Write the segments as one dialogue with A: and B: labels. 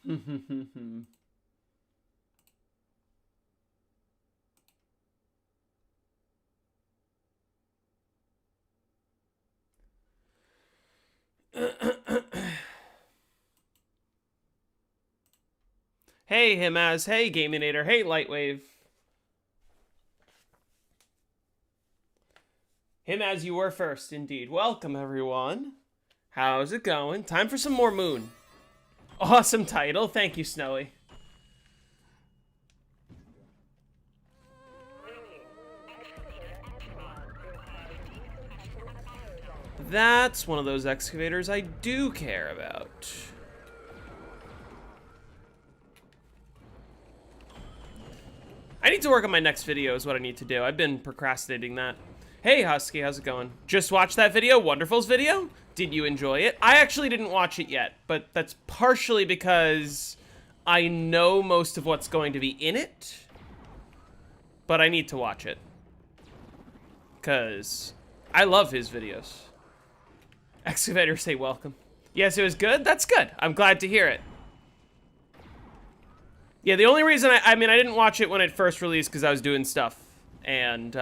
A: Hey, Himaz. Hey, Gaminator. Hey, Lightwave. Himaz, you were first, indeed. Welcome, everyone. How's it going? Time for some more Moon. Awesome title. Thank you, Snowy. That's one of those excavators I do care about. I need to work on my next video is what I need to do. I've been procrastinating that. Hey, Husky, how's it going? Just watched that video, Wonderful's video? Did you enjoy it? I actually didn't watch it yet, but that's partially because I know most of what's going to be in it, but I need to watch it. Because I love his videos. Excavator, say welcome. Yes, it was good? That's good. I'm glad to hear it. Yeah, the only reason I didn't watch it when it first released because I was doing stuff. And,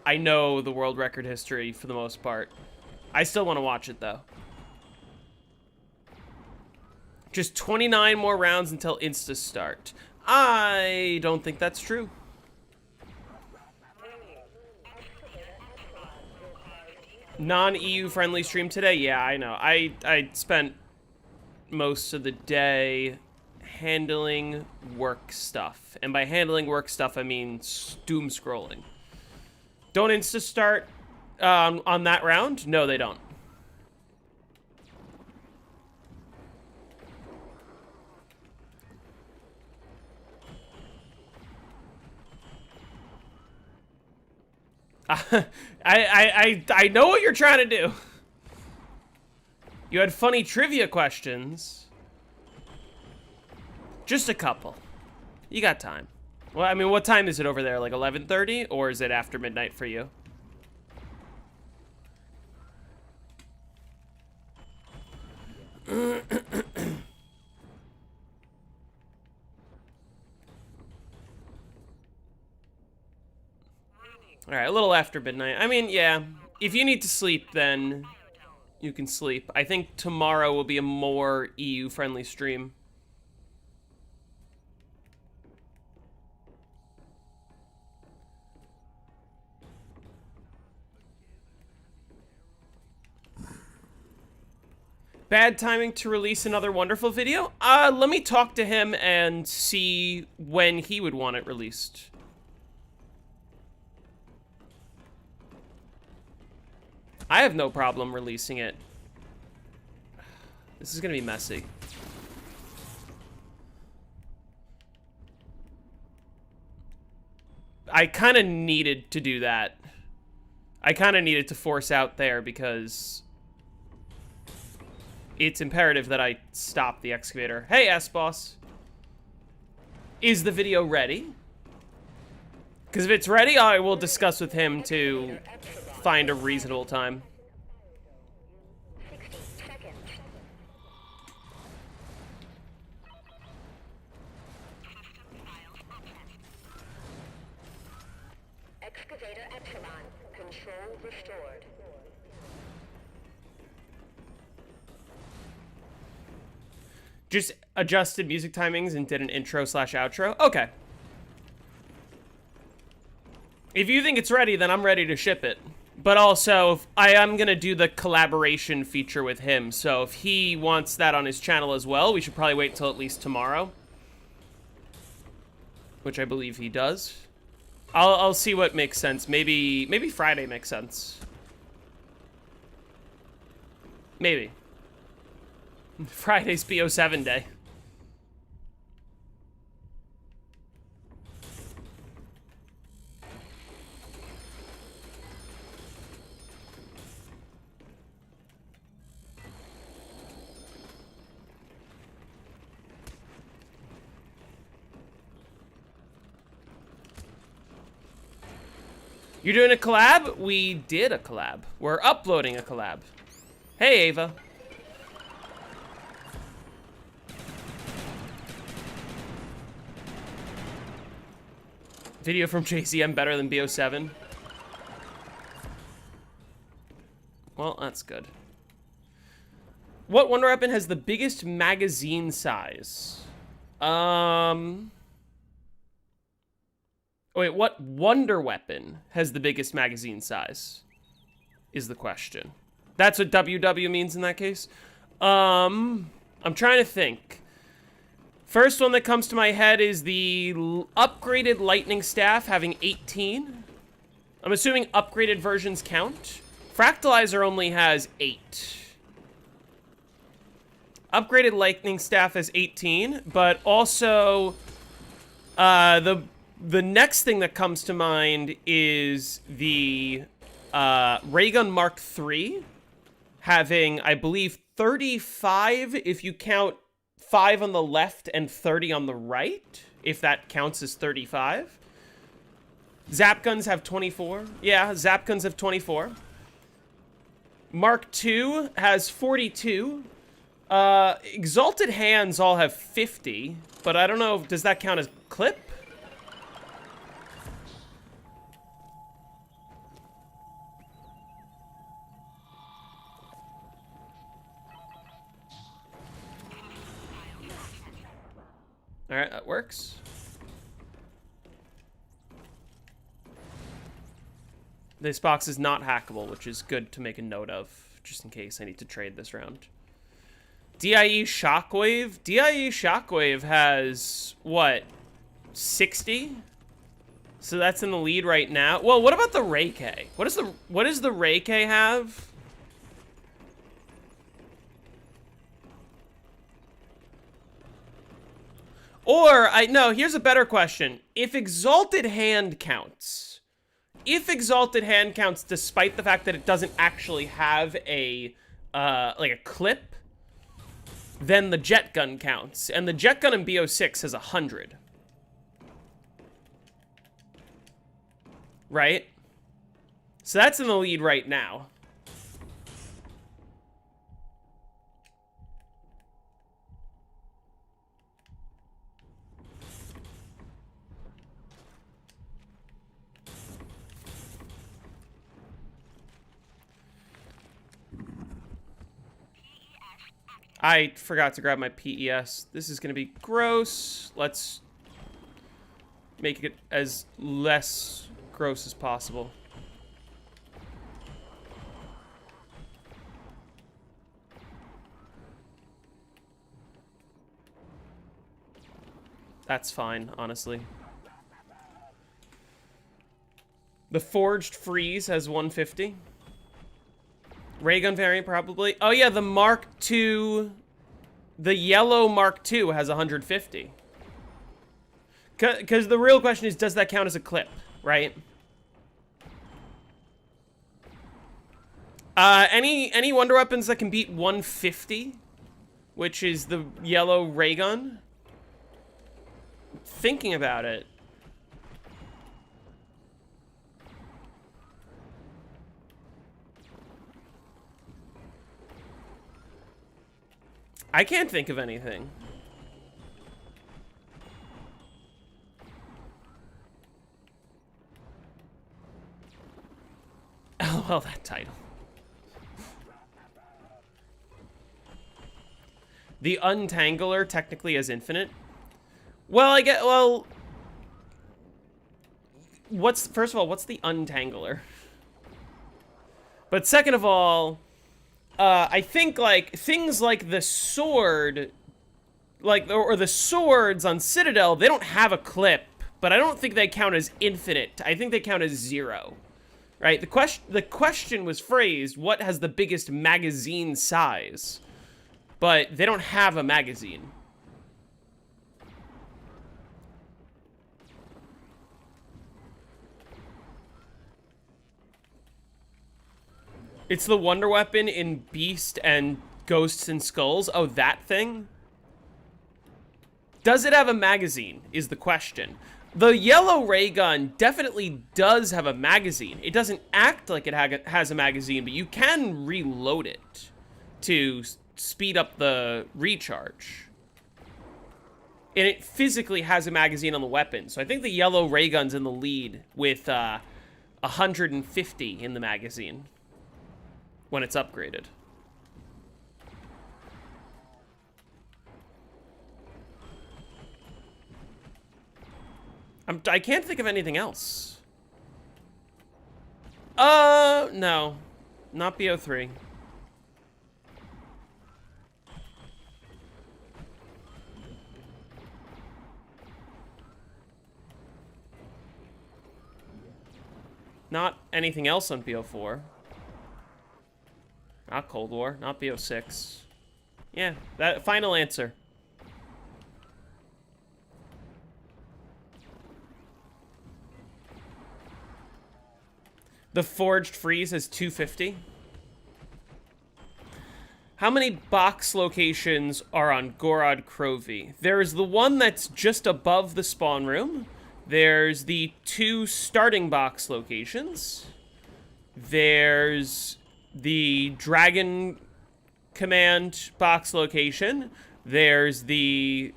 A: I know the world record history for the most part. I still want to watch it, though. Just 29 more rounds until Insta start. I don't think that's true. Non-EU friendly stream today? Yeah, I know. I spent most of the day handling work stuff. And by handling work stuff, I mean doom scrolling. Don't Insta start on that round? No, they don't. I know what you're trying to do. You had funny trivia questions. Just a couple. You got time. Well, I mean, what time is it over there? Like 11:30, or is it after midnight for you? All right, a little after midnight. I mean, yeah, if you need to sleep, then you can sleep. I think tomorrow will be a more EU-friendly stream. Bad timing to release another Wonderful video? Let me talk to him and see when he would want it released. I have no problem releasing it. This is gonna be messy. I kind of needed to do that. I kind of needed to force out there because it's imperative that I stop the excavator. Hey, S-Boss. Is the video ready? Because if it's ready, I will discuss with him to find a reasonable time.
B: 60 seconds. Excavator Epsilon. Control restored.
A: Just adjusted music timings and did an intro/outro. Okay. If you think it's ready, then I'm ready to ship it. But also, I am going to do the collaboration feature with him. So if he wants that on his channel as well, we should probably wait till at least tomorrow. Which I believe he does. I'll see what makes sense. Maybe Friday makes sense. Maybe. Friday's BO7 day. You're doing a collab? We did a collab. We're uploading a collab. Hey, Ava. Video from JCM better than BO7. Well, that's good. What wonder weapon has the biggest magazine size? Wait, what wonder weapon has the biggest magazine size? Is the question. That's what WW means in that case. I'm trying to think. First one that comes to my head is the upgraded lightning staff having 18. I'm assuming upgraded versions count. Fractalizer only has 8. Upgraded lightning staff has 18, but also the next thing that comes to mind is the ray gun Mark III having, I believe, 35 if you count 5 on the left and 30 on the right, if that counts as 35. Zap guns have 24. Yeah, zap guns have 24. Mark II has 42. Exalted hands all have 50, but I don't know, does that count as clip? All right, that works. This box is not hackable, which is good to make a note of, just in case I need to trade this round. DIE Shockwave? DIE Shockwave has, what, 60? So that's in the lead right now. Well, what about the Ray K? What does the Ray K have? Or, no, here's a better question. If Exalted Hand counts, despite the fact that it doesn't actually have a, like a clip, then the jet gun counts. And the jet gun in BO6 has 100. Right? So that's in the lead right now. I forgot to grab my PES. This is going to be gross. Let's make it as less gross as possible. That's fine, honestly. The Forged Freeze has 150. Ray gun variant, probably. Oh, yeah, the Mark II... The yellow Mark II has 150. Because the real question is, does that count as a clip, right? Any wonder weapons that can beat 150? Which is the yellow ray gun? Thinking about it. I can't think of anything. Oh, well, that title. The Untangler technically has infinite. Well, I get, well... First of all, what's the Untangler? But second of all... I think, like, things like the sword, like, or the swords on Citadel, they don't have a clip, but I don't think they count as infinite. I think they count as 0, right? The question was phrased, what has the biggest magazine size? But they don't have a magazine. It's the wonder weapon in Beast and Ghosts and Skulls. Oh, that thing? Does it have a magazine, is the question. The yellow ray gun definitely does have a magazine. It doesn't act like it has a magazine, but you can reload it to speed up the recharge. And it physically has a magazine on the weapon. So I think the yellow ray gun's in the lead with 150 in the magazine when it's upgraded. I can't think of anything else. No. Not BO3. Not anything else on BO4. Not Cold War. Not BO6. Yeah, that final answer. The Forged Freeze has 250. How many box locations are on Gorod Krovi? There's the one that's just above the spawn room. There's the 2 starting box locations. There's the Dragon Command box location. There's the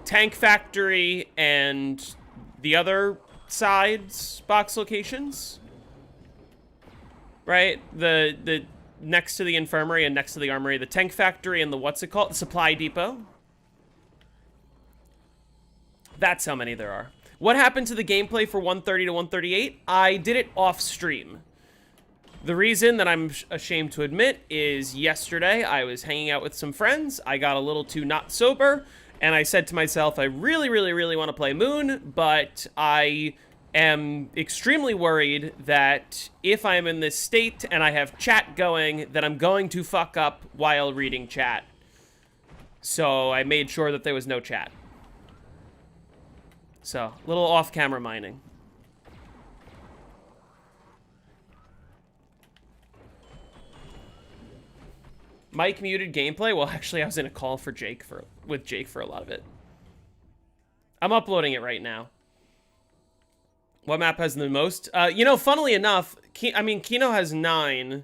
A: Tank Factory and the other side's box locations. Right? The next to the infirmary and next to the armory. The Tank Factory and the what's it called? The Supply Depot. That's how many there are. What happened to the gameplay for 130 to 138? I did it off stream. The reason that I'm ashamed to admit is yesterday I was hanging out with some friends. I got a little too not sober, and I said to myself, I really, really, really want to play Moon, but I am extremely worried that if I am in this state and I have chat going, that I'm going to fuck up while reading chat. So I made sure that there was no chat. So, a little off-camera mining. Mike muted gameplay? Well, actually, I was in a call with Jake for a lot of it. I'm uploading it right now. What map has the most? You know, funnily enough, Kino has 9.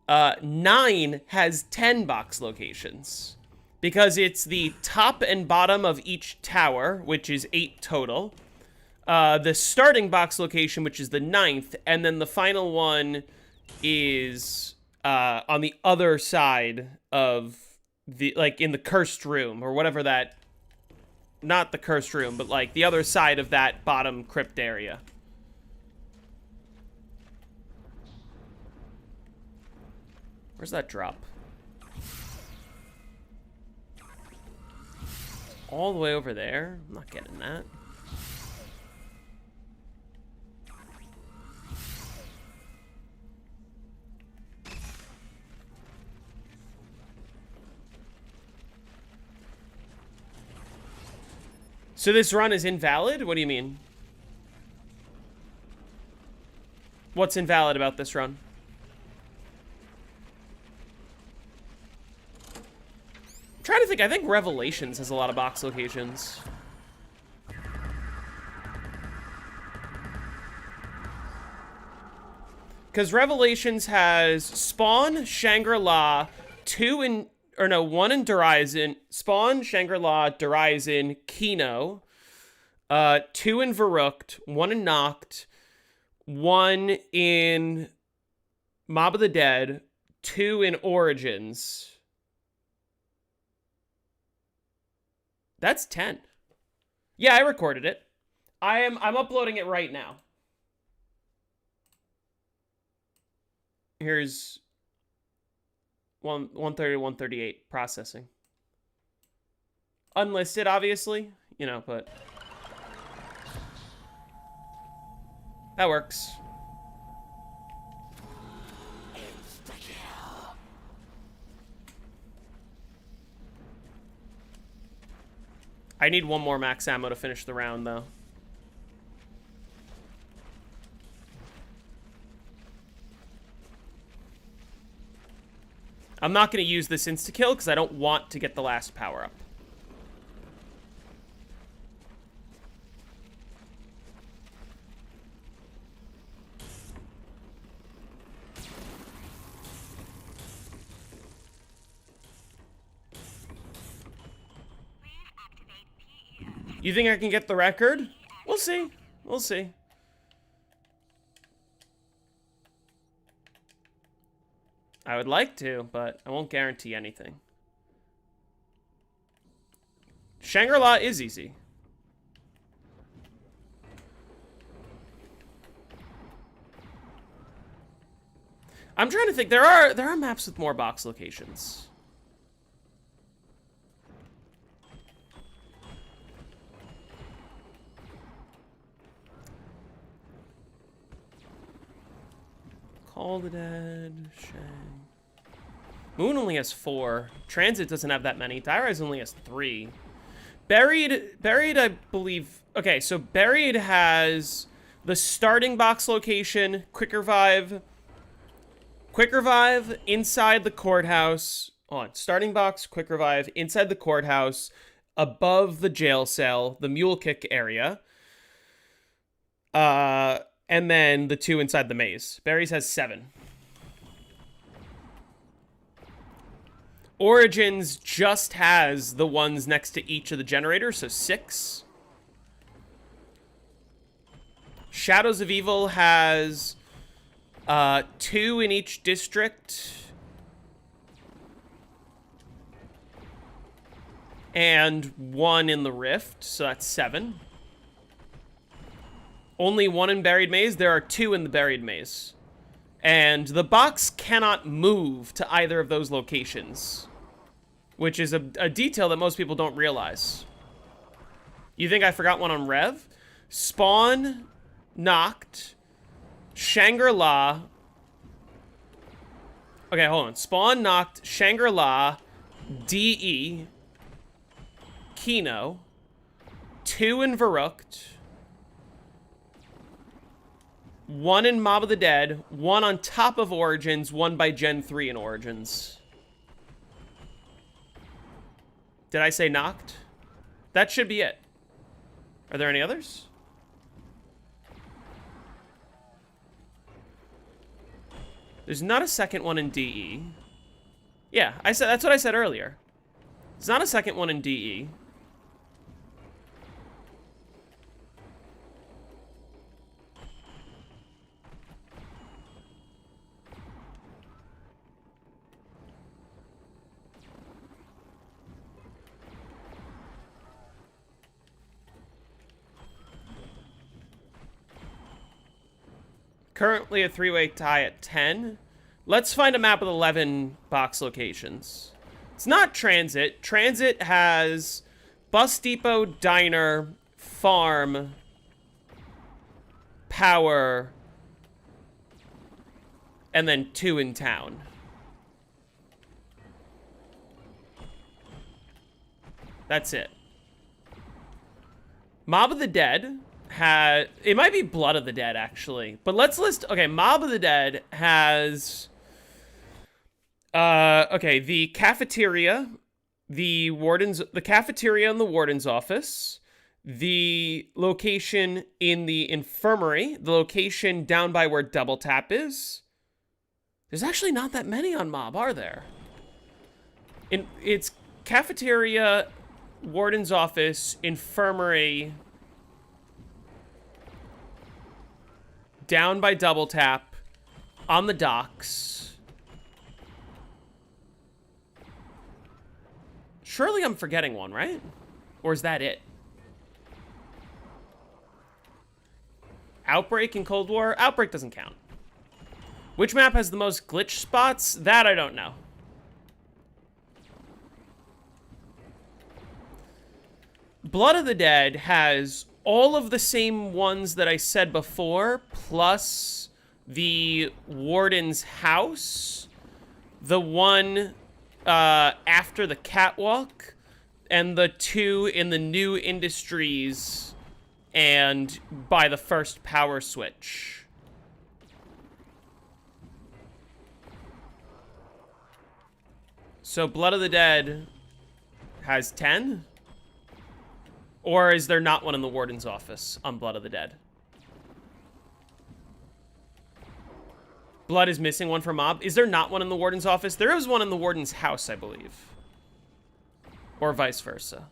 A: 9 has 10 box locations. Because it's the top and bottom of each tower, which is 8 total. The starting box location, which is the 9th. And then the final one is on the other side of the, like, in the cursed room. Or whatever that... Not the cursed room, but, like, the other side of that bottom crypt area. Where's that drop? All the way over there? I'm not getting that. So this run is invalid? What do you mean? What's invalid about this run? I'm trying to think. I think Revelations has a lot of box locations. Because Revelations has Spawn, Shangri-La, 1 in Horizon, Spawn, Shangri-La, Horizon, Kino, 2 in Verrucht, 1 in Noct, 1 in Mob of the Dead, 2 in Origins. That's 10. Yeah, I recorded it. I'm uploading it right now. Here's 130 to 138 processing. Unlisted, obviously, you know, but that works. I need 1 more max ammo to finish the round, though. I'm not going to use this insta-kill because I don't want to get the last power-up.
B: Please activate
A: You think I can get the record? We'll see. We'll see. I would like to, but I won't guarantee anything. Shangri-La is easy. I'm trying to think. There are maps with more box locations. Call the Dead, Shang. Moon only has 4. Transit doesn't have that many. Diarise only has 3. Buried, I believe. Okay, so Buried has the starting box location, Quick Revive, inside the courthouse. Starting box, Quick Revive, inside the courthouse, above the jail cell, the Mule Kick area. And then the 2 inside the maze. Barry's has 7. Origins just has the ones next to each of the generators, so 6. Shadows of Evil has 2 in each district. And 1 in the Rift, so that's 7. Only 1 in Buried Maze. There are 2 in the Buried Maze. And the box cannot move to either of those locations, which is a detail that most people don't realize. You think I forgot one on Rev? Spawn, Knocked, Shangri-La. Okay, hold on. Spawn, Knocked, Shangri-La, DE, Kino, 2 in Verrucht, 1 in Mob of the Dead, 1 on top of Origins, 1 by Gen 3 in Origins. Did I say Knocked? That should be it. Are there any others? There's not a second one in DE. Yeah, that's what I said earlier. There's not a second one in DE. Currently a 3-way tie at 10. Let's find a map with 11 box locations. It's not Transit. Transit has Bus Depot, Diner, Farm, Power, and then 2 in Town. That's it. Mob of the Dead had... It might be Blood of the Dead, actually. But let's list... Okay, Mob of the Dead has... okay, the cafeteria, the cafeteria in the warden's office, the location in the infirmary, the location down by where Double Tap is. There's actually not that many on Mob, are there? It's cafeteria, warden's office, infirmary, down by Double Tap, on the docks. Surely I'm forgetting one, right? Or is that it? Outbreak in Cold War? Outbreak doesn't count. Which map has the most glitch spots? That I don't know. Blood of the Dead has all of the same ones that I said before, plus the warden's house, the one after the catwalk, and the 2 in the new industries and by the first power switch. So Blood of the Dead has 10? Or is there not one in the warden's office on Blood of the Dead? Blood is missing one from Mob. Is there not one in the warden's office? There is one in the warden's house, I believe. Or vice versa.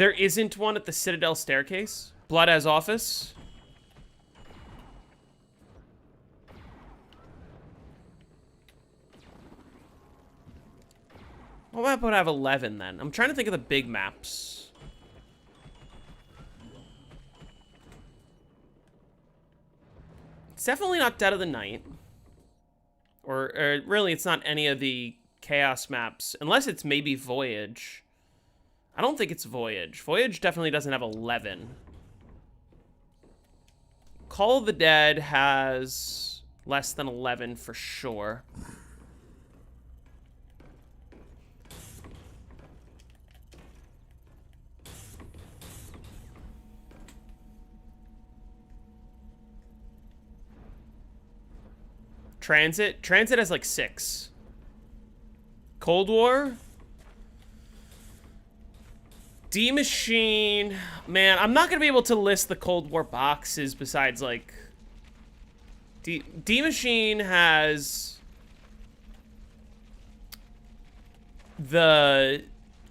A: There isn't one at the Citadel staircase. Blood has office. What map would have 11 then? I'm trying to think of the big maps. It's definitely not Dead of the Night. Or really, it's not any of the Chaos maps. Unless it's maybe Voyage. I don't think it's Voyage. Voyage definitely doesn't have 11. Call of the Dead has less than 11 for sure. Transit has like 6. Cold War. D-Machine. Man, I'm not gonna be able to list the Cold War boxes besides like D-Machine has the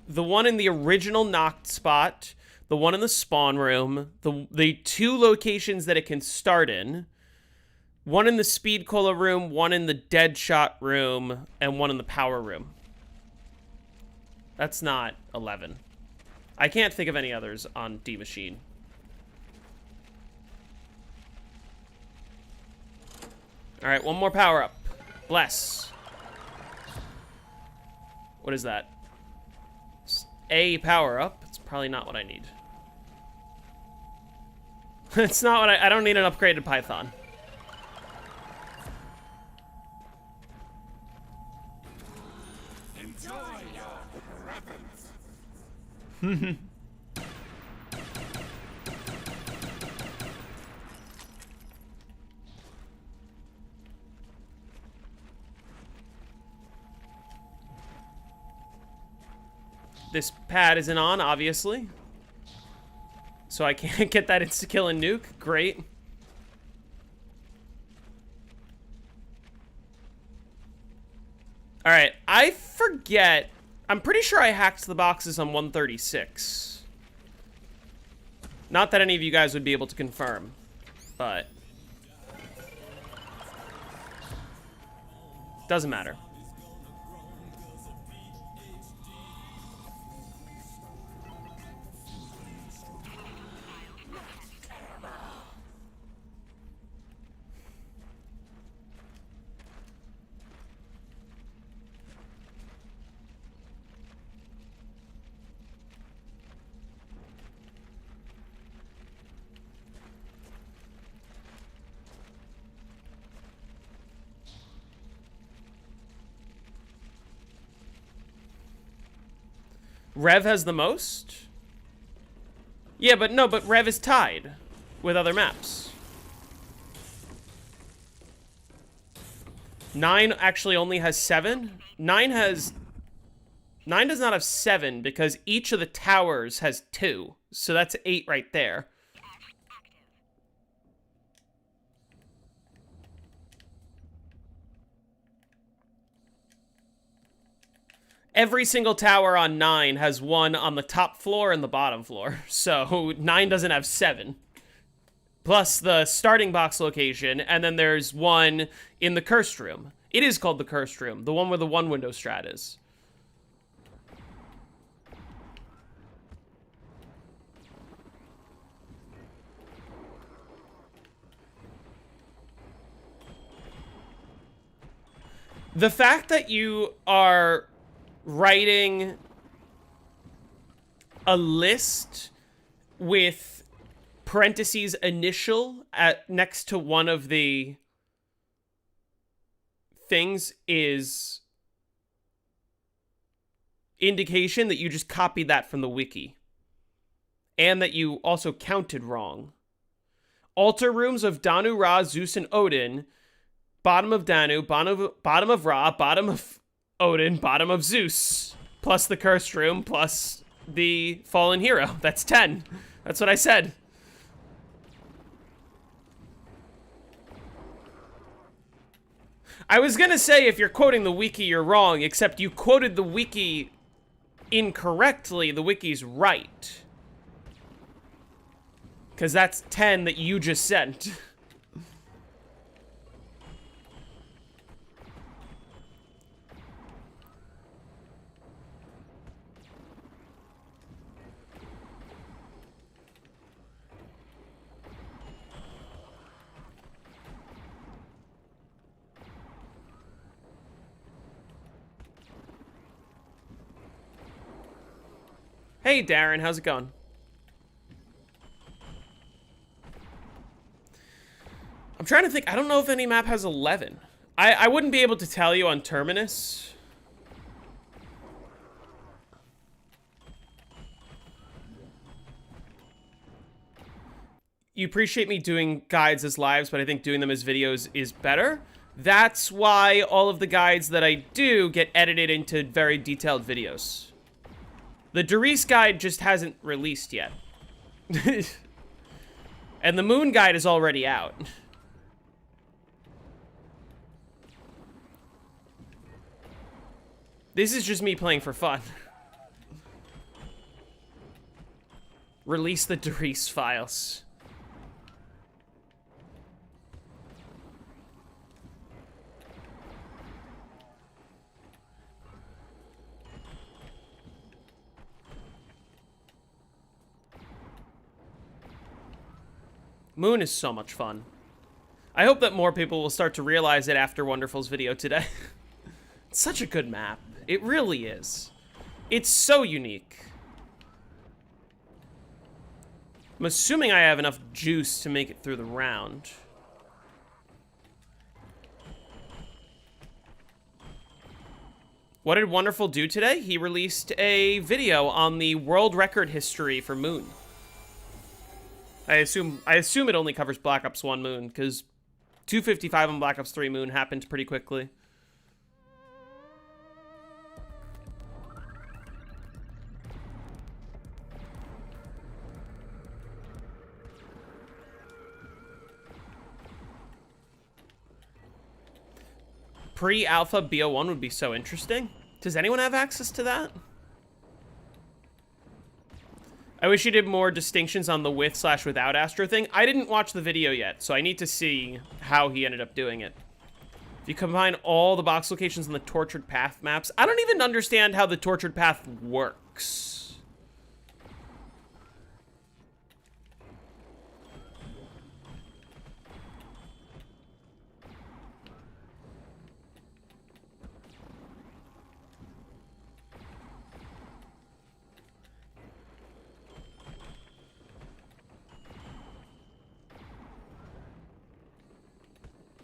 A: one in the original knocked spot, the one in the spawn room, the 2 locations that it can start in. One in the Speed Cola room, one in the Deadshot room, and one in the Power room. That's not 11. I can't think of any others on D-Machine. Alright, one more power up. Bless. What is that? It's a power up. It's probably not what I need. It's not what I don't need an upgraded Python. This pad isn't on, obviously. So I can't get that insta-kill and nuke. Great. Alright, I forget. I'm pretty sure I hacked the boxes on 136. Not that any of you guys would be able to confirm, but doesn't matter. Rev has the most? Yeah, but no, but Rev is tied with other maps. 9 actually only has 7. 9 does not have 7 because each of the towers has 2. So that's 8 right there. Every single tower on 9 has 1 on the top floor and the bottom floor. So 9 doesn't have 7. Plus the starting box location, and then there's 1 in the cursed room. It is called the cursed room, the one where the 1 window strat is. The fact that you are writing a list with parentheses initial next to one of the things is indication that you just copied that from the wiki. And that you also counted wrong. Altar rooms of Danu, Ra, Zeus, and Odin. Bottom of Danu, bottom of Ra, bottom of Odin, bottom of Zeus, plus the cursed room, plus the fallen hero. That's 10. That's what I said. I was gonna say if you're quoting the wiki, you're wrong, except you quoted the wiki incorrectly. The wiki's right. Because that's 10 that you just sent. Hey, Darren, how's it going? I'm trying to think. I don't know if any map has 11. I wouldn't be able to tell you on Terminus. You appreciate me doing guides as lives, but I think doing them as videos is better. That's why all of the guides that I do get edited into very detailed videos. The Doris guide just hasn't released yet. And the Moon guide is already out. This is just me playing for fun. Release the Doris files. Moon is so much fun. I hope that more people will start to realize it after Wonderful's video today. It's such a good map. It really is. It's so unique. I'm assuming I have enough juice to make it through the round. What did Wonderful do today? He released a video on the world record history for Moon. I assume it only covers Black Ops 1 Moon, because 255 on Black Ops 3 Moon happened pretty quickly. Pre-alpha BO1 would be so interesting. Does anyone have access to that? I wish you did more distinctions on the with/without Astro thing. I didn't watch the video yet, so I need to see how he ended up doing it. If you combine all the box locations in the Tortured Path maps, I don't even understand how the Tortured Path works.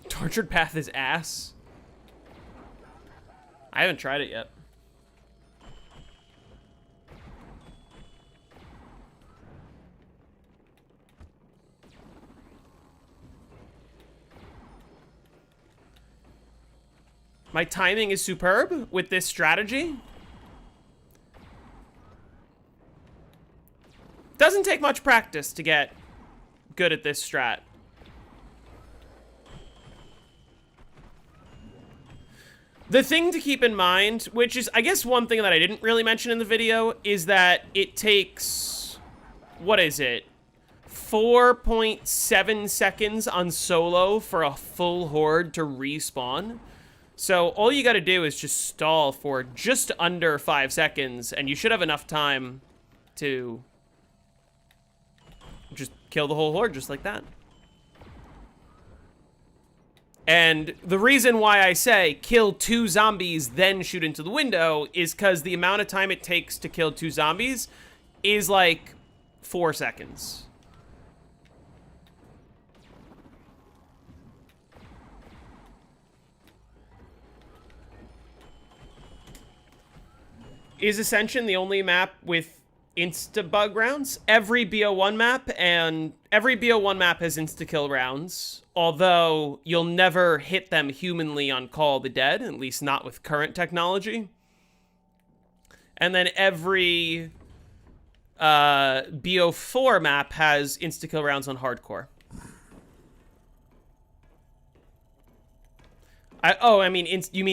A: Tortured Path is ass. I haven't tried it yet. My timing is superb with this strategy. Doesn't take much practice to get good at this strat. The thing to keep in mind, which is, I guess, one thing that I didn't really mention in the video, is that it takes, what is it, 4.7 seconds on solo for a full horde to respawn. So all you gotta do is just stall for just under 5 seconds, and you should have enough time to just kill the whole horde just like that. And the reason why I say kill 2 zombies, then shoot into the window, is because the amount of time it takes to kill 2 zombies is like 4 seconds. Is Ascension the only map with insta-bug rounds? Every BO1 map has insta-kill rounds, although you'll never hit them humanly on Call of the Dead, at least not with current technology. And then every BO4 map has insta-kill rounds on Hardcore. You mean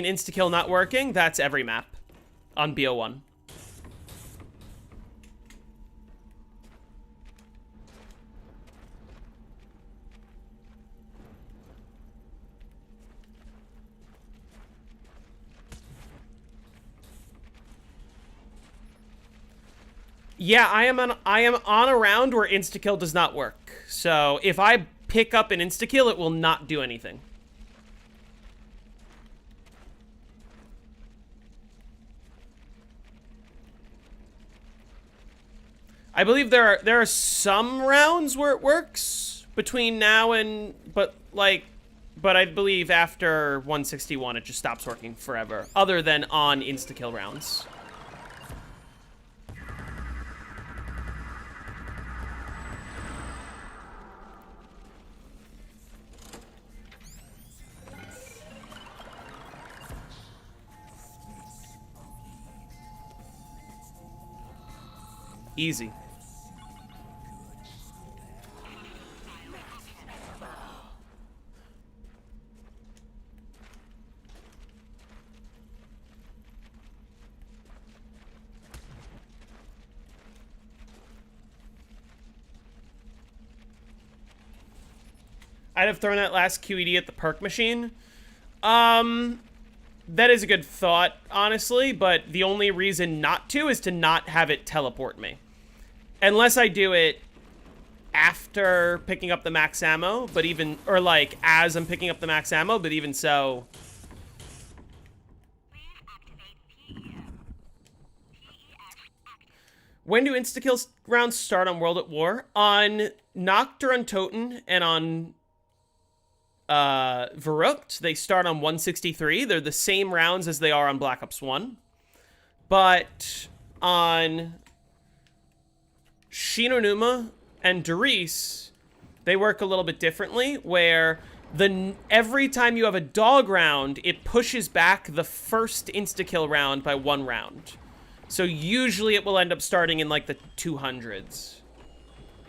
A: insta-kill not working? That's every map on BO1. Yeah, I am on a round where insta-kill does not work. So if I pick up an insta-kill, it will not do anything. I believe there are some rounds where it works between now and but I believe after 161 it just stops working forever, other than on insta-kill rounds. Easy. I'd have thrown that last QED at the perk machine. That is a good thought, honestly, but the only reason not to is to not have it teleport me. Unless I do it after picking up the max ammo, but even, or like, as I'm picking up the max ammo, but even so... When do insta-kill rounds start on World at War? On Nocturne Toten and on Verrückt, they start on 163. They're the same rounds as they are on Black Ops 1. But on Shinonuma and Doris, they work a little bit differently, where every time you have a dog round, it pushes back the first insta-kill round by 1 round. So usually it will end up starting in like the 200s.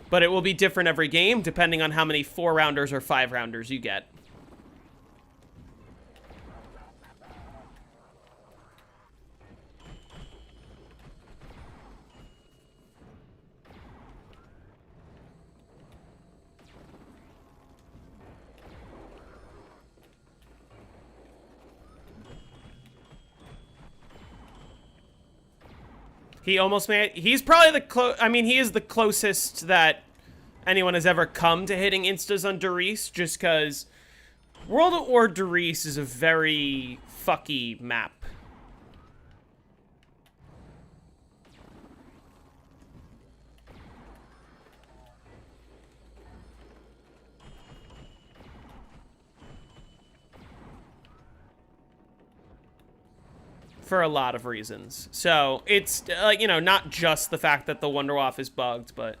A: But it will be different every game, depending on how many 4-rounders or 5-rounders you get. He almost made it. He's probably he is the closest that anyone has ever come to hitting instas on Doris, just because World at War Doris is a very fucky map. For a lot of reasons. So, it's, you know, not just the fact that the Wunderwaffe is bugged, but...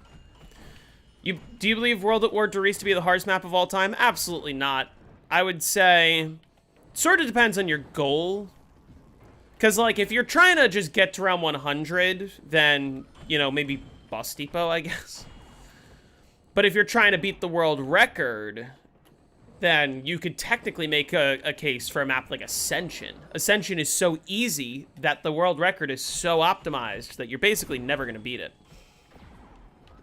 A: Do you believe World at War Doris to be the hardest map of all time? Absolutely not. I would say... Sort of depends on your goal. Because, like, if you're trying to just get to round 100, then, you know, maybe Bus Depot, I guess. But if you're trying to beat the world record... then you could technically make a case for a map like Ascension. Ascension is so easy that the world record is so optimized that you're basically never going to beat it.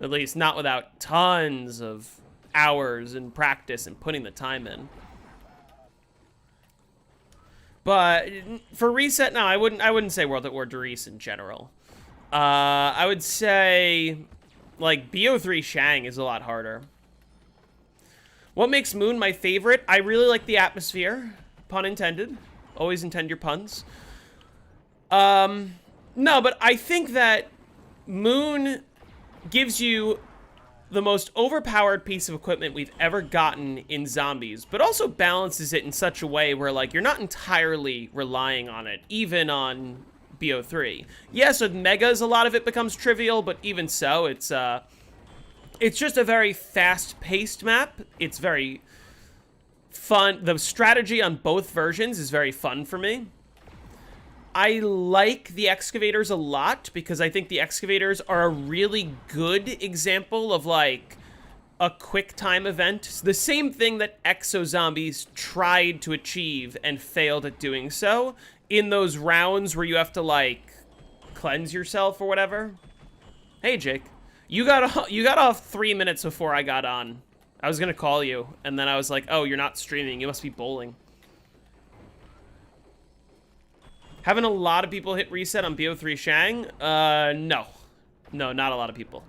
A: At least not without tons of hours and practice and putting the time in. But for reset, no, I wouldn't say World at War Doris in general. I would say like BO3 Shang is a lot harder. What makes Moon my favorite? I really like the atmosphere. Pun intended. Always intend your puns. No, but I think that Moon gives you the most overpowered piece of equipment we've ever gotten in zombies, but also balances it in such a way where, like, you're not entirely relying on it, even on BO3. Yes, with Megas, a lot of it becomes trivial, but even so, it's just a very fast-paced map. It's very fun. The strategy on both versions is very fun for me. I like the excavators a lot because I think the excavators are a really good example of, like, a quick time event. The same thing that Exo Zombies tried to achieve and failed at doing so in those rounds where you have to, like, cleanse yourself or whatever. Hey, Jake. You got off 3 minutes before I got on. I was gonna call you, and then I was like, oh, you're not streaming. You must be bowling. Haven't a lot of people hit reset on BO3 Shang? No. No, not a lot of people.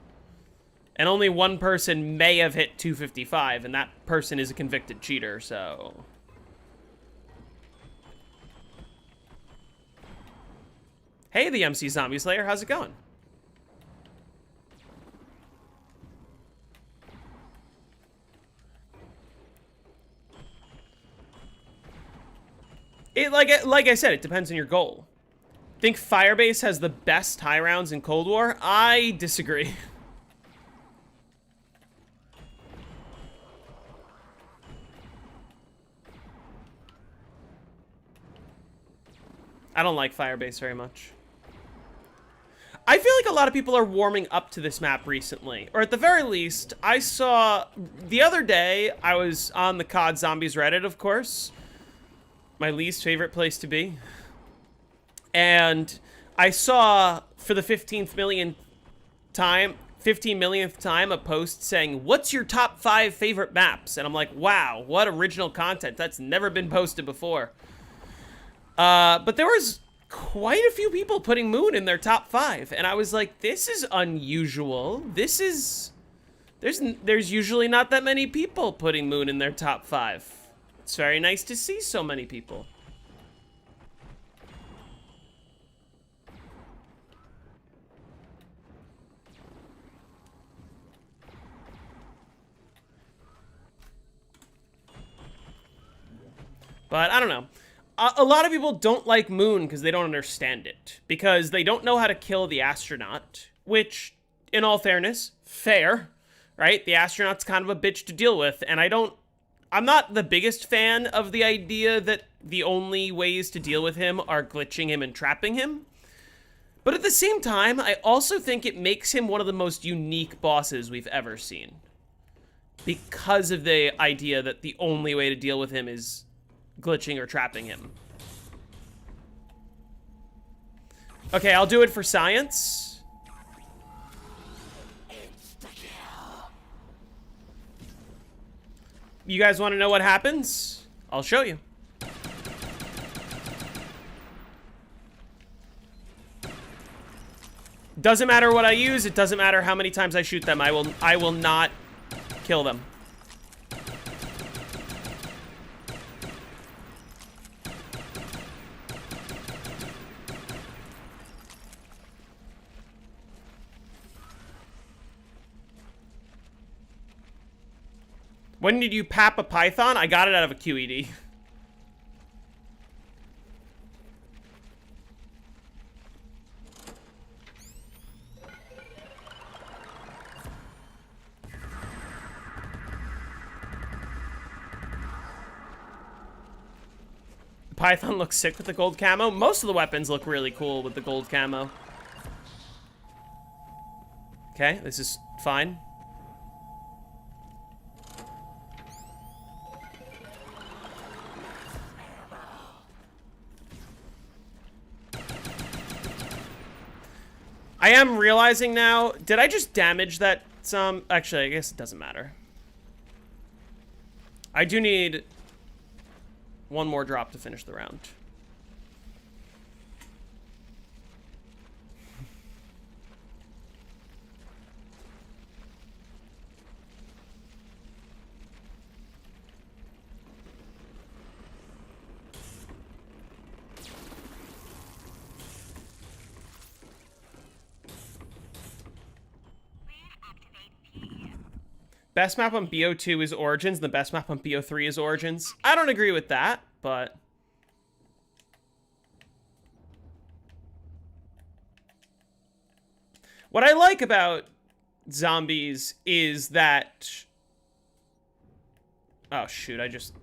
A: And only one person may have hit 255, and that person is a convicted cheater, so... Hey, the MC Zombie Slayer, how's it going? Like I said, it depends on your goal. Think Firebase has the best high rounds in Cold War? I disagree. I don't like Firebase very much. I feel like a lot of people are warming up to this map recently. Or at the very least, I saw... The other day, I was on the COD Zombies Reddit, of course. My least favorite place to be. And I saw, for the 15 millionth time, a post saying, what's your top 5 favorite maps? And I'm like, wow, what original content. That's never been posted before. But there was quite a few people putting Moon in their top 5. And I was like, this is unusual. This is... There's usually not that many people putting Moon in their top 5. It's very nice to see so many people. But I don't know. A lot of people don't like Moon because they don't understand it. Because they don't know how to kill the astronaut. Which, in all fairness, fair. Right? The astronaut's kind of a bitch to deal with. And I'm not the biggest fan of the idea that the only ways to deal with him are glitching him and trapping him. But at the same time, I also think it makes him one of the most unique bosses we've ever seen. Because of the idea that the only way to deal with him is glitching or trapping him. Okay, I'll do it for science. You guys want to know what happens? I'll show you. Doesn't matter what I use. It doesn't matter how many times I shoot them. I will not kill them. When did you pap a python? I got it out of a QED. The python looks sick with the gold camo. Most of the weapons look really cool with the gold camo. Okay, this is fine. I am realizing now, did I just damage that some? Actually, I guess it doesn't matter. I do need one more drop to finish the round. Best map on BO2 is Origins, and the best map on BO3 is Origins. I don't agree with that, but... What I like about zombies is that... Oh, shoot, I just...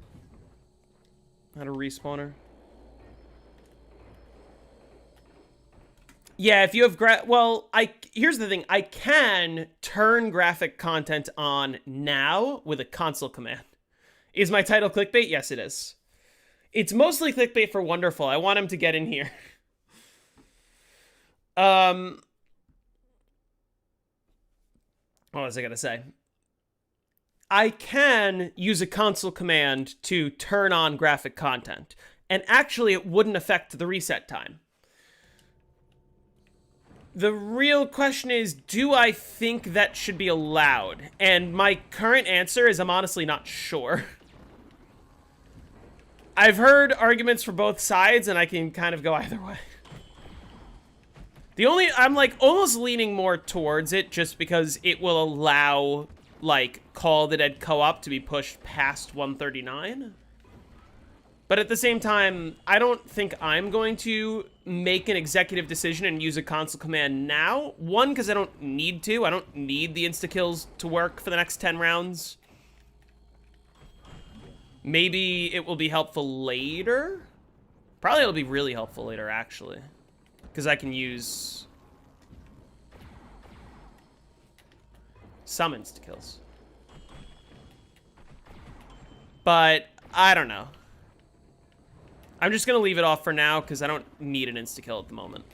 A: had a respawner. Yeah, if you have well, here's the thing. I can turn graphic content on now with a console command. Is my title clickbait? Yes, it is. It's mostly clickbait for Wonderful. I want him to get in here. What was I gonna say? I can use a console command to turn on graphic content, and actually it wouldn't affect the reset time. The real question is, do I think that should be allowed? And my current answer is I'm honestly not sure. I've heard arguments for both sides, and I can kind of go either way. I'm like almost leaning more towards it just because it will allow like Call of the Dead co-op to be pushed past 139. But at the same time, I don't think I'm going to make an executive decision and use a console command now. One, because I don't need to. I don't need the insta-kills to work for the next 10 rounds. Maybe it will be helpful later. Probably it'll be really helpful later, actually. Because I can use some insta-kills. But I don't know. I'm just going to leave it off for now because I don't need an insta-kill at the moment.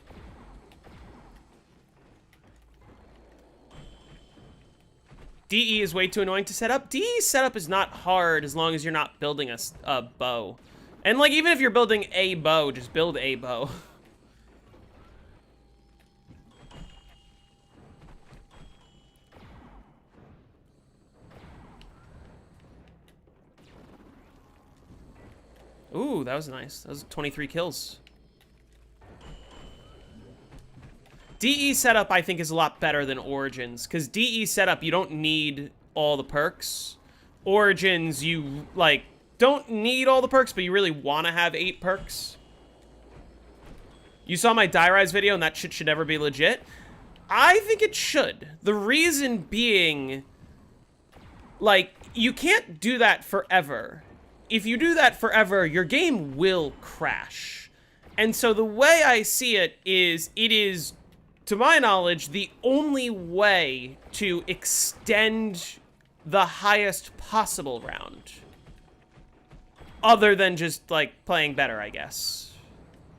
A: DE is way too annoying to set up. DE setup is not hard as long as you're not building a bow. And like even if you're building a bow, just build a bow. Ooh, that was nice. That was 23 kills. DE setup, I think, is a lot better than Origins. Because DE setup, you don't need all the perks. Origins, you, like, don't need all the perks, but you really want to have 8 perks. You saw my Die Rise video, and that shit should never be legit. I think it should. The reason being, like, you can't do that forever. If you do that forever, your game will crash. And so the way I see it is, to my knowledge, the only way to extend the highest possible round. Other than just, like, playing better, I guess.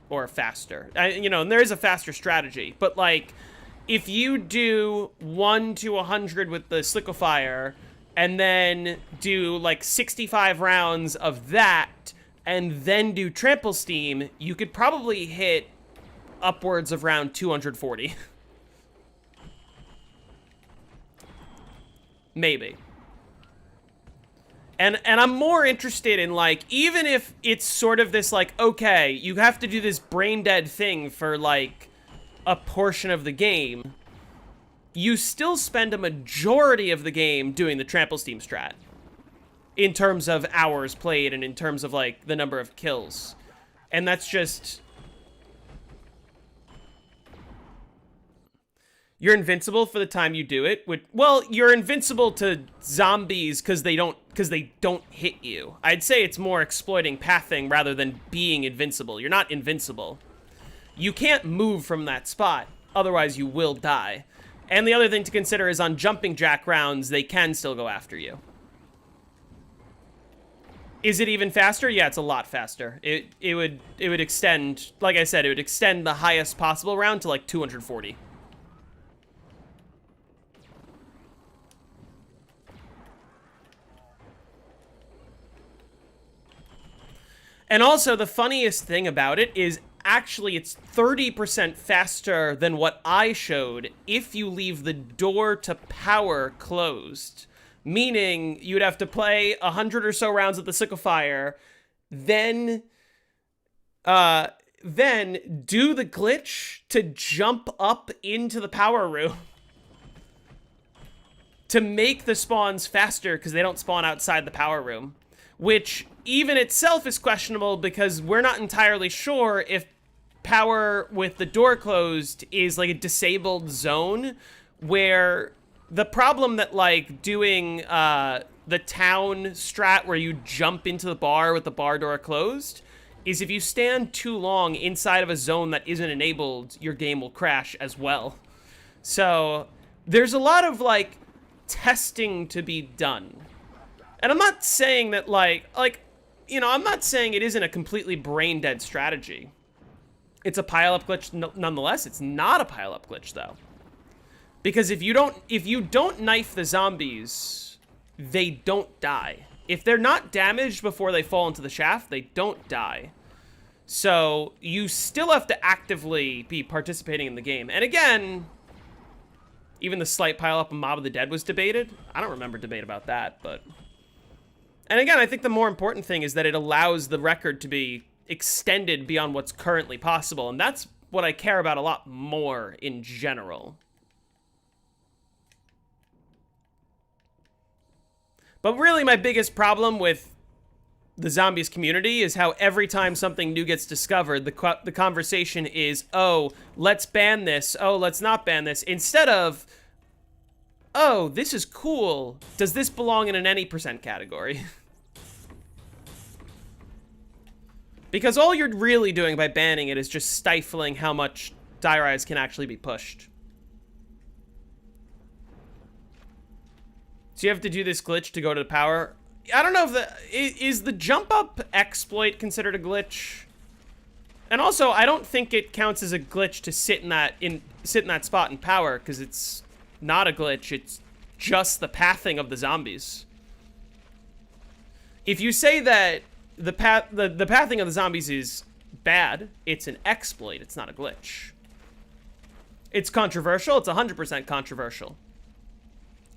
A: Or faster. You know, and there is a faster strategy. But, like, if you do 1 to 100 with the Slickifier, and then do like 65 rounds of that, and then do Trample Steam, you could probably hit upwards of round 240. Maybe. And I'm more interested in like, even if it's sort of this like, okay, you have to do this brain dead thing for like a portion of the game, you still spend a majority of the game doing the Trample Steam strat. In terms of hours played and in terms of, like, the number of kills. And that's just... You're invincible for the time you do it. Well, you're invincible to zombies because they don't hit you. I'd say it's more exploiting pathing rather than being invincible. You're not invincible. You can't move from that spot. Otherwise, you will die. And the other thing to consider is on jumping jack rounds, they can still go after you. Is it even faster? Yeah, it's a lot faster. It would extend, like I said, it would extend the highest possible round to like 240. And also, the funniest thing about it is actually it's 30% faster than what I showed if you leave the door to power closed. Meaning you'd have to play 100 or so rounds of the Slickifier, then do the glitch to jump up into the power room to make the spawns faster because they don't spawn outside the power room. Which even itself is questionable because we're not entirely sure if power with the door closed is like a disabled zone where the problem that like doing the town strat where you jump into the bar with the bar door closed is if you stand too long inside of a zone that isn't enabled, your game will crash as well. So there's a lot of like testing to be done. And I'm not saying that like, you know, I'm not saying it isn't a completely brain dead strategy. It's a pile-up glitch nonetheless. It's not a pile-up glitch though. Because if you don't knife the zombies, they don't die. If they're not damaged before they fall into the shaft, they don't die. So you still have to actively be participating in the game. And again, even the slight pileup of Mob of the Dead was debated. I don't remember debate about that, but... And again, I think the more important thing is that it allows the record to be extended beyond what's currently possible. And that's what I care about a lot more in general. But really, my biggest problem with the zombies community is how every time something new gets discovered, the conversation is, oh, let's ban this. Oh, let's not ban this. Instead of, oh, this is cool. Does this belong in an any % category? Because all you're really doing by banning it is just stifling how much Die Rise can actually be pushed. So you have to do this glitch to go to the power. I don't know if is the jump up exploit considered a glitch? And also, I don't think it counts as a glitch to sit in that spot in power, because it's not a glitch. It's just the pathing of the zombies. If you say that the pathing of the zombies is bad, it's an exploit. It's not a glitch. It's controversial. It's 100% controversial.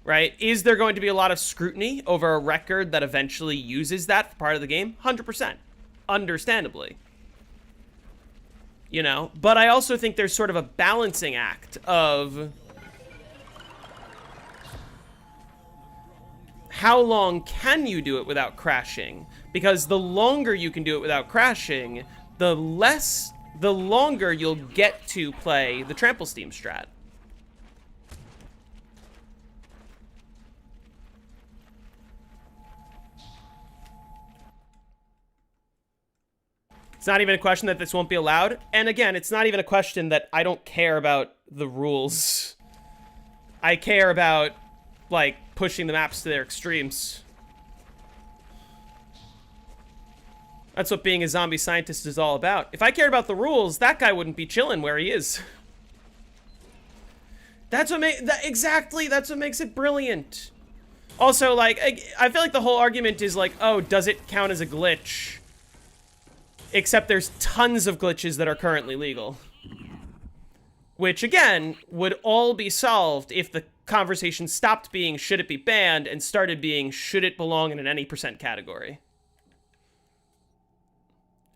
A: Right? Is there going to be a lot of scrutiny over a record that eventually uses that for part of the game? 100%. Understandably. You know? But I also think there's sort of a balancing act of how long can you do it without crashing? Because the longer you can do it without crashing, the longer you'll get to play the trample steam strat. It's not even a question that this won't be allowed. And again, it's not even a question that I don't care about the rules. I care about, like, pushing the maps to their extremes. That's what being a zombie scientist is all about. If I cared about the rules, that guy wouldn't be chilling where he is. That's what exactly, that's what makes it brilliant. Also, like, I feel like the whole argument is like, oh, does it count as a glitch? Except there's tons of glitches that are currently legal. Which, again, would all be solved if the conversation stopped being should it be banned and started being should it belong in an any % category.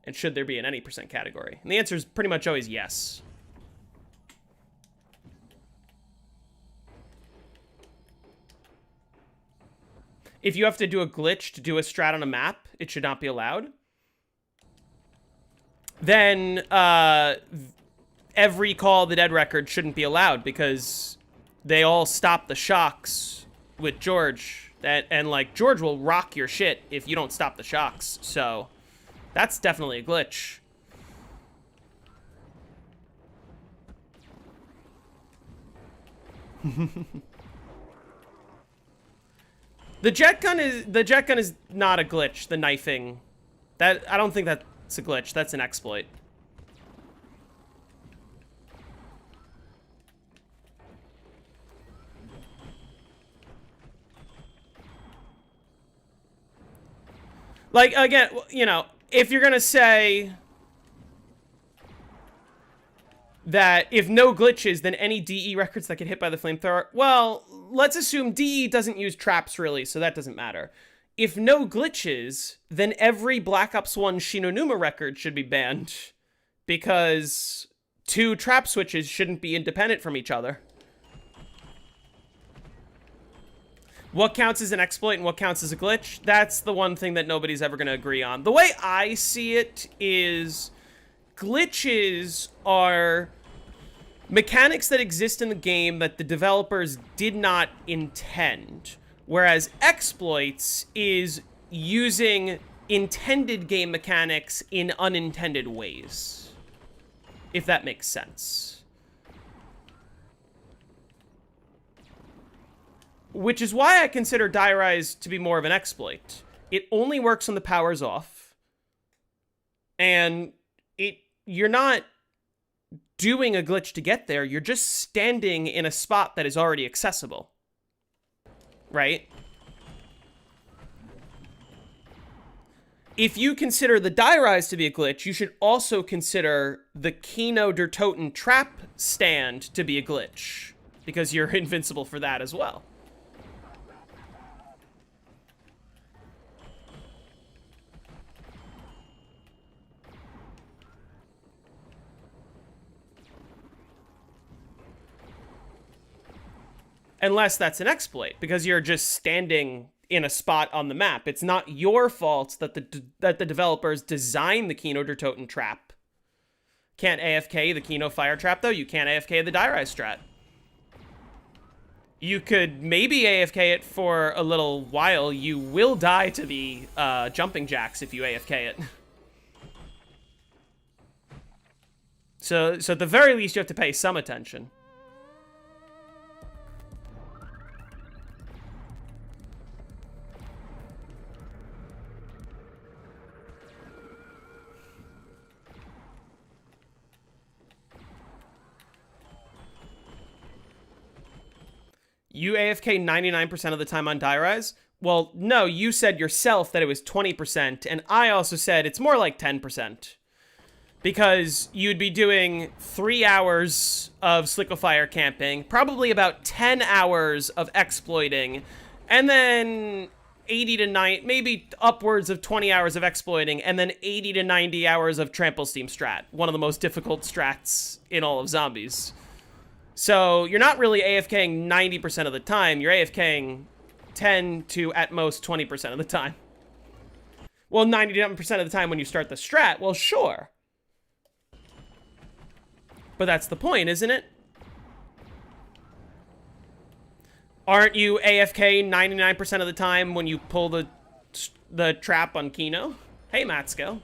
A: And should there be an any % category? And the answer is pretty much always yes. If you have to do a glitch to do a strat on a map, it should not be allowed. Then every Call of the Dead record shouldn't be allowed because they all stop the shocks with George. And like, George will rock your shit if you don't stop the shocks. So that's definitely a glitch. The jet gun is not a glitch, the knifing. I don't think that's a glitch, that's an exploit. Like, again, you know, if you're gonna say that if no glitches, then any DE records that get hit by the flamethrower, well, let's assume DE doesn't use traps really, so that doesn't matter. If no glitches, then every Black Ops 1 Shinonuma record should be banned, because 2 trap switches shouldn't be independent from each other. What counts as an exploit and what counts as a glitch? That's the one thing that nobody's ever going to agree on. The way I see it is glitches are mechanics that exist in the game that the developers did not intend. Whereas exploits is using intended game mechanics in unintended ways. If that makes sense. Which is why I consider Die Rise to be more of an exploit. It only works when the power's off. And you're not doing a glitch to get there, you're just standing in a spot that is already accessible. Right? If you consider the die rise to be a glitch, you should also consider the Kino der Toten trap stand to be a glitch, because you're invincible for that as well. Unless that's an exploit, because you're just standing in a spot on the map. It's not your fault that the developers designed the Kino der Toten trap. Can't AFK the Kino fire trap, though. You can't AFK the die rise strat. You could maybe AFK it for a little while. You will die to the jumping jacks if you AFK it. So at the very least, you have to pay some attention. You AFK 99% of the time on die rise? Well, no, you said yourself that it was 20%, and I also said it's more like 10%. Because you'd be doing 3 hours of Slickofire camping, probably about 10 hours of exploiting, and then 80 to 90, maybe upwards of 20 hours of exploiting, and then 80 to 90 hours of trample steam strat, one of the most difficult strats in all of zombies. So you're not really AFKing 90% of the time, you're AFKing 10 to at most 20% of the time. Well, 99% of the time when you start the strat, well, sure. But that's the point, isn't it? Aren't you AFK 99% of the time when you pull the trap on Kino? Hey, Matsko.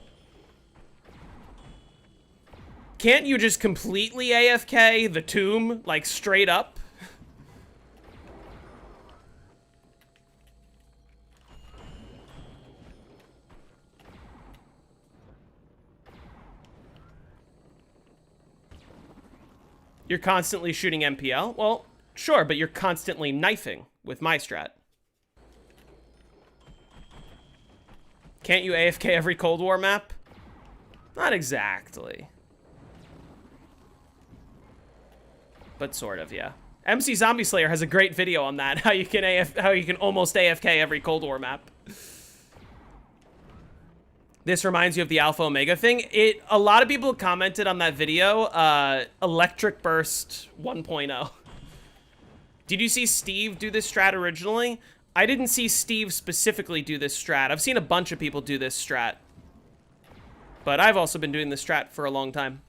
A: Can't you just completely AFK the tomb, like, straight up? You're constantly shooting MPL? Well, sure, but you're constantly knifing with my strat. Can't you AFK every Cold War map? Not exactly. But sort of, yeah. MC Zombie Slayer has a great video on that, how you can almost AFK every Cold War map. This reminds you of the Alpha Omega thing. A lot of people commented on that video, Electric Burst 1.0. Did you see Steve do this strat originally? I didn't see Steve specifically do this strat. I've seen a bunch of people do this strat. But I've also been doing this strat for a long time.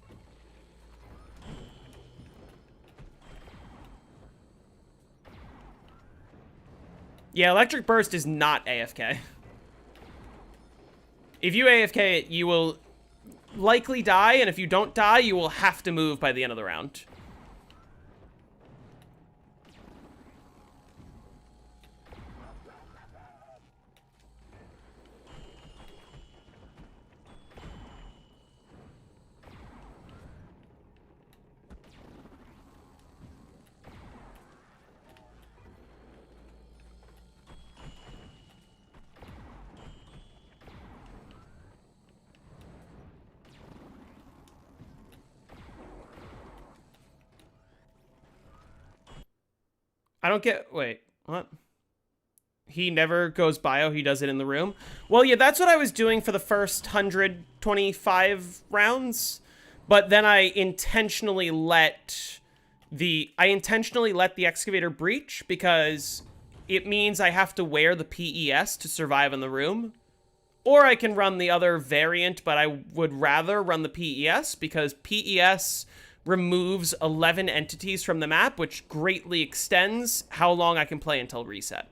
A: Yeah, Electric Burst is not AFK. If you AFK it, you will likely die, and if you don't die, you will have to move by the end of the round. I don't get... Wait, what? He never goes bio, he does it in the room? Well, yeah, that's what I was doing for the first 125 rounds. But then I intentionally let the excavator breach because it means I have to wear the PES to survive in the room. Or I can run the other variant, but I would rather run the PES because PES removes 11 entities from the map, which greatly extends how long I can play until reset.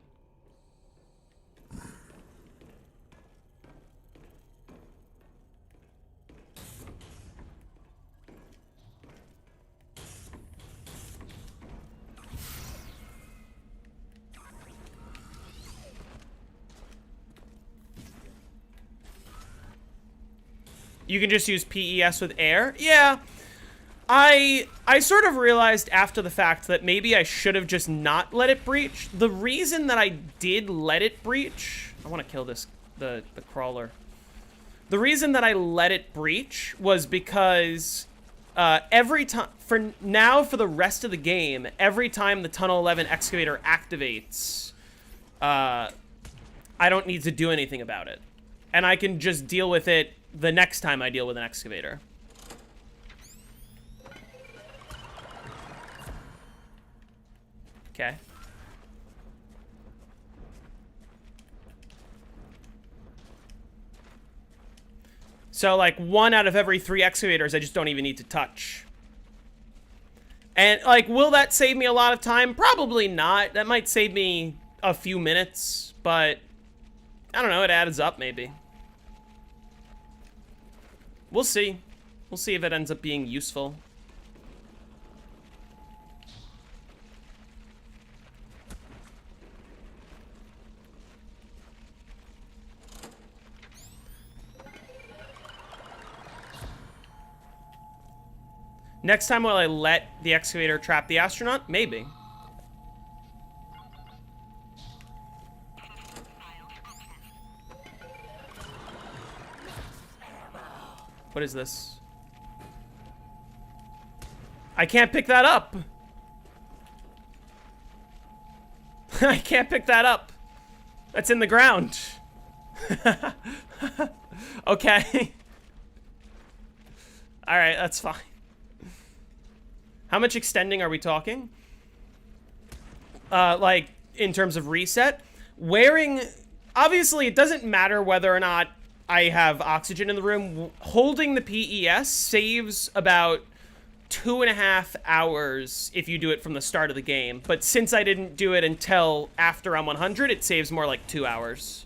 A: You can just use PES with air? Yeah. I sort of realized after the fact that maybe I should have just not let it breach. The reason that I did let it breach... I want to kill the crawler. The reason that I let it breach was because every time, for the rest of the game, every time the Tunnel 11 excavator activates, I don't need to do anything about it. And I can just deal with it the next time I deal with an excavator. Okay. So, like, 1 out of every 3 excavators I just don't even need to touch. And, like, will that save me a lot of time? Probably not. That might save me a few minutes, but I don't know, it adds up, maybe. We'll see. We'll see if it ends up being useful. Next time, will I let the excavator trap the astronaut? Maybe. What is this? I can't pick that up. I can't pick that up. That's in the ground. Okay. All right, that's fine. How much extending are we talking? Like, in terms of reset? Wearing... Obviously, it doesn't matter whether or not I have oxygen in the room. Holding the PES saves about 2.5 hours if you do it from the start of the game. But since I didn't do it until after I'm 100, it saves more like 2 hours.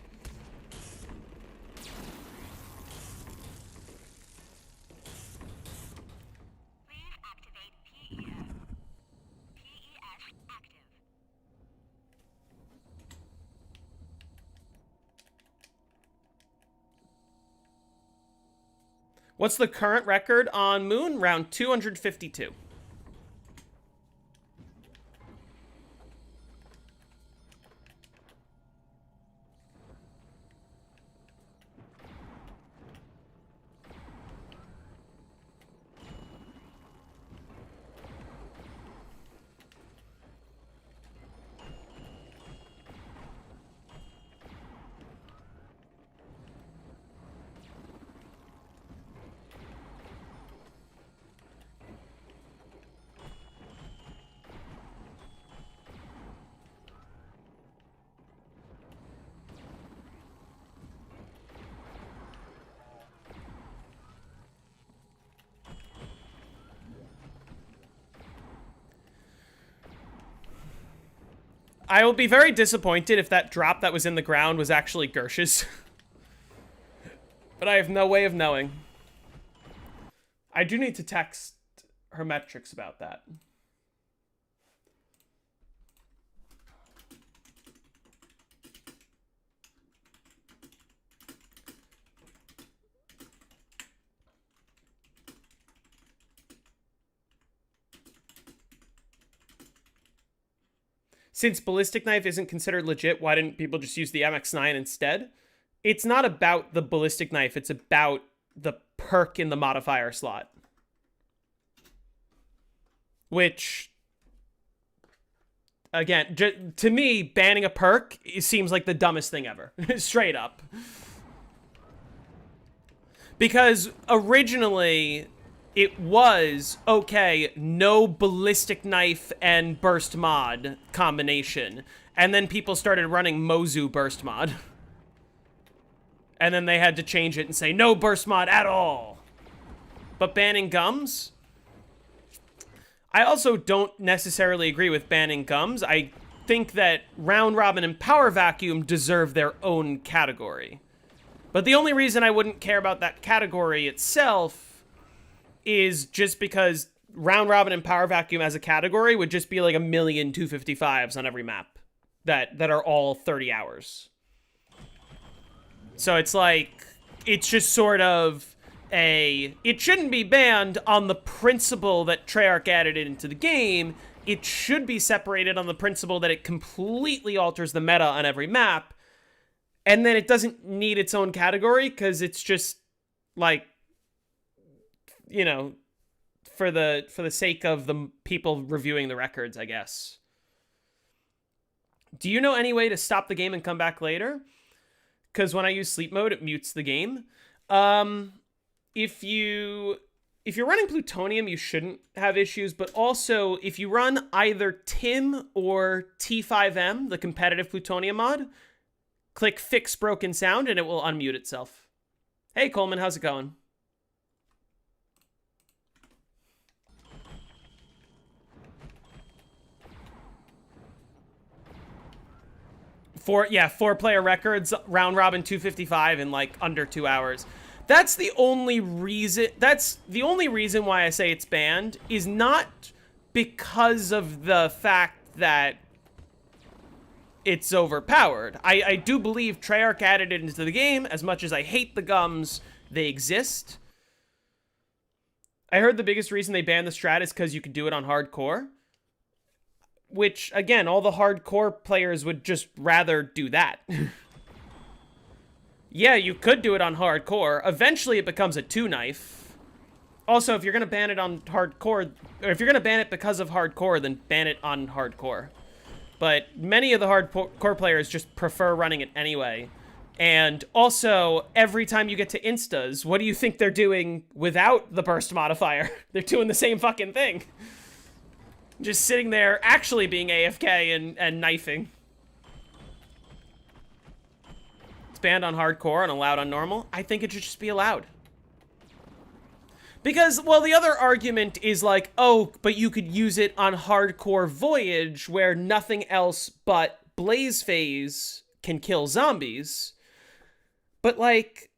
A: What's the current record on Moon? Round 252. I will be very disappointed if that drop that was in the ground was actually Gersh's. But I have no way of knowing. I do need to text Hermetrics about that. Since ballistic knife isn't considered legit, why didn't people just use the MX9 instead? It's not about the ballistic knife. It's about the perk in the modifier slot. Which, again, to me, banning a perk seems like the dumbest thing ever. Straight up. Because originally... it was, okay, no ballistic knife and burst mod combination. And then people started running Mozu burst mod. And then they had to change it and say, no burst mod at all. But banning gums? I also don't necessarily agree with banning gums. I think that Round Robin and Power Vacuum deserve their own category. But the only reason I wouldn't care about that category itself is just because Round Robin and Power Vacuum as a category would just be like 1,000,000 255s on every map that are all 30 hours. So it's like, it's just sort of it shouldn't be banned on the principle that Treyarch added it into the game. It should be separated on the principle that it completely alters the meta on every map. And then it doesn't need its own category because it's just like, you know, for the sake of the people reviewing the records, I guess. Do you know any way to stop the game and come back later? Because when I use sleep mode, it mutes the game. If you're running plutonium, you shouldn't have issues. But also, if you run either TIM or T5M, the competitive plutonium mod, click Fix Broken Sound and it will unmute itself. Hey, Coleman, how's it going? Four-player records, round robin 255 in like under 2 hours. That's the only reason why I say it's banned is not because of the fact that it's overpowered. I do believe Treyarch added it into the game. As much as I hate the gums, they exist. I heard the biggest reason they banned the strat is because you could do it on hardcore. Which, again, all the hardcore players would just rather do that. Yeah, you could do it on hardcore. Eventually, it becomes a 2-knife. Also, if you're going to ban it on hardcore, or if you're going to ban it because of hardcore, then ban it on hardcore. But many of the hardcore players just prefer running it anyway. And also, every time you get to instas, what do you think they're doing without the burst modifier? They're doing the same fucking thing. Just sitting there actually being AFK and knifing. It's banned on hardcore and allowed on normal. I think it should just be allowed. Because, well, the other argument is like, oh, but you could use it on hardcore Voyage where nothing else but Blaze Phase can kill zombies. But, like,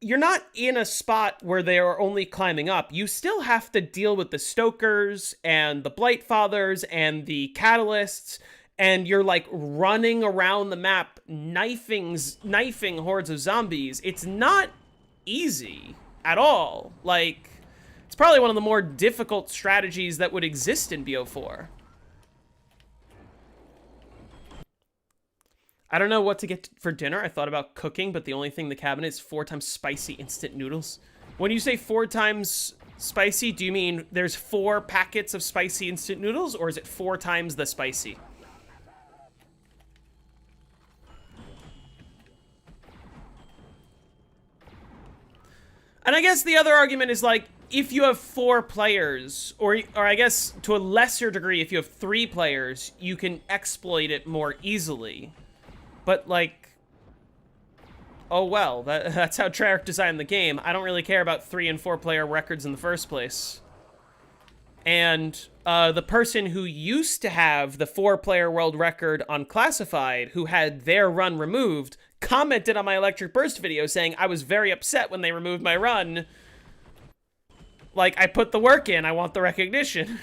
A: you're not in a spot where they are only climbing up. You still have to deal with the Stokers and the Blightfathers and the Catalysts, and you're like running around the map, knifing hordes of zombies. It's not easy at all. Like, it's probably one of the more difficult strategies that would exist in BO4. I don't know what to get for dinner. I thought about cooking, but the only thing in the cabinet is 4 times spicy instant noodles. When you say 4 times spicy, do you mean there's 4 packets of spicy instant noodles, or is it 4 times the spicy? And I guess the other argument is like, if you have 4 players, or I guess to a lesser degree, if you have 3 players, you can exploit it more easily. But, like, oh well, that's how Treyarch designed the game. I don't really care about 3- and 4-player records in the first place. And the person who used to have the 4-player world record on Classified, who had their run removed, commented on my Electric Burst video saying, I was very upset when they removed my run. Like, I put the work in, I want the recognition.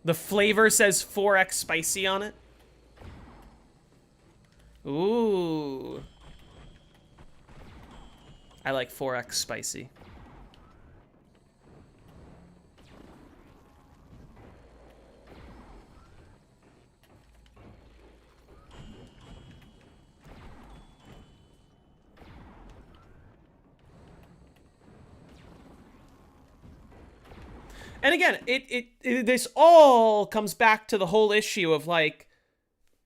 A: The flavor says 4x spicy on it. Ooh. I like 4x spicy. And again, this all comes back to the whole issue of like,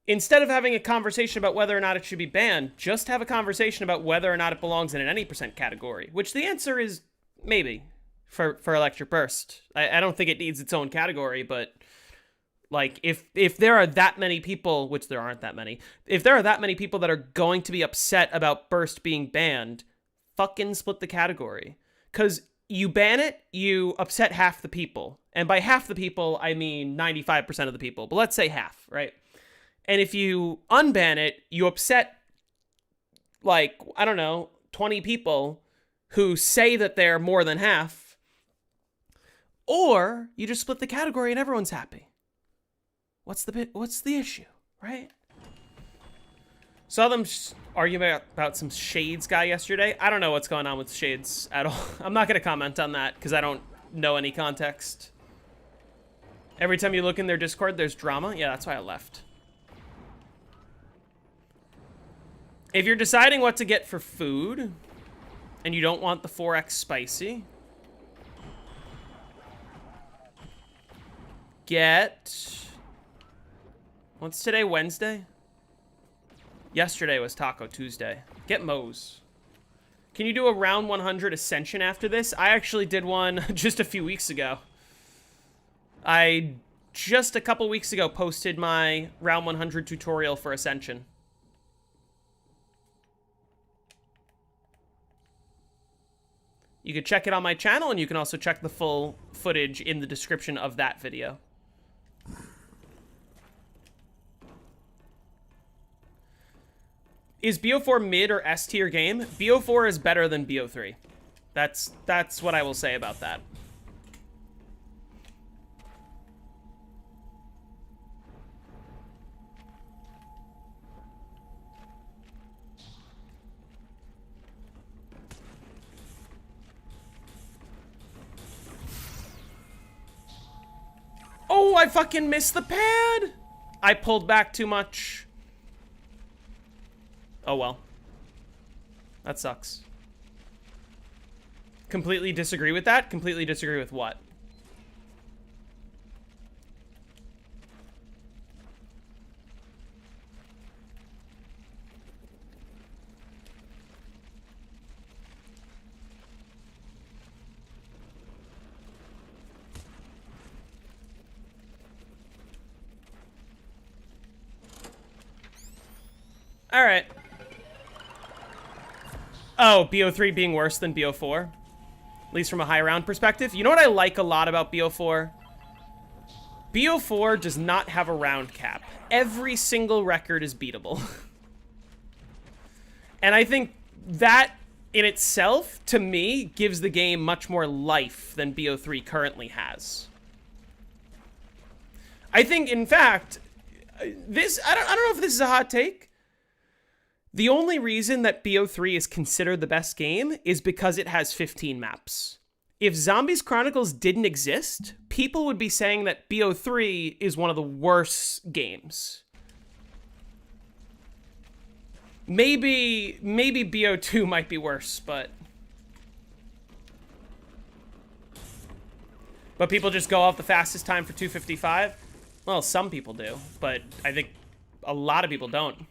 A: instead of having a conversation about whether or not it should be banned, just have a conversation about whether or not it belongs in an any % category, which the answer is maybe for Electric Burst. I don't think it needs its own category, but like if there are that many people, which there aren't that many, if there are that many people that are going to be upset about Burst being banned, fucking split the category. Because you ban it, you upset half the people. And by half the people, I mean 95% of the people. But let's say half, right? And if you unban it, you upset, like, I don't know, 20 people who say that they're more than half. Or you just split the category and everyone's happy. What's the issue, right? Saw them arguing about some Shades guy yesterday. I don't know what's going on with Shades at all. I'm not going to comment on that because I don't know any context. Every time you look in their Discord, there's drama. Yeah, that's why I left. If you're deciding what to get for food, And you don't want the 4x spicy. Get... What's today, Wednesday? Yesterday was Taco Tuesday. Get Moe's. Can you do a round 100 Ascension after this? I actually did one just a few weeks ago. I just a couple weeks ago posted my round 100 tutorial for Ascension. You can check it on my channel, and you can also check the full footage in the description of that video. Is BO4 mid or S tier game? BO4 is better than BO3. That's what I will say about that. Oh, I fucking missed the pad! I pulled back too much. Oh well. That sucks. Completely disagree with that? Completely disagree with what? All right. Oh, BO3 being worse than BO4? At least from a high round perspective. You know what I like a lot about BO4? BO4 does not have a round cap. Every single record is beatable. And I think that in itself, to me, gives the game much more life than BO3 currently has. I think, in fact, this, I don't know if this is a hot take. The only reason that BO3 is considered the best game is because it has 15 maps. If Zombies Chronicles didn't exist, people would be saying that BO3 is one of the worst games. Maybe BO2 might be worse, but people just go off the fastest time for 255? Well, some people do, but I think a lot of people don't.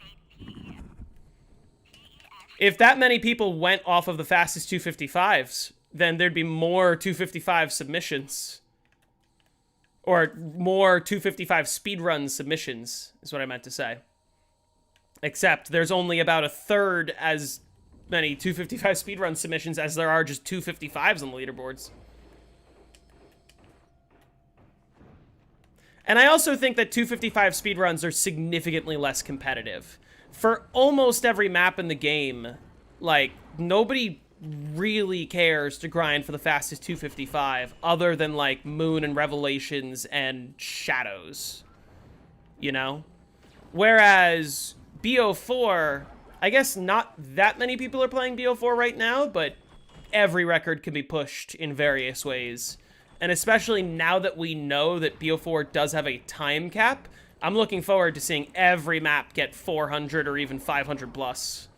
A: If that many people went off of the fastest 255s, then there'd be more 255 submissions. Or more 255 speedrun submissions, is what I meant to say. Except there's only about a third as many 255 speedrun submissions as there are just 255s on the leaderboards. And I also think that 255 speedruns are significantly less competitive. For almost every map in the game, like, nobody really cares to grind for the fastest 255 other than, like, Moon and Revelations and Shadows. You know? Whereas BO4, I guess not that many people are playing BO4 right now, but every record can be pushed in various ways. And especially now that we know that BO4 does have a time cap, I'm looking forward to seeing every map get 400 or even 500 plus.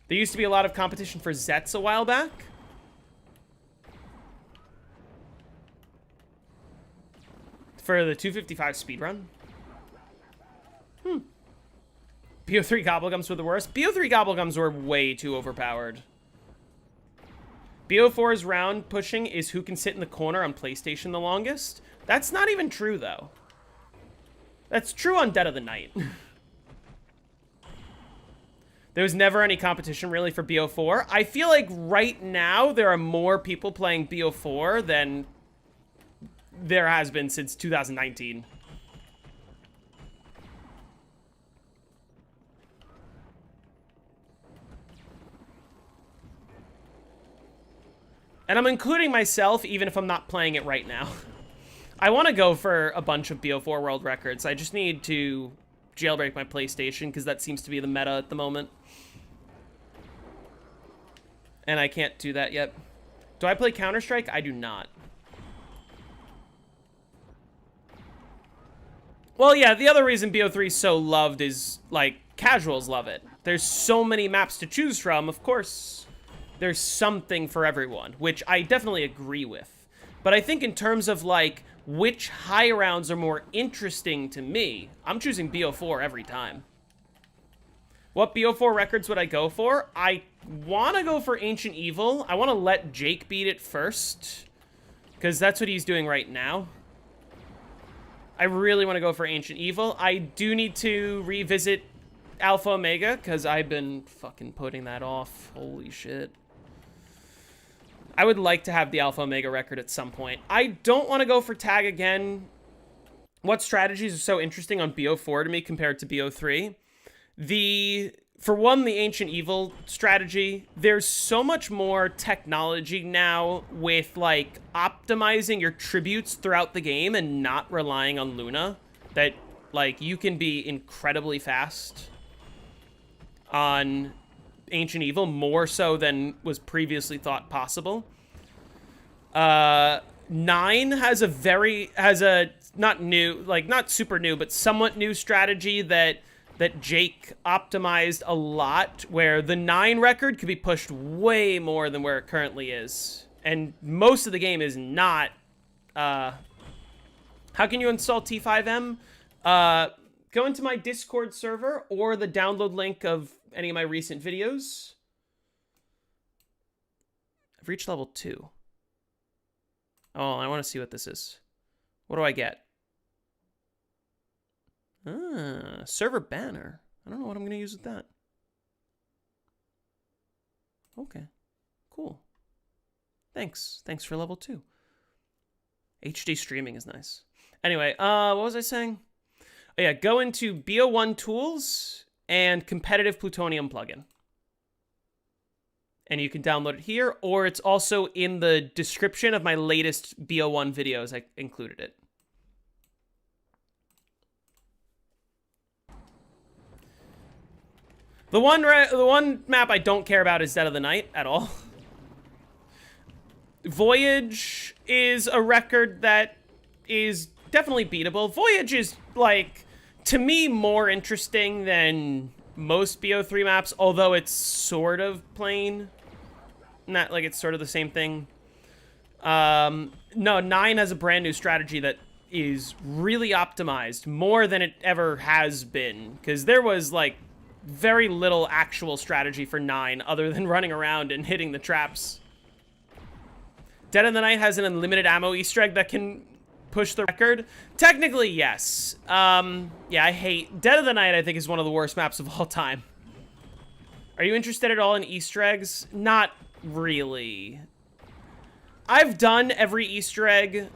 A: There used to be a lot of competition for Zets a while back. For the 255 speedrun. BO3 Gobblegums were the worst. BO3 Gobblegums were way too overpowered. BO4's round pushing is who can sit in the corner on PlayStation the longest. That's not even true, though. That's true on Dead of the Night. There was never any competition, really, for BO4. I feel like right now there are more people playing BO4 than there has been since 2019. And I'm including myself, even if I'm not playing it right now. I want to go for a bunch of BO4 world records. I just need to jailbreak my PlayStation, because that seems to be the meta at the moment. And I can't do that yet. Do I play Counter-Strike? I do not. Well, yeah, the other reason BO3 is so loved is, like, casuals love it. There's so many maps to choose from, of course. there's something for everyone, which I definitely agree with. But I think in terms of, like, which high rounds are more interesting to me, I'm choosing BO4 every time. What BO4 records would I go for? I want to go for Ancient Evil. I want to let Jake beat it first, because that's what he's doing right now. I really want to go for Ancient Evil. I do need to revisit Alpha Omega, because I've been fucking putting that off. Holy shit. I would like to have the Alpha Omega record at some point. I don't want to go for tag again. What strategies are so interesting on BO4 to me compared to BO3? For one, the Ancient Evil strategy, there's so much more technology now with, like, optimizing your tributes throughout the game and not relying on Luna, that, like, you can be incredibly fast on Ancient Evil, more so than was previously thought possible. 9 has a not new, like, not super new, but somewhat new strategy that Jake optimized a lot, where the 9 record could be pushed way more than where it currently is. And most of the game is not, how can you install T5M? Go into my Discord server or the download link of any of my recent videos. I've reached level 2. Oh, I want to see what this is. What do I get? Server banner. I don't know what I'm going to use with that. Okay. Cool. Thanks. Thanks for level 2. HD streaming is nice. Anyway, what was I saying? Oh, yeah, go into BO1 tools and competitive plutonium plugin. And you can download it here, or it's also in the description of my latest BO1 videos. I included it. The one map I don't care about is Dead of the Night at all. Voyage is a record that is definitely beatable. Voyage is, like, to me, more interesting than most BO3 maps, although it's sort of plain. Not like it's sort of the same thing. No, 9 has a brand new strategy that is really optimized, more than it ever has been, because there was, like, very little actual strategy for 9 other than running around and hitting the traps. Dead of the Night has an unlimited ammo Easter egg that can push the record. Technically, yes. Yeah, I hate... Dead of the Night, I think, is one of the worst maps of all time. Are you interested at all in Easter eggs? Not really. I've done every Easter egg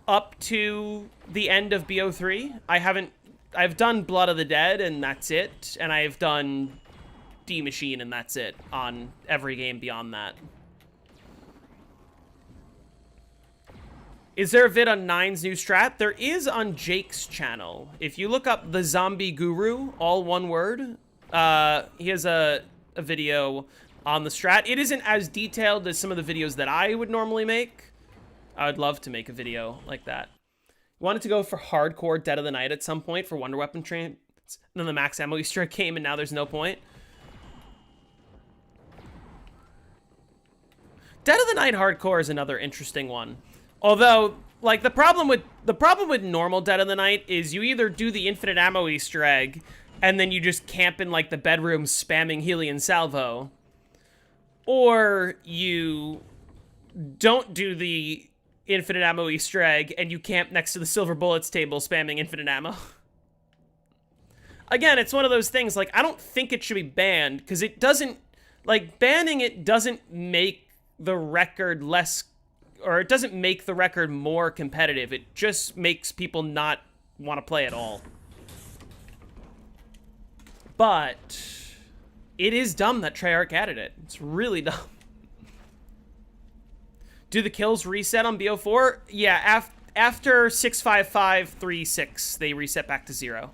A: up to the end of BO3. I've done Blood of the Dead, and that's it. And I've done D-Machine, and that's it on every game beyond that. Is there a vid on 9's new strat? There is on Jake's channel. If you look up the Zombie Guru, all one word, he has a video on the strat. It isn't as detailed as some of the videos that I would normally make. I would love to make a video like that. Wanted to go for hardcore Dead of the Night at some point for Wonder Weapon trains. Then the max ammo Easter egg came, and now there's no point. Dead of the Night hardcore is another interesting one. Although, like, the problem with normal Dead of the Night is you either do the infinite ammo Easter egg, and then you just camp in, like, the bedroom spamming Helion Salvo, or you don't do the infinite ammo Easter egg, and you camp next to the silver bullets table spamming infinite ammo. Again, it's one of those things, like, I don't think it should be banned, because it doesn't, like, banning it doesn't make the record less, or it doesn't make the record more competitive. It just makes people not want to play at all. But it is dumb that Treyarch added it. It's really dumb. Do the kills reset on BO4? Yeah, after 65536, they reset back to 0.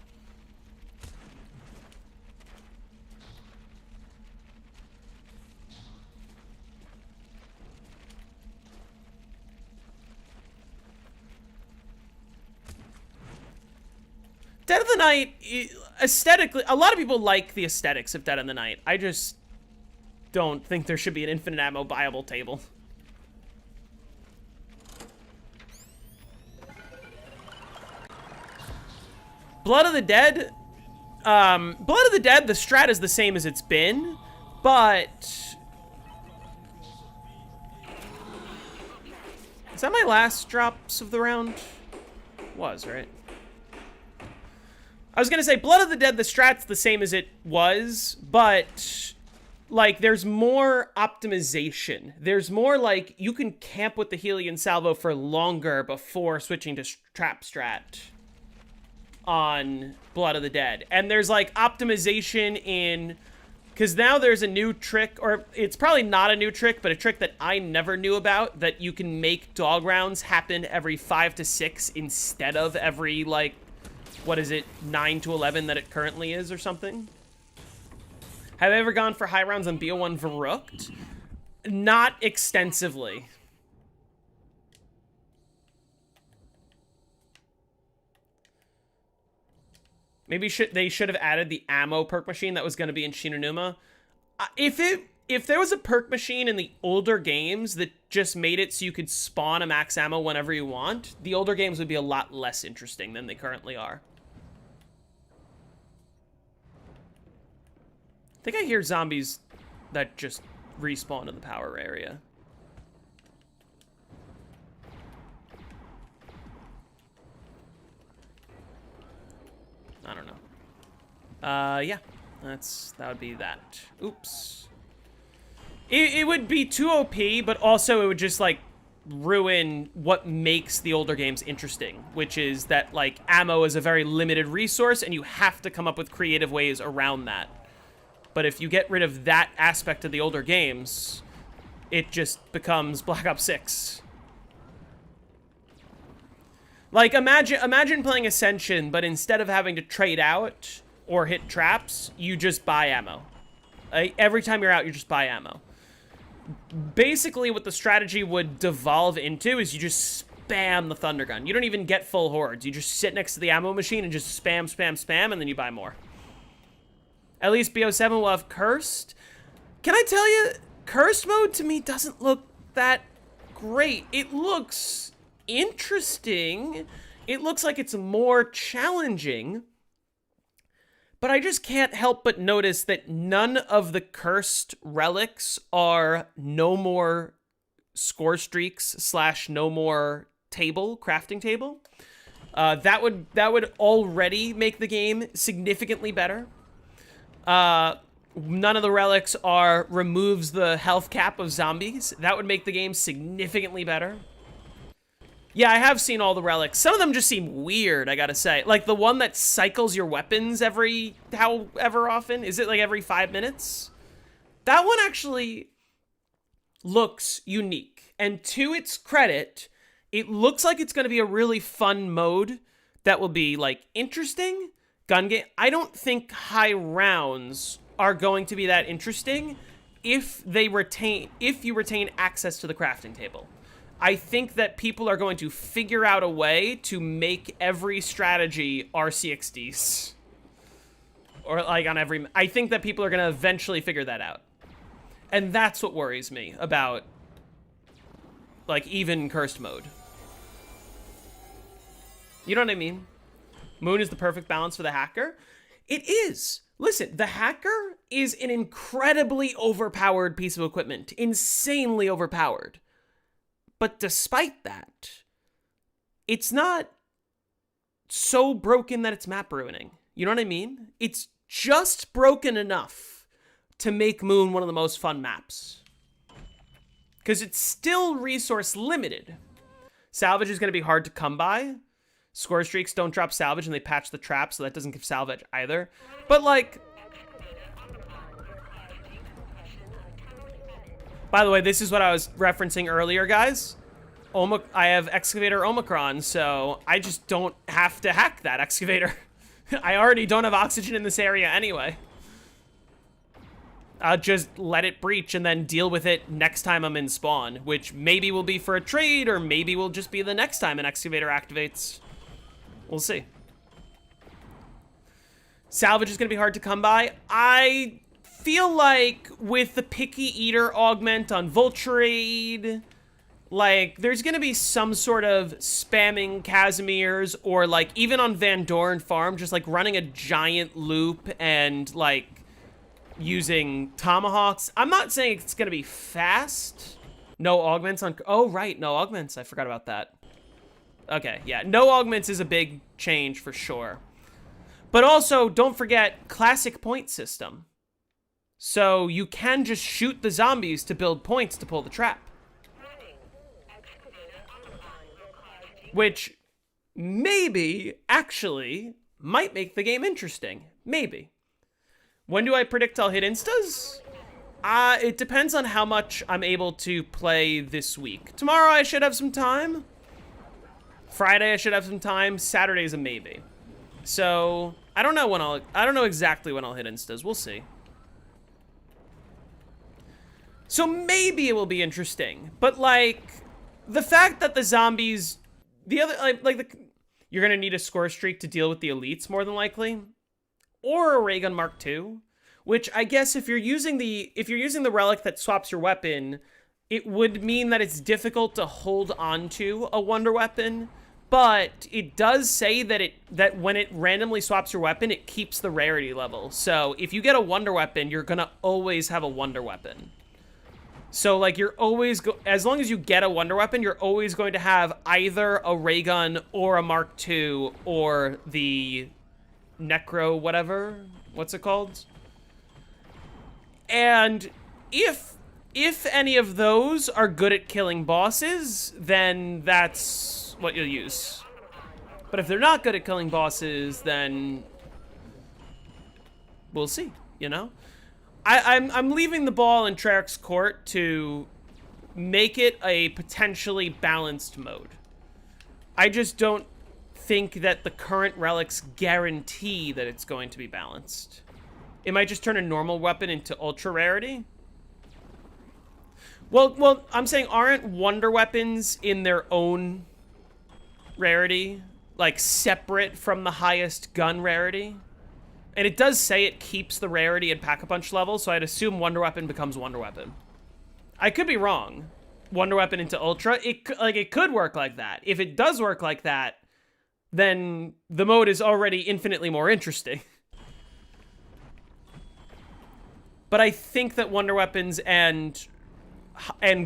A: Dead of the Night, aesthetically, a lot of people like the aesthetics of Dead of the Night. I just don't think there should be an infinite ammo buyable table. Blood of the Dead, the strat is the same as it's been, but... Is that my last drops of the round? Was, right? I was gonna say, Blood of the Dead, the strat's the same as it was, but, like, there's more optimization. There's more, like, you can camp with the Helion Salvo for longer before switching to trap strat on Blood of the Dead. And there's, like, optimization in... Because now there's a new trick, or it's probably not a new trick, but a trick that I never knew about, that you can make dog rounds happen every 5 to 6 instead of every, like, what is it, 9 to 11 that it currently is or something. Have I ever gone for high rounds on BO1 Verrückt? Not extensively. Maybe they should have added the ammo perk machine that was going to be in Shinonuma. If there was a perk machine in the older games that just made it so you could spawn a max ammo whenever you want, the older games would be a lot less interesting than they currently are. I think I hear zombies that just respawn in the power area. I don't know. Yeah, that would be that. Oops. It would be too OP, but also it would just, like, ruin what makes the older games interesting, which is that, like, ammo is a very limited resource, and you have to come up with creative ways around that. But if you get rid of that aspect of the older games, it just becomes Black Ops 6. Like, imagine playing Ascension, but instead of having to trade out or hit traps, you just buy ammo. Every time you're out, you just buy ammo. Basically, what the strategy would devolve into is you just spam the Thunder Gun. You don't even get full hordes. You just sit next to the ammo machine and just spam, spam, spam, and then you buy more. At least BO7 will have Cursed. Can I tell you, Cursed mode to me doesn't look that great. It looks interesting. It looks like it's more challenging. But I just can't help but notice that none of the cursed relics are no more score streaks / no more table, crafting table. That would already make the game significantly better. None of the relics removes the health cap of zombies. That would make the game significantly better. Yeah, I have seen all the relics. Some of them just seem weird, I gotta say. Like, the one that cycles your weapons every however often. Is it, like, every 5 minutes? That one actually looks unique. And to its credit, it looks like it's gonna be a really fun mode that will be, like, interesting. Gun game. I don't think high rounds are going to be that interesting if you retain access to the crafting table. I think that people are going to figure out a way to make every strategy RCXDs. Or, like, on every... I think that people are going to eventually figure that out. And that's what worries me about, like, even cursed mode. You know what I mean? Moon is the perfect balance for the hacker. It is. Listen, the hacker is an incredibly overpowered piece of equipment. Insanely overpowered. But despite that, it's not so broken that it's map ruining. You know what I mean? It's just broken enough to make Moon one of the most fun maps. Because it's still resource limited. Salvage is going to be hard to come by. Score streaks don't drop salvage and they patch the trap, so that doesn't give salvage either. But, like... By the way, this is what I was referencing earlier, guys. I have Excavator Omicron, so I just don't have to hack that Excavator. I already don't have oxygen in this area anyway. I'll just let it breach and then deal with it next time I'm in spawn, which maybe will be for a trade, or maybe will just be the next time an Excavator activates. We'll see. Salvage is going to be hard to come by. I feel like with the Picky Eater augment on Vulturade, like, there's gonna be some sort of spamming Casimirs, or, like, even on Van Doren Farm, just, like, running a giant loop and, like, using Tomahawks. I'm not saying it's gonna be fast. No augments on... Oh, right, no augments. I forgot about that. Okay, yeah. No augments is a big change for sure. But also, don't forget, classic point system. So you can just shoot the zombies to build points to pull the trap. Which maybe, actually, might make the game interesting. Maybe. When do I predict I'll hit instas? It depends on how much I'm able to play this week. Tomorrow I should have some time. Friday I should have some time. Saturday's a maybe. So, I don't know exactly when I'll hit instas. We'll see. So maybe it will be interesting. But, like, the fact that the zombies... you're gonna need a score streak to deal with the elites, more than likely. Or a ray gun Mark II. Which, I guess, if you're using the relic that swaps your weapon, it would mean that it's difficult to hold onto a wonder weapon. But it does say that when it randomly swaps your weapon, it keeps the rarity level. So if you get a wonder weapon, you're gonna always have a wonder weapon. So, like, you're always... as long as you get a wonder weapon, you're always going to have either a ray gun or a Mark II or the Necro whatever. What's it called? And if any of those are good at killing bosses, then that's what you'll use. But if they're not good at killing bosses, then we'll see, you know? I'm leaving the ball in Treyarch's court to make it a potentially balanced mode. I just don't think that the current relics guarantee that it's going to be balanced. It might just turn a normal weapon into ultra rarity. Well, I'm saying aren't wonder weapons in their own rarity, like separate from the highest gun rarity? And it does say it keeps the rarity at Pack-a-Punch level, so I'd assume Wonder Weapon becomes Wonder Weapon. I could be wrong. Wonder Weapon into Ultra, it could work like that. If it does work like that, then the mode is already infinitely more interesting. But I think that Wonder Weapons and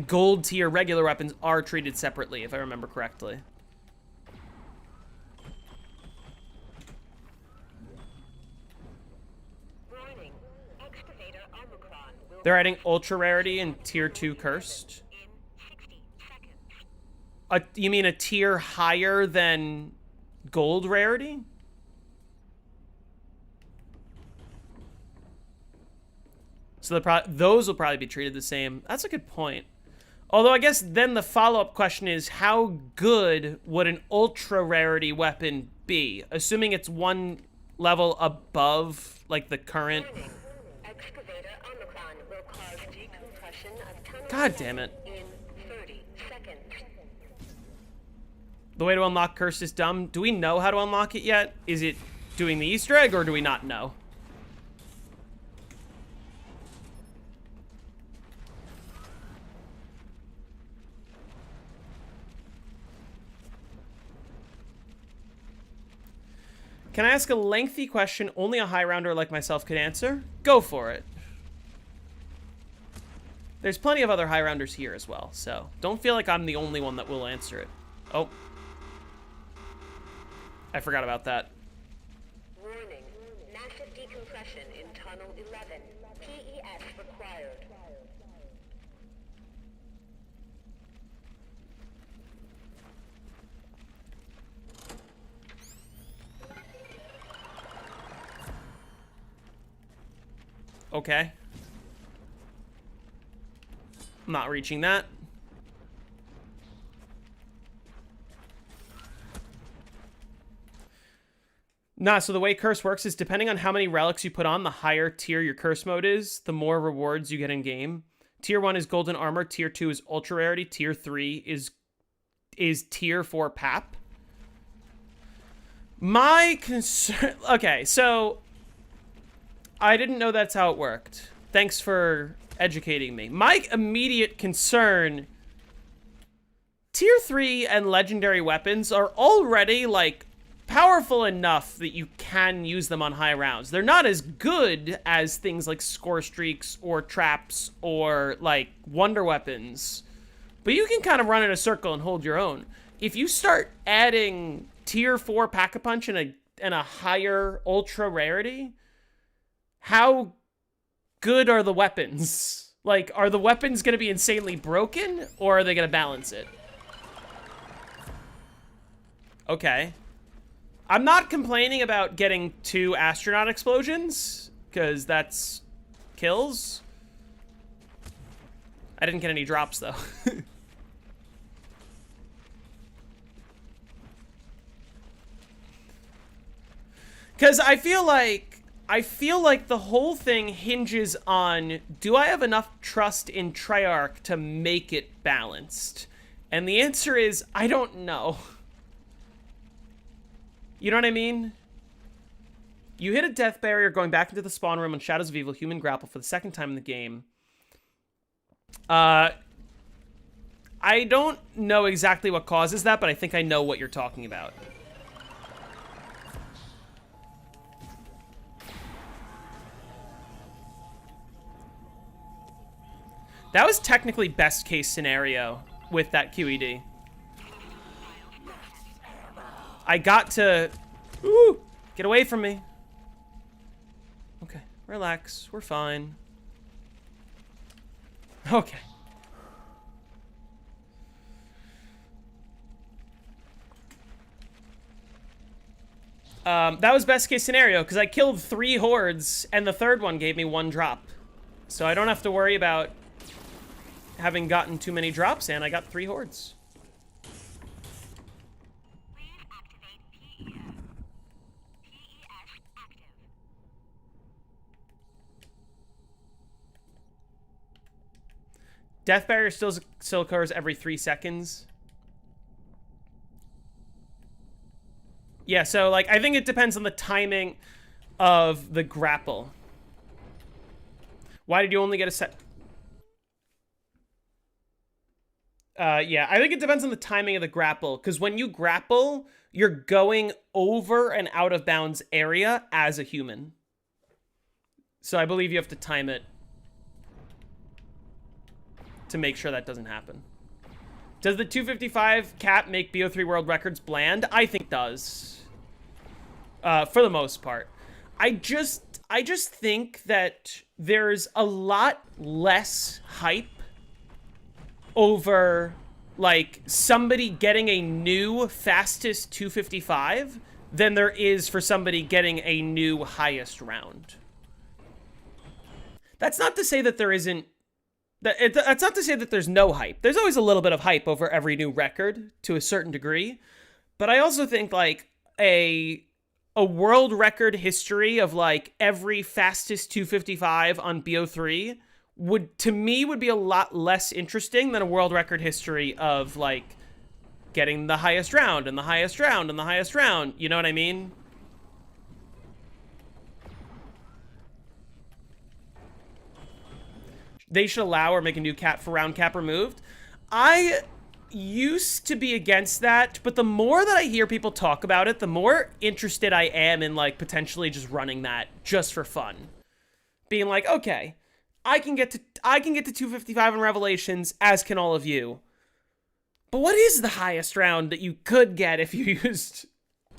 A: gold tier regular weapons are treated separately, if I remember correctly. They're adding ultra rarity and tier 2 cursed. You mean a tier higher than gold rarity? So those will probably be treated the same. That's a good point. Although I guess then the follow-up question is, how good would an ultra rarity weapon be? Assuming it's one level above, like, the current... God damn it. The way to unlock Curse is dumb. Do we know how to unlock it yet? Is it doing the Easter egg, or do we not know? Can I ask a lengthy question only a high rounder like myself could answer? Go for it. There's plenty of other high rounders here as well, so don't feel like I'm the only one that will answer it. Oh. I forgot about that.
B: Warning. Massive decompression in Tunnel 11. PES required.
A: Okay. I'm not reaching that. Nah, so the way curse works is depending on how many relics you put on, the higher tier your curse mode is, the more rewards you get in game. Tier 1 is golden armor, tier 2 is ultra rarity, tier 3 is tier 4 pap. My concern... Okay, so I didn't know that's how it worked. Thanks for educating me. My immediate concern... Tier 3 and legendary weapons are already, like, powerful enough that you can use them on high rounds. They're not as good as things like score streaks or traps or, like, wonder weapons. But you can kind of run in a circle and hold your own. If you start adding tier 4 Pack-a-Punch and a higher ultra rarity, how good are the weapons? Like, are the weapons going to be insanely broken, or are they going to balance it? Okay. I'm not complaining about getting 2 astronaut explosions, because that's kills. I didn't get any drops, though. Because I feel like the whole thing hinges on, do I have enough trust in Treyarch to make it balanced? And the answer is, I don't know. You know what I mean? You hit a death barrier going back into the spawn room on Shadows of Evil Human Grapple for the 2nd time in the game. I don't know exactly what causes that, but I think I know what you're talking about. That was technically best case scenario with that QED. I got to... Ooh! Get away from me. Okay, relax. We're fine. Okay. That was best case scenario, because I killed 3 hordes, and the 3rd one gave me 1 drop. So I don't have to worry about having gotten too many drops, and I got 3 hordes. Death barrier still occurs every 3 seconds. Yeah, so, like, I think it depends on the timing of the grapple. Why did you only get a set? Yeah, I think it depends on the timing of the grapple, because when you grapple, you're going over an out-of-bounds area as a human. So I believe you have to time it to make sure that doesn't happen. Does the 255 cap make BO3 world records bland? I think it does. For the most part. I just think that there's a lot less hype over, like, somebody getting a new fastest 255 than there is for somebody getting a new highest round. That's not to say that there isn't... That's not to say that there's no hype. There's always a little bit of hype over every new record, to a certain degree. But I also think, like, a world record history of, like, every fastest 255 on BO3 would, to me, would be a lot less interesting than a world record history of, like, getting the highest round and the highest round and the highest round. You know what I mean? They should allow or make a new cap for round cap removed. I used to be against that, but the more that I hear people talk about it, the more interested I am in, like, potentially just running that just for fun. Being like, okay, I can get to 255 in Revelations, as can all of you. But what is the highest round that you could get if you used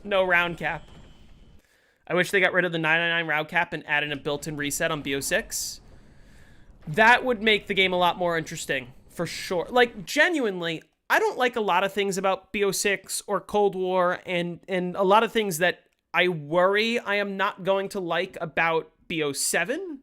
A: no round cap? I wish they got rid of the 999 round cap and added a built-in reset on BO6. That would make the game a lot more interesting, for sure. Like, genuinely, I don't like a lot of things about BO6 or Cold War, and a lot of things that I worry I am not going to like about BO7.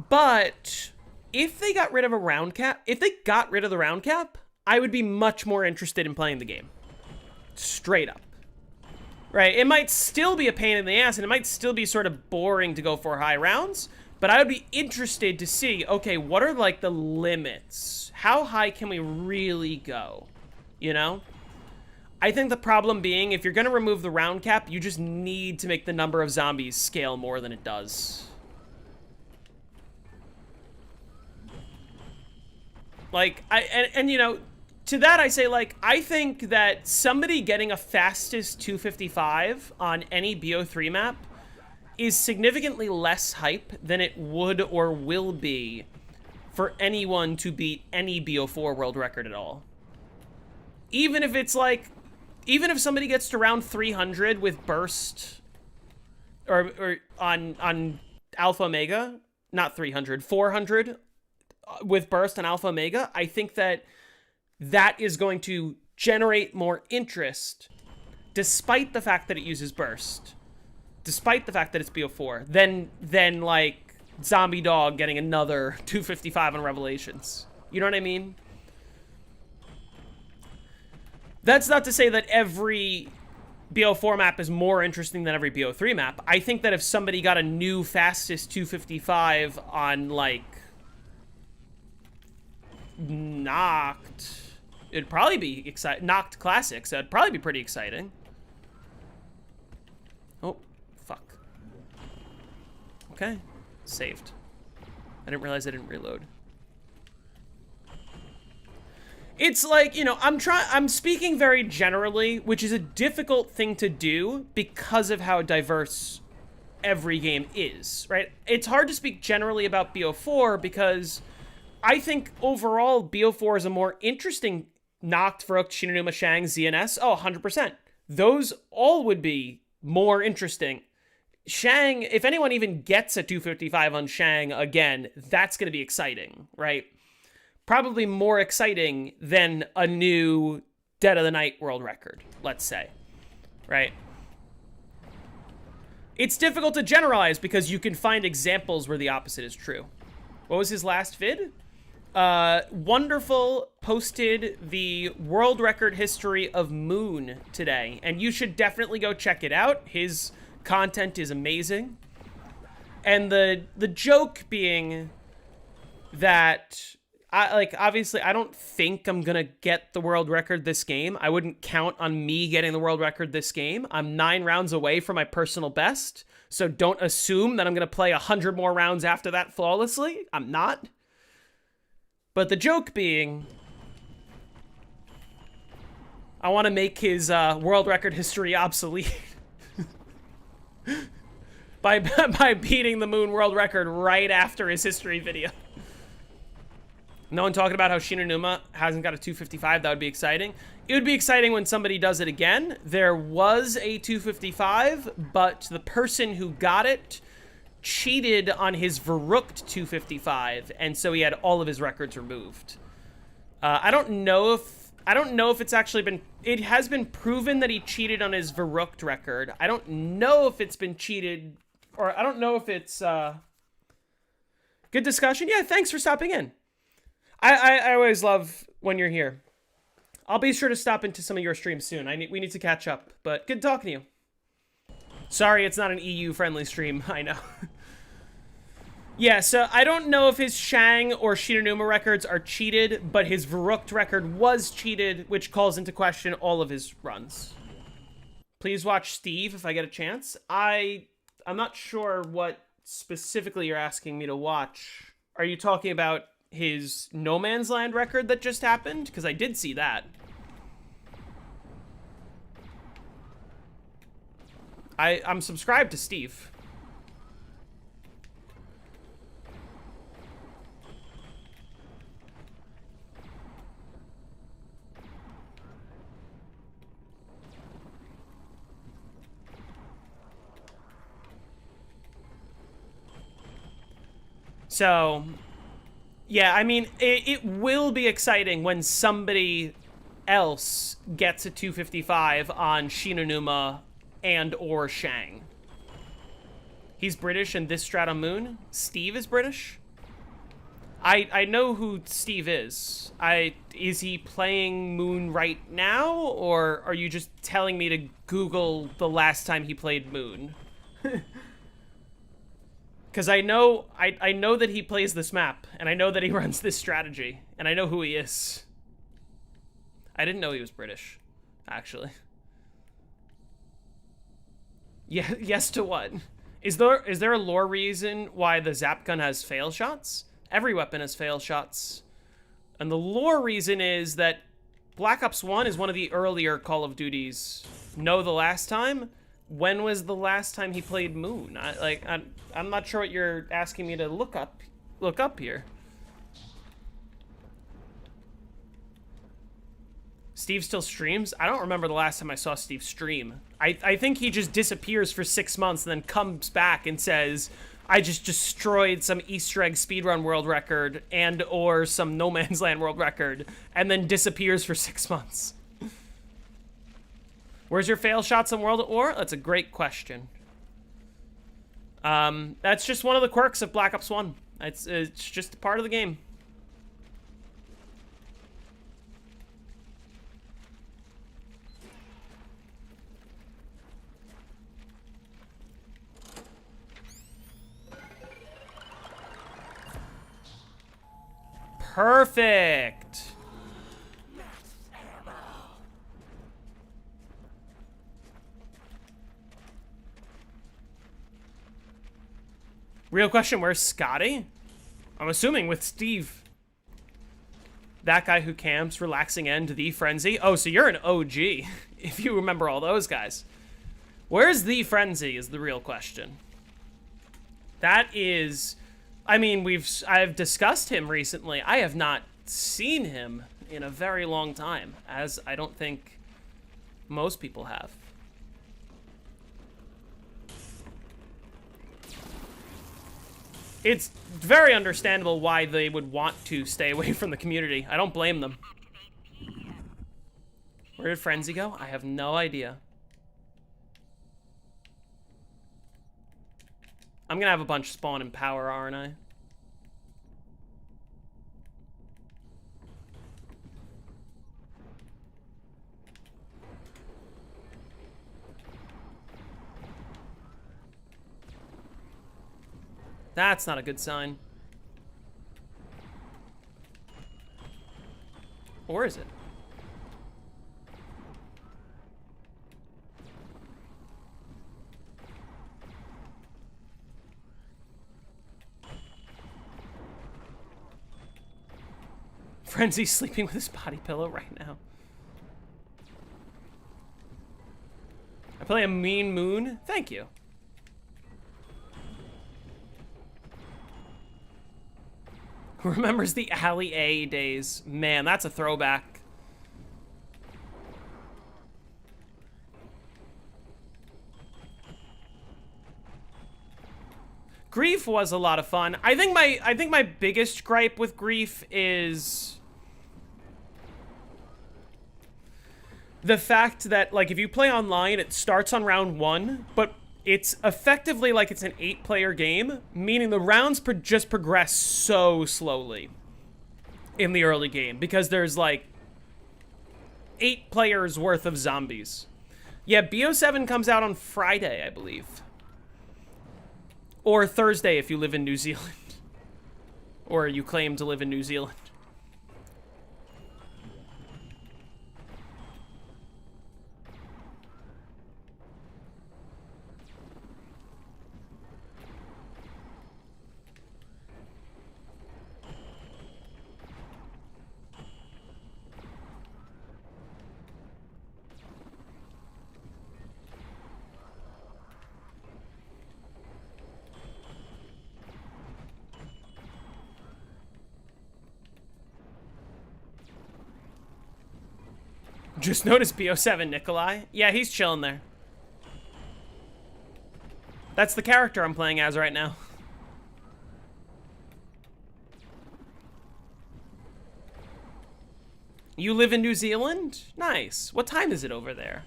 A: But if they got rid of a round cap, if they got rid of the round cap, I would be much more interested in playing the game. Straight up. Right, it might still be a pain in the ass, and it might still be sort of boring to go for high rounds, but I would be interested to see, okay, what are, like, the limits? How high can we really go? You know? I think the problem being, if you're going to remove the round cap, you just need to make the number of zombies scale more than it does. Like, and you know, to that I say, like, I think that somebody getting a fastest 255 on any BO3 map is significantly less hype than it would or will be for anyone to beat any BO4 world record at all. Even if it's like, even if somebody gets to round 300 with burst, or on Alpha Omega, not 300, 400 with burst on Alpha Omega, I think that that is going to generate more interest, despite the fact that it uses burst, despite the fact that it's BO4, than like Zombie Dog getting another 255 on Revelations. You know what I mean? That's not to say that every BO4 map is more interesting than every BO3 map. I think that if somebody got a new fastest 255 on, like, Knocked, it'd probably be exciting. Knocked Classics, that'd probably be pretty exciting. Oh, fuck. Okay, saved. I didn't realize I didn't reload. It's like, you know, I'm speaking very generally, which is a difficult thing to do because of how diverse every game is, right? It's hard to speak generally about BO4 because I think overall BO4 is a more interesting Noct, Varrock, Shinonuma, Shang, ZNS. Oh, 100%. Those all would be more interesting. Shang, if anyone even gets a 255 on Shang again, that's going to be exciting, right? Probably more exciting than a new Dead of the Night world record, let's say, right? It's difficult to generalize because you can find examples where the opposite is true. What was his last vid? Wonderful posted the world record history of Moon today, and you should definitely go check it out. His content is amazing. And the joke being that obviously, I don't think I'm gonna get the world record this game. I wouldn't count on me getting the world record this game. I'm 9 rounds away from my personal best, so don't assume that I'm gonna play 100 more rounds after that flawlessly. I'm not. But the joke being, I want to make his world record history obsolete by beating the Moon world record right after his history video. No one talking about how Shinonuma hasn't got a 255. That would be exciting. It would be exciting when somebody does it again. There was a 255, but the person who got it cheated on his Varrooked 255, and so he had all of his records removed. I don't know if it's actually been... It has been proven that he cheated on his Varrooked record. I don't know if it's been cheated, or I don't know if it's... Good discussion. Yeah, thanks for stopping in. I always love when you're here. I'll be sure to stop into some of your streams soon. We need to catch up, but good talking to you. Sorry, it's not an EU-friendly stream. I know. Yeah, so I don't know if his Shang or Shinonuma records are cheated, but his Varrooked record was cheated, which calls into question all of his runs. Please watch Steve if I get a chance. I'm not sure what specifically you're asking me to watch. Are you talking about his No Man's Land record that just happened? Because I did see that. I'm subscribed to Steve. So, yeah, I mean, it will be exciting when somebody else gets a 255 on Shinonuma and or Shang. He's British and this strat on Moon. Steve is British? I know who Steve is. Is he playing Moon right now, or are you just telling me to Google the last time he played Moon? Because I know that he plays this map, and I know that he runs this strategy, and I know who he is. I didn't know he was British. actually. Yeah, yes to what? Is there a lore reason why the zap gun has fail shots? Every weapon has fail shots. And the lore reason is that Black Ops 1 is one of the earlier Call of Duties. No, the last time? When was the last time he played Moon? I'm not sure what you're asking me to look up here. Steve still streams? I don't remember the last time I saw Steve stream. I think he just disappears for 6 months and then comes back and says, I just destroyed some Easter egg speedrun world record and or some No Man's Land world record, and then disappears for 6 months. Where's your fail shots in World at War? That's a great question. That's just one of the quirks of Black Ops 1. It's just a part of the game. Perfect. Real question, where's Scotty? I'm assuming with Steve. That guy who camps, Relaxing End, The Frenzy. Oh, so you're an OG, if you remember all those guys. Where's The Frenzy is the real question. That is... I mean, I've discussed him recently. I have not seen him in a very long time, as I don't think most people have. It's very understandable why they would want to stay away from the community. I don't blame them. Where did Frenzy go? I have no idea. I'm gonna have a bunch spawn in power, aren't I? That's not a good sign. Or is it? Frenzy's sleeping with his body pillow right now. I play a mean moon. Thank you. Who remembers the Alley A days? Man, that's a throwback. Grief was a lot of fun. I think my biggest gripe with Grief is the fact that, like, if you play online, it starts on round 1, but it's effectively like it's an 8-player game, meaning the rounds just progress so slowly in the early game because there's like 8 players worth of zombies. Yeah, BO7 comes out on Friday, I believe. Or Thursday if you live in New Zealand. Or you claim to live in New Zealand. Just noticed BO7 Nikolai. Yeah, he's chilling there. That's the character I'm playing as right now. You live in New Zealand? Nice. What time is it over there?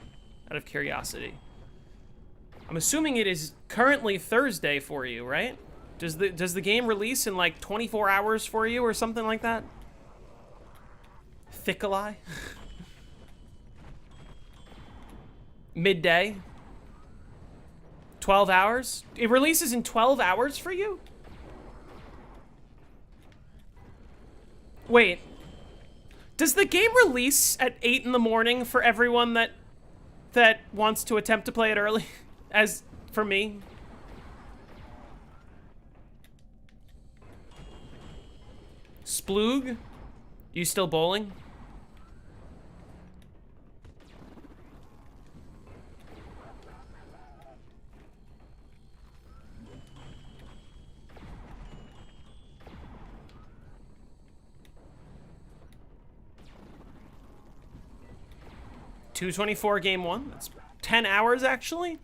A: Out of curiosity. I'm assuming it is currently Thursday for you, right? Does the game release in like 24 hours for you or something like that? Thickalai? Midday? 12 hours? It releases in 12 hours for you? Wait. Does the game release at 8 in the morning for everyone that wants to attempt to play it early? As for me? Sploog? You still bowling? $2:24 game 1. That's 10 hours, actually.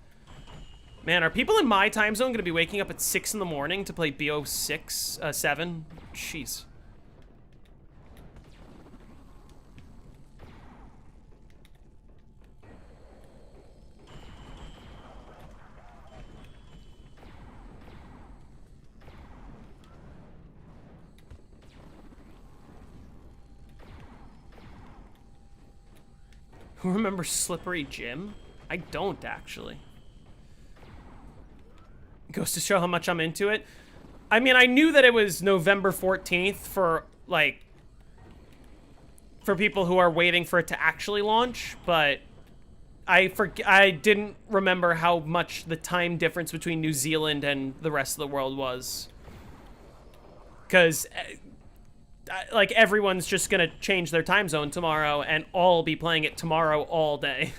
A: Man, are people in my time zone going to be waking up at 6 in the morning to play BO6, 7? Jeez. Who remembers Slippery Jim? I don't, actually. Goes to show how much I'm into it. I mean, I knew that it was November 14th for, like, for people who are waiting for it to actually launch, but I didn't remember how much the time difference between New Zealand and the rest of the world was. Because, like, everyone's just gonna change their time zone tomorrow and all be playing it tomorrow all day.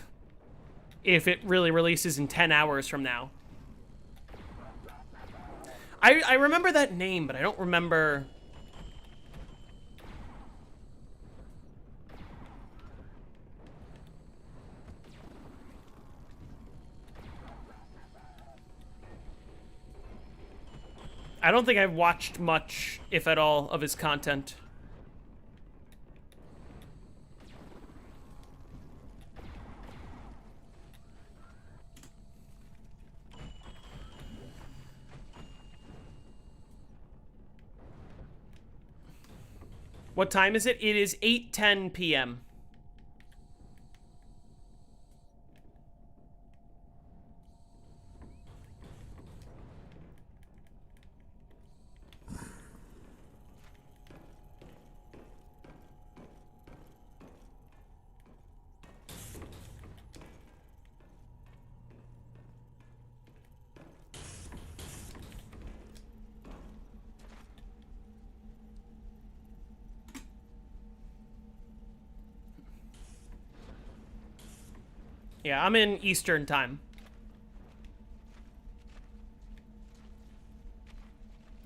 A: If it really releases in 10 hours from now. I remember that name, but I don't remember... I don't think I've watched much, if at all, of his content. What time is it? It is 8:10 p.m. Yeah, I'm in Eastern time.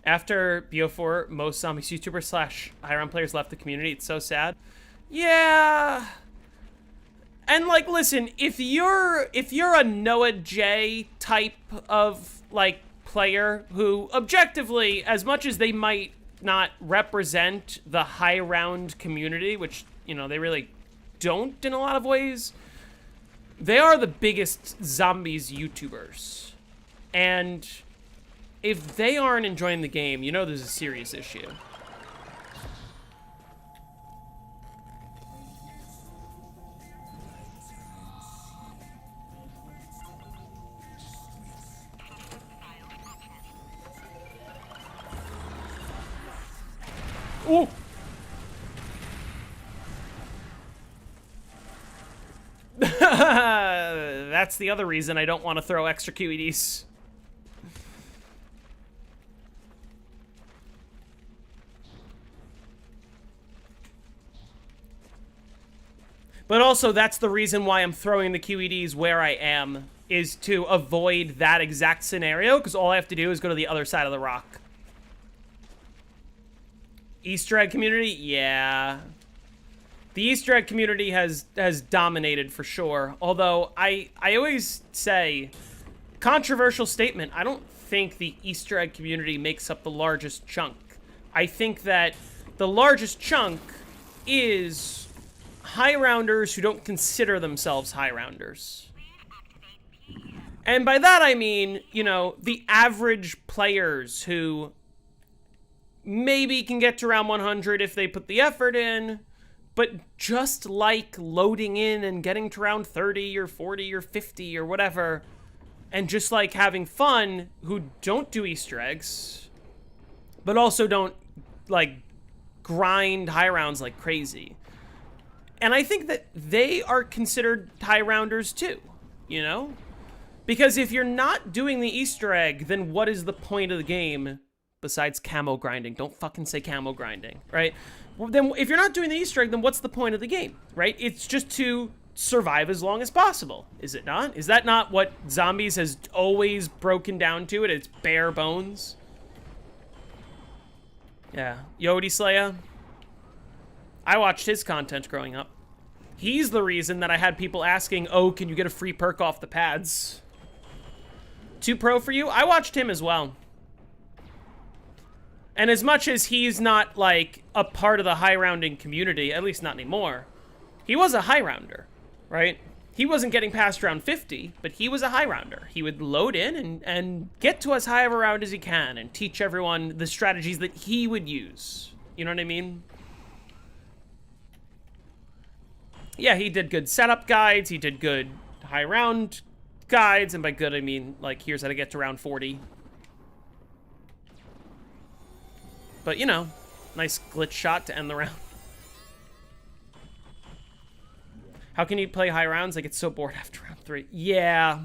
A: After BO4, most zombies YouTubers slash high-round players left the community. It's so sad. Yeah. And like, listen, if you're a Noah J type of like player who objectively, as much as they might not represent the high-round community, which, you know, they really don't in a lot of ways, they are the biggest zombies YouTubers. And if they aren't enjoying the game, you know there's a serious issue. Ooh! That's the other reason I don't want to throw extra QEDs. But also, that's the reason why I'm throwing the QEDs where I am, is to avoid that exact scenario, because all I have to do is go to the other side of the rock. Easter egg community? Yeah. The Easter egg community has dominated for sure. Although, I always say, controversial statement, I don't think the Easter egg community makes up the largest chunk. I think that the largest chunk is high-rounders who don't consider themselves high-rounders. And by that I mean, you know, the average players who maybe can get to round 100 if they put the effort in, but just like loading in and getting to round 30 or 40 or 50 or whatever, and just like having fun, who don't do Easter eggs, but also don't like grind high rounds like crazy. And I think that they are considered high rounders too, you know? Because if you're not doing the Easter egg, then what is the point of the game besides camo grinding? Don't fucking say camo grinding, right? Well, then if you're not doing the Easter egg, then what's the point of the game, right? It's just to survive as long as possible, is it not? Is that not what Zombies has always broken down to at its bare bones? Yeah, Yodi Slayer. I watched his content growing up. He's the reason that I had people asking, oh, can you get a free perk off the pads? Too pro for you? I watched him as well. And as much as he's not, like, a part of the high rounding community, at least not anymore, he was a high rounder, right? He wasn't getting past round 50, but he was a high rounder. He would load in and get to as high of a round as he can and teach everyone the strategies that he would use. You know what I mean? Yeah, he did good setup guides. He did good high round guides. And by good, I mean, like, here's how to get to round 40. But, you know, nice glitch shot to end the round. How can you play high rounds? I get so bored after round 3. Yeah.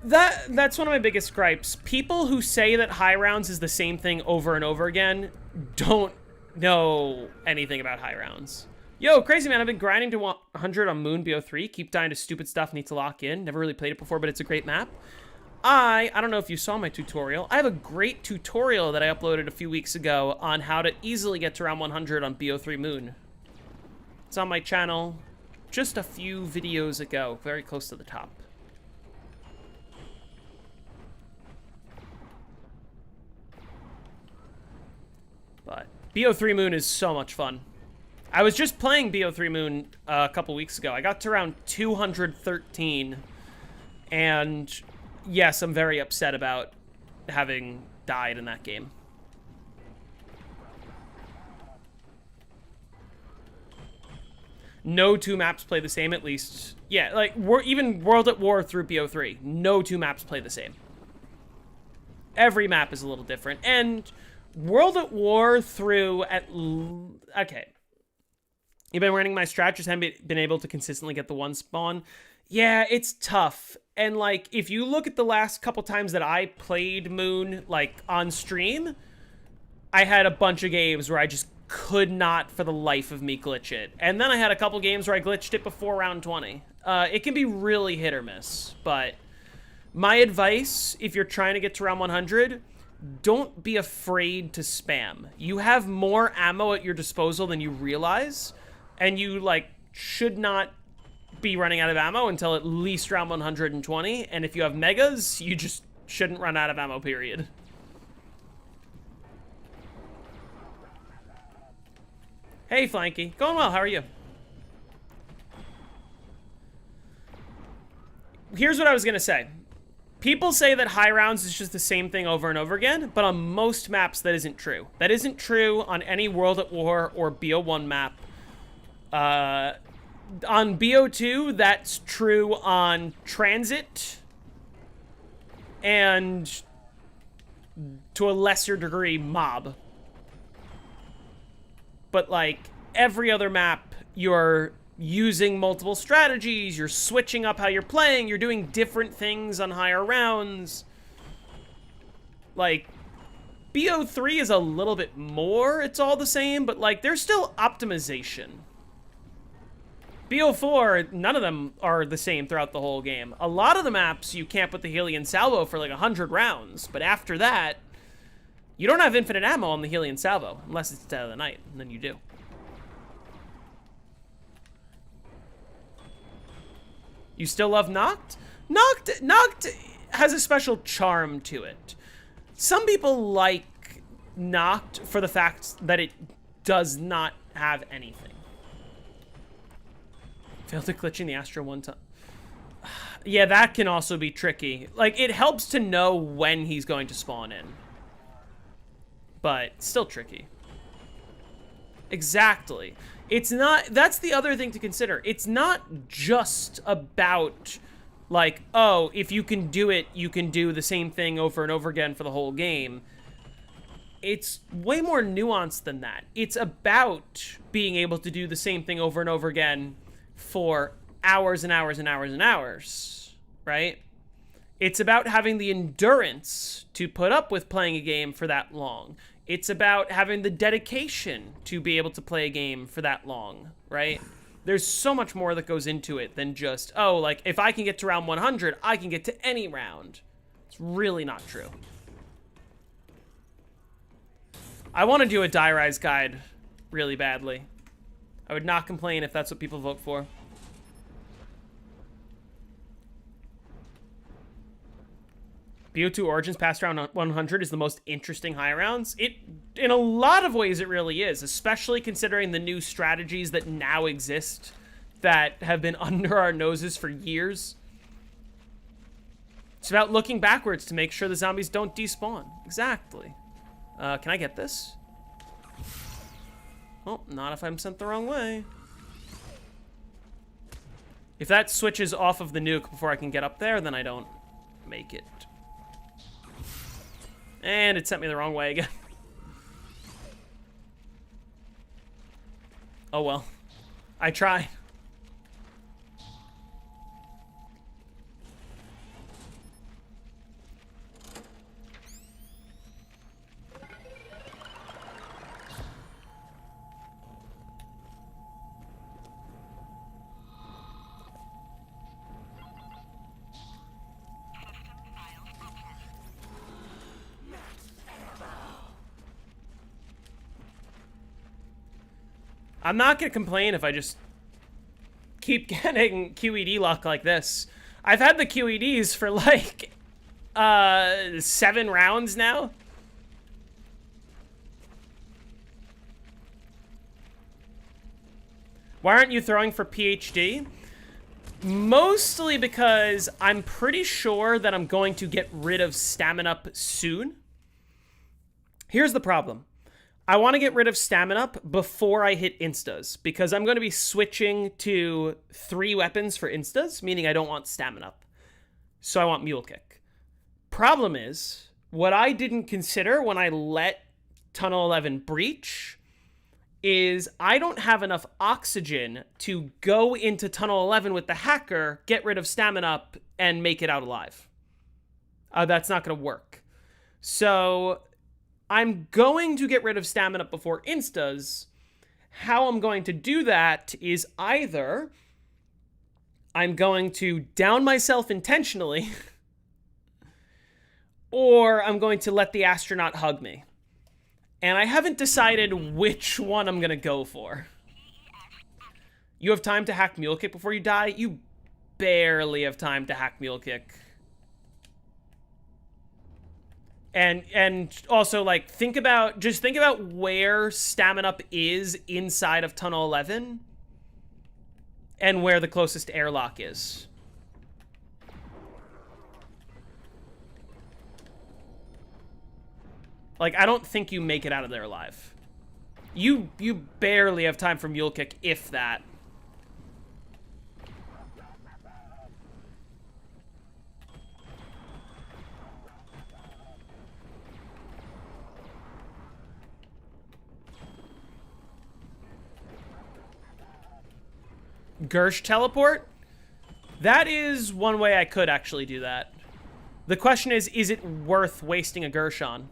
A: That's one of my biggest gripes. People who say that high rounds is the same thing over and over again don't know anything about high rounds. Yo, crazy man, I've been grinding to 100 on Moon BO3. Keep dying to stupid stuff, need to lock in. Never really played it before, but it's a great map. I don't know if you saw my tutorial. I have a great tutorial that I uploaded a few weeks ago on how to easily get to round 100 on BO3 Moon. It's on my channel just a few videos ago, very close to the top. But BO3 Moon is so much fun. I was just playing BO3 Moon a couple weeks ago. I got to round 213, and yes, I'm very upset about having died in that game. No two maps play the same, at least. Yeah, like, even World at War through BO3, no two maps play the same. Every map is a little different. And World at War through okay. You've been running my strat, just haven't been able to consistently get the one spawn. Yeah, it's tough. And, like, if you look at the last couple times that I played Moon, like, on stream, I had a bunch of games where I just could not, for the life of me, glitch it. And then I had a couple games where I glitched it before round 20. It can be really hit or miss, but my advice, if you're trying to get to round 100, don't be afraid to spam. You have more ammo at your disposal than you realize, and you, like, should not be running out of ammo until at least round 120, and if you have megas, you just shouldn't run out of ammo, period. Hey, Flanky. Going well, how are you? Here's what I was gonna say. People say that high rounds is just the same thing over and over again, but on most maps that isn't true. That isn't true on any World at War or BO1 map. On BO2, that's true on Transit, and to a lesser degree, Mob. But, like, every other map, you're using multiple strategies, you're switching up how you're playing, you're doing different things on higher rounds. Like, BO3 is a little bit more, it's all the same, but, like, there's still optimization. BO4, none of them are the same throughout the whole game. A lot of the maps, you can't put the Helion Salvo for like 100 rounds, but after that, you don't have infinite ammo on the Helion Salvo, unless it's Dead of the Night, and then you do. You still love Noct? Noct has a special charm to it. Some people like Noct for the fact that it does not have anything. Failed to glitching the Astro one time. Yeah, that can also be tricky. Like, it helps to know when he's going to spawn in. But still tricky. Exactly. It's not, that's the other thing to consider. It's not just about, like, oh, if you can do it, you can do the same thing over and over again for the whole game. it's way more nuanced than that. It's about being able to do the same thing over and over again for hours and hours and hours and hours, right? It's about having the endurance to put up with playing a game for that long. It's about having the dedication to be able to play a game for that long, right? There's so much more that goes into it than just, oh, like, if I can get to round 100, I can get to any round. It's really not true. I want to do a Die Rise guide really badly. I would not complain if that's what people vote for. BO2 Origins past round 100 is the most interesting high rounds. It, in a lot of ways, it really is, especially considering the new strategies that now exist that have been under our noses for years. It's about looking backwards to make sure the zombies don't despawn. Exactly. Can I get this? Oh, not if I'm sent the wrong way. If that switches off of the nuke before I can get up there, then I don't make it. And it sent me the wrong way again. Oh well. I tried. I'm not going to complain if I just keep getting QED luck like this. I've had the QEDs for like 7 rounds now. Why aren't you throwing for PhD? Mostly because I'm pretty sure that I'm going to get rid of Stamina Up soon. Here's the problem. I want to get rid of Stamina Up before I hit instas, because I'm going to be switching to 3 weapons for instas, meaning I don't want Stamina Up. So I want Mule Kick. Problem is, what I didn't consider when I let Tunnel 11 breach is I don't have enough oxygen to go into Tunnel 11 with the hacker, get rid of Stamina Up, and make it out alive. That's not going to work. So I'm going to get rid of Stamina Up before instas. How I'm going to do that is either I'm going to down myself intentionally or I'm going to let the astronaut hug me. And I haven't decided which one I'm going to go for. You have time to hack Mule Kick before you die? You barely have time to hack Mule Kick. And also, like, think about where Stamina Up is inside of Tunnel 11 and where the closest airlock is. Like, I don't think you make it out of there alive. You barely have time for Mule Kick, if that. Gersh teleport? That is one way I could actually do that. The question is it worth wasting a Gersh on?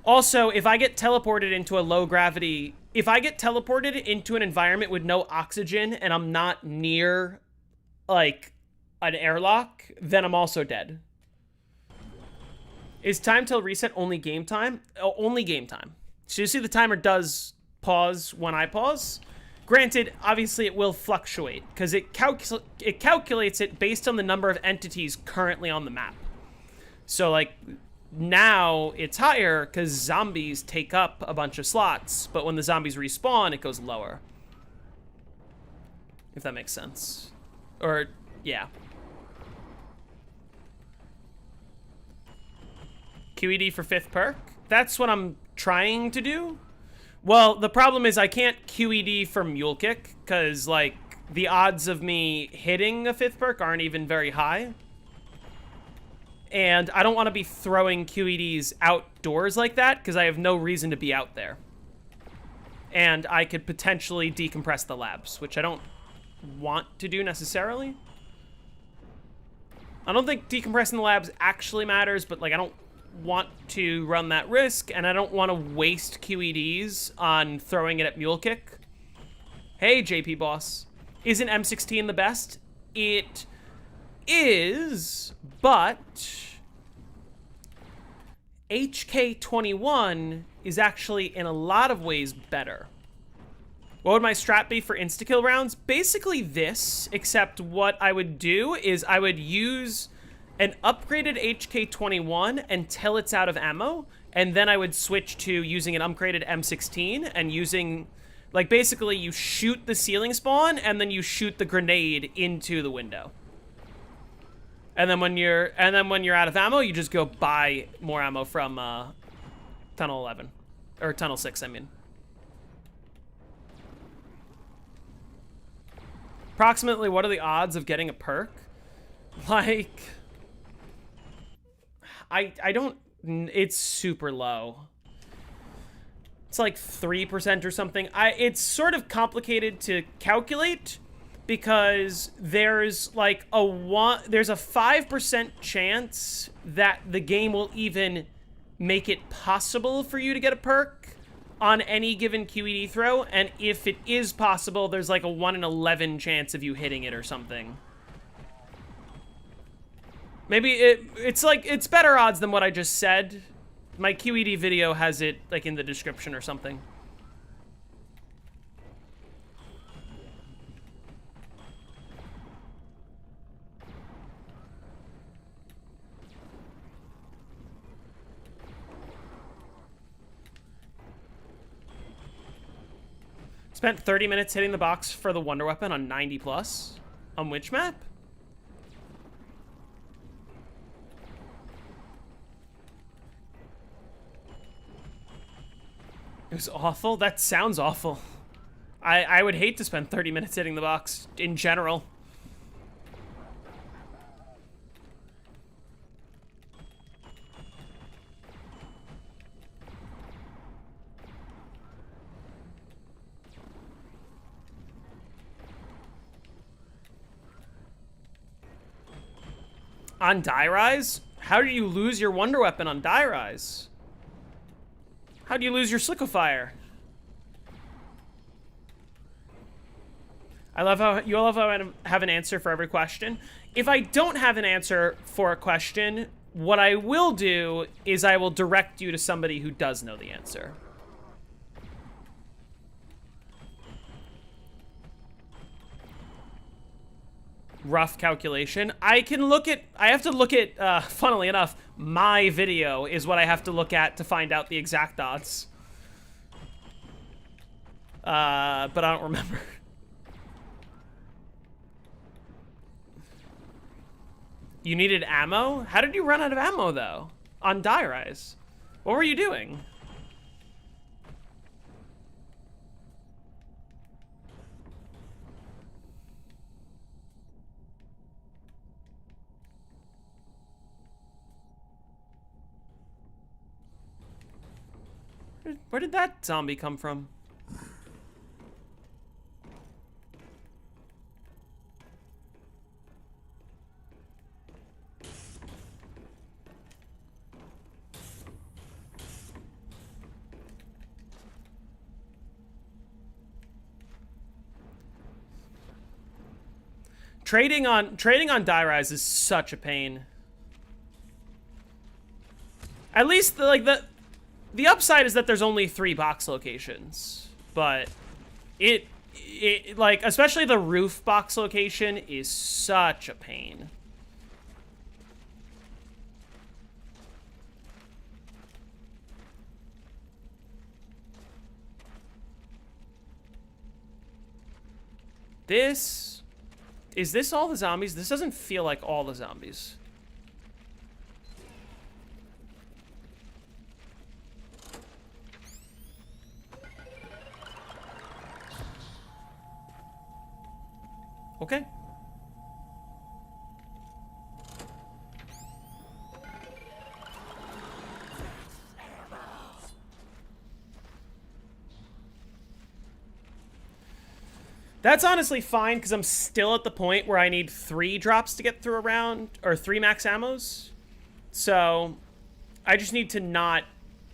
A: Also, if I get teleported into a low gravity... If I get teleported into an environment with no oxygen and I'm not near, like, an airlock, then I'm also dead. Is time till reset only game time? Oh, only game time. So you see the timer does pause when I pause. Granted, obviously it will fluctuate, because it calculates it based on the number of entities currently on the map. So, like, now it's higher because zombies take up a bunch of slots, but when the zombies respawn, it goes lower. If that makes sense. Or, yeah. QED for 5th perk? That's what I'm trying to do. Well, the problem is I can't QED for Mule Kick, because, like, the odds of me hitting a 5th perk aren't even very high. and I don't want to be throwing QEDs outdoors like that because I have no reason to be out there. And I could potentially decompress the labs, which I don't want to do necessarily. I don't think decompressing the labs actually matters, but like I don't want to run that risk, and I don't want to waste QEDs on throwing it at Mule Kick. Hey, JP Boss. Isn't M16 the best? It is, but HK21 is actually in a lot of ways better. What would my strat be for insta-kill rounds? Basically this, except what I would do is I would use an upgraded HK21 until it's out of ammo, and then I would switch to using an upgraded M16 and using, like, basically you shoot the ceiling spawn and then you shoot the grenade into the window. And then when you're out of ammo, you just go buy more ammo from Tunnel 11 or Tunnel 6, I mean. Approximately, what are the odds of getting a perk? Like, I don't, it's super low. It's like 3% or something. It's sort of complicated to calculate because there's like there's a 5% chance that the game will even make it possible for you to get a perk on any given QED throw, and if it is possible, there's like a 1 in 11 chance of you hitting it or something. Maybe it's better odds than what I just said. My QED video has it like in the description or something. Spent 30 minutes hitting the box for the Wonder Weapon on 90 plus. On which map? It was awful? That sounds awful. I would hate to spend 30 minutes hitting the box in general. On Die Rise? How do you lose your Wonder Weapon on Die Rise? How do you lose your Slickifire? I love how I have an answer for every question. If I don't have an answer for a question, what I will do is I will direct you to somebody who does know the answer. Rough calculation. I have to look at, funnily enough, my video is what I have to look at to find out the exact odds. But I don't remember. You needed ammo? How did you run out of ammo, though? On Die Rise? What were you doing? Where did that zombie come from? Trading on Die Rise is such a pain. At least the upside is that there's only 3 box locations, but it like, especially the roof box location is such a pain. Is this all the zombies? This doesn't feel like all the zombies. Okay. That's honestly fine, because I'm still at the point where I need 3 drops to get through a round, or 3 max ammos. So, I just need to not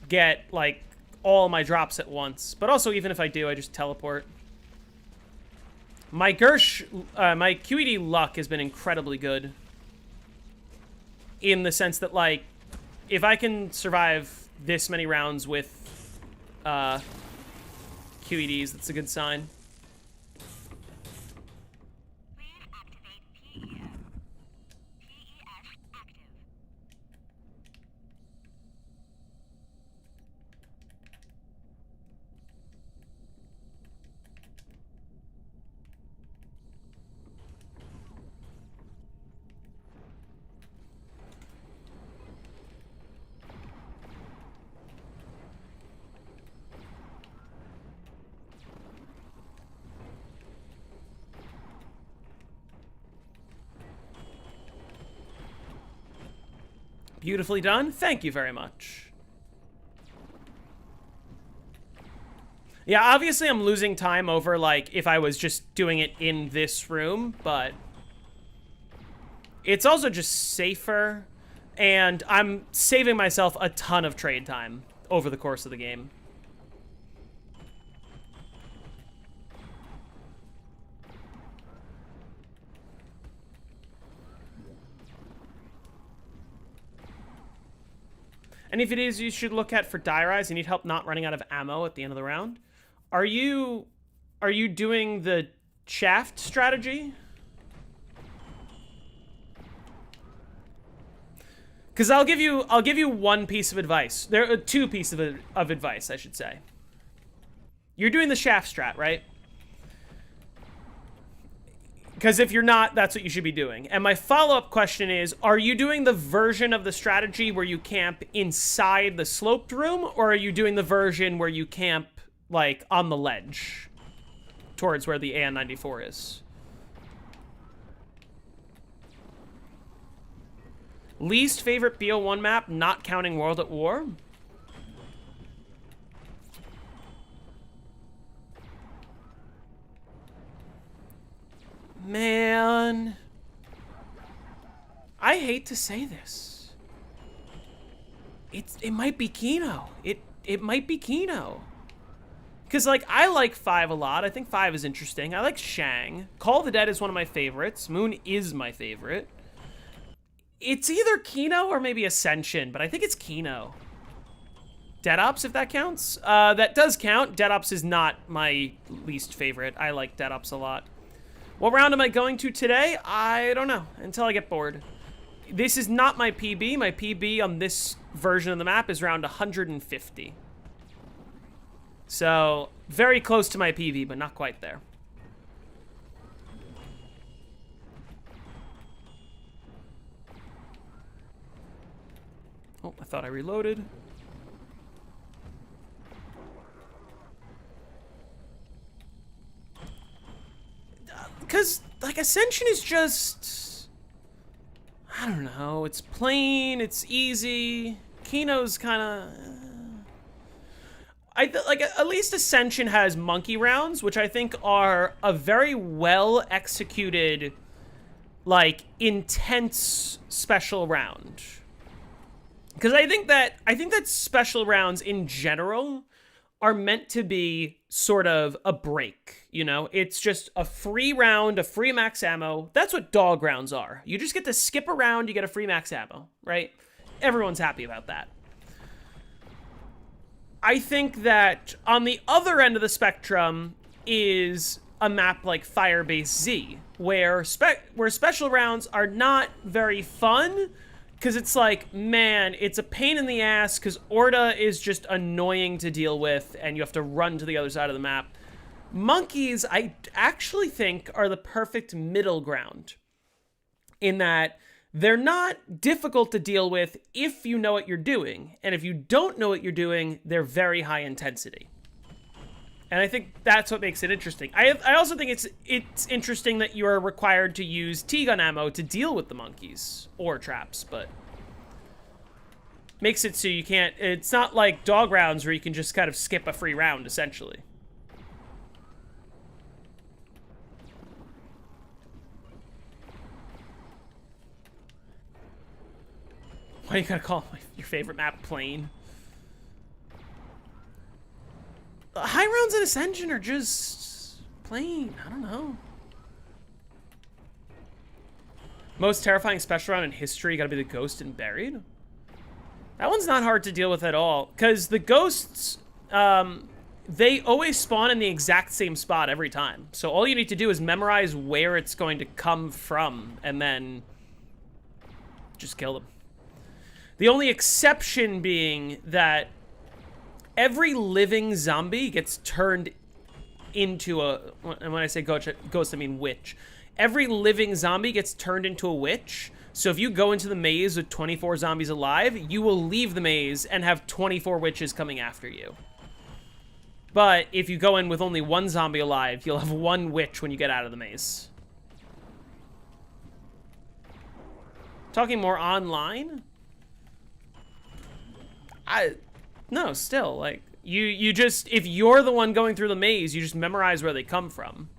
A: get, like, all my drops at once. But also, even if I do, I just teleport. My my QED luck has been incredibly good. In the sense that, like, if I can survive this many rounds with QEDs, that's a good sign. Beautifully done. Thank you very much. Yeah, obviously I'm losing time over, like, if I was just doing it in this room, but it's also just safer, and I'm saving myself a ton of trade time over the course of the game. Any videos you should look at for die rise? You need help not running out of ammo at the end of the round. Are you doing the shaft strategy? Because I'll give you one piece of advice. There are 2 pieces of advice, I should say. You're doing the shaft strat, right? Because if you're not, that's what you should be doing. And my follow-up question is, are you doing the version of the strategy where you camp inside the sloped room, or are you doing the version where you camp, like, on the ledge towards where the AN-94 is? Least favorite BO1 map, not counting World at War? Man, I hate to say this. It might be Kino. It might be Kino. Because, like, I like 5 a lot. I think 5 is interesting. I like Shang. Call of the Dead is one of my favorites. Moon is my favorite. It's either Kino or maybe Ascension, but I think it's Kino. Dead Ops, if that counts. That does count. Dead Ops is not my least favorite. I like Dead Ops a lot. What round am I going to today? I don't know, until I get bored. This is not my PB. My PB on this version of the map is round 150. So, very close to my PB, but not quite there. Oh, I thought I reloaded. Because, like, Ascension is just... I don't know. It's plain. It's easy. Kino's kind of... like, at least Ascension has monkey rounds, which I think are a very well-executed, like, intense special round. Because I think that special rounds in general are meant to be sort of a break, you know? It's just a free round, a free max ammo. That's what dog rounds are. You just get to skip around, you get a free max ammo, right? Everyone's happy about that. I think that on the other end of the spectrum is a map like Firebase Z, where special rounds are not very fun, because it's like, man, it's a pain in the ass because Orda is just annoying to deal with and you have to run to the other side of the map. Monkeys, I actually think, are the perfect middle ground in that they're not difficult to deal with if you know what you're doing. And if you don't know what you're doing, they're very high intensity. And I think that's what makes it interesting. I also think it's interesting that you are required to use T-gun ammo to deal with the monkeys or traps, but makes it so you can't. It's not like dog rounds where you can just kind of skip a free round, essentially. Why you gotta call your favorite map plain? High rounds in Ascension are just plain. I don't know. Most terrifying special round in history gotta be the Ghost and Buried. That one's not hard to deal with at all, because the ghosts, they always spawn in the exact same spot every time. So all you need to do is memorize where it's going to come from, and then just kill them. The only exception being that every living zombie gets turned into a, and when I say ghost, I mean witch. Every living zombie gets turned into a witch. So if you go into the maze with 24 zombies alive, you will leave the maze and have 24 witches coming after you. But if you go in with only one zombie alive, you'll have one witch when you get out of the maze. Talking more online? No, still, like, you just, if you're the one going through the maze, you just memorize where they come from.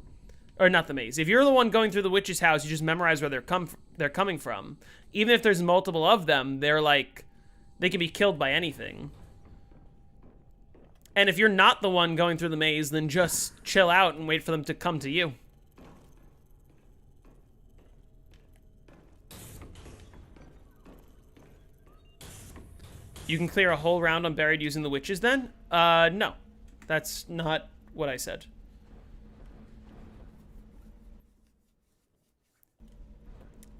A: Or not the maze. If you're the one going through the witch's house, you just memorize where they're coming from. Even if there's multiple of them, they're like, they can be killed by anything. And if you're not the one going through the maze, then just chill out and wait for them to come to you. You can clear a whole round on Buried using the witches then? No. That's not what I said.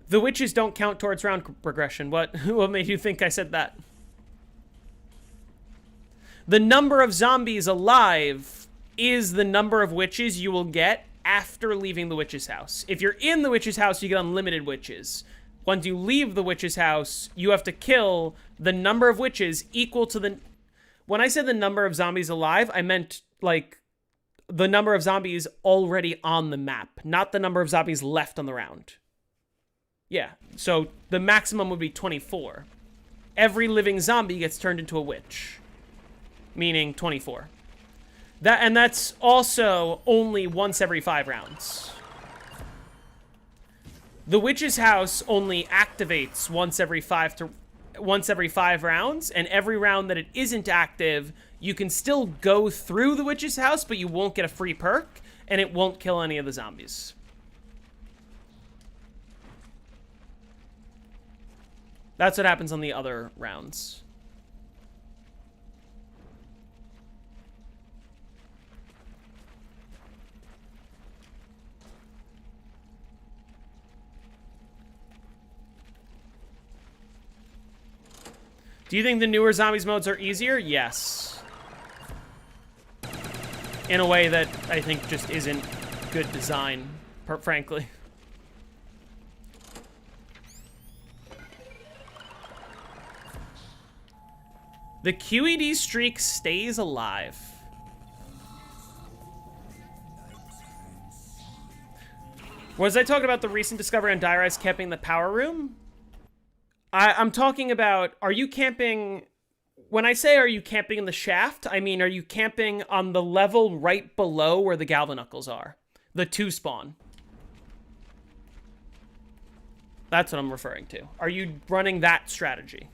A: The witches don't count towards round progression. What made you think I said that? The number of zombies alive is the number of witches you will get after leaving the witch's house. If you're in the witch's house, you get unlimited witches. Once you leave the witch's house, you have to kill the number of witches equal to the... When I said the number of zombies alive, I meant, like, the number of zombies already on the map, not the number of zombies left on the round. Yeah, so the maximum would be 24. Every living zombie gets turned into a witch, meaning 24. And that's also only once every 5 rounds. The witch's house only activates once every 5 rounds, and every round that it isn't active, you can still go through the witch's house, but you won't get a free perk, and it won't kill any of the zombies. That's what happens on the other rounds. Do you think the newer zombies modes are easier? Yes. In a way that I think just isn't good design, frankly. The QED streak stays alive. Was I talking about the recent discovery on Dire-Eyes camping the power room? I'm talking about, are you camping... When I say are you camping in the shaft, I mean are you camping on the level right below where the Galvanuckles are? The 2 spawn. That's what I'm referring to. Are you running that strategy?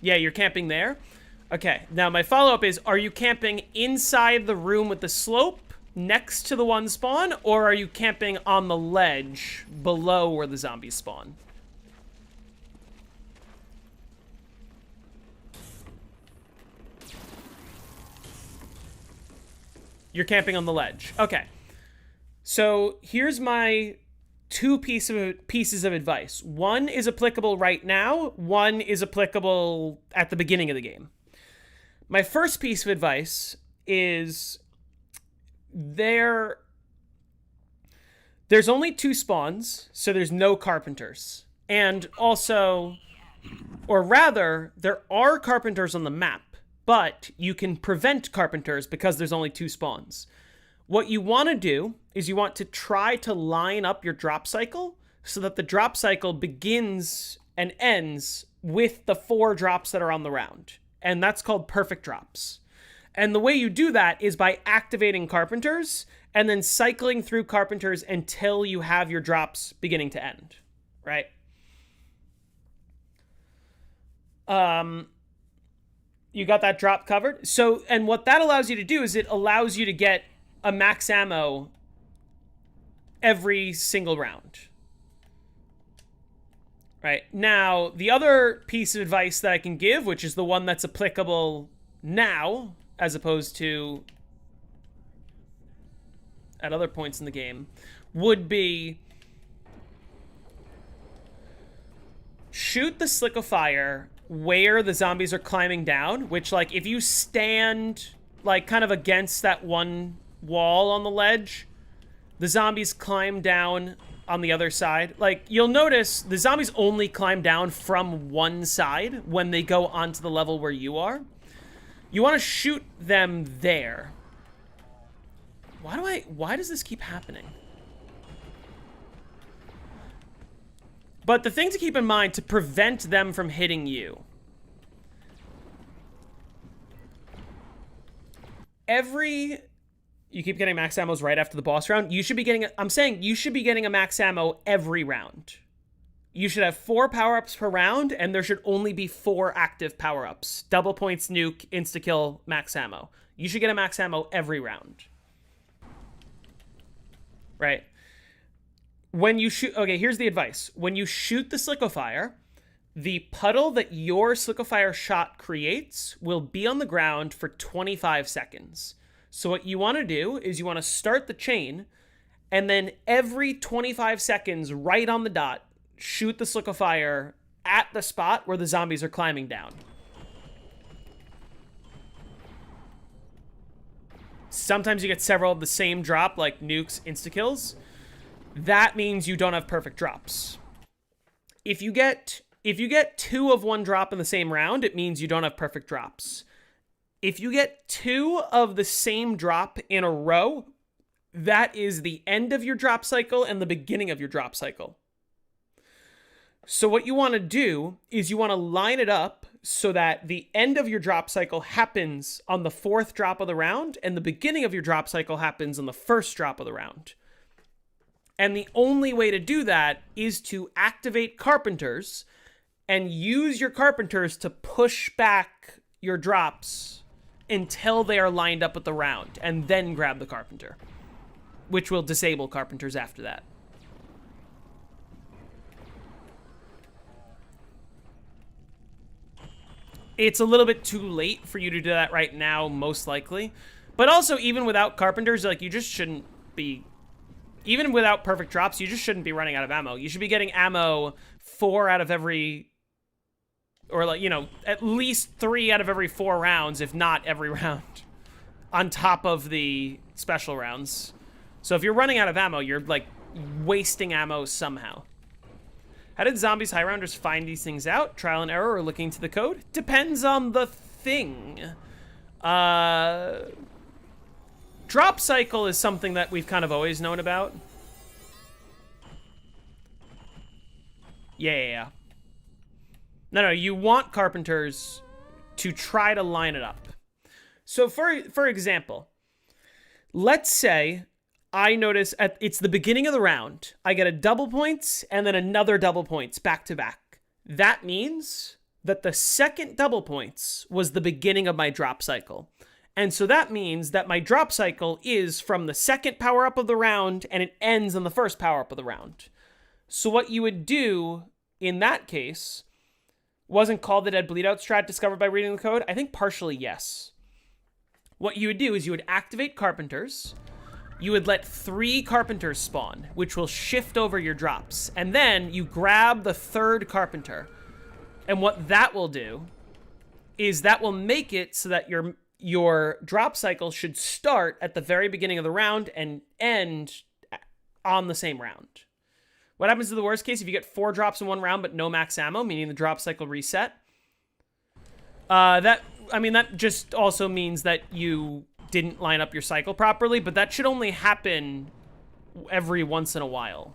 A: Yeah, you're camping there? Okay, now my follow-up is, are you camping inside the room with the slope next to the 1 spawn, or are you camping on the ledge below where the zombies spawn? You're camping on the ledge. Okay. So here's my 2 pieces of advice. One is applicable right now. One is applicable at the beginning of the game. My first piece of advice is there's only 2 spawns, so there's no carpenters. And also, or rather, there are carpenters on the map, but you can prevent carpenters because there's only 2 spawns. What you want to do is you want to try to line up your drop cycle so that the drop cycle begins and ends with the 4 drops that are on the round. And that's called perfect drops. And the way you do that is by activating carpenters and then cycling through carpenters until you have your drops beginning to end, right? You got that drop covered. So, and what that allows you to do is it allows you to get a max ammo every single round. Right. Now, the other piece of advice that I can give, which is the one that's applicable now, as opposed to at other points in the game, would be shoot the slick of fire where the zombies are climbing down, which, like, if you stand, like, kind of against that one wall on the ledge, the zombies climb down on the other side. Like, you'll notice the zombies only climb down from one side when they go onto the level where you are. You want to shoot them there. Why does this keep happening? But the thing to keep in mind to prevent them from hitting you. You keep getting max ammos right after the boss round. You should be getting, I'm saying you should be getting a max ammo every round. You should have 4 power-ups per round, and there should only be 4 active power-ups. Double points, nuke, insta-kill, max ammo. You should get a max ammo every round. Right? When you shoot, okay, here's the advice. When you shoot the slick of fire, the puddle that your slick of fire shot creates will be on the ground for 25 seconds. So what you want to do is you want to start the chain, and then every 25 seconds, right on the dot, shoot the slick of fire at the spot where the zombies are climbing down. Sometimes you get several of the same drop, like nukes, insta-kills. That means you don't have perfect drops. If you get 2 of one drop in the same round, it means you don't have perfect drops. If you get 2 of the same drop in a row, that is the end of your drop cycle and the beginning of your drop cycle. So what you want to do is you want to line it up so that the end of your drop cycle happens on the 4th drop of the round, and the beginning of your drop cycle happens on the 1st drop of the round. And the only way to do that is to activate carpenters and use your carpenters to push back your drops until they are lined up with the round, and then grab the carpenter, which will disable carpenters after that. It's a little bit too late for you to do that right now, most likely. But also, even without carpenters, like, you just shouldn't be... Even without perfect drops, you just shouldn't be running out of ammo. You should be getting ammo 4 out of every... Or, like, you know, at least 3 out of every 4 rounds, if not every round. On top of the special rounds. So if you're running out of ammo, you're, like, wasting ammo somehow. How did zombies high rounders find these things out? Trial and error or looking to the code? Depends on the thing. Drop cycle is something that we've kind of always known about. Yeah. No, you want carpenters to try to line it up. So for example, let's say I notice it's the beginning of the round. I get a double points and then another double points back to back. That means that the second double points was the beginning of my drop cycle. And so that means that my drop cycle is from the second power-up of the round and it ends on the first power-up of the round. So what you would do in that case, wasn't called the dead bleed out strat discovered by reading the code? I think partially yes. What you would do is you would activate carpenters. You would let 3 carpenters spawn, which will shift over your drops. And then you grab the 3rd carpenter. And what that will do is that will make it so that your drop cycle should start at the very beginning of the round and end on the same round. What happens to the worst case if you get 4 drops in one round but no max ammo, meaning the drop cycle reset? That just also means that you didn't line up your cycle properly, but that should only happen every once in a while.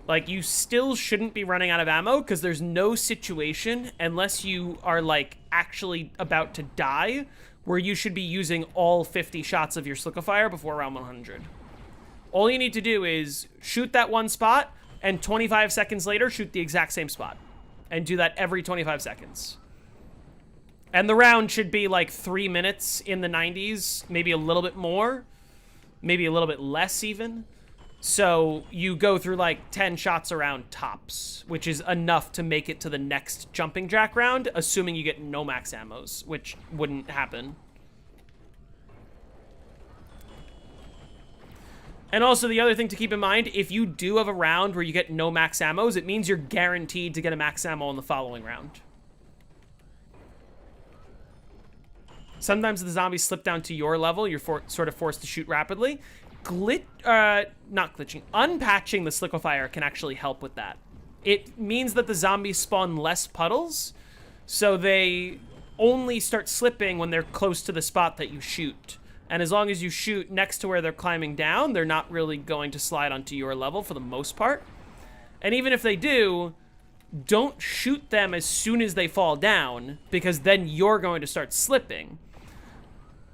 A: Like, you still shouldn't be running out of ammo because there's no situation, unless you are, like, actually about to die, where you should be using all 50 shots of your Sliquifier before round 100. All you need to do is shoot that one spot, and 25 seconds later, shoot the exact same spot. And do that every 25 seconds. And the round should be like 3 minutes in the 90s, maybe a little bit more, maybe a little bit less even. So you go through like 10 shots around tops, which is enough to make it to the next jumping jack round, assuming you get no max ammos, which wouldn't happen. And also the other thing to keep in mind, if you do have a round where you get no max ammos, it means you're guaranteed to get a max ammo in the following round. Sometimes the zombies slip down to your level, you're sort of forced to shoot rapidly. Not glitching. Unpatching the Sliquifier can actually help with that. It means that the zombies spawn less puddles, so they only start slipping when they're close to the spot that you shoot. And as long as you shoot next to where they're climbing down, they're not really going to slide onto your level for the most part. And even if they do, don't shoot them as soon as they fall down, because then you're going to start slipping.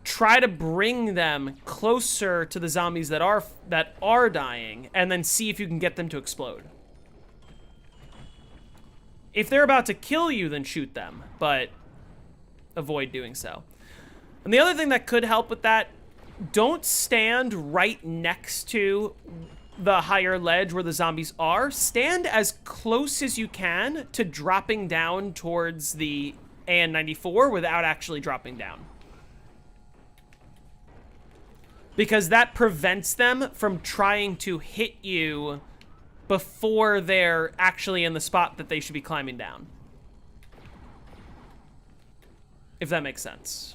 A: Try to bring them closer to the zombies that are dying, and then see if you can get them to explode. If they're about to kill you, then shoot them, but avoid doing so. And the other thing that could help with that, don't stand right next to the higher ledge where the zombies are. Stand as close as you can to dropping down towards the AN-94 without actually dropping down. Because that prevents them from trying to hit you before they're actually in the spot that they should be climbing down. If that makes sense.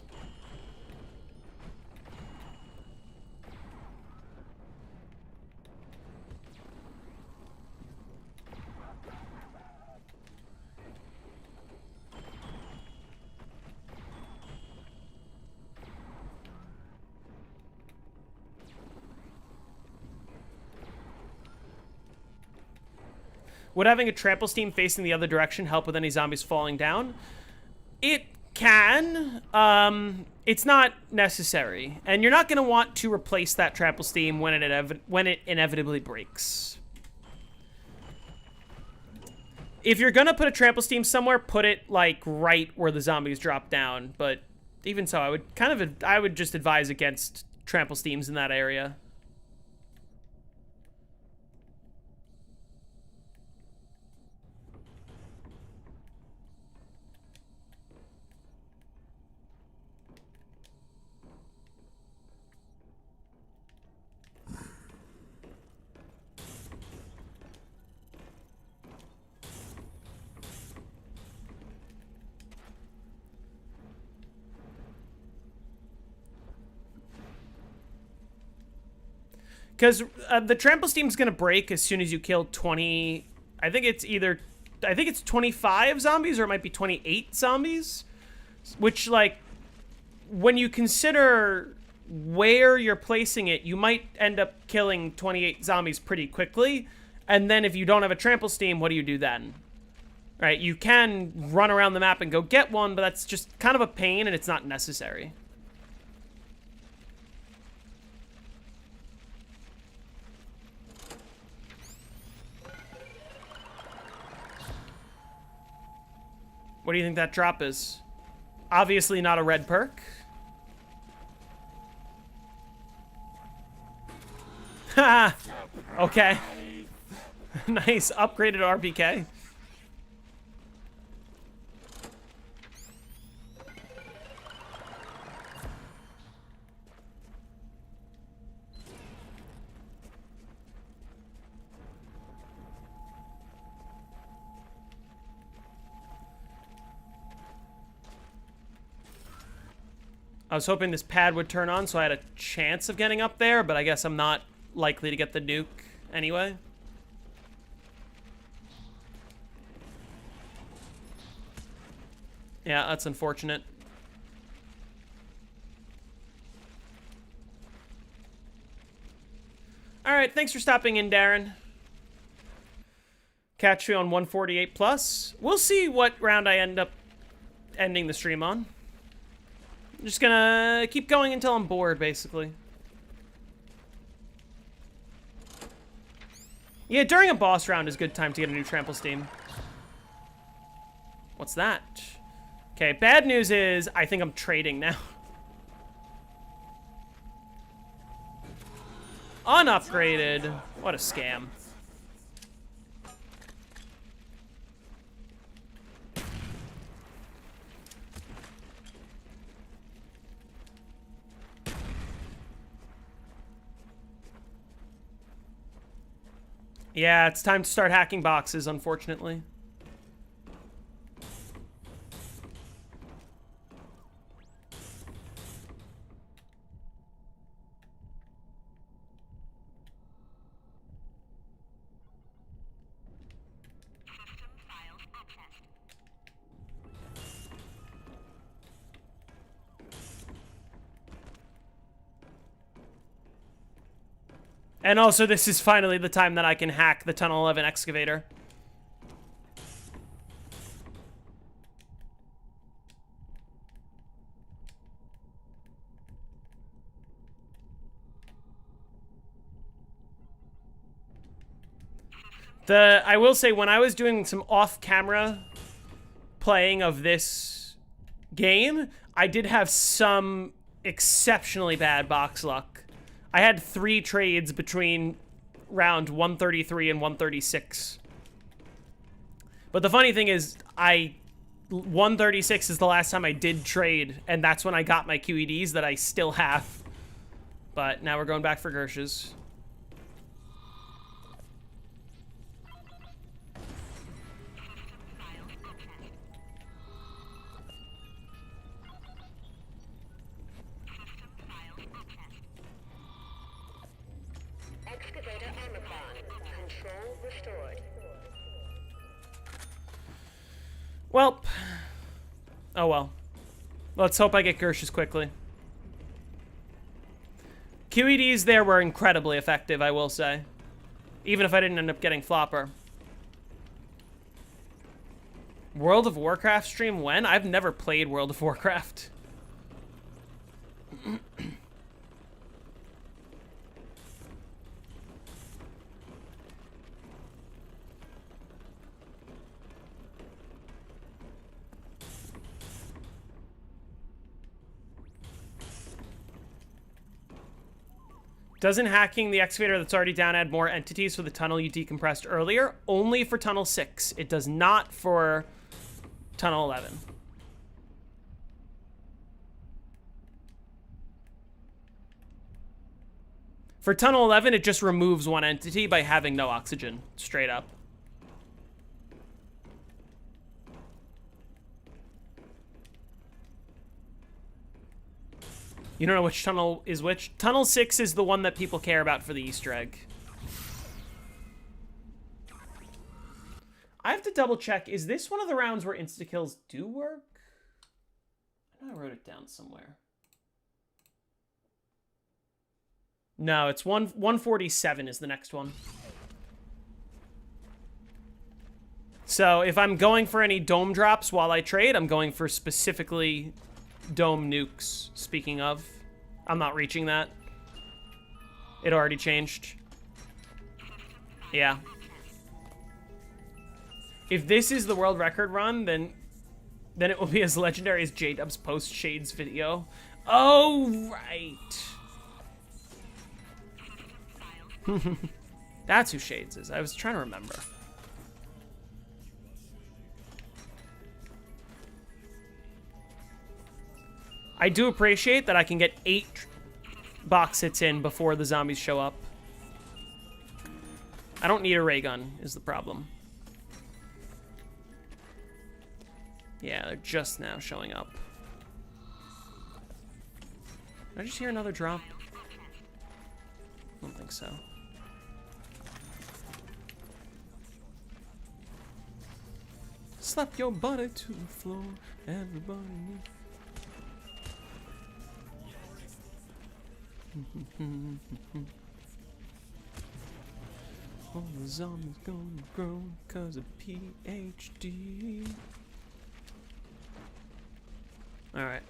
A: Would having a trample steam facing the other direction help with any zombies falling down? It can. It's not necessary. And you're not going to want to replace that trample steam when it inevitably breaks. If you're going to put a trample steam somewhere, put it like right where the zombies drop down. But even so, I would just advise against trample steams in that area. Because the trample steam's going to break as soon as you kill 20... I think it's 25 zombies, or it might be 28 zombies. Which, like, when you consider where you're placing it, you might end up killing 28 zombies pretty quickly. And then if you don't have a trample steam, what do you do then? Right, you can run around the map and go get one, but that's just kind of a pain, and it's not necessary. What do you think that drop is? Obviously not a red perk. Ha! Okay. Nice, upgraded RPK. I was hoping this pad would turn on so I had a chance of getting up there, but I guess I'm not likely to get the nuke anyway. Yeah, that's unfortunate. Alright, thanks for stopping in, Darren. Catch you on 148 plus. We'll see what round I end up ending the stream on. I'm just gonna keep going until I'm bored, basically. Yeah, during a boss round is a good time to get a new trample steam. What's that? Okay, bad news is I think I'm trading now. Unupgraded. What a scam. Yeah, it's time to start hacking boxes, unfortunately. And also, this is finally the time that I can hack the Tunnel 11 excavator. I will say, when I was doing some off-camera playing of this game, I did have some exceptionally bad box luck. I had 3 trades between round 133 and 136. But the funny thing is, 136 is the last time I did trade, and that's when I got my QEDs that I still have. But now we're going back for Gersh's.
B: Excavator Omicron. Control restored.
A: Well. Oh well. Let's hope I get Gersh's quickly. QEDs there were incredibly effective, I will say. Even if I didn't end up getting Flopper. World of Warcraft stream when? I've never played World of Warcraft. Doesn't hacking the excavator that's already down add more entities for the tunnel you decompressed earlier? Only for Tunnel 6. It does not for Tunnel 11. For Tunnel 11, it just removes one entity by having no oxygen, straight up. You don't know which tunnel is which? Tunnel 6 is the one that people care about for the Easter egg. I have to double check. Is this one of the rounds where insta-kills do work? I know I wrote it down somewhere. No, it's 147 is the next one. So if I'm going for any dome drops while I trade, I'm going for specifically dome nukes. Speaking of, I'm not reaching that. It already changed. Yeah. If this is the world record run, then it will be as legendary as J-Dub's post Shades video. Oh, right. That's who Shades is. I was trying to remember. I do appreciate that I can get 8 box hits in before the zombies show up. I don't need a ray gun, is the problem. Yeah, they're just now showing up. Did I just hear another drop? I don't think so. Slap your body to the floor, everybody needs. All the zombies gonna grow because of PhD. Alright.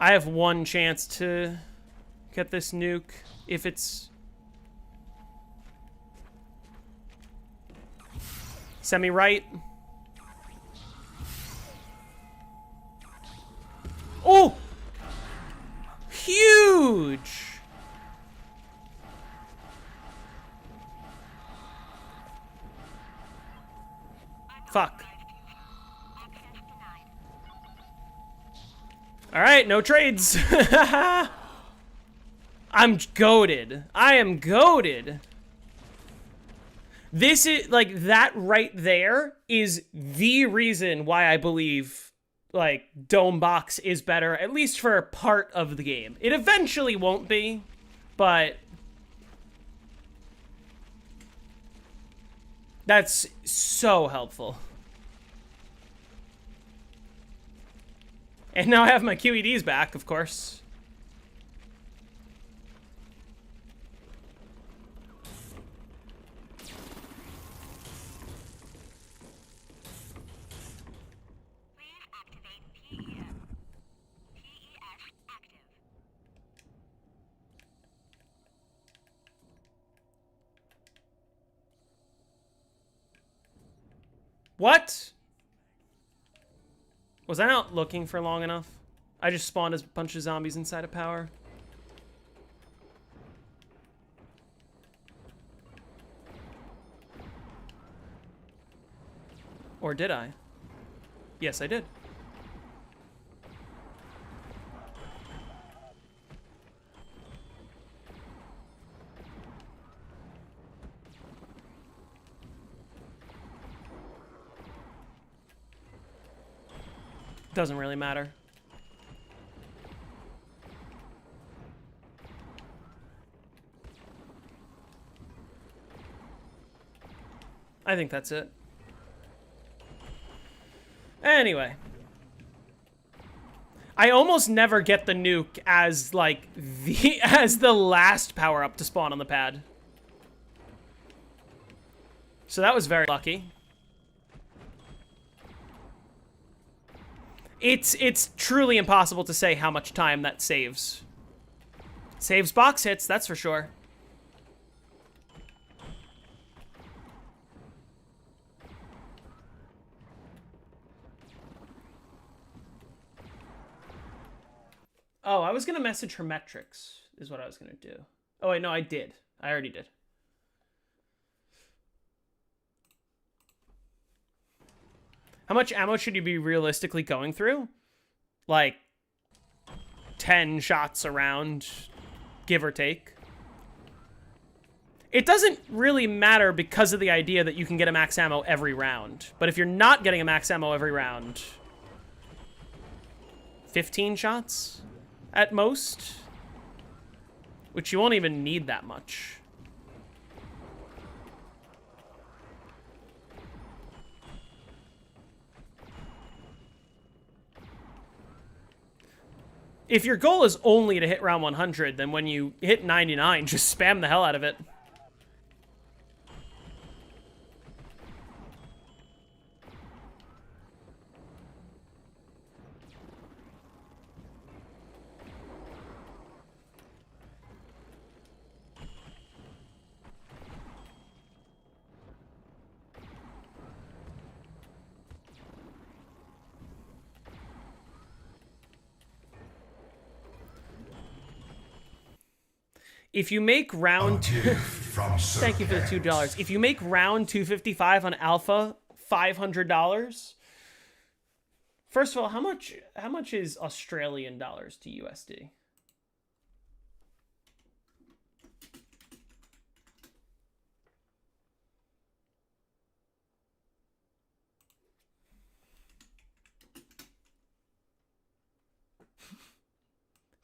A: I have one chance to get this nuke if it's semi-right. Oh! Huge! Fuck. Alright, no trades. I'm goated. I am goated. This is, like, that right there is the reason why I believe, like, Dome Box is better, at least for a part of the game. It eventually won't be, but that's so helpful. And now I have my QEDs back, of course. What? Was I not looking for long enough? I just spawned a bunch of zombies inside of power. Or did I? Yes, I did. Doesn't really matter. I think that's it. Anyway. I almost never get the nuke as, like, as the last power-up to spawn on the pad. So that was very lucky. It's truly impossible to say how much time that saves. Saves box hits, that's for sure. Oh, I was gonna message her metrics, is what I was gonna do. Oh wait, no, I did. I already did. How much ammo should you be realistically going through? Like 10 shots around, give or take. It doesn't really matter because of the idea that you can get a max ammo every round. But if you're not getting a max ammo every round, 15 shots at most, which you won't even need that much. If your goal is only to hit round 100, then when you hit 99, just spam the hell out of it. If you make round thank you for the $2. If you make round 255 on Alpha, $500. First of all, how much is Australian dollars to USD?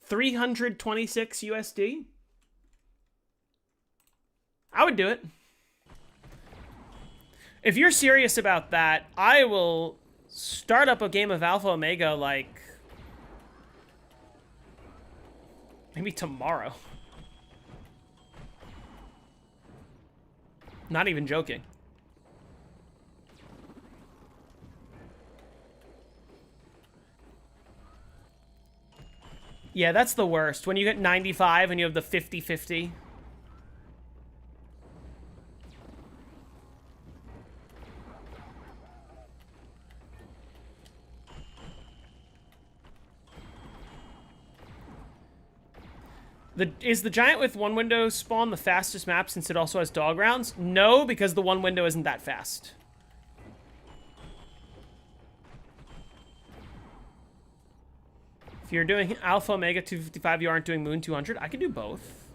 A: $326 USD? I would do it. If you're serious about that, I will start up a game of Alpha Omega, like, maybe tomorrow. Not even joking. Yeah, that's the worst. When you get 95 and you have the 50-50. Is the giant with one window spawn the fastest map since it also has dog rounds? No, because the one window isn't that fast. If you're doing Alpha Omega 255, you aren't doing Moon 200. I can do both.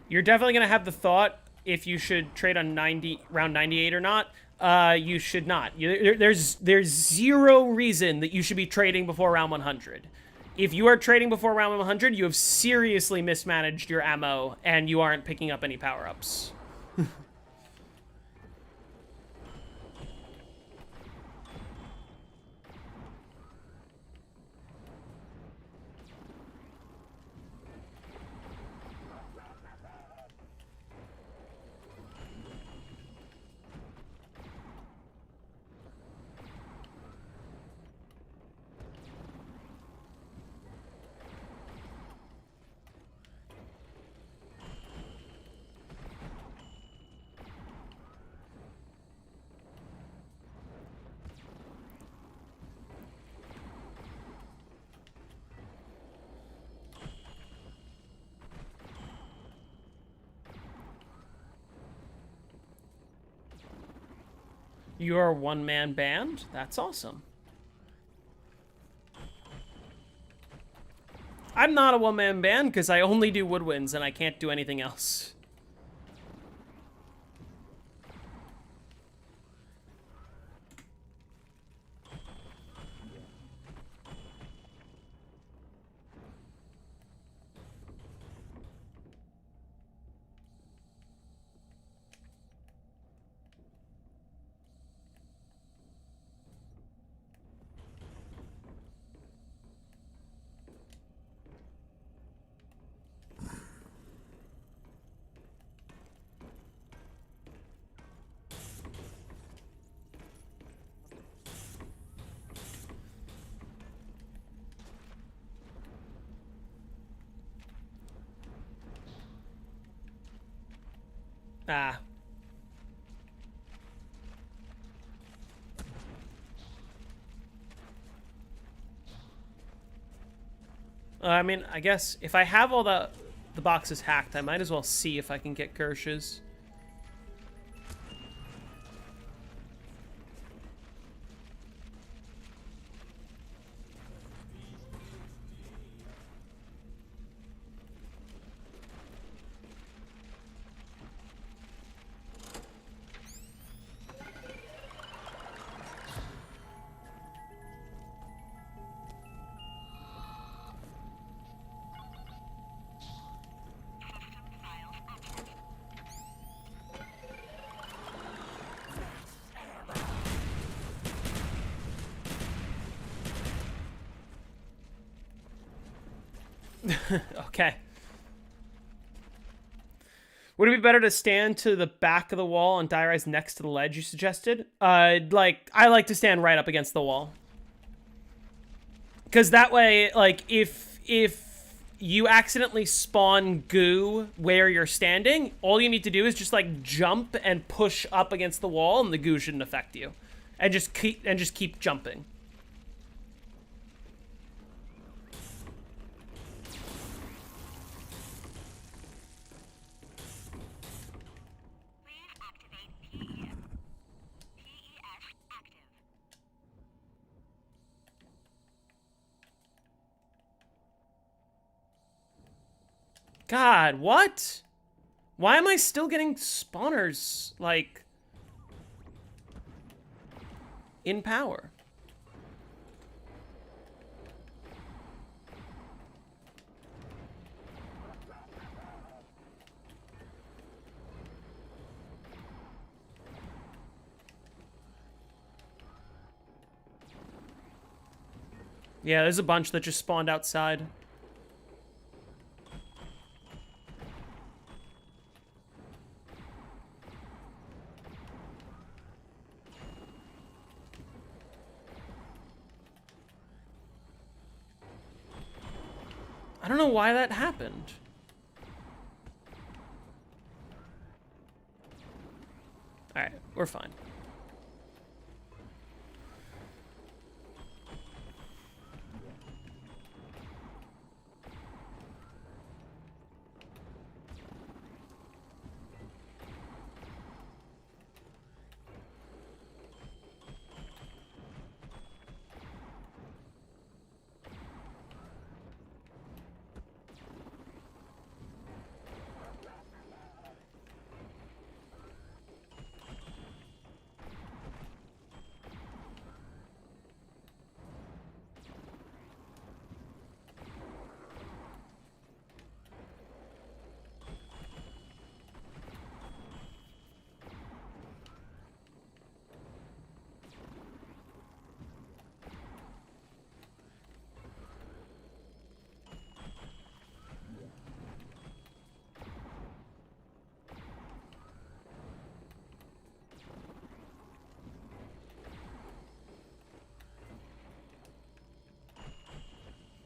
A: You're definitely going to have the thought if you should trade on round 98 or not. You should not. There's zero reason that you should be trading before round 100. If you are trading before round 100, you have seriously mismanaged your ammo, and you aren't picking up any power-ups. You're a one-man band? That's awesome. I'm not a one-man band because I only do woodwinds and I can't do anything else. Ah. I mean, I guess if I have all the boxes hacked, I might as well see if I can get Gersh's. Okay. Would it be better to stand to the back of the wall and die rise next to the ledge you suggested? I like to stand right up against the wall. Because that way, like, if you accidentally spawn goo where you're standing, all you need to do is just, like, jump and push up against the wall, and the goo shouldn't affect you. And just keep jumping. God, what? Why am I still getting spawners, like, in power? Yeah, there's a bunch that just spawned outside. I don't know why that happened. Alright, we're fine.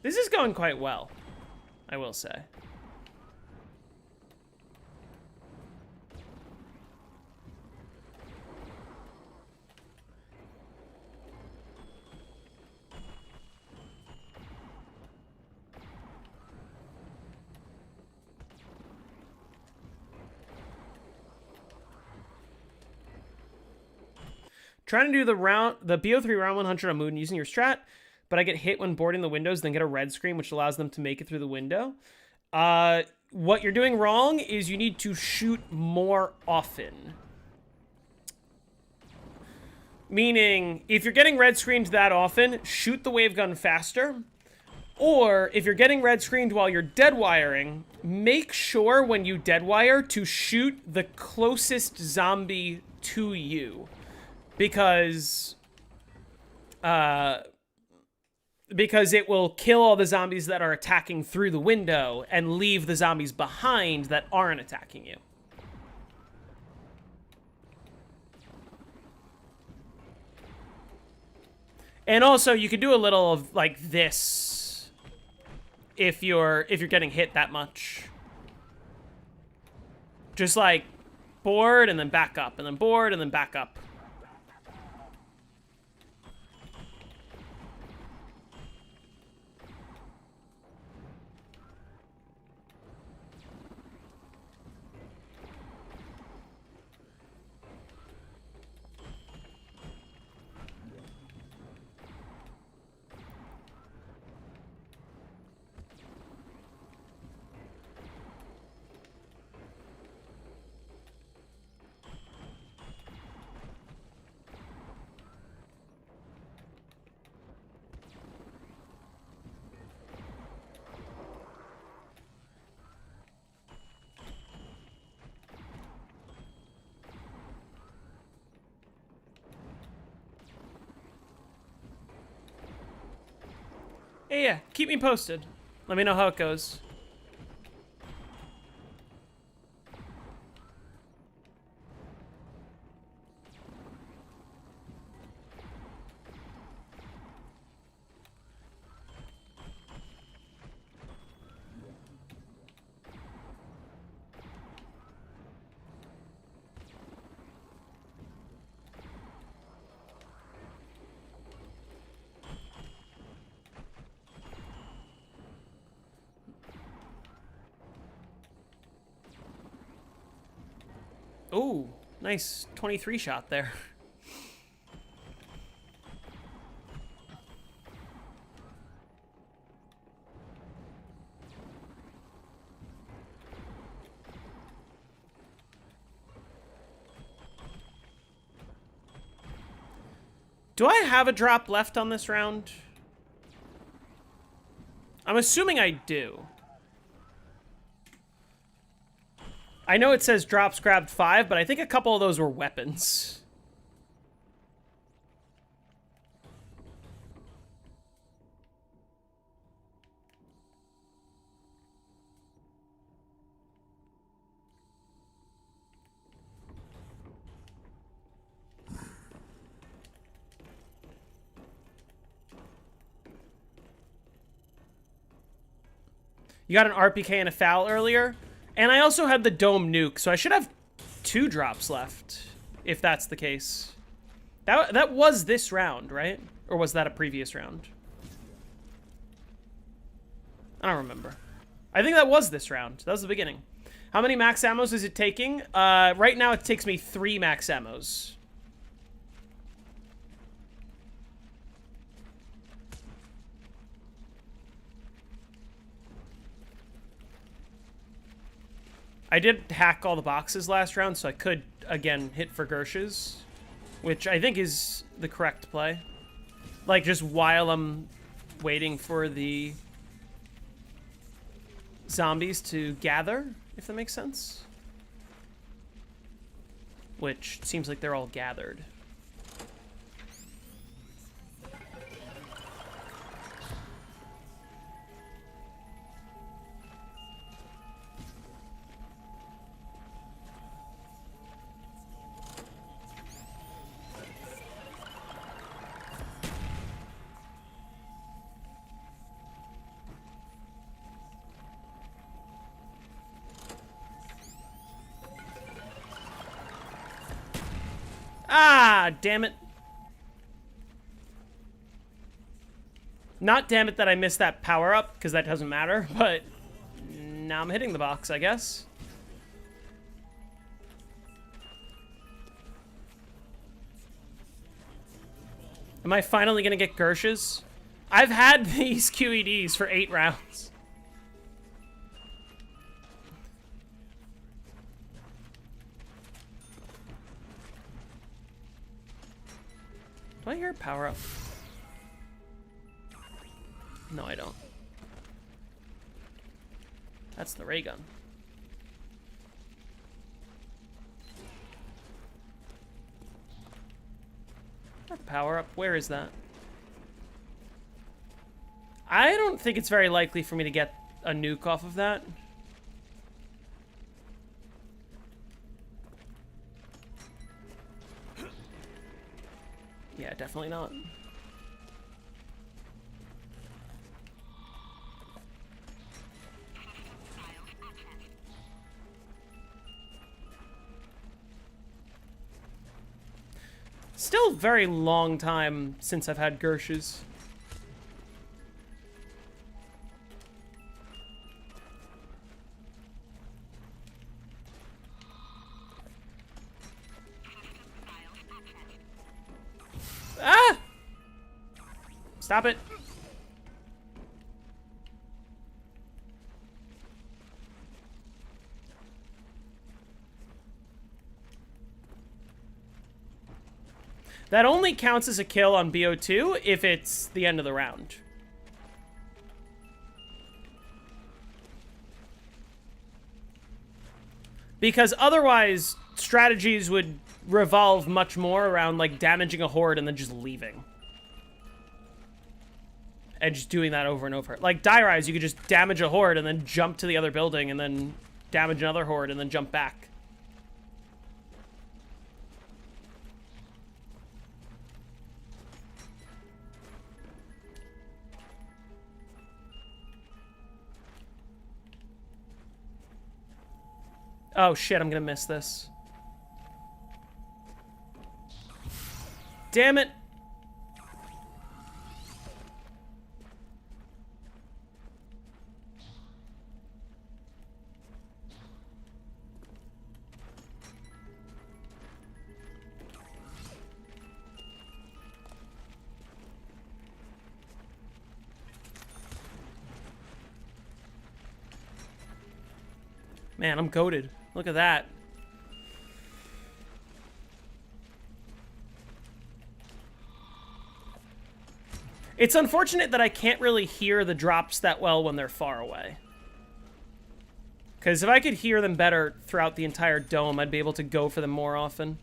A: This is going quite well, I will say. Trying to do the BO3 round 100 on Moon using your strat, but I get hit when boarding the windows, then get a red screen, which allows them to make it through the window. What you're doing wrong is you need to shoot more often. Meaning, if you're getting red screened that often, shoot the wave gun faster. Or, if you're getting red screened while you're dead wiring, make sure when you dead wire to shoot the closest zombie to you. Because it will kill all the zombies that are attacking through the window and leave the zombies behind that aren't attacking you. And also, you could do a little of like this if you're getting hit that much. Just like board and then back up, and then board and then back up. Yeah, keep me posted. Let me know how it goes. Ooh, nice 23 shot there. Do I have a drop left on this round? I'm assuming I do. I know it says drops grabbed 5, but I think a couple of those were weapons. You got an RPK and a foul earlier. And I also had the dome nuke, so I should have 2 drops left, if that's the case. That was this round, right? Or was that a previous round? I don't remember. I think that was this round. That was the beginning. How many max ammos is it taking? Right now it takes me 3 max ammos. I did hack all the boxes last round, so I could, again, hit for Gershes, which I think is the correct play. Like, just while I'm waiting for the zombies to gather, if that makes sense. Which seems like they're all gathered. Ah, damn it. Not damn it that I missed that power up, because that doesn't matter, but now I'm hitting the box, I guess. Am I finally gonna get Gershes? I've had these QEDs for 8 rounds. Do I hear power up? No, I don't. That's the ray gun. Power up. Where is that? I don't think it's very likely for me to get a nuke off of that. Yeah, definitely not. Still very long time since I've had Gershes. Ah! Stop it. That only counts as a kill on BO2 if it's the end of the round. Because otherwise, strategies would revolve much more around, like, damaging a horde and then just leaving. And just doing that over and over. Like, Die Rise, you could just damage a horde and then jump to the other building and then damage another horde and then jump back. Oh shit, I'm gonna miss this. Damn it. Man, I'm goated. Look at that. It's unfortunate that I can't really hear the drops that well when they're far away. Because if I could hear them better throughout the entire dome, I'd be able to go for them more often.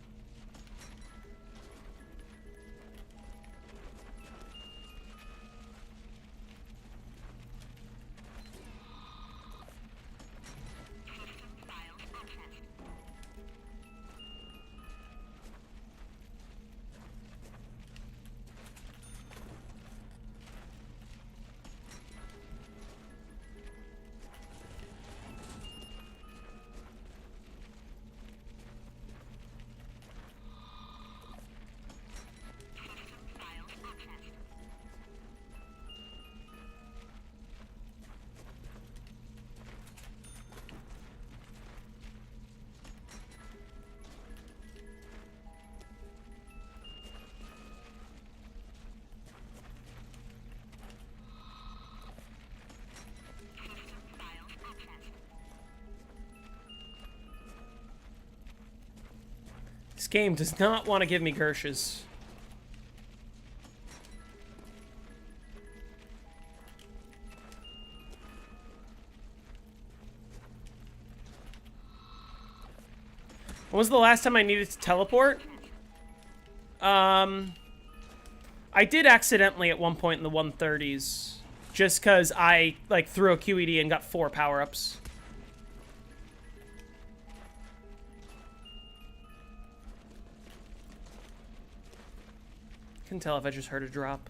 A: This game does not want to give me Gershes. When was the last time I needed to teleport? I did accidentally at one point in the 130s. Just because I, like, threw a QED and got 4 power-ups. Couldn't tell if I just heard a drop.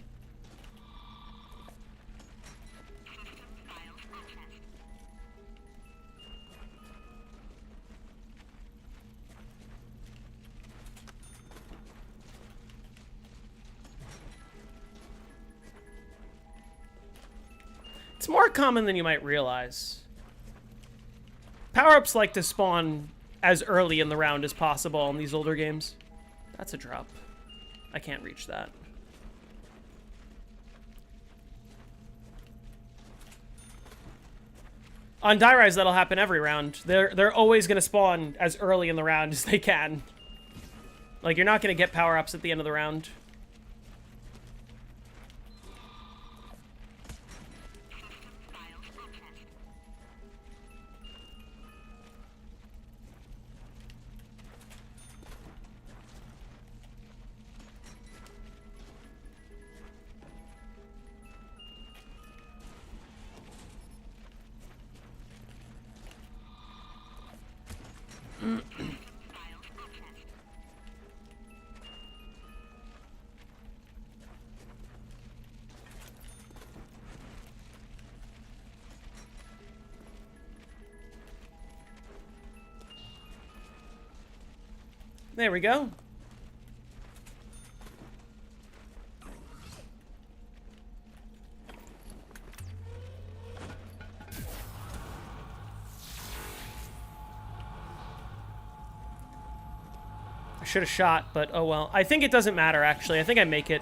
A: It's more common than you might realize. Power-ups like to spawn as early in the round as possible in these older games. That's a drop. I can't reach that. On Die Rise, that'll happen every round. They're always going to spawn as early in the round as they can. Like, you're not going to get power-ups at the end of the round. There we go. I should have shot, but oh well. I think it doesn't matter, actually. I think I make it.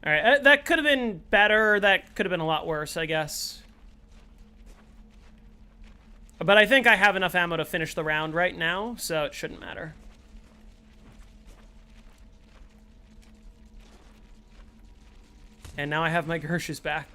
A: Alright, that could have been better. That could have been a lot worse, I guess. But I think I have enough ammo to finish the round right now, so it shouldn't matter. And now I have my Gershes back.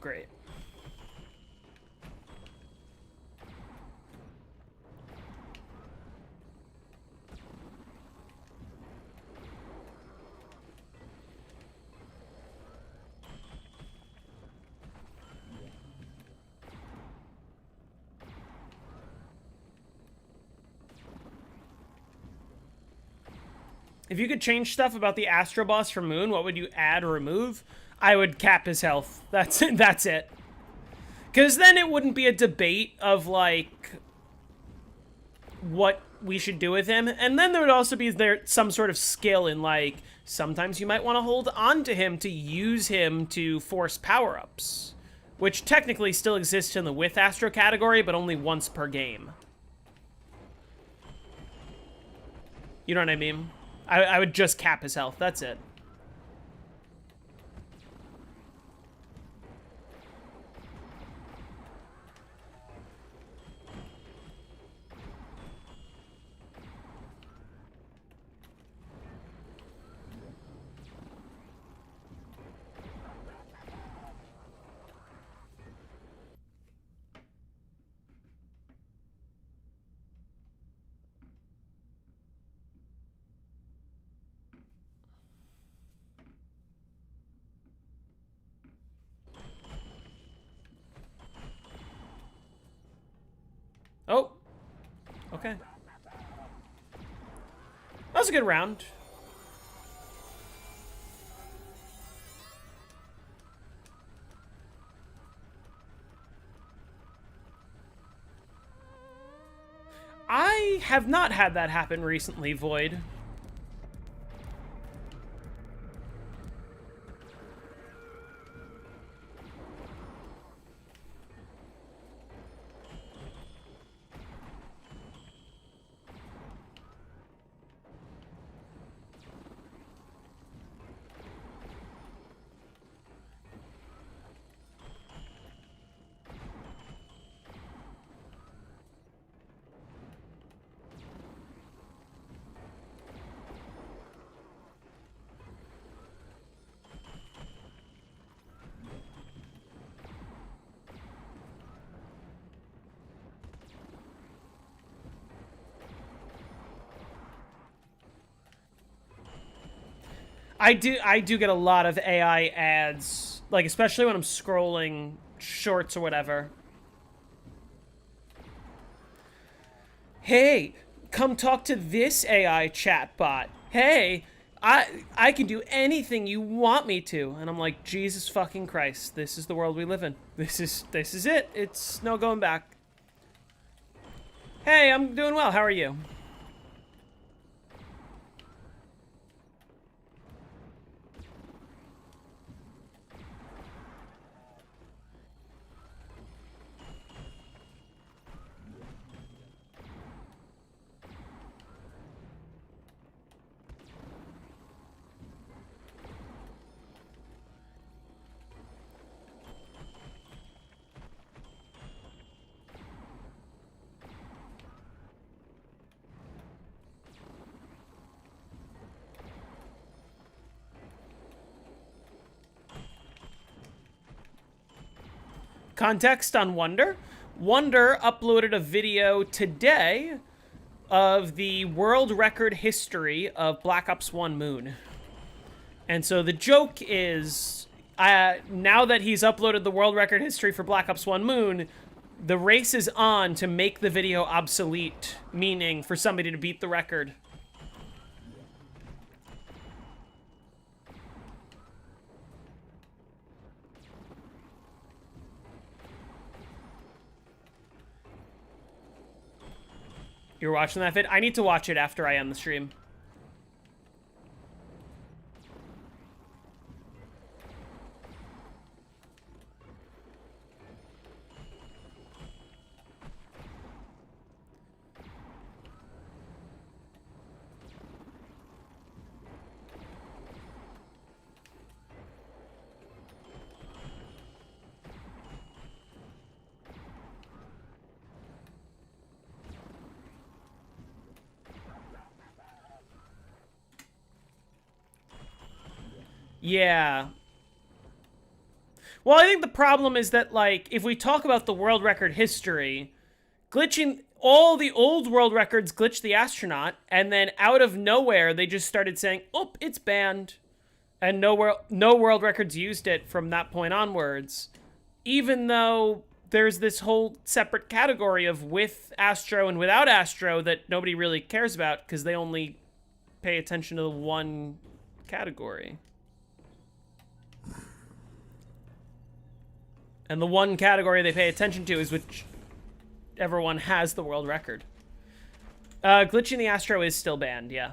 A: Great. If you could change stuff about the Astro Boss from Moon, what would you add or remove? I would cap his health. That's it. That's it. Because then it wouldn't be a debate of, like, what we should do with him. And then there would also be some sort of skill in, like, sometimes you might want to hold on to him to use him to force power-ups, which technically still exists in the with Astro category, but only once per game. You know what I mean? I would just cap his health, that's it. Oh. Okay. That was a good round. I have not had that happen recently, Void. I do get a lot of AI ads, like especially when I'm scrolling shorts or whatever. Hey, come talk to this AI chatbot. Hey, I can do anything you want me to. And I'm like, Jesus fucking Christ, this is the world we live in. This is it. It's no going back. Hey, I'm doing well. How are you? Context on Wonder. Wonder uploaded a video today of the world record history of Black Ops 1 Moon. And so the joke is, now that he's uploaded the world record history for Black Ops 1 Moon, the race is on to make the video obsolete, meaning for somebody to beat the record. You're watching that vid? I need to watch it after I end the stream. Yeah. Well, I think the problem is that, like, if we talk about the world record history, glitching all the old world records glitched the astronaut, and then out of nowhere, they just started saying, oh, it's banned. And no world records used it from that point onwards. Even though there's this whole separate category of with Astro and without Astro that nobody really cares about because they only pay attention to the one category. And the one category they pay attention to is which everyone has the world record. Glitching the Astro is still banned, yeah.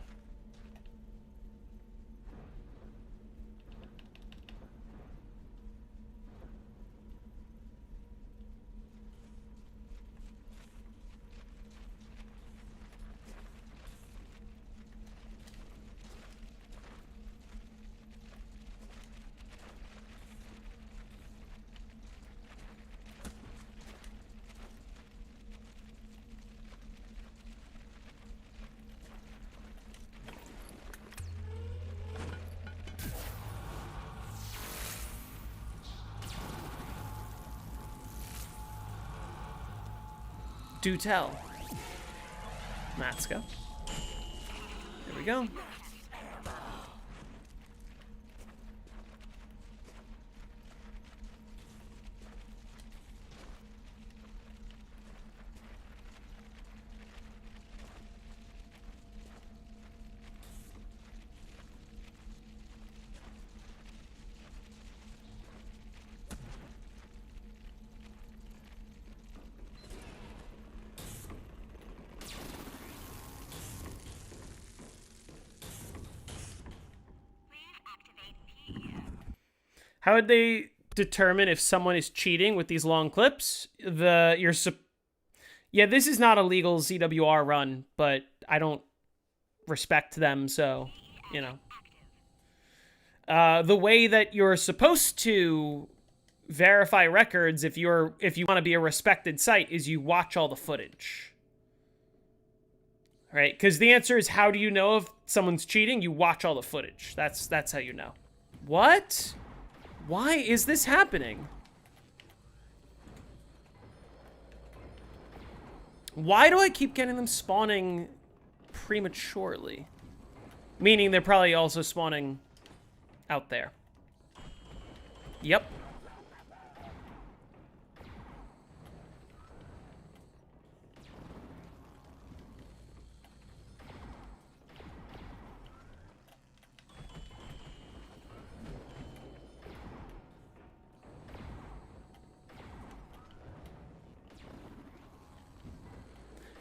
A: Do tell. Let's go. Here we go. How would they determine if someone is cheating with these long clips? Yeah, this is not a legal ZWR run, but I don't respect them, so, you know. The way that you're supposed to verify records if you want to be a respected site is you watch all the footage. Right? Because the answer is, how do you know if someone's cheating? You watch all the footage. That's how you know. What? Why is this happening? Why do I keep getting them spawning prematurely? Meaning they're probably also spawning out there. Yep.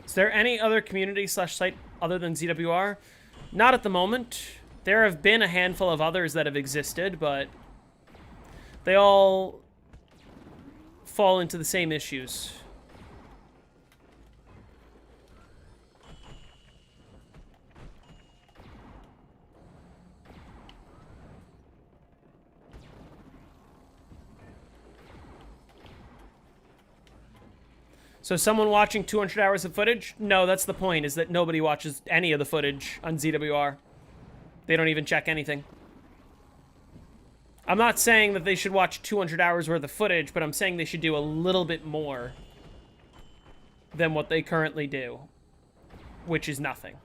A: Is there any other community / site other than ZWR? Not at the moment. There have been a handful of others that have existed, but they all fall into the same issues. So someone watching 200 hours of footage? No, that's the point, is that nobody watches any of the footage on ZWR. They don't even check anything. I'm not saying that they should watch 200 hours worth of footage, but I'm saying they should do a little bit more than what they currently do, which is nothing.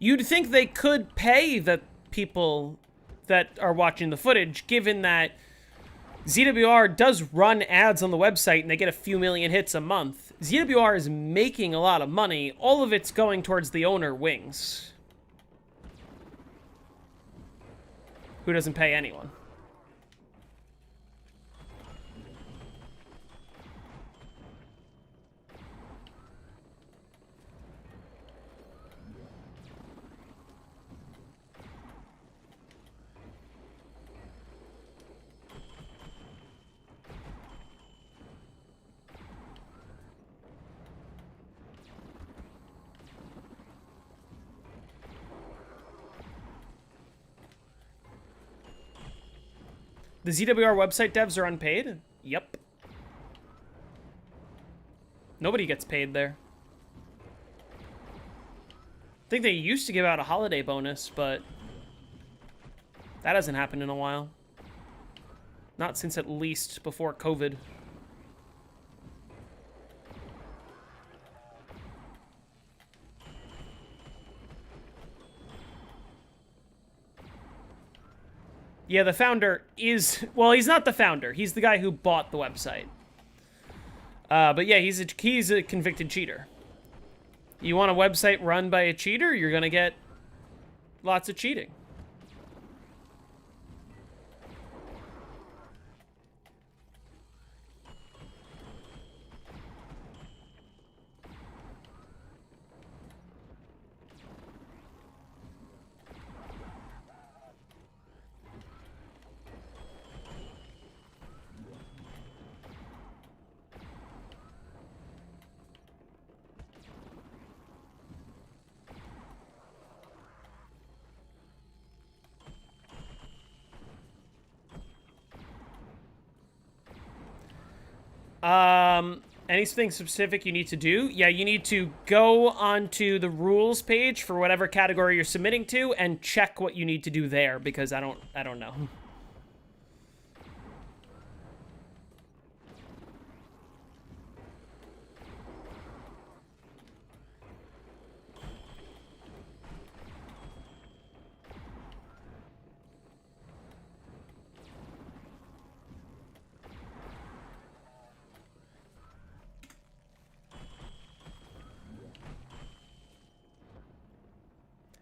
A: You'd think they could pay the people that are watching the footage, given that ZWR does run ads on the website and they get a few million hits a month. ZWR is making a lot of money. All of it's going towards the owner, Wings, who doesn't pay anyone. The ZWR website devs are unpaid? Yep. Nobody gets paid there. I think they used to give out a holiday bonus, but that hasn't happened in a while. Not since at least before COVID. Yeah, the founder is... Well, he's not the founder. He's the guy who bought the website. But yeah, he's a convicted cheater. You want a website run by a cheater, you're gonna get lots of cheating. Anything specific you need to do? Yeah, you need to go onto the rules page for whatever category you're submitting to and check what you need to do there, because I don't know.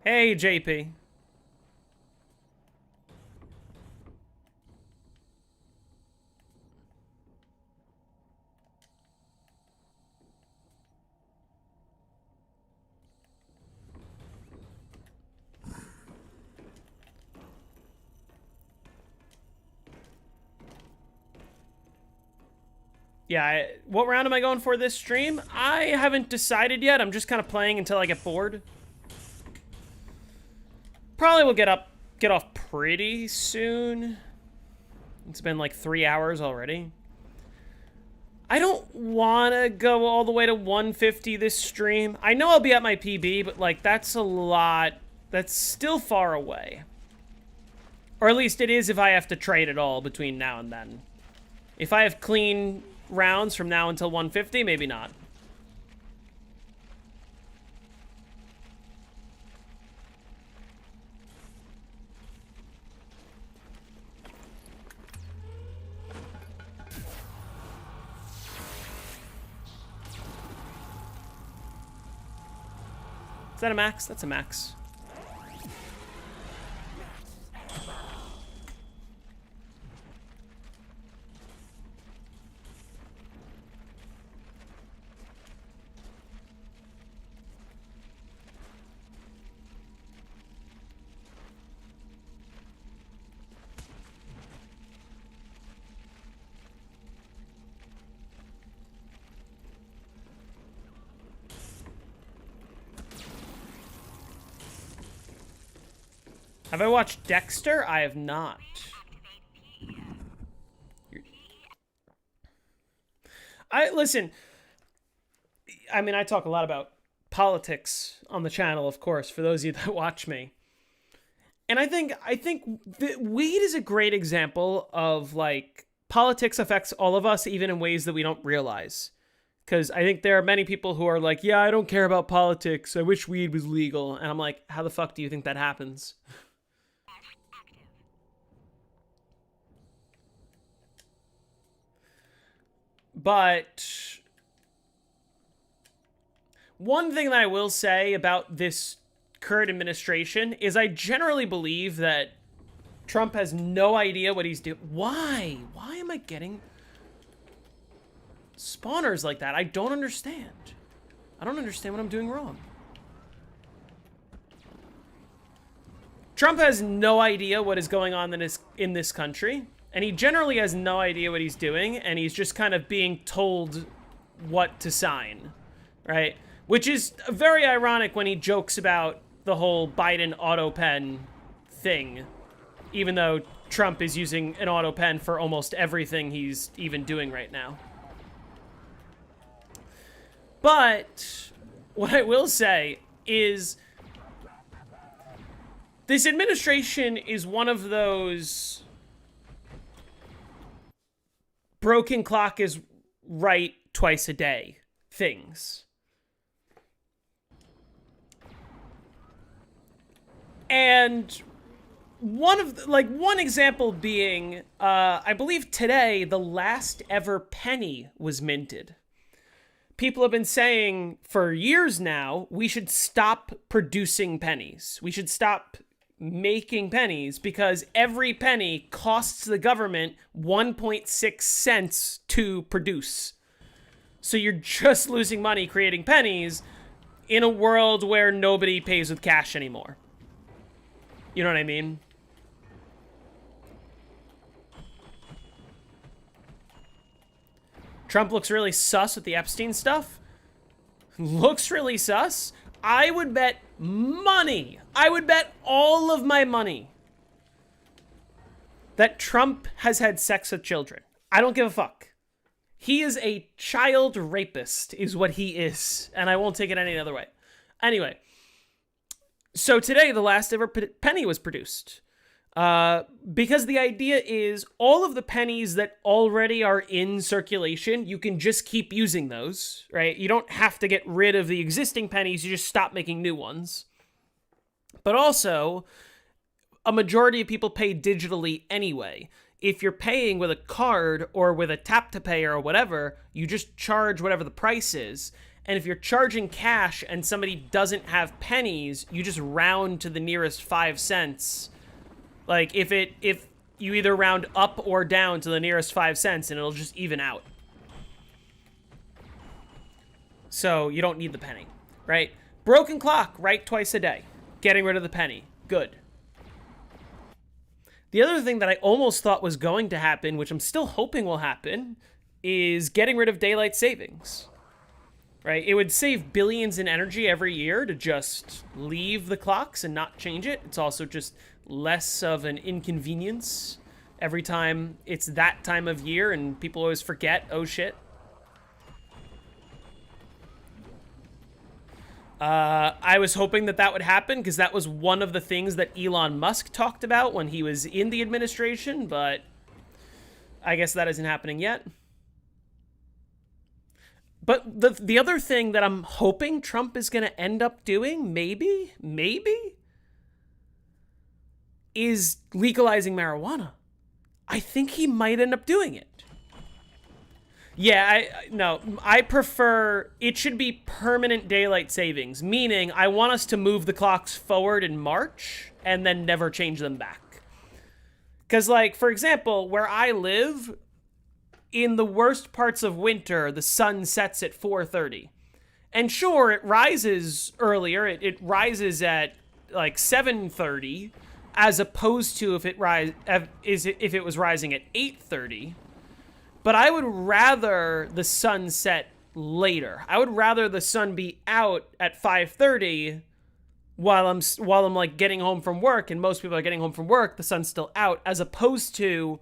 A: Hey, JP. Yeah, what round am I going for this stream? I haven't decided yet. I'm just kind of playing until I get bored. Probably will get off pretty soon. It's been like 3 hours already. I don't want to go all the way to 150 this stream. I know I'll be at my PB, but like that's a lot. That's still far away. Or at least it is if I have to trade at all between now and then. If I have clean rounds from now until 150, maybe not. Is that a max? That's a max. Have I watched Dexter? I have not. Listen, I mean, I talk a lot about politics on the channel, of course, for those of you that watch me. And I think that weed is a great example of, like, politics affects all of us, even in ways that we don't realize. Because I think there are many people who are like, yeah, I don't care about politics. I wish weed was legal. And I'm like, how the fuck do you think that happens? But one thing that I will say about this current administration is I generally believe that Trump has no idea what he's doing. Why? Why am I getting spawners like that? I don't understand. I don't understand what I'm doing wrong. Trump has no idea what is going on in this country. And he generally has no idea what he's doing, and he's just kind of being told what to sign, right? Which is very ironic when he jokes about the whole Biden auto pen thing, even though Trump is using an auto pen for almost everything he's even doing right now. But what I will say is this administration is one of those broken clock is right twice a day things. And one example being, I believe today the last ever penny was minted. People have been saying for years now, we should stop producing pennies. We should stop making pennies because every penny costs the government 1.6 cents to produce. So you're just losing money creating pennies in a world where nobody pays with cash anymore. You know what I mean? Trump looks really sus with the Epstein stuff. Looks really sus. I would bet money. I would bet all of my money that Trump has had sex with children. I don't give a fuck. He is a child rapist, is what he is. And I won't take it any other way. Anyway. So today, the last ever penny was produced. Because the idea is all of the pennies that already are in circulation, you can just keep using those, right? You don't have to get rid of the existing pennies, you just stop making new ones. But also, a majority of people pay digitally anyway. If you're paying with a card or with a tap to pay or whatever, you just charge whatever the price is. And if you're charging cash and somebody doesn't have pennies, you just round to the nearest 5 cents. Like, if you either round up or down to the nearest 5 cents, and it'll just even out. So, you don't need the penny, right? Broken clock, right twice a day. Getting rid of the penny. Good. The other thing that I almost thought was going to happen, which I'm still hoping will happen, is getting rid of daylight savings. Right? It would save billions in energy every year to just leave the clocks and not change it. It's also just less of an inconvenience every time it's that time of year and people always forget, oh shit. I was hoping that would happen because that was one of the things that Elon Musk talked about when he was in the administration, but I guess that isn't happening yet. But the other thing that I'm hoping Trump is going to end up doing, maybe, is legalizing marijuana. I think he might end up doing it. Yeah, I prefer, it should be permanent daylight savings, meaning I want us to move the clocks forward in March and then never change them back. Because, like, for example, where I live, in the worst parts of winter, the sun sets at 4:30. And sure, it rises earlier. It rises at, like, 7:30, as opposed to if it was rising at 8:30. But I would rather the sun set later. I would rather the sun be out at 5:30 while I'm like getting home from work, and most people are getting home from work, the sun's still out, as opposed to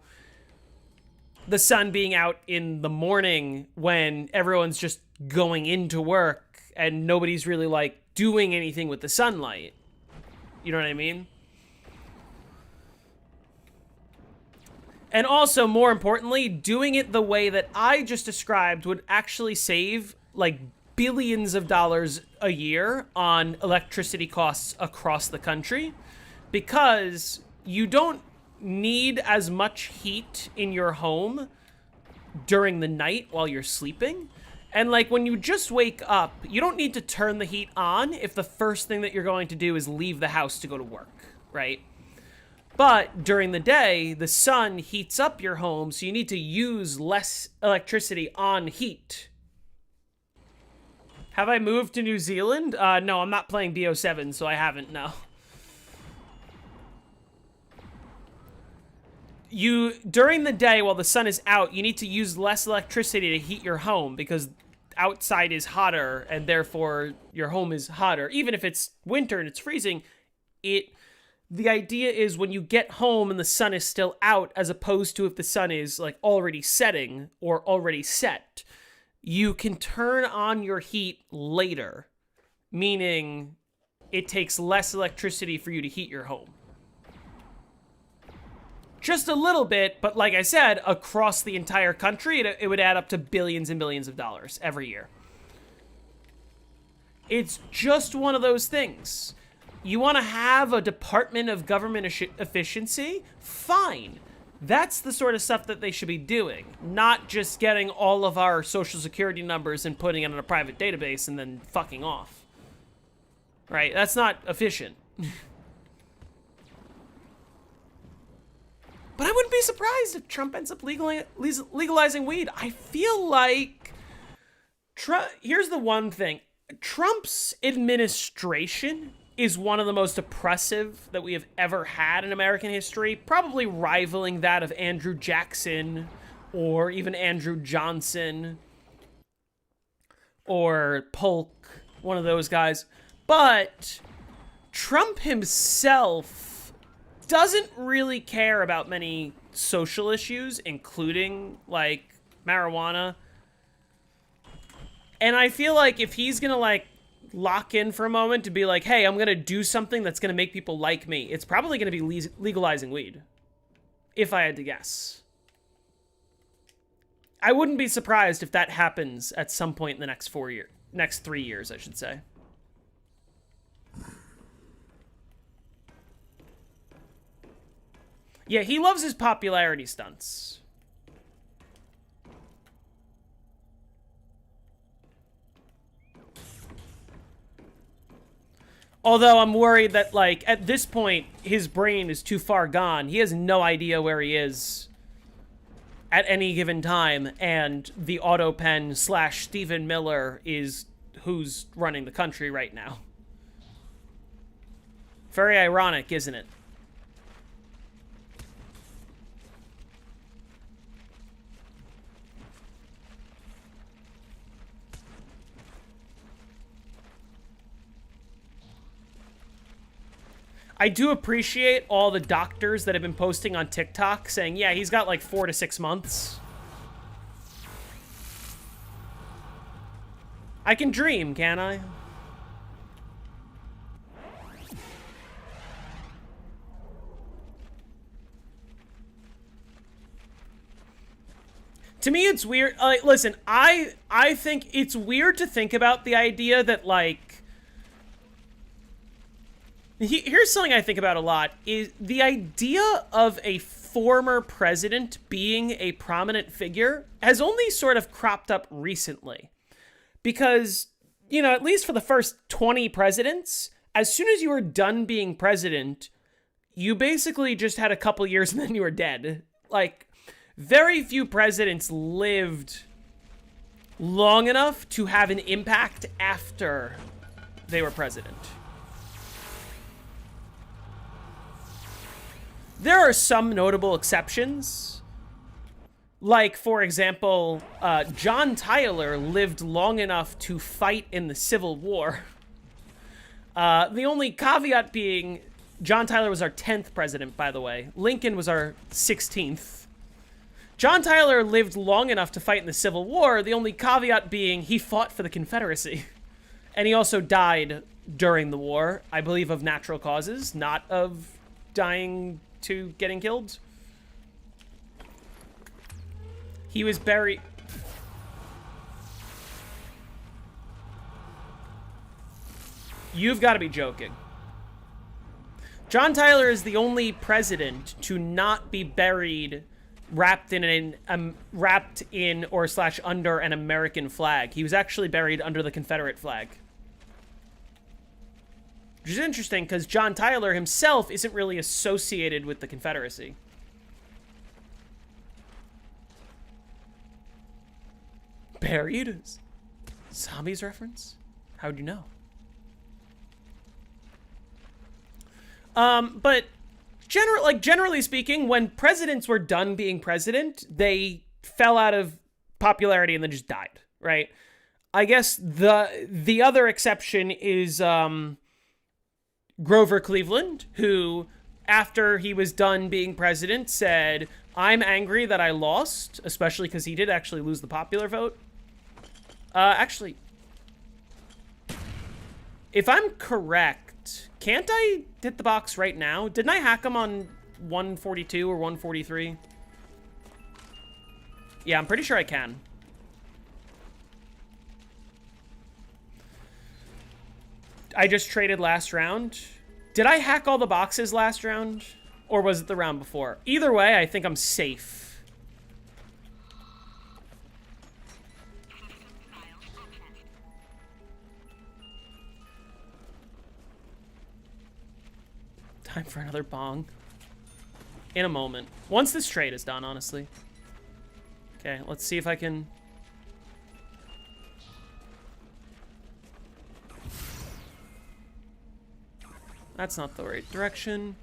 A: the sun being out in the morning when everyone's just going into work and nobody's really like doing anything with the sunlight. You know what I mean? And also, more importantly, doing it the way that I just described would actually save, like, billions of dollars a year on electricity costs across the country, because you don't need as much heat in your home during the night while you're sleeping. And, like, when you just wake up, you don't need to turn the heat on if the first thing that you're going to do is leave the house to go to work, right? But during the day, the sun heats up your home, so you need to use less electricity on heat. Have I moved to New Zealand? No, I'm not playing BO7, so I haven't, no. During the day, while the sun is out, you need to use less electricity to heat your home, because outside is hotter, and therefore your home is hotter. Even if it's winter and it's freezing, the idea is when you get home and the sun is still out, as opposed to if the sun is like already setting or already set, you can turn on your heat later, meaning it takes less electricity for you to heat your home. Just a little bit, but like I said, across the entire country, it would add up to billions and billions of dollars every year. It's just one of those things. You want to have a Department of Government Efficiency? Fine. That's the sort of stuff that they should be doing, not just getting all of our social security numbers and putting it in a private database and then fucking off. Right? That's not efficient. But I wouldn't be surprised if Trump ends up legalizing weed. I feel like... Here's the one thing. Trump's administration is one of the most oppressive that we have ever had in American history, probably rivaling that of Andrew Jackson or even Andrew Johnson or Polk, one of those guys. But Trump himself doesn't really care about many social issues, including, like, marijuana. And I feel like if he's gonna, like, lock in for a moment to be like, hey, I'm gonna do something that's gonna make people like me, it's probably gonna be legalizing weed. If I had to guess. I wouldn't be surprised if that happens at some point in the next 3 years, I should say. Yeah, he loves his popularity stunts. Although I'm worried that, like, at this point, his brain is too far gone. He has no idea where he is at any given time, and the autopen / Stephen Miller is who's running the country right now. Very ironic, isn't it? I do appreciate all the doctors that have been posting on TikTok saying, yeah, he's got like 4 to 6 months. I can dream, can I? To me, it's weird. Listen, I think it's weird to think about the idea that, like, here's something I think about a lot, is the idea of a former president being a prominent figure has only sort of cropped up recently. Because, you know, at least for the first 20 presidents, as soon as you were done being president, you basically just had a couple years and then you were dead. Like, very few presidents lived long enough to have an impact after they were president. There are some notable exceptions. Like, for example, John Tyler lived long enough to fight in the Civil War. The only caveat being, John Tyler was our 10th president, by the way. Lincoln was our 16th. John Tyler lived long enough to fight in the Civil War, the only caveat being he fought for the Confederacy. And he also died during the war, I believe of natural causes, not of dying to getting killed. He was buried... You've got to be joking. John Tyler is the only president to not be buried wrapped in or / under an American flag. He was actually buried under the Confederate flag. Which is interesting, because John Tyler himself isn't really associated with the Confederacy. Buried? Zombies reference? How'd you know? But generally speaking, when presidents were done being president, they fell out of popularity and then just died, right? I guess the other exception is Grover Cleveland, who, after he was done being president, said, I'm angry that I lost, especially because he did actually lose the popular vote. Actually, if I'm correct, can't I hit the box right now? Didn't I hack him on 142 or 143? Yeah, I'm pretty sure I can. I just traded last round. Did I hack all the boxes last round? Or was it the round before? Either way, I think I'm safe. Time for another bong. In a moment. Once this trade is done, honestly. Okay, let's see if I can... That's not the right direction.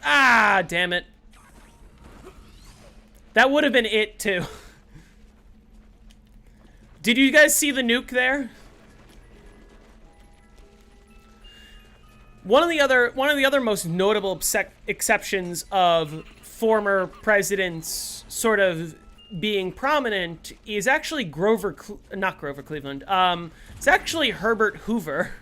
A: Ah, damn it. That would have been it, too. Did you guys see the nuke there? One of the other most notable exceptions of former presidents sort of being prominent is actually not Grover Cleveland. It's actually Herbert Hoover.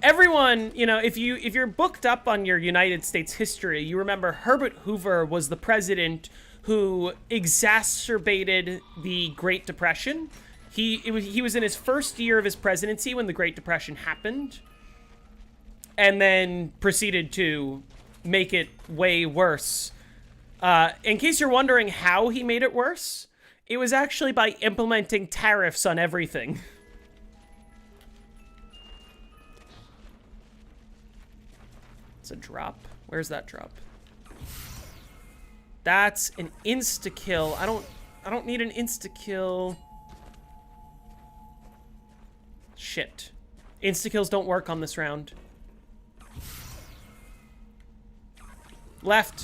A: Everyone, you know, if you're booked up on your United States history, you remember Herbert Hoover was the president who exacerbated the Great Depression. He was in his first year of his presidency when the Great Depression happened, and then proceeded to make it way worse. In case you're wondering how he made it worse, it was actually by implementing tariffs on everything. It's a drop. Where's that drop? That's an insta-kill. I don't need an insta-kill. Shit. Insta-kills don't work on this round. Left.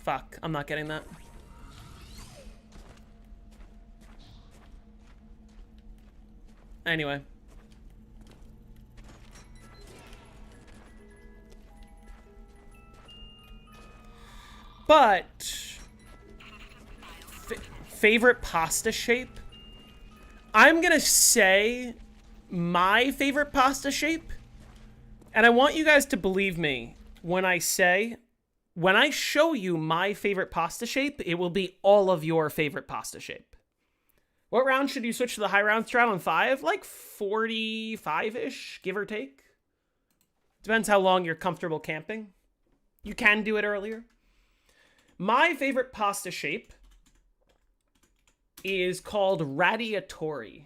A: Fuck, I'm not getting that. Anyway. But favorite pasta shape? I'm gonna say my favorite pasta shape, and I want you guys to believe me when I show you my favorite pasta shape, it will be all of your favorite pasta shape. What round should you switch to the high round strat on 5? Like 45-ish, give or take. Depends how long you're comfortable camping. You can do it earlier. My favorite pasta shape is called radiatori.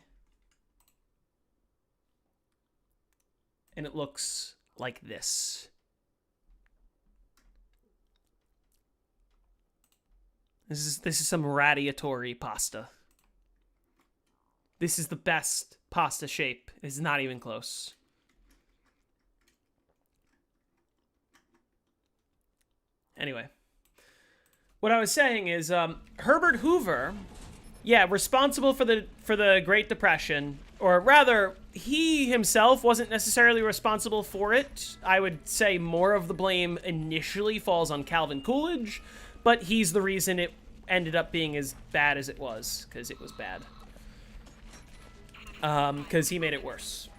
A: And it looks like this. This is some radiatori pasta. This is the best pasta shape. It's not even close. Anyway. What I was saying is, Herbert Hoover, yeah, responsible for the Great Depression, or rather, he himself wasn't necessarily responsible for it. I would say more of the blame initially falls on Calvin Coolidge, but he's the reason it ended up being as bad as it was, because it was bad. Because he made it worse.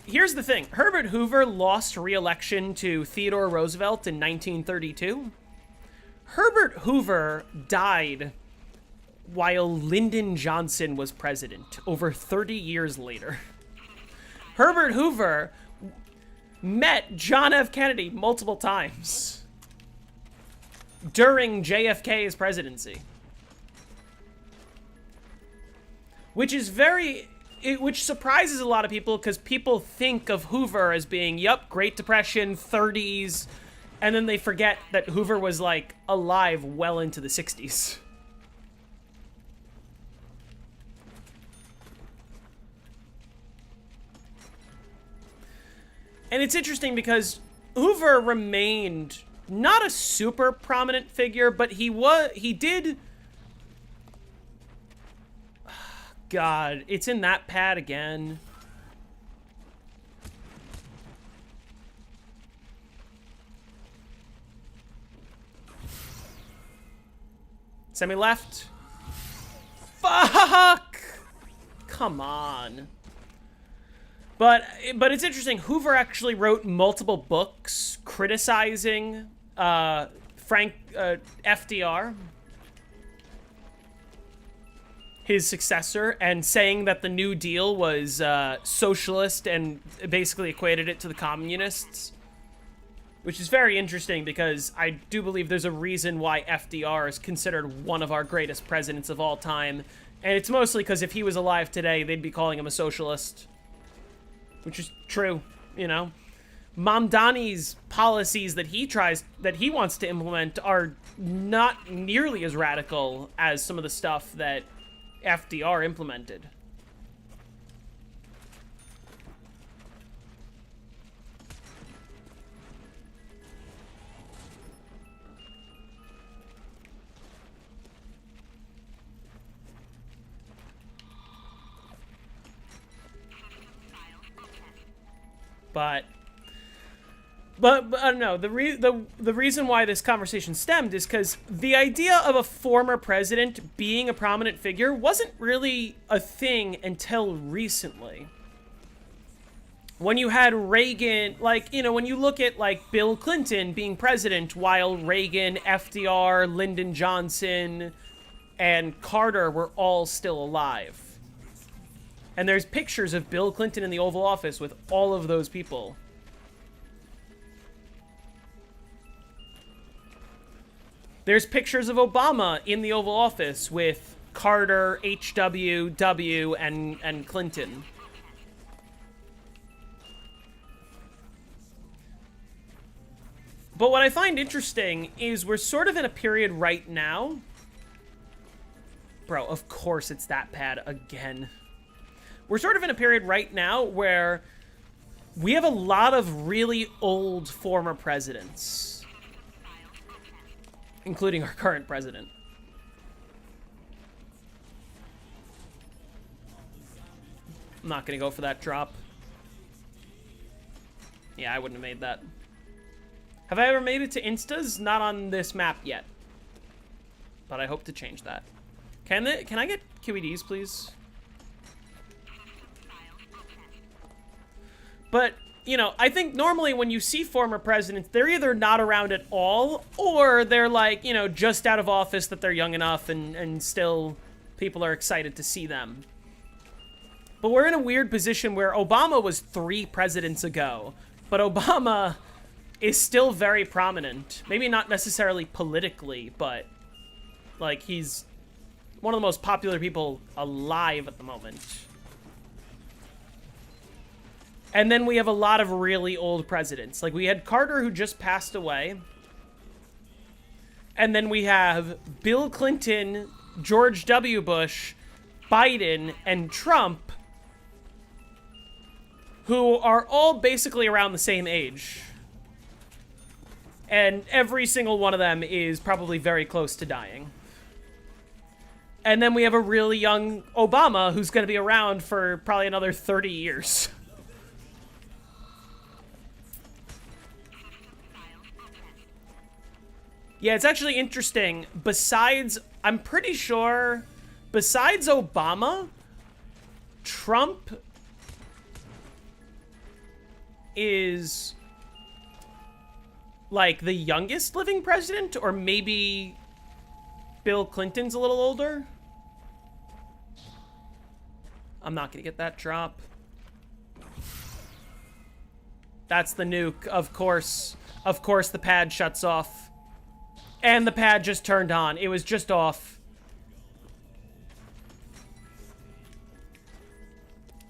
A: Here's the thing. Herbert Hoover lost re-election to Theodore Roosevelt in 1932. Herbert Hoover died while Lyndon Johnson was president, over 30 years later. Herbert Hoover met John F. Kennedy multiple times during JFK's presidency. Which is which surprises a lot of people, because people think of Hoover as being, yup, Great Depression, 30s, and then they forget that Hoover was, like, alive well into the 60s. And it's interesting because Hoover remained not a super prominent figure, but he did... God, it's in that pad again. Semi-left. Fuck! Come on. But it's interesting. Hoover actually wrote multiple books criticizing FDR. his successor and saying that the New Deal was socialist and basically equated it to the communists. Which is very interesting because I do believe there's a reason why FDR is considered one of our greatest presidents of all time. And it's mostly because if he was alive today, they'd be calling him a socialist. Which is true, you know. Mamdani's policies that he wants to implement are not nearly as radical as some of the stuff that FDR implemented. But no, the reason why this conversation stemmed is because the idea of a former president being a prominent figure wasn't really a thing until recently. When you had Reagan, like, you know, when you look at, like, Bill Clinton being president while Reagan, FDR, Lyndon Johnson, and Carter were all still alive. And there's pictures of Bill Clinton in the Oval Office with all of those people. There's pictures of Obama in the Oval Office with Carter, HW, W, and Clinton. But what I find interesting is we're sort of in a period right now. Bro, of course it's that pad again. We're sort of in a period right now where we have a lot of really old former presidents, including our current president. I'm not going to go for that drop. Yeah, I wouldn't have made that. Have I ever made it to Instas? Not on this map yet. But I hope to change that. Can I get QEDs, please? But, you know, I think normally when you see former presidents, they're either not around at all, or they're like, you know, just out of office that they're young enough and still people are excited to see them. But we're in a weird position where Obama was 3 presidents ago, but Obama is still very prominent. Maybe not necessarily politically, but, like, he's one of the most popular people alive at the moment. And then we have a lot of really old presidents. Like, we had Carter, who just passed away. And then we have Bill Clinton, George W. Bush, Biden, and Trump, who are all basically around the same age. And every single one of them is probably very close to dying. And then we have a really young Obama, who's going to be around for probably another 30 years. Yeah, it's actually interesting. Besides, I'm pretty sure, besides Obama, Trump is, like, the youngest living president, or maybe Bill Clinton's a little older. I'm not gonna get that drop. That's the nuke, of course. Of course the pad shuts off. And the pad just turned on. It was just off.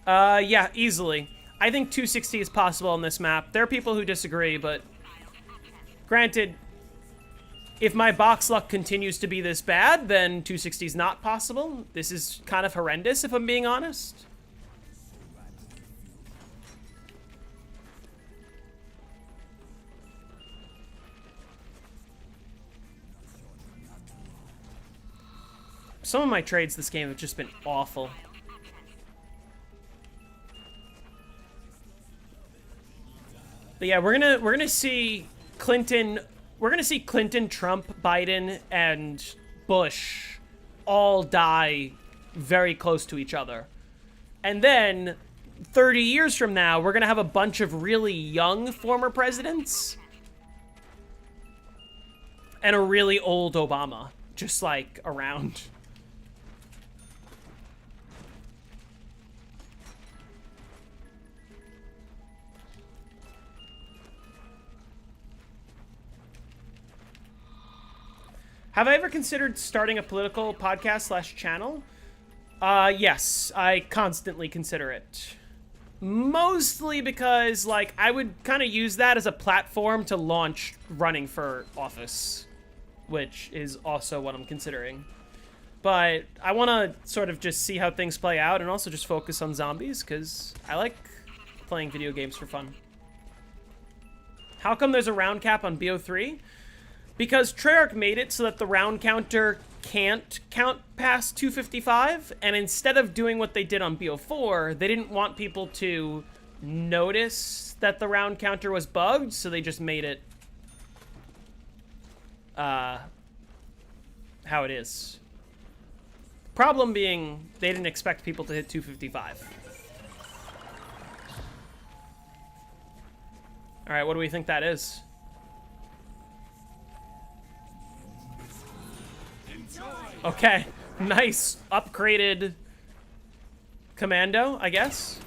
A: Yeah, easily. I think 260 is possible on this map. There are people who disagree, but granted, if my box luck continues to be this bad, then 260 is not possible. This is kind of horrendous, if I'm being honest. Some of my trades this game have just been awful. But yeah, we're gonna see Clinton. We're gonna see Clinton, Trump, Biden, and Bush all die very close to each other. And then 30 years from now, we're gonna have a bunch of really young former presidents and a really old Obama just, like, around. Have I ever considered starting a political podcast slash channel? Yes, I constantly consider it. Mostly because, like, I would kind of use that as a platform to launch running for office, which is also what I'm considering. But I want to sort of just see how things play out and also just focus on zombies, because I like playing video games for fun. How come there's a round cap on BO3? Because Treyarch made it so that the round counter can't count past 255, and instead of doing what they did on BO4, they didn't want people to notice that the round counter was bugged, so they just made it how it is. Problem being, they didn't expect people to hit 255. All right, what do we think that is? Okay, nice. Upgraded commando, I guess.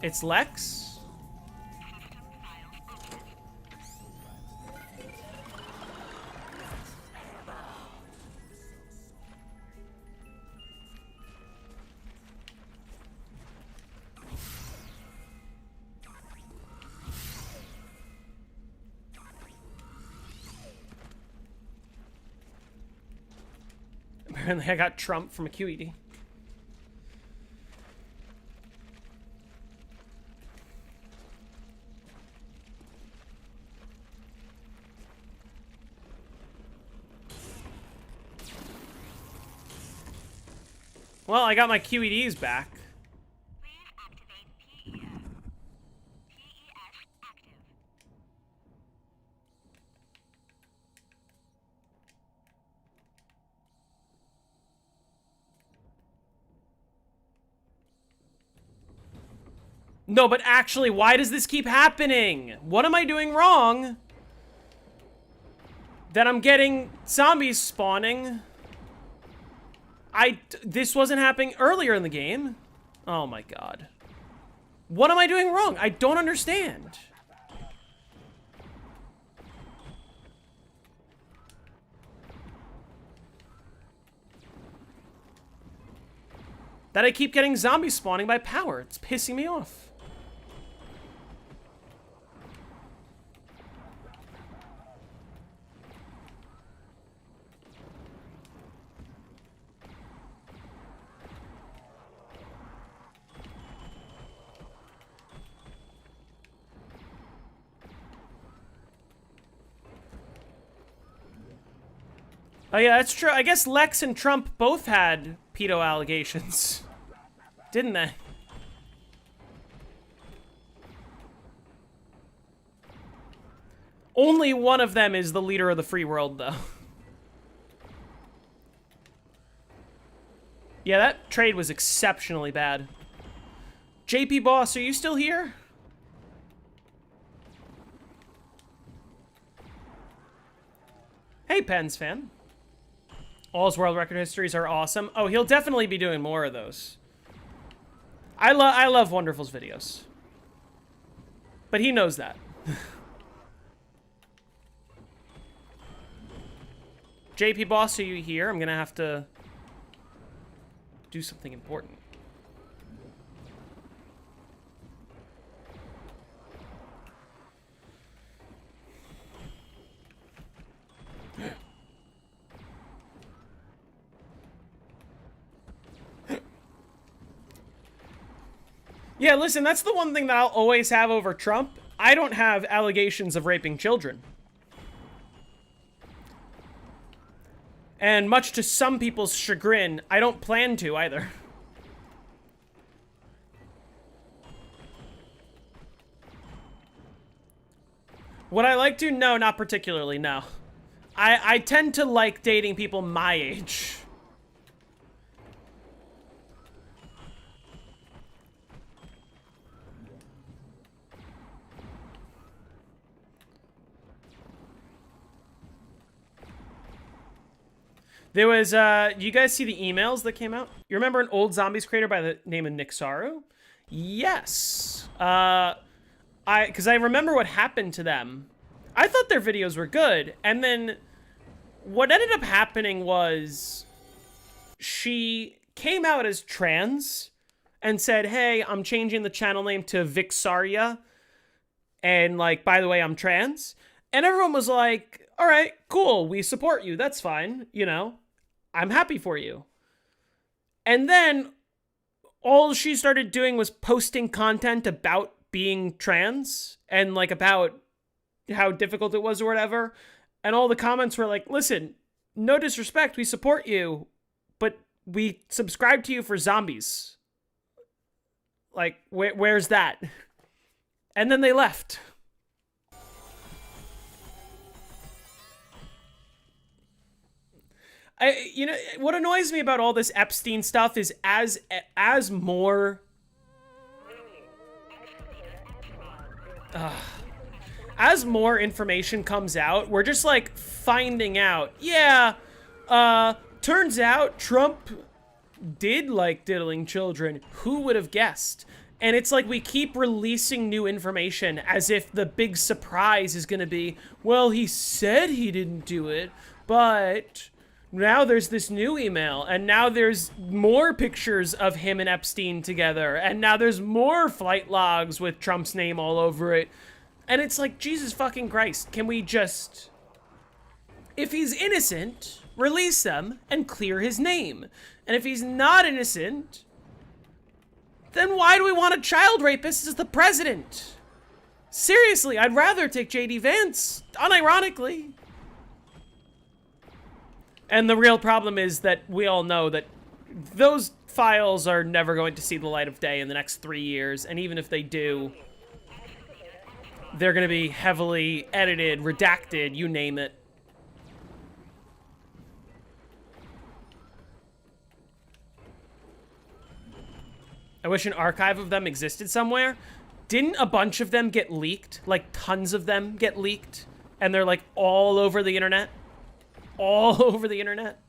A: It's Lex. Apparently I got Trump from a QED. Well, I got my QEDs back.
B: Reactivate PES. PES active.
A: No, but actually, why does this keep happening? What am I doing wrong? That I'm getting zombies spawning. This wasn't happening earlier in the game. Oh my god. What am I doing wrong? I don't understand. That I keep getting zombies spawning by power. It's pissing me off. Oh yeah, that's true. I guess Lex and Trump both had pedo allegations. Didn't they? Only one of them is the leader of the free world, though. Yeah, that trade was exceptionally bad. JP Boss, are you still here? Hey, Pens fan. All's world record histories are awesome. Oh, he'll definitely be doing more of those. I love Wonderful's videos. But he knows that. JP Boss, are you here? I'm gonna have to do something important. Yeah, listen, that's the one thing that I'll always have over Trump. I don't have allegations of raping children. And much to some people's chagrin, I don't plan to either. Would I like to? No, not particularly, no. I tend to like dating people my age. There was, you guys see the emails that came out? You remember an old Zombies creator by the name of Nixaru? Yes. Because I remember what happened to them. I thought their videos were good, and then what ended up happening was she came out as trans and said, hey, I'm changing the channel name to Vixaria, and, like, by the way, I'm trans. And everyone was like, all right, cool, we support you, that's fine, you know, I'm happy for you. And then all she started doing was posting content about being trans and, like, about how difficult it was or whatever. And all the comments were like, listen, no disrespect, we support you, but we subscribe to you for zombies. Like, where's that? And then they left. You know, what annoys me about all this Epstein stuff is as more... as more information comes out, we're just, like, finding out, yeah, turns out Trump did like diddling children. Who would have guessed? And it's like we keep releasing new information as if the big surprise is gonna be, well, he said he didn't do it, but now there's this new email, and now there's more pictures of him and Epstein together, and now there's more flight logs with Trump's name all over it. And it's like, Jesus fucking Christ, can we just... If he's innocent, release them and clear his name. And if he's not innocent, then why do we want a child rapist as the president? Seriously, I'd rather take J.D. Vance, unironically. And the real problem is that we all know that those files are never going to see the light of day in the next 3 years, and even if they do, they're going to be heavily edited, redacted, you name it. I wish an archive of them existed somewhere. Didn't a bunch of them get leaked? Like, tons of them get leaked? And they're, like, all over the internet? All over the internet?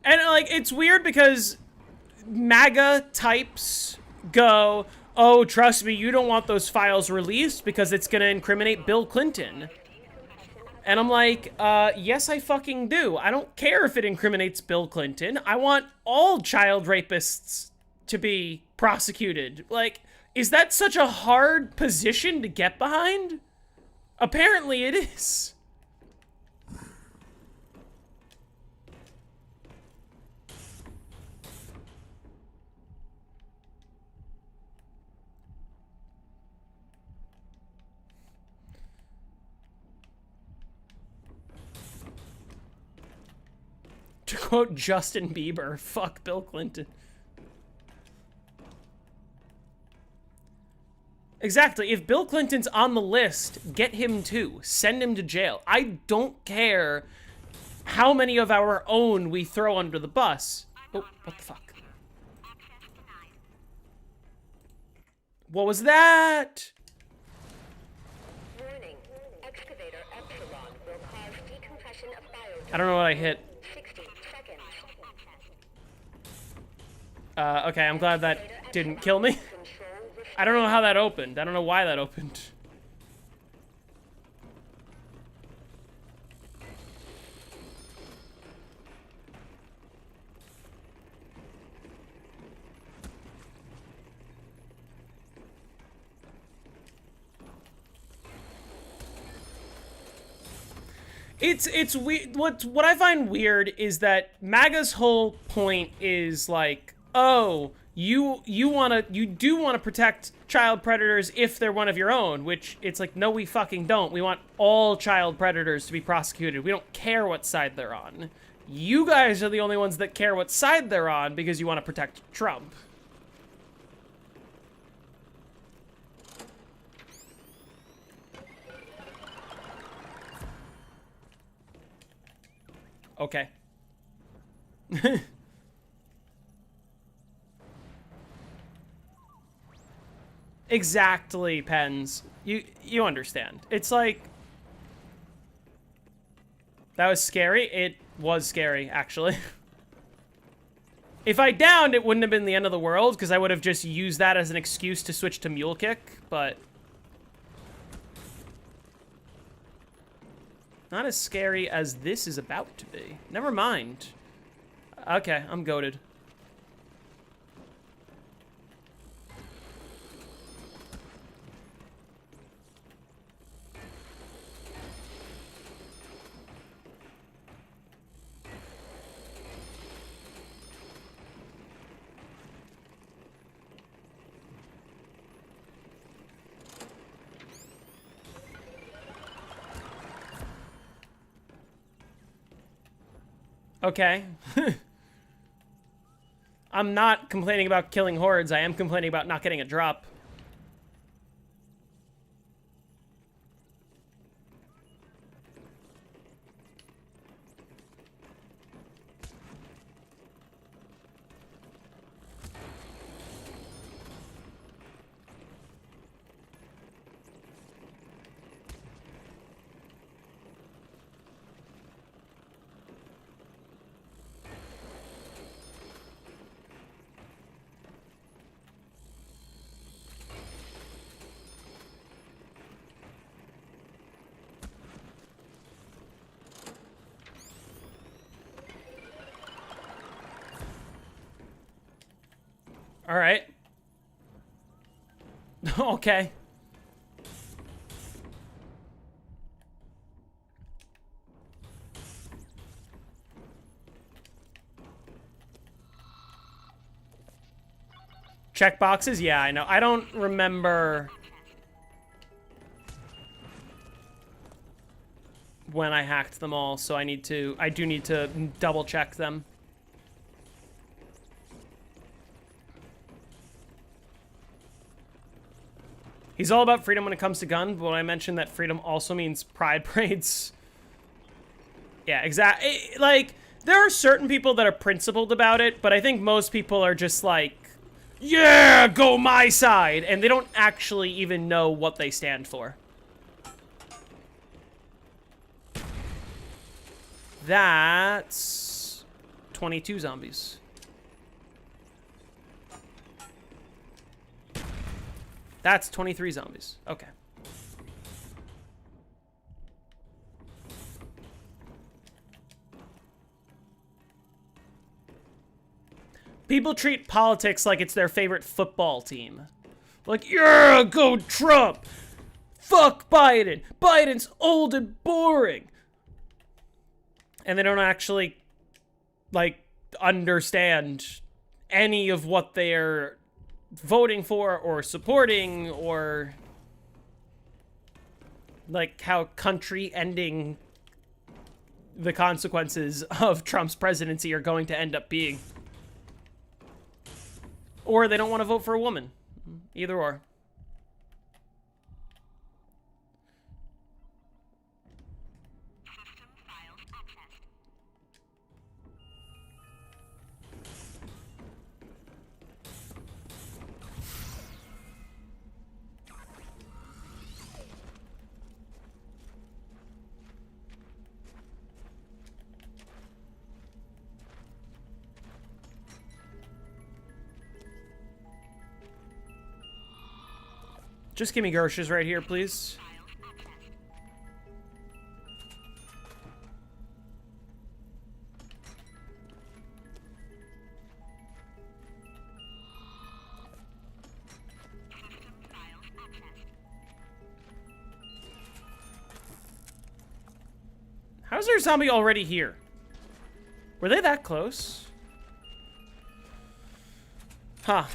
A: And, like, it's weird because MAGA types go, oh, trust me, you don't want those files released because it's gonna incriminate Bill Clinton. And I'm like, yes, I fucking do. I don't care if it incriminates Bill Clinton. I want all child rapists to be prosecuted. Like, is that such a hard position to get behind? Apparently it is. To quote Justin Bieber, fuck Bill Clinton. Exactly. If Bill Clinton's on the list, get him too. Send him to jail. I don't care how many of our own we throw under the bus. Oh, what the fuck? What was that?
B: Warning. Excavator Epsilon will cause decompression of biodome.
A: I don't know what I hit.
B: 60 seconds.
A: Okay, I'm glad that didn't kill me. I don't know how that opened. I don't know why that opened. It's weird. What I find weird is that MAGA's whole point is like, oh, you do want to protect child predators if they're one of your own, which it's like, no, we fucking don't. We want all child predators to be prosecuted. We don't care what side they're on. You guys are the only ones that care what side they're on because you want to protect Trump. Okay. Exactly, Pens. You understand. It's like... That was scary. It was scary, actually. If I downed, it wouldn't have been the end of the world, because I would have just used that as an excuse to switch to Mule Kick, but... Not as scary as this is about to be. Never mind. Okay, I'm goated. Okay. I'm not complaining about killing hordes. I am complaining about not getting a drop. All right. Okay. Check boxes? Yeah, I know. I don't remember when I hacked them all, so I do need to double check them. He's all about freedom when it comes to guns, but when I mentioned that freedom also means pride parades. Yeah, exactly. Like, there are certain people that are principled about it, but I think most people are just like, yeah, go my side, and they don't actually even know what they stand for. That's 22 zombies. That's 23 zombies. Okay. People treat politics like it's their favorite football team. Like, yeah, go Trump! Fuck Biden! Biden's old and boring! And they don't actually, like, understand any of what they're voting for or supporting, or like how country ending the consequences of Trump's presidency are going to end up being. Or they don't want to vote for a woman. Either or. Just give me groceries right here, please. How's there a zombie already here? Were they that close? Huh.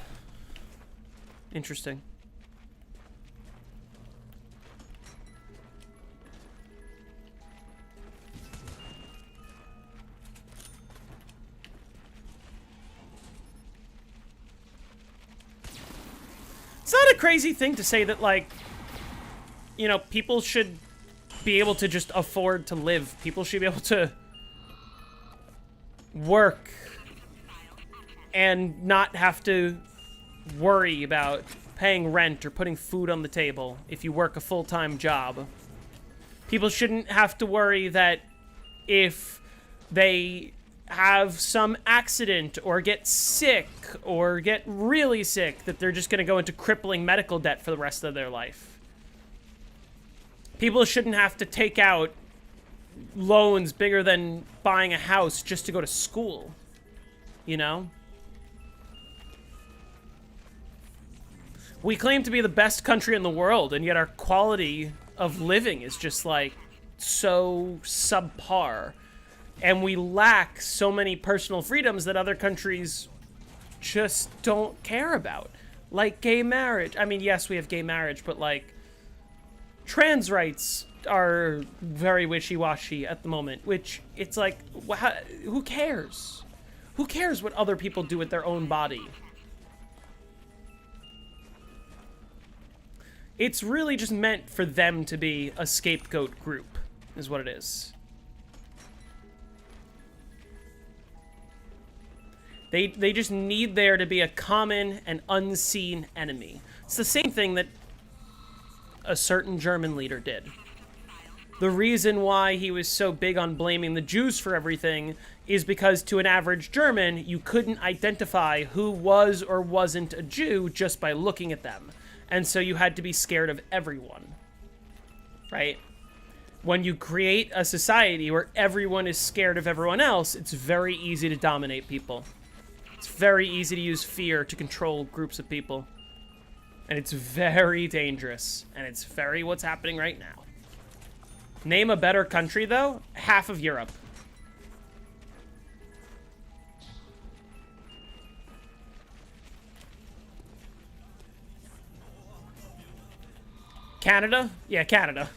A: Interesting. It's not a crazy thing to say that, like, you know, people should be able to just afford to live. People should be able to work and not have to worry about paying rent or putting food on the table if you work a full-time job. People shouldn't have to worry that if they have some accident or get sick or get really sick, that they're just going to go into crippling medical debt for the rest of their life. People shouldn't have to take out loans bigger than buying a house just to go to school, you know? We claim to be the best country in the world, and yet our quality of living is just, like, so subpar. And we lack so many personal freedoms that other countries just don't care about. Like gay marriage. I mean, yes, we have gay marriage, but, like, trans rights are very wishy-washy at the moment, which, it's like, who cares? Who cares what other people do with their own body? It's really just meant for them to be a scapegoat group, is what it is. They just need there to be a common and unseen enemy. It's the same thing that a certain German leader did. The reason why he was so big on blaming the Jews for everything is because to an average German, you couldn't identify who was or wasn't a Jew just by looking at them. And so you had to be scared of everyone, right? When you create a society where everyone is scared of everyone else, it's very easy to dominate people. It's very easy to use fear to control groups of people. And it's very dangerous. And it's very what's happening right now. Name a better country, though? Half of Europe. Canada? Yeah, Canada.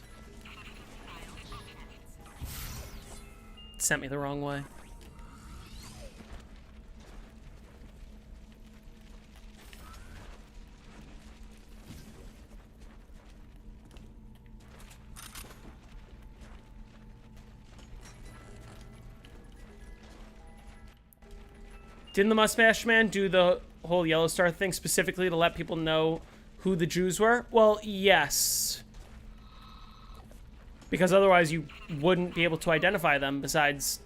A: It sent me the wrong way. Didn't the Mustache Man do the whole Yellow Star thing specifically to let people know who the Jews were? Well, yes. Because otherwise you wouldn't be able to identify them besides,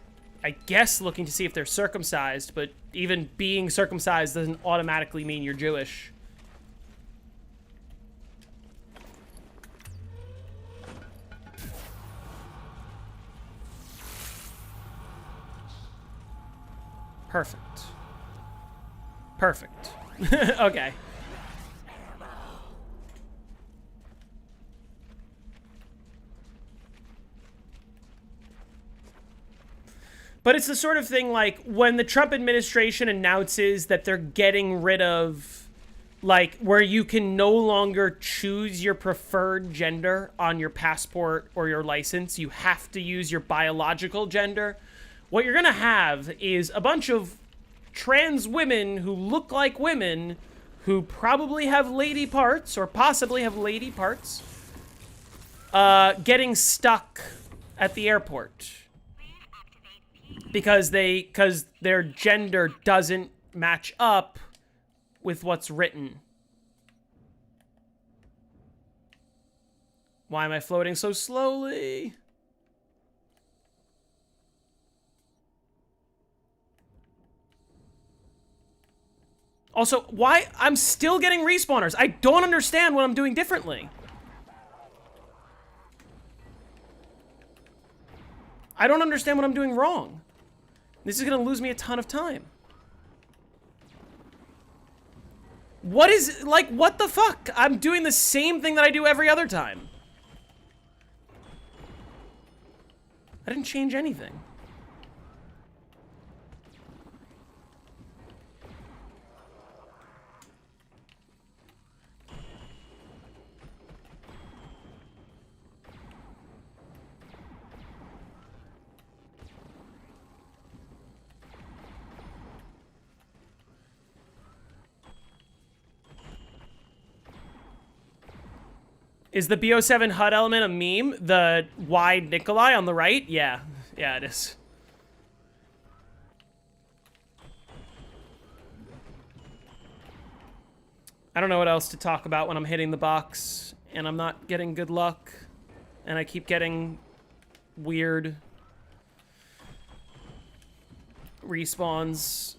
A: I guess, looking to see if they're circumcised, but even being circumcised doesn't automatically mean you're Jewish. Perfect. Perfect. Okay. But it's the sort of thing, like, when the Trump administration announces that they're getting rid of, like, where you can no longer choose your preferred gender on your passport or your license, you have to use your biological gender. What you're gonna have is a bunch of trans women who look like women, who probably have lady parts, or possibly have lady parts, getting stuck at the airport. Because their gender doesn't match up with what's written. Why am I floating so slowly? Also, why? I'm still getting respawners. I don't understand what I'm doing differently. I don't understand what I'm doing wrong. This is gonna lose me a ton of time. What is, like, what the fuck? I'm doing the same thing that I do every other time. I didn't change anything. Is the BO7 HUD element a meme? The wide Nikolai on the right? Yeah. Yeah, it is. I don't know what else to talk about when I'm hitting the box and I'm not getting good luck and I keep getting weird respawns.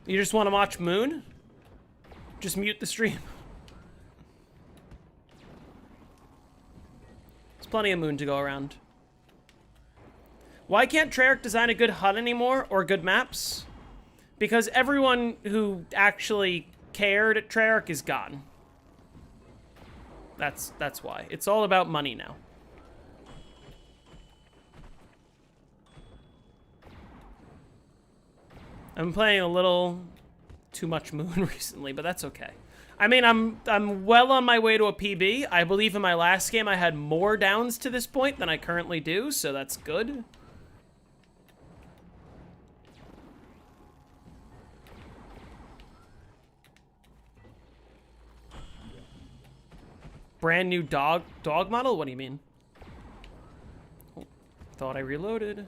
A: You just want to watch Moon? Just mute the stream. There's plenty of Moon to go around. Why can't Treyarch design a good HUD anymore, or good maps? Because everyone who actually cared at Treyarch is gone. That's why. It's all about money now. I'm playing a little too much Moon recently, but that's okay. I mean, I'm well on my way to a PB. I believe in my last game I had more downs to this point than I currently do, so that's good. Brand new dog model? What do you mean? Oh, thought I reloaded.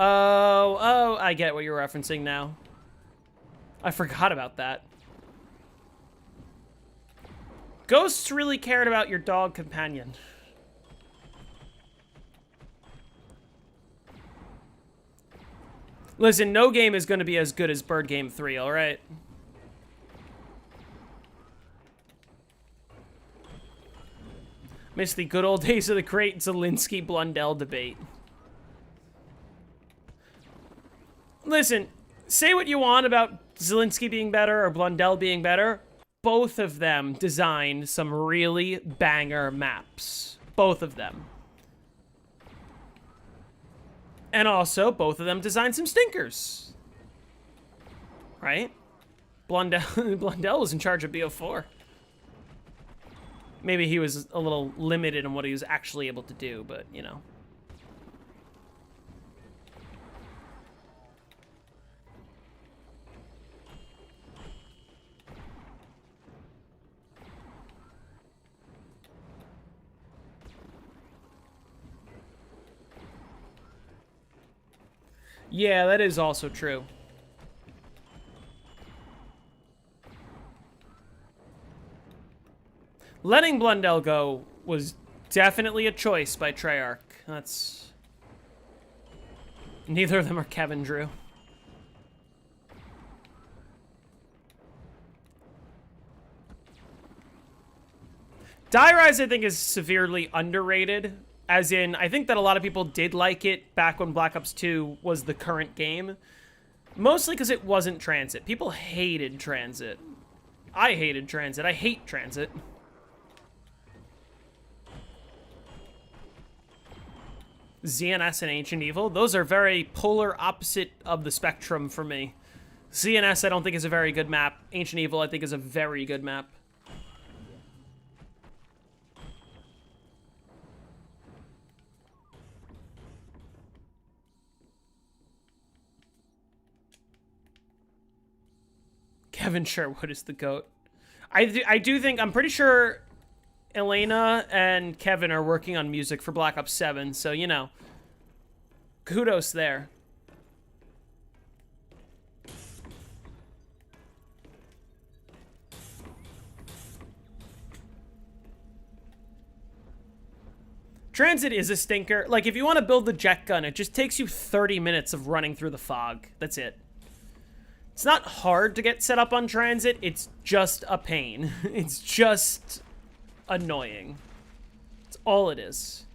A: Oh, I get what you're referencing now. I forgot about that. Ghosts really cared about your dog companion. Listen, no game is going to be as good as Bird Game 3, alright? Miss the good old days of the great Zelensky-Blundell debate. Listen, say what you want about Zelensky being better or Blundell being better. Both of them designed some really banger maps. Both of them. And also, both of them designed some stinkers. Right? Blundell was in charge of BO4. Maybe he was a little limited in what he was actually able to do, but, you know. Yeah, that is also true. Letting Blundell go was definitely a choice by Treyarch. That's... Neither of them are Kevin Drew. Die Rise, I think, is severely underrated. As in, I think that a lot of people did like it back when Black Ops 2 was the current game. Mostly because it wasn't Transit. People hated Transit. I hated Transit. I hate Transit. ZNS and Ancient Evil, those are very polar opposite of the spectrum for me. ZNS I don't think is a very good map. Ancient Evil I think is a very good map. Kevin Sherwood is the GOAT. I do think, I'm pretty sure Elena and Kevin are working on music for Black Ops 7, so, you know, kudos there. Transit is a stinker. Like, if you want to build the jet gun, it just takes you 30 minutes of running through the fog. That's it. It's not hard to get set up on Transit, it's just a pain. It's just annoying. That's all it is.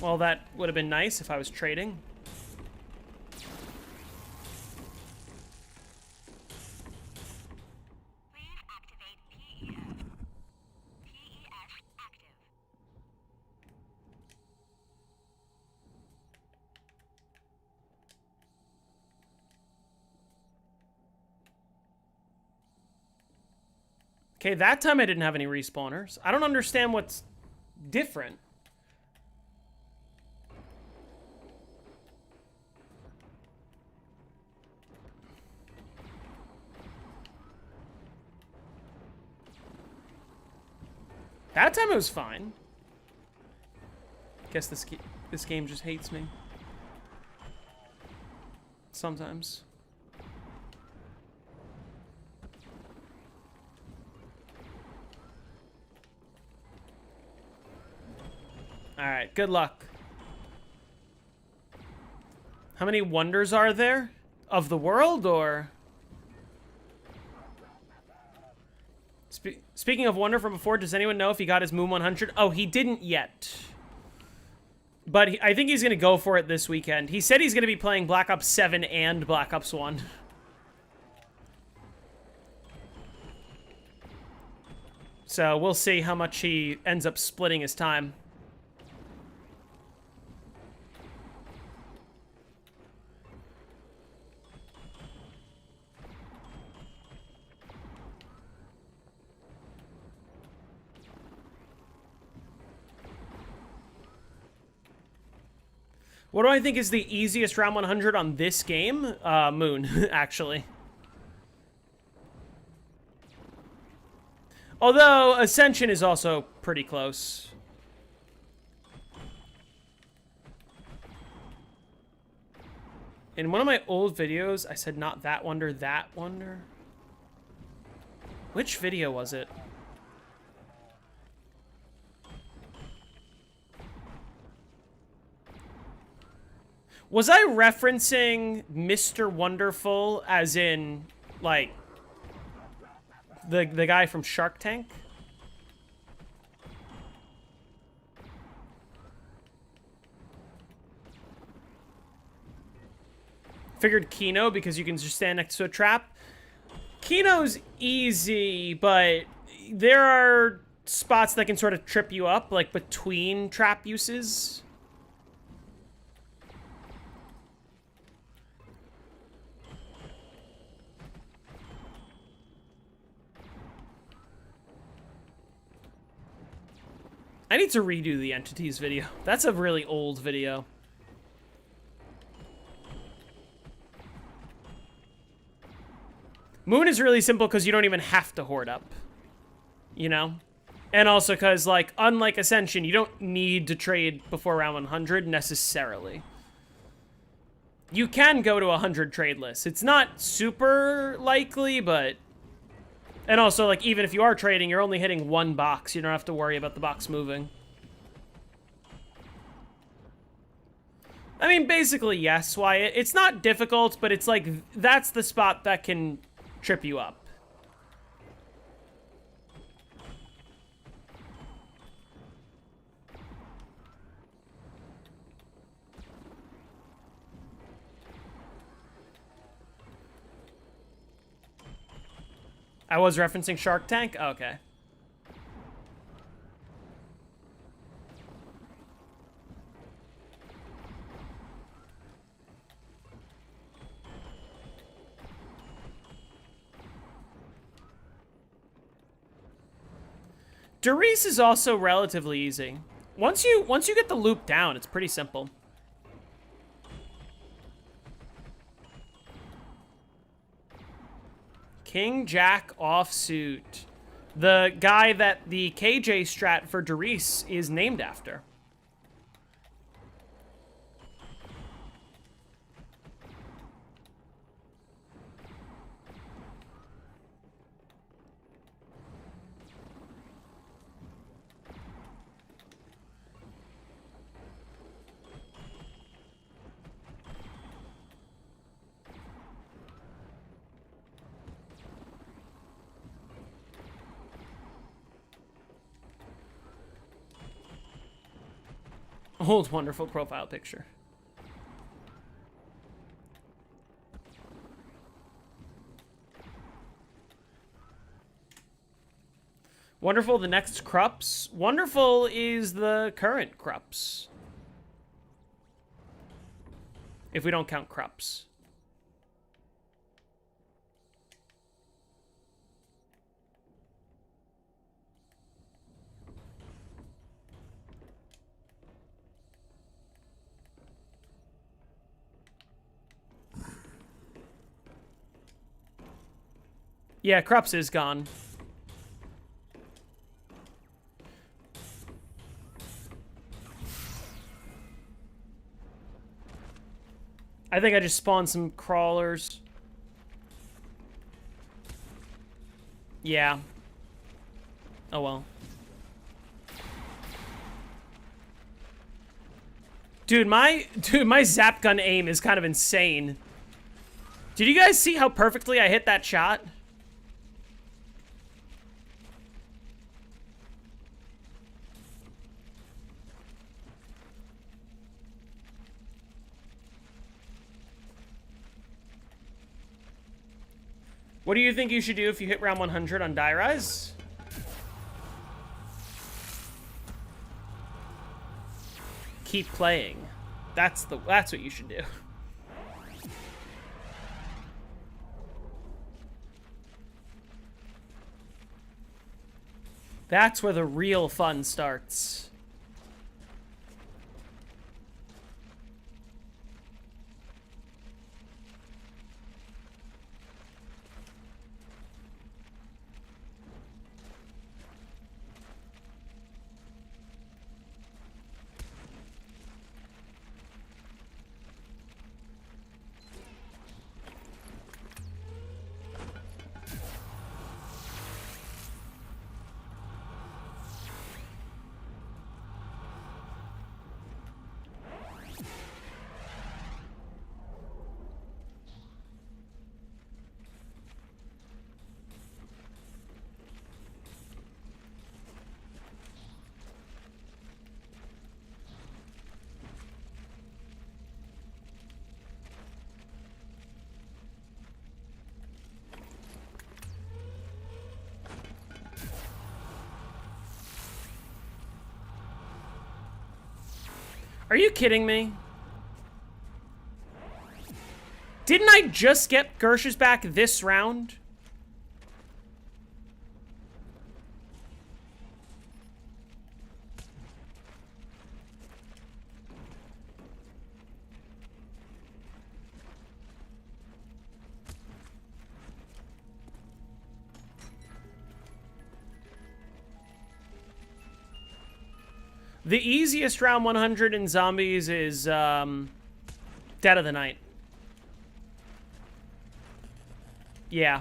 A: Well, that would have been nice if I was trading.
B: Please activate PES. PES active.
A: Okay, that time I didn't have any respawners. I don't understand what's different. That time it was fine. Guess this game just hates me. Sometimes. Alright, good luck. How many wonders are there? Of the world, or? Speaking of wonder from before, does anyone know if he got his Moon 100? Oh, he didn't yet. But I think he's going to go for it this weekend. He said he's going to be playing Black Ops 7 and Black Ops 1. So we'll see how much he ends up splitting his time. What do I think is the easiest round 100 on this game? Moon, actually. Although, Ascension is also pretty close. In one of my old videos, I said not that wonder, that wonder. Which video was it? Was I referencing Mr. Wonderful as in, like, the guy from Shark Tank? Figured Kino because you can just stand next to a trap. Kino's easy, but there are spots that can sort of trip you up, like between trap uses. I need to redo the entities video. That's a really old video. Moon is really simple because you don't even have to hoard up. You know? And also because, like, unlike Ascension, you don't need to trade before round 100 necessarily. You can go to 100 trade lists. It's not super likely, but... And also, like, even if you are trading, you're only hitting one box. You don't have to worry about the box moving. I mean, basically, yes, Wyatt. It's not difficult, but it's like, that's the spot that can trip you up. I was referencing Shark Tank? Okay. Doris is also relatively easy. Once you get the loop down, it's pretty simple. King Jack offsuit. The guy that the KJ strat for Doris is named after. Old wonderful profile picture. Wonderful, the next Krups. Wonderful is the current Krups. If we don't count Krups. Yeah, Krups is gone. I think I just spawned some crawlers. Yeah. Oh well. Dude, my zap gun aim is kind of insane. Did you guys see how perfectly I hit that shot? What do you think you should do if you hit round 100 on Die Rise? Keep playing. That's what you should do. That's where the real fun starts. Are you kidding me? Didn't I just get Gersh's back this round? The easiest round 100 in zombies is Dead of the Night. Yeah.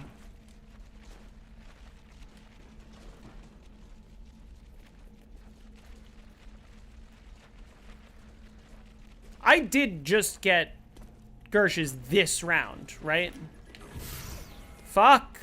A: I did just get Gersh's this round, right? Fuck.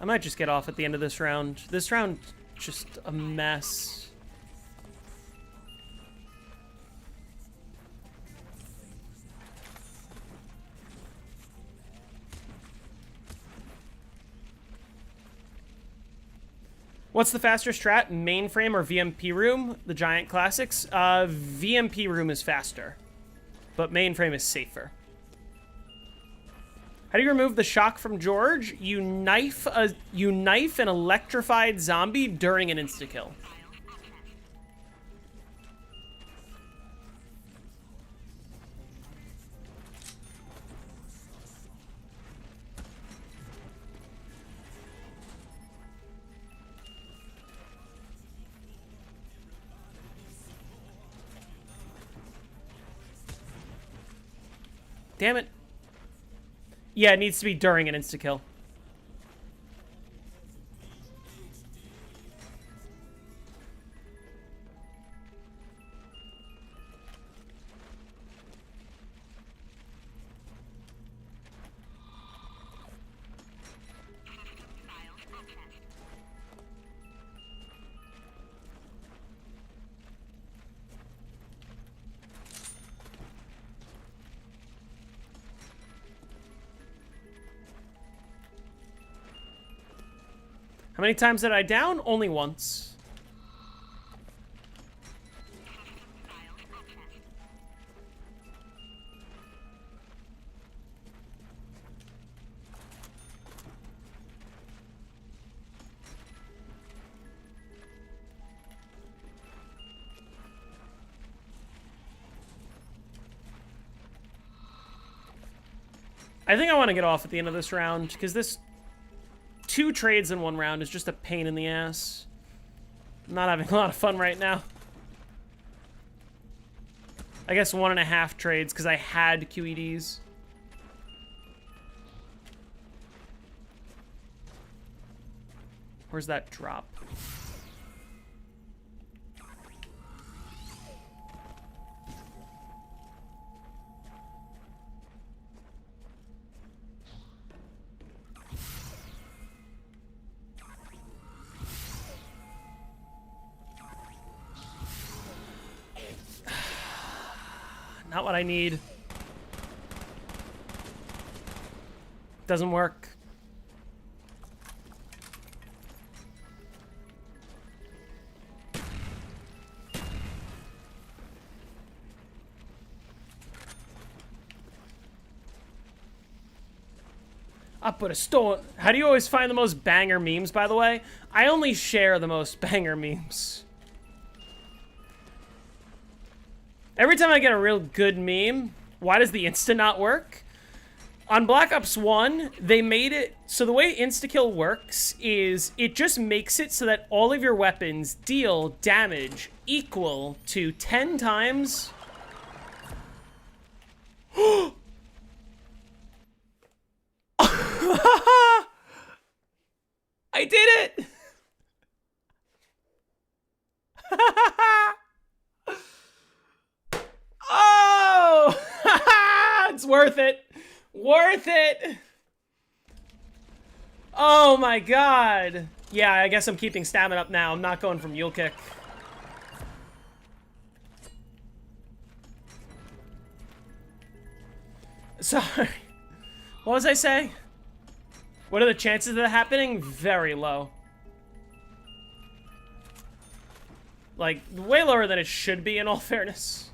A: I might just get off at the end of this round. This round, just a mess. What's the faster strat? Mainframe or VMP room? The giant classics? VMP room is faster, but mainframe is safer. How do you remove the shock from George? You knife an electrified zombie during an insta-kill. Damn it. Yeah, it needs to be during an insta-kill. How many times did I down? Only once. I think I want to get off at the end of this round, because this 2 trades in 1 round is just a pain in the ass. I'm not having a lot of fun right now. I guess 1.5 trades, because I had QEDs. Where's that drop? Not what I need. Doesn't work. I put a stone. How do you always find the most banger memes, by the way? I only share the most banger memes. Every time I get a real good meme, why does the insta not work? On Black Ops 1, they made it so the way insta-kill works is it just makes it so that all of your weapons deal damage equal to 10 times. I did it! Oh! It's worth it. Worth it. Oh my god. Yeah, I guess I'm keeping stamina up now. I'm not going for mule kick. Sorry. What was I saying? What are the chances of that happening? Very low. Like, way lower than it should be, in all fairness.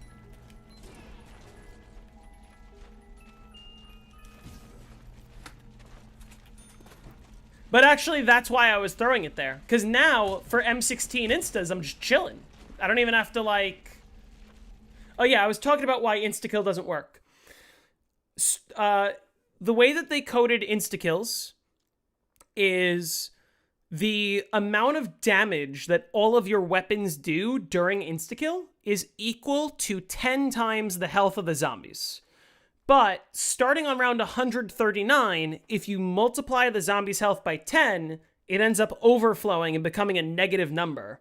A: But actually, that's why I was throwing it there. Because now, for M16 instas, I'm just chilling. I don't even have to, like... Oh yeah, I was talking about why insta-kill doesn't work. The way that they coded insta-kills is the amount of damage that all of your weapons do during insta-kill is equal to 10 times the health of the zombies. But starting on round 139, if you multiply the zombie's health by 10, it ends up overflowing and becoming a negative number.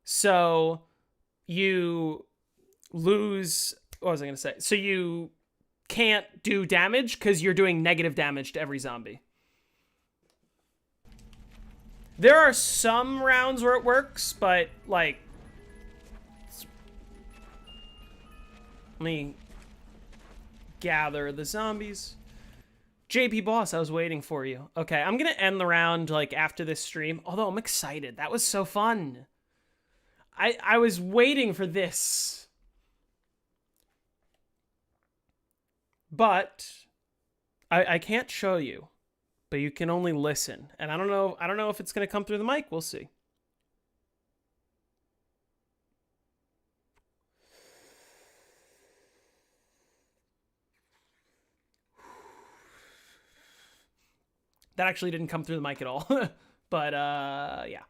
A: So you lose... What was I going to say? So you can't do damage because you're doing negative damage to every zombie. There are some rounds where it works, but, like... Let me gather the zombies. JP Boss, I was waiting for you. Okay, I'm gonna end the round, like, after this stream. Although, I'm excited. That was so fun. I was waiting for this. But I can't show you. But you can only listen. And I don't know if it's gonna come through the mic. We'll see. That actually didn't come through the mic at all. But yeah.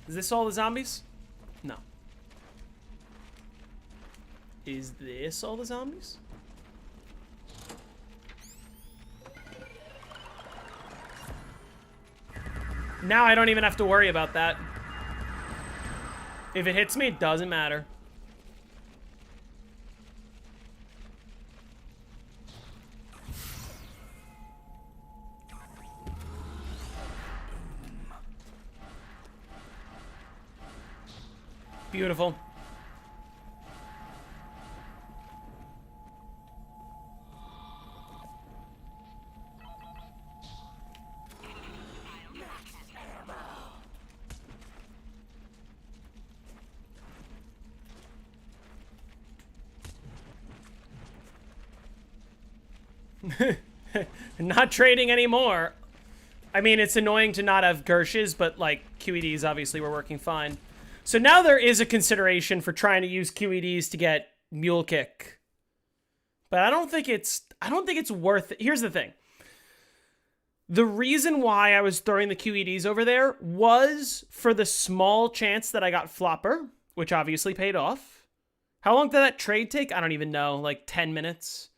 A: Is this all the zombies? No. Is this all the zombies? Now I don't even have to worry about that. If it hits me, it doesn't matter. Beautiful. Not trading anymore. I mean, it's annoying to not have Gershes, but like QEDs obviously were working fine. So now there is a consideration for trying to use QEDs to get Mule Kick. But I don't think it's worth it. Here's the thing. The reason why I was throwing the QEDs over there was for the small chance that I got Flopper, which obviously paid off. How long did that trade take? I don't even know, like 10 minutes.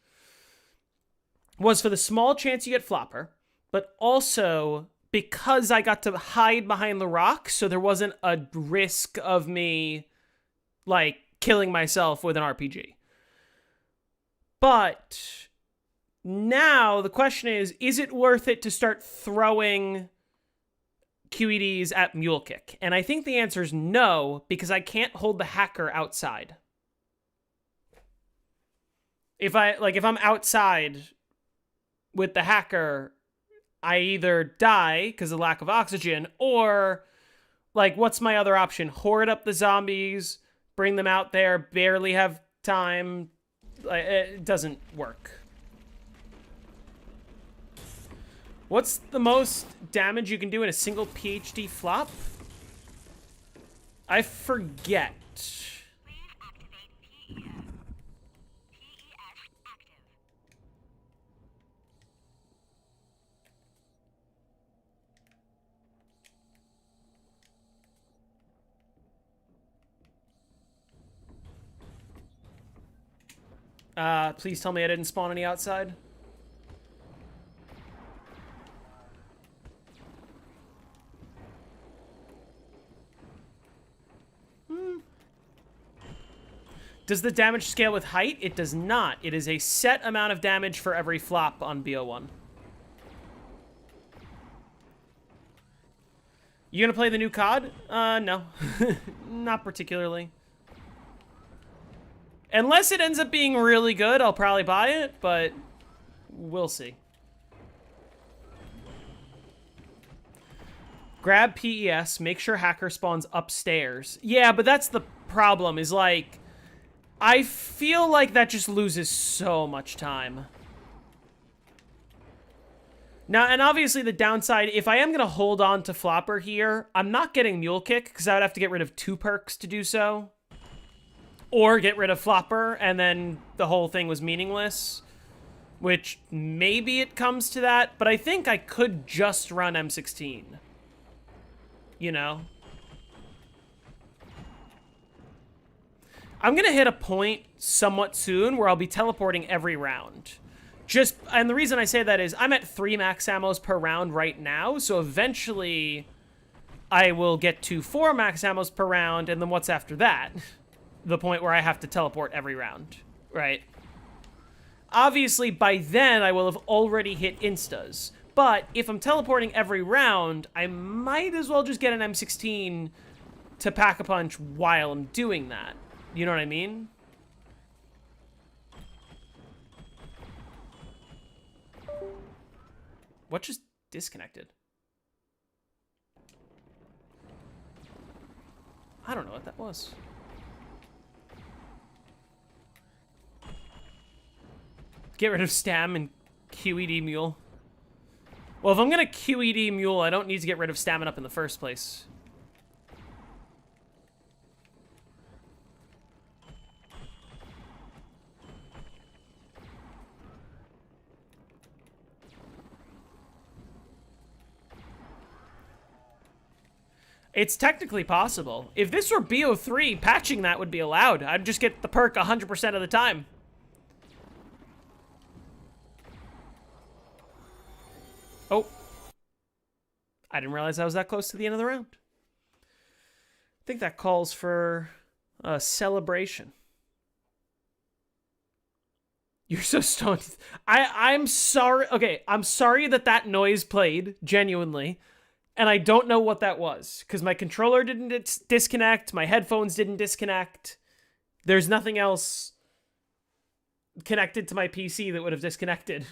A: Was for the small chance you get Flopper, but also because I got to hide behind the rock, so there wasn't a risk of me, like, killing myself with an RPG. But now the question is it worth it to start throwing QEDs at Mule Kick? And I think the answer is no, because I can't hold the hacker outside. If I'm outside with the hacker, I either die because of lack of oxygen, or, like, what's my other option? Horde up the zombies, bring them out there, barely have time. It doesn't work. What's the most damage you can do in a single PhD flop? I forget. Please tell me I didn't spawn any outside. Does the damage scale with height? It does not. It is a set amount of damage for every flop on BO1. You gonna play the new COD? No. Not particularly. Unless it ends up being really good, I'll probably buy it, but we'll see. Grab PES, make sure hacker spawns upstairs. Yeah, but that's the problem, is like, I feel like that just loses so much time. Now, and obviously the downside, if I am going to hold on to Flopper here, I'm not getting Mule Kick, because I would have to get rid of 2 perks to do so. Or get rid of Flopper, and then the whole thing was meaningless. Which, maybe it comes to that, but I think I could just run M16. You know? I'm gonna hit a point somewhat soon where I'll be teleporting every round. And the reason I say that is I'm at 3 max ammos per round right now, so eventually I will get to 4 max ammos per round, and then what's after that? The point where I have to teleport every round, right? Obviously, by then, I will have already hit instas. But if I'm teleporting every round, I might as well just get an M16 to Pack-a-Punch while I'm doing that. You know what I mean? What just disconnected? I don't know what that was. Get rid of Stam and QED Mule. Well, if I'm gonna QED Mule, I don't need to get rid of Stamina up in the first place. It's technically possible. If this were BO3, patching that would be allowed. I'd just get the perk 100% of the time. Oh. I didn't realize I was that close to the end of the round. I think that calls for a celebration. You're so stoned. I'm sorry. Okay, I'm sorry that noise played, genuinely. And I don't know what that was. Because my controller didn't disconnect. My headphones didn't disconnect. There's nothing else connected to my PC that would have disconnected.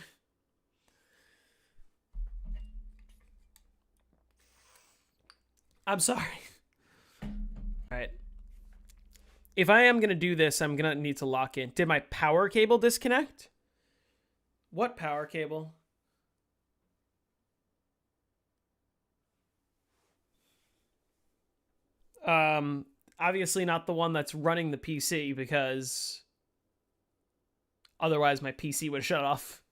A: I'm sorry. Alright. If I am going to do this, I'm going to need to lock in. Did my power cable disconnect? What power cable? Obviously not the one that's running the PC, because otherwise my PC would shut off.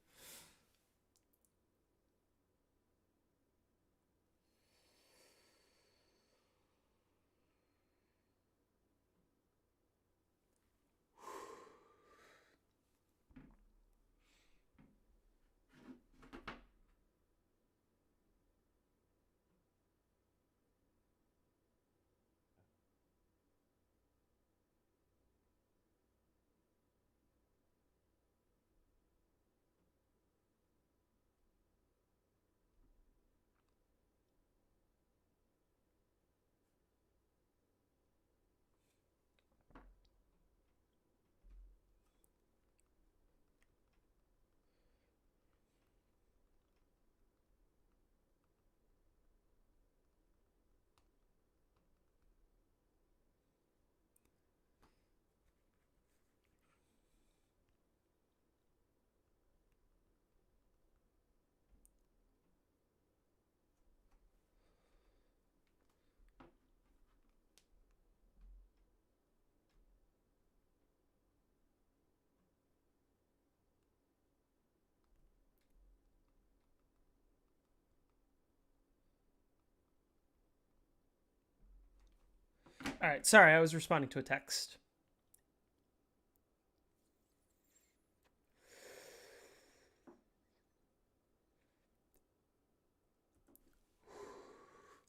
A: All right, sorry, I was responding to a text.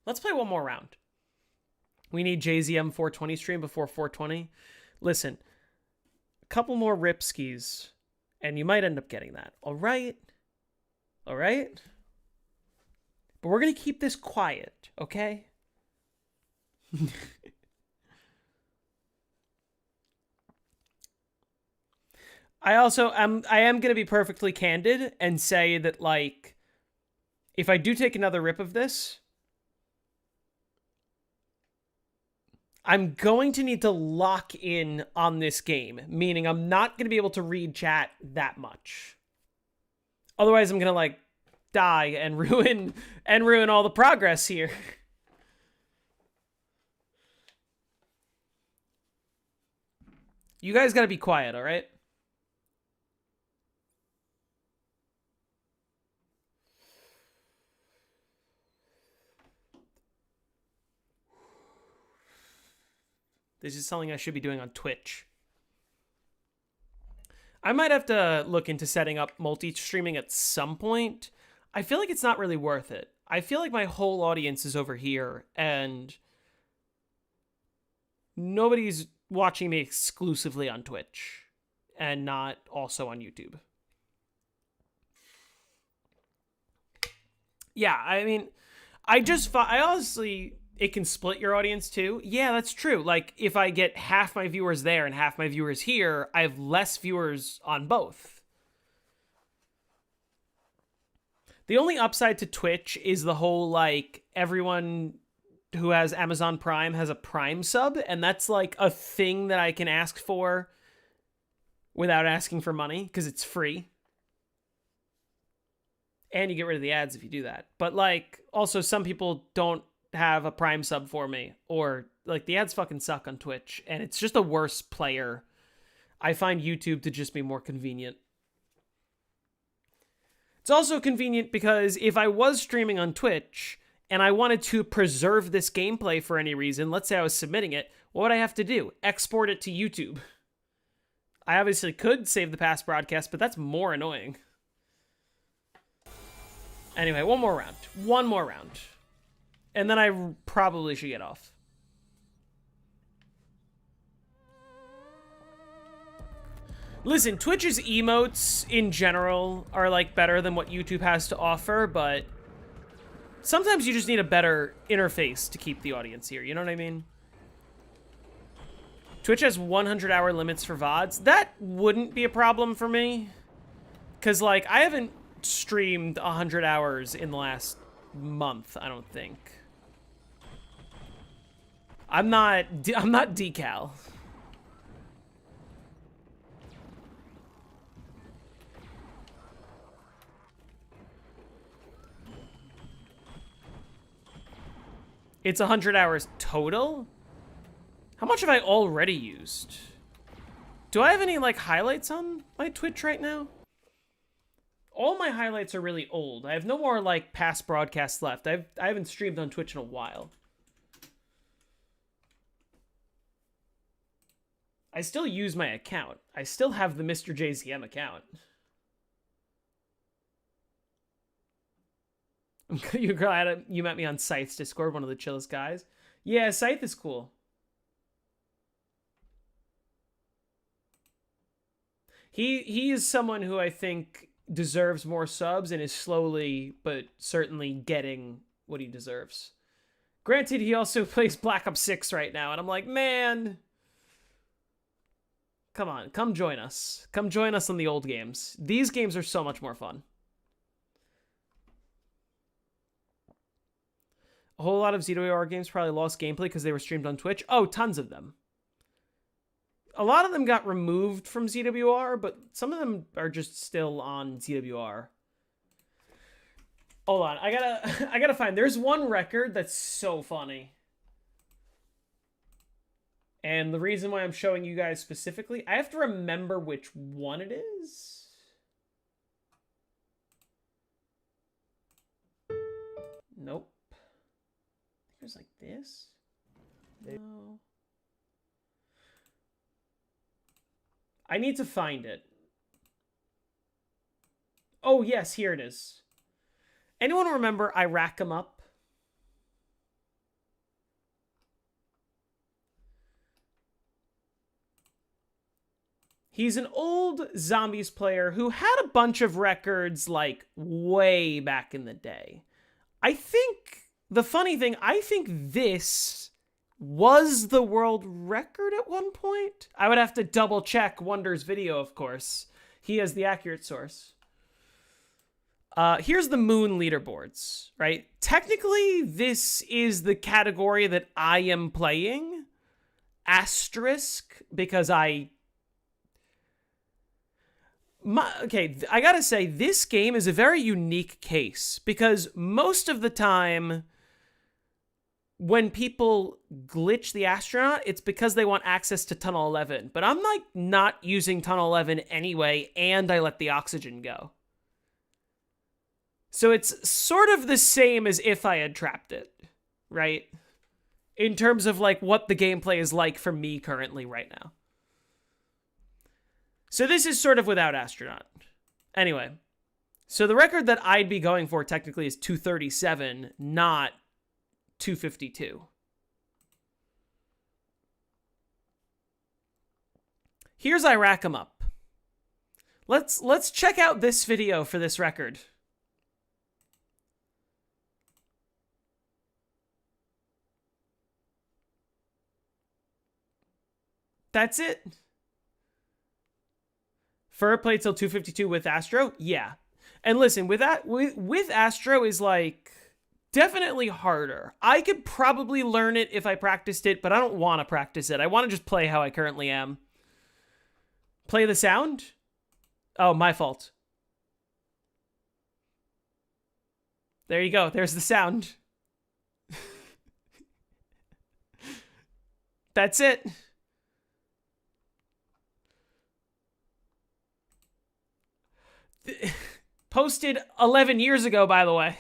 A: Let's play one more round. We need JZM 420 stream before 420. Listen, a couple more Ripskis, and you might end up getting that. All right? All right? But we're going to keep this quiet, okay? I am going to be perfectly candid and say that, like, if I do take another rip of this, I'm going to need to lock in on this game, meaning I'm not going to be able to read chat that much. Otherwise, I'm going to, like, die and ruin all the progress here. You guys got to be quiet, all right? This is something I should be doing on Twitch. I might have to look into setting up multi-streaming at some point. I feel like it's not really worth it. I feel like my whole audience is over here, and nobody's watching me exclusively on Twitch, and not also on YouTube. Yeah, I mean, I honestly... It can split your audience too. Yeah, that's true. Like, if I get half my viewers there and half my viewers here, I have less viewers on both. The only upside to Twitch is the whole, like, everyone who has Amazon Prime has a Prime sub, and that's, like, a thing that I can ask for without asking for money, because it's free. And you get rid of the ads if you do that. But, like, also some people don't have a Prime sub for me, or, like, the ads fucking suck on Twitch, and it's just a worse player. I find YouTube to just be more convenient. It's also convenient because if I was streaming on Twitch and I wanted to preserve this gameplay for any reason, let's say I was submitting it, what would I have to do? Export it to YouTube. I obviously could save the past broadcast, but that's more annoying. Anyway, one more round. And then I probably should get off. Listen, Twitch's emotes in general are like better than what YouTube has to offer, but sometimes you just need a better interface to keep the audience here. You know what I mean? Twitch has 100-hour limits for VODs. That wouldn't be a problem for me. Because, like, I haven't streamed 100 hours in the last month, I don't think. I'm not decal. It's 100 hours total? How much have I already used? Do I have any, like, highlights on my Twitch right now? All my highlights are really old. I have no more, like, past broadcasts left. I haven't streamed on Twitch in a while. I still use my account. I still have the Mr. JZM account. You're glad you met me on Scythe's Discord, one of the chillest guys. Yeah, Scythe is cool. He is someone who I think deserves more subs and is slowly but certainly getting what he deserves. Granted, he also plays Black Ops 6 right now, and I'm like, man, come on, come join us. Come join us on the old games. These games are so much more fun. A whole lot of ZWR games probably lost gameplay because they were streamed on Twitch. Oh, tons of them. A lot of them got removed from ZWR, but some of them are just still on ZWR. Hold on, I gotta find. There's one record that's so funny. And the reason why I'm showing you guys specifically, I have to remember which one it is. Nope. There's like this. No. I need to find it. Oh, yes, here it is. Anyone remember I Rack 'em Up? He's an old Zombies player who had a bunch of records, like, way back in the day. I think, the funny thing, I think this was the world record at one point. I would have to double check Wonder's video, of course. He is the accurate source. Here's the Moon leaderboards, right? Technically, this is the category that I am playing. Asterisk, because okay, I gotta say, this game is a very unique case, because most of the time, when people glitch the astronaut, it's because they want access to Tunnel 11. But I'm, like, not using Tunnel 11 anyway, and I let the oxygen go. So it's sort of the same as if I had trapped it, right? In terms of, like, what the gameplay is like for me currently right now. So this is sort of without astronaut. Anyway, so the record that I'd be going for technically is 237, not 252. Here's I Rack 'em Up. Let's check out this video for this record. That's it. Fur played till 252 with Astro? Yeah. And listen, with Astro is, like, definitely harder. I could probably learn it if I practiced it, but I don't want to practice it. I want to just play how I currently am. Play the sound? Oh, my fault. There you go. There's the sound. That's it. Posted 11 years ago, by the way.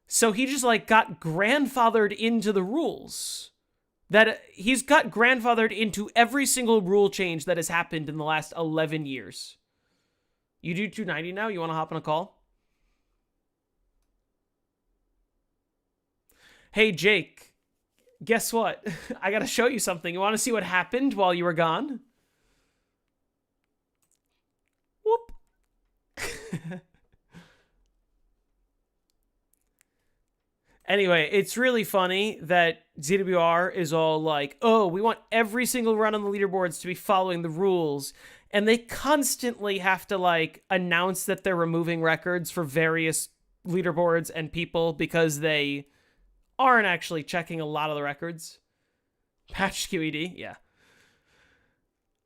A: So he just, like, got grandfathered into the rules. That he's got grandfathered into every single rule change that has happened in the last 11 years. You do 290 now? You want to hop on a call? Hey, Jake, guess what? I gotta show you something. You want to see what happened while you were gone? Whoop. Anyway, it's really funny that ZWR is all like, oh, we want every single run on the leaderboards to be following the rules. And they constantly have to, like, announce that they're removing records for various leaderboards and people because they aren't actually checking a lot of the records. Patch QED, yeah.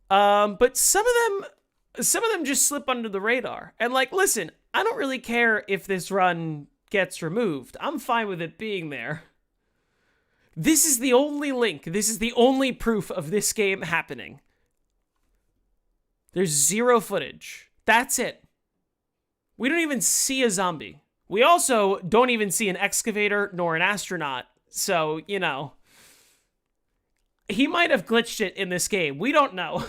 A: But some of them just slip under the radar. And, like, listen, I don't really care if this run gets removed. I'm fine with it being there. This is the only link. This is the only proof of this game happening. There's zero footage. That's it. We don't even see a zombie. We also don't even see an excavator nor an astronaut. So, you know, he might have glitched it in this game. We don't know.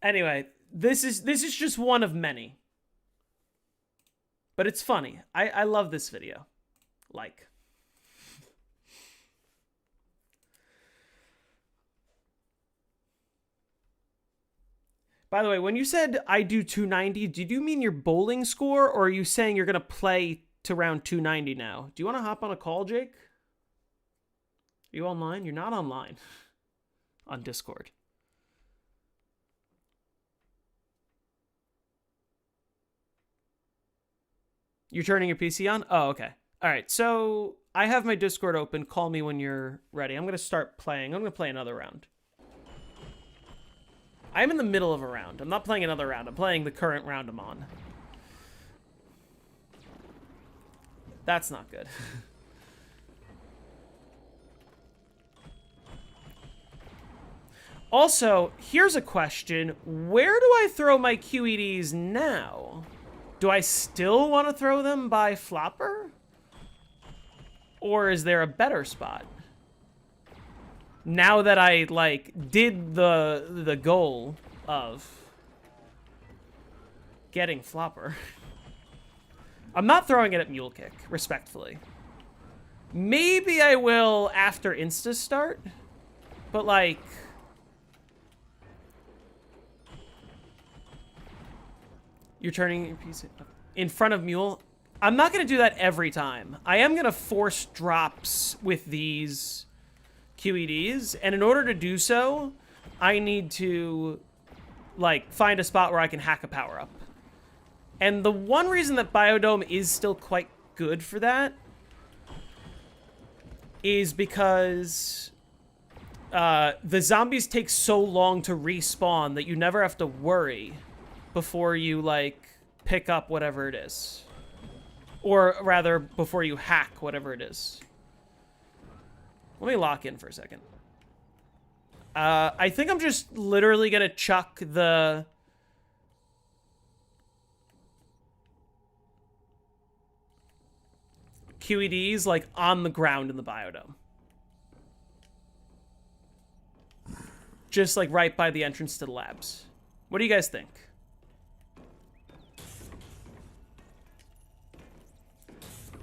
A: Anyway, this is just one of many. But it's funny. I love this video. Like. By the way, when you said I do 290, did you mean your bowling score, or are you saying you're going to play to round 290 now? Do you want to hop on a call, Jake? Are you online? You're not online. On Discord. You're turning your PC on? Oh, okay. All right, so I have my Discord open. Call me when you're ready. I'm going to start playing. I'm going to play another round. I'm in the middle of a round. I'm not playing another round. I'm playing the current round I'm on. That's not good. Also, here's a question. Where do I throw my QEDs now? Do I still want to throw them by Flopper? Or is there a better spot? Now that I, like, did the goal of getting Flopper. I'm not throwing it at Mule Kick, respectfully. Maybe I will after Insta start, but, like, you're turning your piece in front of Mule. I'm not going to do that every time. I am going to force drops with these QEDs, and in order to do so, I need to, like, find a spot where I can hack a power-up. And the one reason that Biodome is still quite good for that is because the zombies take so long to respawn that you never have to worry before you, like, pick up whatever it is. Or rather, before you hack whatever it is. Let me lock in for a second. I think I'm just literally gonna chuck the QEDs, like, on the ground in the biodome. Just, like, right by the entrance to the labs. What do you guys think?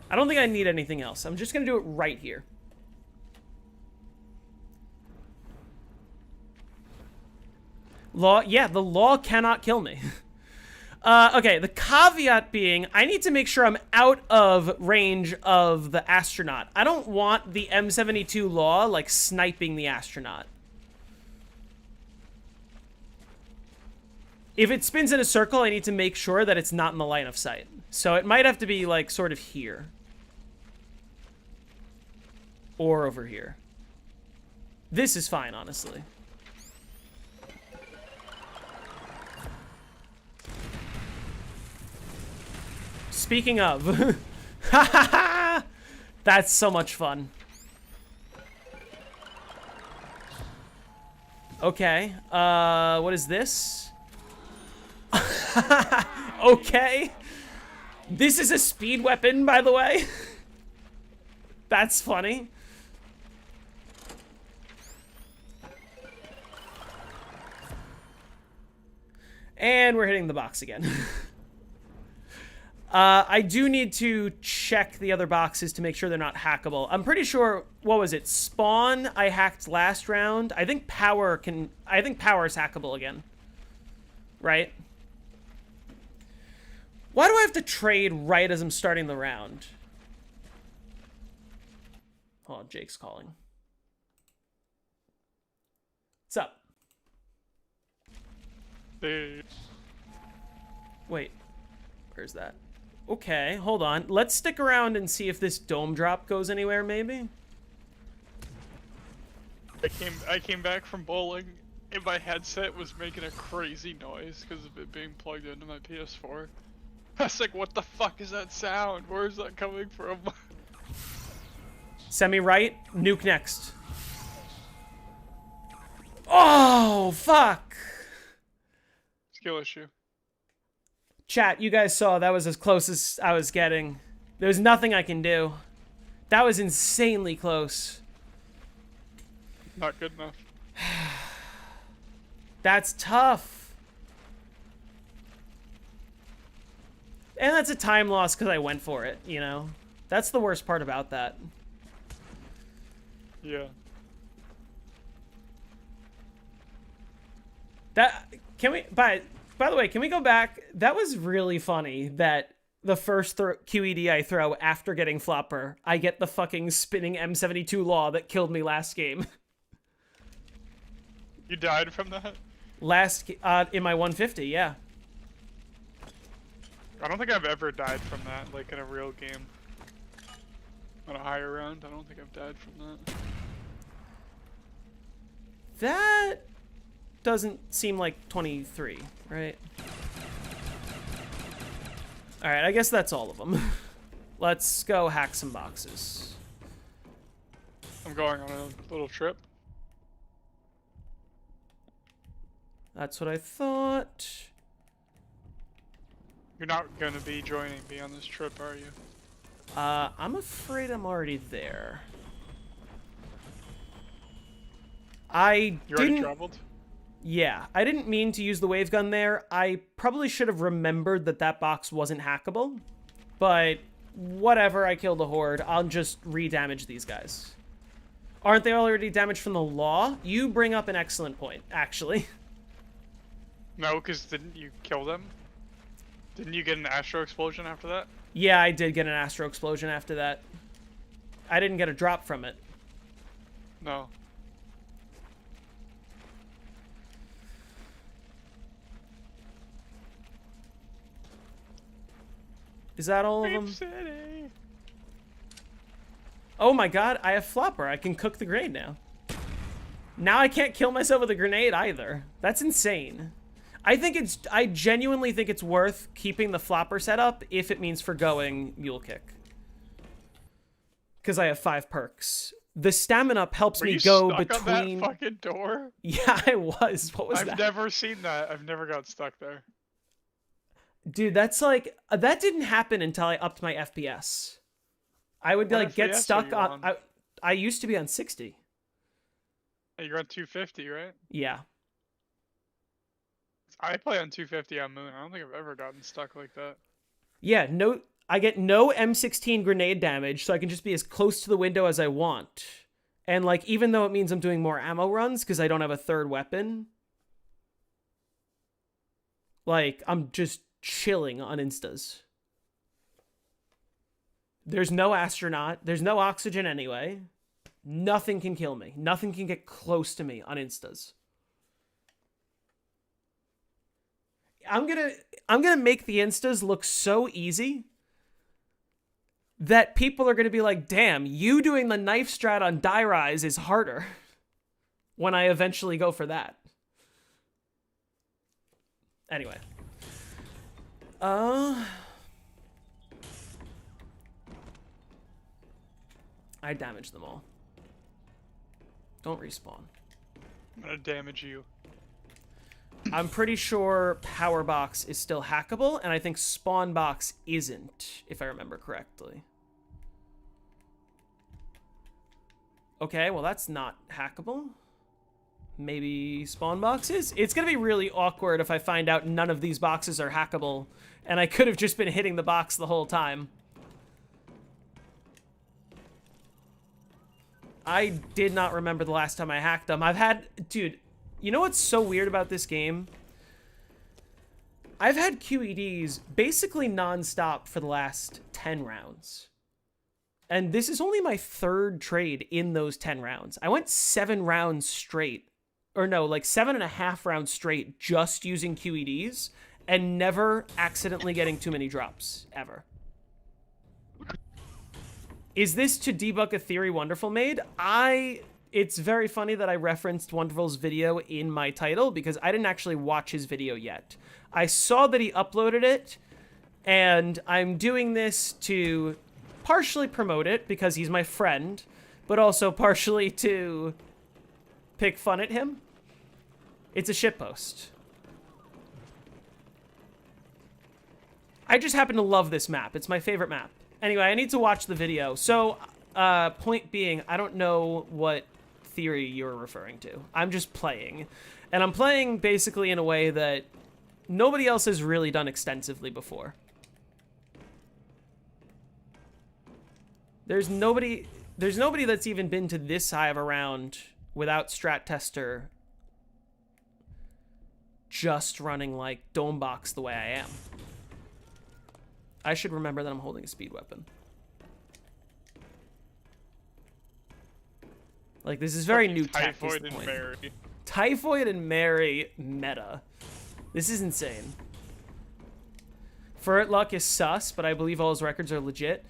A: I don't think I need anything else. I'm just gonna do it right here. Law, yeah, the law cannot kill me. Okay, the caveat being, I need to make sure I'm out of range of the astronaut. I don't want the M72 law, like, sniping the astronaut. If it spins in a circle, I need to make sure that it's not in the line of sight. So it might have to be, like, sort of here. Or over here. This is fine, honestly. Speaking of, that's so much fun. Okay, what is this? Okay. This is a speed weapon, by the way. That's funny. And we're hitting the box again. I do need to check the other boxes to make sure they're not hackable. I'm pretty sure, what was it? Spawn I hacked last round. I think power is hackable again. Right? Why do I have to trade right as I'm starting the round? Hold on, Jake's calling. What's up?
C: Dude.
A: Wait. Where's that? Okay, hold on. Let's stick around and see if this dome drop goes anywhere, maybe.
C: I came back from bowling and my headset was making a crazy noise because of it being plugged into my PS4. I was like, what the fuck is that sound? Where is that coming from?
A: Semi-right, nuke next. Oh, fuck!
C: Skill issue.
A: Chat, you guys saw that was as close as I was getting. There's nothing I can do. That was insanely close.
C: Not good enough.
A: That's tough. And that's a time loss because I went for it, you know? That's the worst part about that.
C: Yeah.
A: Can we, by the way, can we go back? That was really funny that the first QED I throw after getting Flopper, I get the fucking spinning M72 law that killed me last game.
C: You died from that?
A: In my 150, yeah.
C: I don't think I've ever died from that, like in a real game. On a higher round, I don't think I've died from that.
A: That doesn't seem like 23, right? Alright, I guess that's all of them. Let's go hack some boxes.
C: I'm going on a little trip.
A: That's what I thought.
C: You're not gonna be joining me on this trip, are you?
A: I'm afraid I'm already there. You
C: already traveled?
A: Yeah, I didn't mean to use the wave gun there. I probably should have remembered that that box wasn't hackable. But whatever, I killed a horde. I'll just re-damage these guys. Aren't they already damaged from the law? You bring up an excellent point, actually.
C: No, because didn't you kill them? Didn't you get an astro explosion after that?
A: Yeah, I did get an astro explosion after that. I didn't get a drop from it.
C: No.
A: Is that all of them?
C: City.
A: Oh my god, I have Flopper. I can cook the grenade now. Now I can't kill myself with a grenade either. That's insane. I genuinely think it's worth keeping the Flopper setup if it means forgoing Mule Kick. Because I have 5 perks. The Stamina Up helps me go between...
C: on that fucking door?
A: Yeah, I was. What was that?
C: I've never seen that. I've never got stuck there.
A: Dude, that's like... that didn't happen until I upped my FPS. I would like get stuck on... I used to be on 60.
C: You're on 250, right?
A: Yeah.
C: I play on 250 on Moon. I don't think I've ever gotten stuck like that.
A: Yeah, no... I get no M16 grenade damage, so I can just be as close to the window as I want. And, like, even though it means I'm doing more ammo runs because I don't have a third weapon, like, I'm just chilling on instas. There's no astronaut. There's no oxygen anyway. Nothing can kill me. Nothing can get close to me on instas. I'm gonna make the instas look so easy that people are going to be like, damn, you doing the knife strat on die rise is harder when I eventually go for that. Anyway. I damaged them all. Don't respawn.
C: I'm gonna damage you.
A: I'm pretty sure Power Box is still hackable, and I think Spawn Box isn't, if I remember correctly. Okay, well that's not hackable. Maybe spawn boxes? It's gonna be really awkward if I find out none of these boxes are hackable, and I could have just been hitting the box the whole time. I did not remember the last time I hacked them. Dude, you know what's so weird about this game? I've had QEDs basically non-stop for the last 10 rounds. And this is only my 3rd trade in those 10 rounds. I went 7 rounds straight. Or no, like 7.5 rounds straight just using QEDs and never accidentally getting too many drops, ever. Is this to debug a theory Wonderful made? It's very funny that I referenced Wonderful's video in my title because I didn't actually watch his video yet. I saw that he uploaded it, and I'm doing this to partially promote it because he's my friend, but also partially to pick fun at him. It's a shitpost. I just happen to love this map. It's my favorite map. Anyway, I need to watch the video. So, point being, I don't know what theory you're referring to. I'm just playing. And I'm playing basically in a way that nobody else has really done extensively before. There's nobody that's even been to this high of a round without Strat Tester just running like Dome Box the way I am. I should remember that I'm holding a speed weapon. Like, this is very new tech.
C: Typhoid and Mary.
A: Typhoid and Mary meta. This is insane. Furt Luck is sus, but I believe all his records are legit.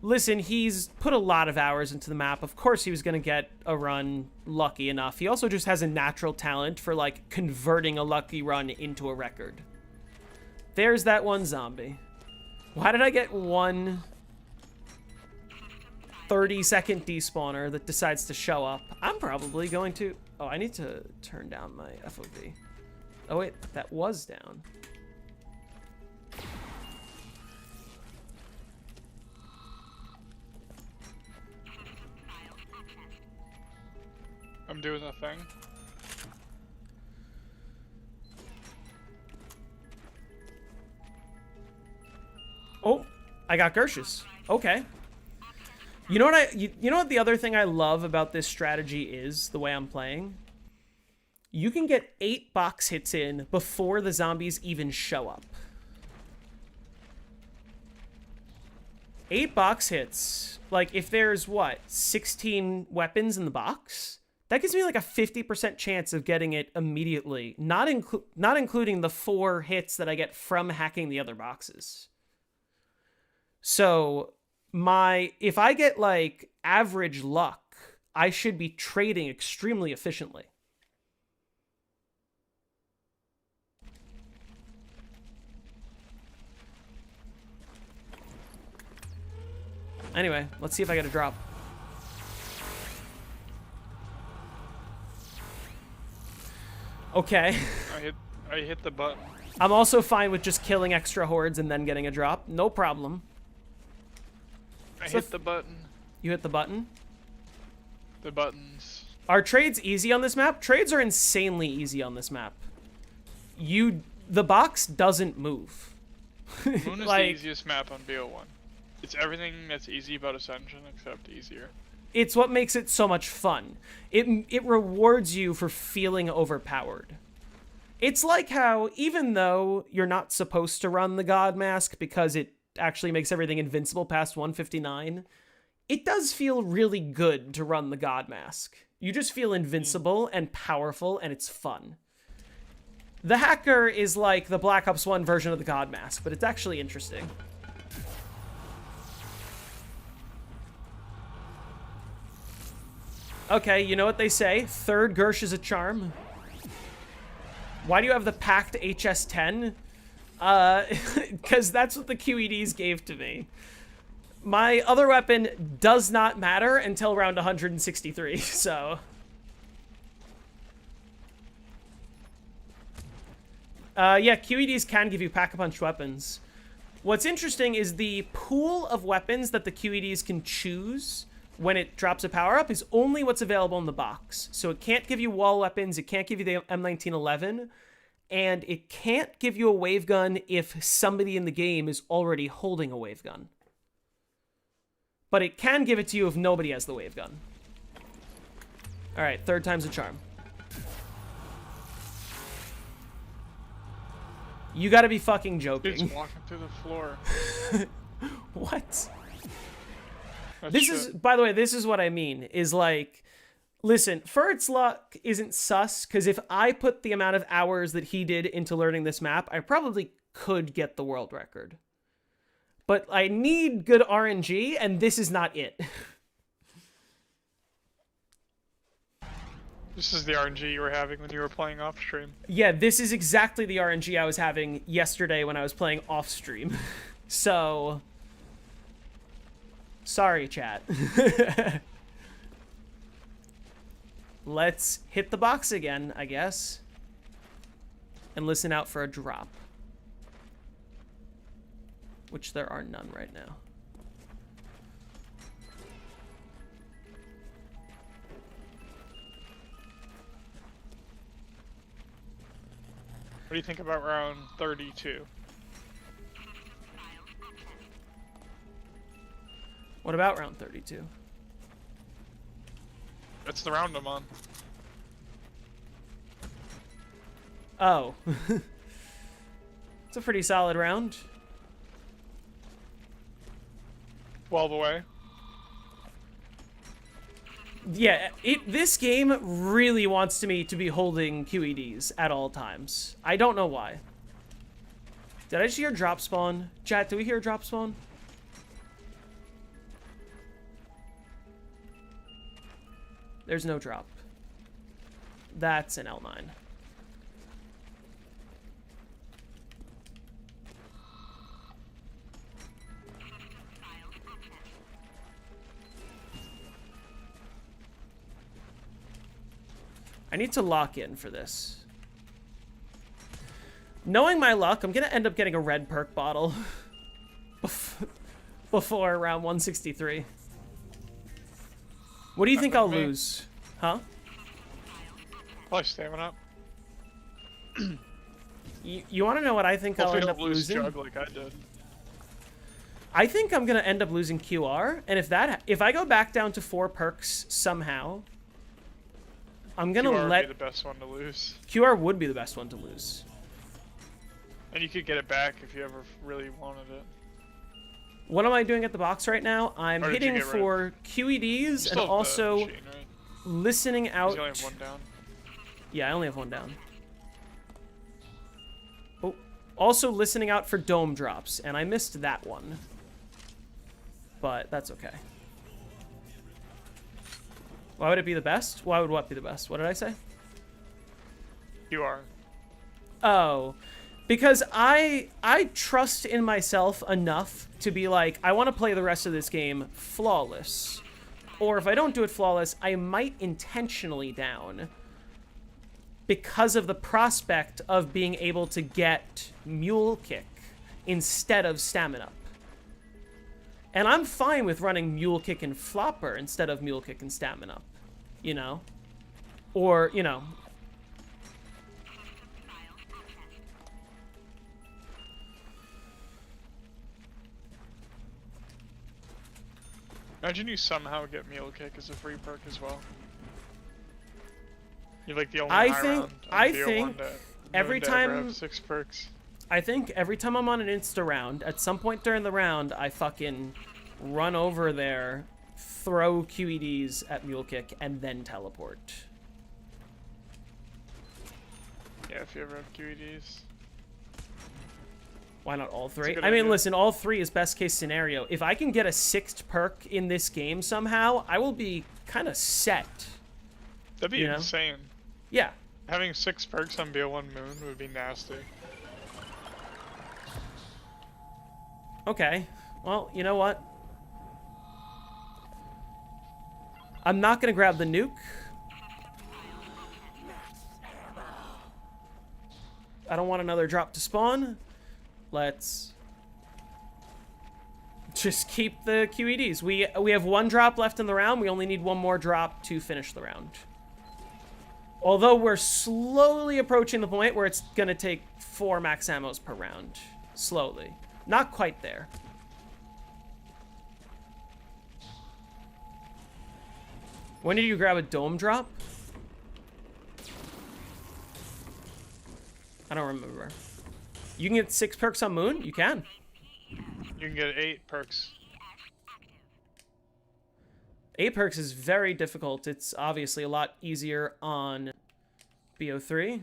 A: Listen, he's put a lot of hours into the map. Of course he was going to get a run lucky enough. He also just has a natural talent for, like, converting a lucky run into a record. There's that one zombie. Why did I get one 30-second despawner that decides to show up? I'm probably going to... Oh, I need to turn down my FOV. Oh, wait, that was down.
C: I'm doing the thing.
A: Oh, I got Gershes. Okay. You know what you know what the other thing I love about this strategy is, the way I'm playing? You can get 8 box hits in before the zombies even show up. 8 box hits. Like, if there's, what, 16 weapons in the box? That gives me like a 50% chance of getting it immediately, not including the 4 hits that I get from hacking the other boxes. So, if I get like average luck, I should be trading extremely efficiently. Anyway, let's see if I get a drop. Okay.
C: I hit the button.
A: I'm also fine with just killing extra hordes and then getting a drop. No problem.
C: I hit the button.
A: You hit the button?
C: The buttons.
A: Are trades easy on this map? Trades are insanely easy on this map. The box doesn't move.
C: Moon is
A: like,
C: the easiest map on BO1. It's everything that's easy about Ascension except easier.
A: It's what makes it so much fun. It rewards you for feeling overpowered. It's like how, even though you're not supposed to run the God Mask because it actually makes everything invincible past 159, it does feel really good to run the God Mask. You just feel invincible and powerful, and it's fun. The Hacker is like the Black Ops 1 version of the God Mask, but it's actually interesting. Okay, you know what they say? Third Gersh is a charm. Why do you have the packed HS-10? Because that's what the QEDs gave to me. My other weapon does not matter until round 163, so... yeah, QEDs can give you pack-a-punch weapons. What's interesting is the pool of weapons that the QEDs can choose when it drops a power-up is only what's available in the box. So it can't give you wall weapons, it can't give you the M1911, and it can't give you a wave gun if somebody in the game is already holding a wave gun. But it can give it to you if nobody has the wave gun. Alright, third time's a charm. You gotta be fucking joking.
C: Dude's walking through the floor.
A: What?
C: That's
A: This
C: shit.
A: is, by the way, this is what I mean, is like, listen, Furt's luck isn't sus, because if I put the amount of hours that he did into learning this map, I probably could get the world record. But I need good RNG, and this is not it.
C: This is the RNG you were having when you were playing off stream.
A: Yeah, this is exactly the RNG I was having yesterday when I was playing off stream. So, sorry, chat. Let's hit the box again, I guess. And listen out for a drop. Which there are none right now.
C: What do you think about round 32?
A: What about round 32?
C: That's the round I'm on.
A: Oh. It's a pretty solid round.
C: 12 away.
A: Yeah, this game really wants me to be holding QEDs at all times. I don't know why. Did I just hear drop spawn? Chat, do we hear drop spawn? There's no drop. That's an L9. I need to lock in for this. Knowing my luck, I'm gonna end up getting a red perk bottle before round 163. What do you think I'll lose? Huh?
C: Probably stamina up.
A: You want to know what I think I'll
C: Hopefully
A: end up
C: don't lose
A: losing?
C: jug like I did.
A: I think I'm gonna end up losing QR, and if I go back down to 4 perks somehow, I'm gonna
C: QR
A: let
C: would be the best one to lose.
A: QR would be the best one to lose.
C: And you could get it back if you ever really wanted it.
A: What am I doing at the box right now? I'm
C: Or did you
A: hitting
C: get rid
A: for QEDs
C: You
A: and
C: still have the
A: also
C: machine, right?
A: listening
C: 'Cause
A: out.
C: You only have one down.
A: Yeah, I only have one down. Oh, also listening out for dome drops, and I missed that one. But that's okay. Why would it be the best? Why would what be the best? What did I say?
C: You are.
A: Oh, because I trust in myself enough to be like, I want to play the rest of this game flawless. Or if I don't do it flawless, I might intentionally down because of the prospect of being able to get Mule Kick instead of Stamina Up. And I'm fine with running Mule Kick and Flopper instead of Mule Kick and Stamina Up, you know? Or, you know...
C: Imagine you somehow get Mule Kick as a free perk as well. You're like the only
A: I
C: high
A: think-
C: round
A: I
C: on BO1
A: think
C: to-
A: every
C: known to ever
A: time-
C: have 6 perks.
A: I think every time I'm on an insta round, at some point during the round, I fucking run over there, throw QEDs at Mule Kick, and then teleport.
C: Yeah, if you ever have QEDs.
A: Why not all
C: a
A: three?
C: good
A: I mean,
C: idea.
A: listen, all 3 is best case scenario. If I can get a 6th perk in this game somehow, I will be kind of set.
C: That'd be
A: You know?
C: insane.
A: Yeah.
C: Having 6 perks on BO1 Moon would be nasty.
A: Okay. Well, you know what? I'm not going to grab the nuke. I don't want another drop to spawn. Let's... just keep the QEDs. We have 1 drop left in the round. We only need 1 more drop to finish the round. Although we're slowly approaching the point where it's going to take 4 max ammos per round. Slowly. Not quite there. When did you grab a dome drop? I don't remember. You can get 6 perks on Moon? You can.
C: You can get 8 perks.
A: 8 perks is very difficult. It's obviously a lot easier on BO3.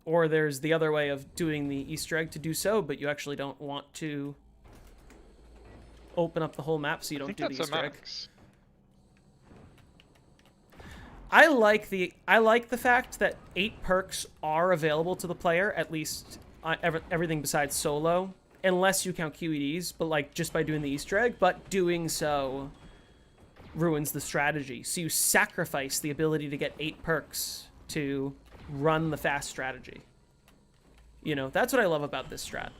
A: Or there's the other way of doing the Easter egg to do so, but you actually don't want to open up the whole map so you don't do the Easter egg. I like the fact that 8 perks are available to the player, at least everything besides solo, unless you count QEDs, but like just by doing the Easter egg, but doing so ruins the strategy. So you sacrifice the ability to get 8 perks to run the fast strategy. You know, that's what I love about this strat.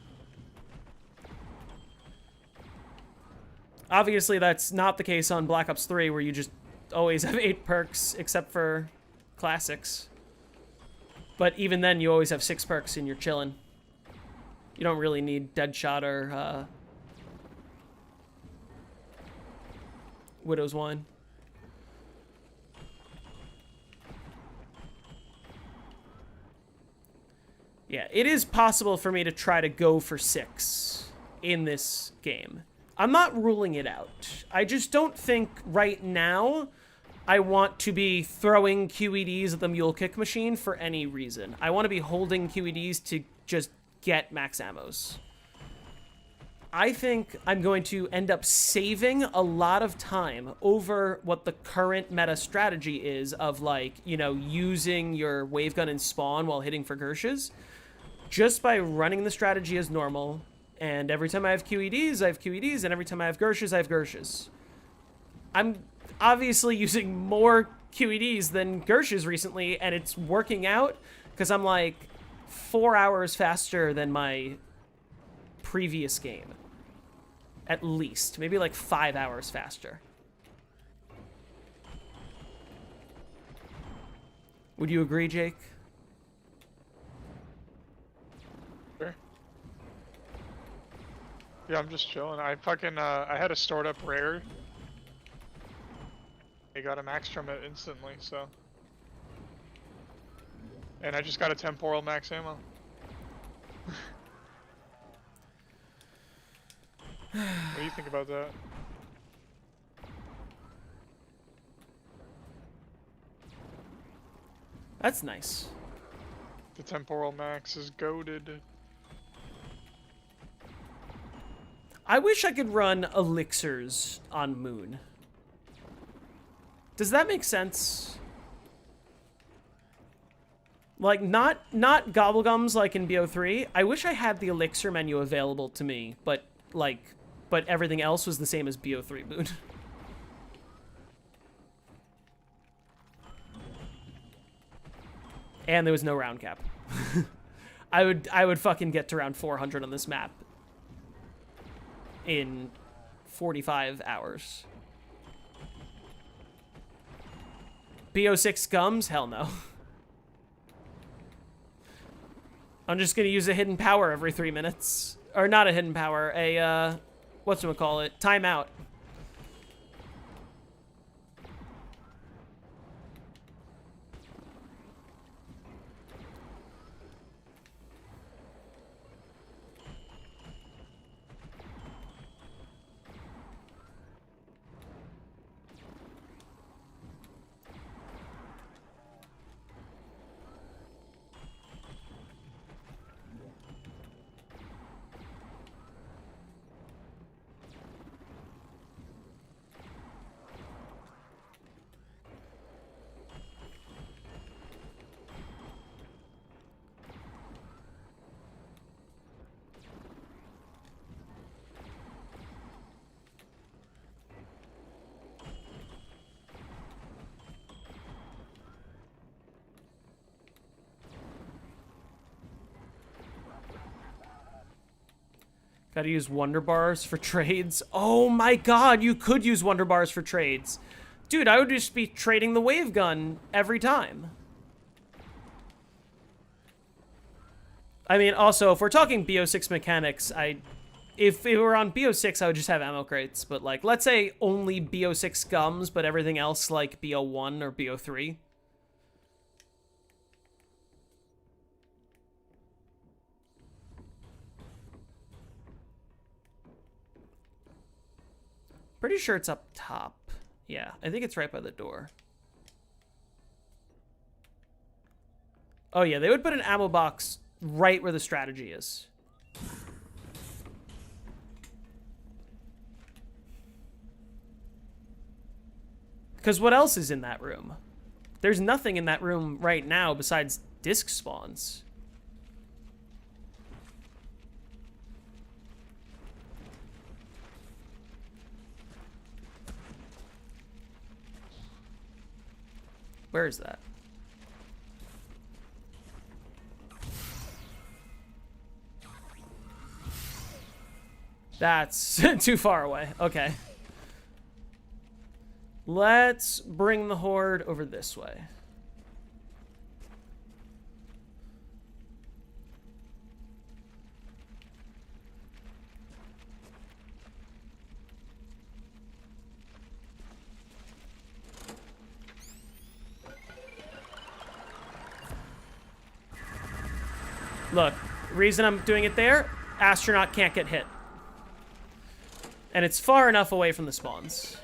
A: Obviously, that's not the case on Black Ops 3, where you just always have 8 perks, except for classics. But even then, you always have 6 perks and you're chilling. You don't really need Deadshot or Widow's Wine. Yeah, it is possible for me to try to go for 6 in this game. I'm not ruling it out. I just don't think right now I want to be throwing QEDs at the mule kick machine for any reason. I want to be holding QEDs to just get max ammos. I think I'm going to end up saving a lot of time over what the current meta strategy is of, like, you know, using your wave gun and spawn while hitting for Gershes, just by running the strategy as normal. And every time I have QEDs, I have QEDs, and every time I have Gershes, I have Gershes. I'm obviously using more QEDs than Gershes recently, and it's working out because I'm like 4 hours faster than my previous game. At least. Maybe like 5 hours faster. Would you agree, Jake?
C: Sure. Yeah, I'm just chilling. I fucking, I had a stored up rare. I got a max from it instantly, so. And I just got a temporal max ammo. What do you think about that?
A: That's nice.
C: The temporal max is goated.
A: I wish I could run elixirs on Moon. Does that make sense? Like, not gobblegums like in BO3. I wish I had the elixir menu available to me, but everything else was the same as BO3 Moon. And there was no round cap. I would fucking get to round 400 on this map in 45 hours. BO6 gums? Hell no. I'm just gonna use a hidden power every 3 minutes. Or not a hidden power, a, whatchamacallit, timeout. Gotta use wonder bars for trades. Oh my god, you could use wonder bars for trades. Dude, I would just be trading the wave gun every time. I mean, also, if we're talking BO6 mechanics, if it were on BO6, I would just have ammo crates. But, like, let's say only BO6 gums, but everything else, like, BO1 or BO3. Pretty sure it's up top. Yeah, I think it's right by the door. Oh, yeah, they would put an ammo box right where the strategy is. Because what else is in that room? There's nothing in that room right now besides disc spawns. Where is that? That's too far away. Okay. Let's bring the horde over this way. Look, reason I'm doing it there, astronaut can't get hit. And it's far enough away from the spawns.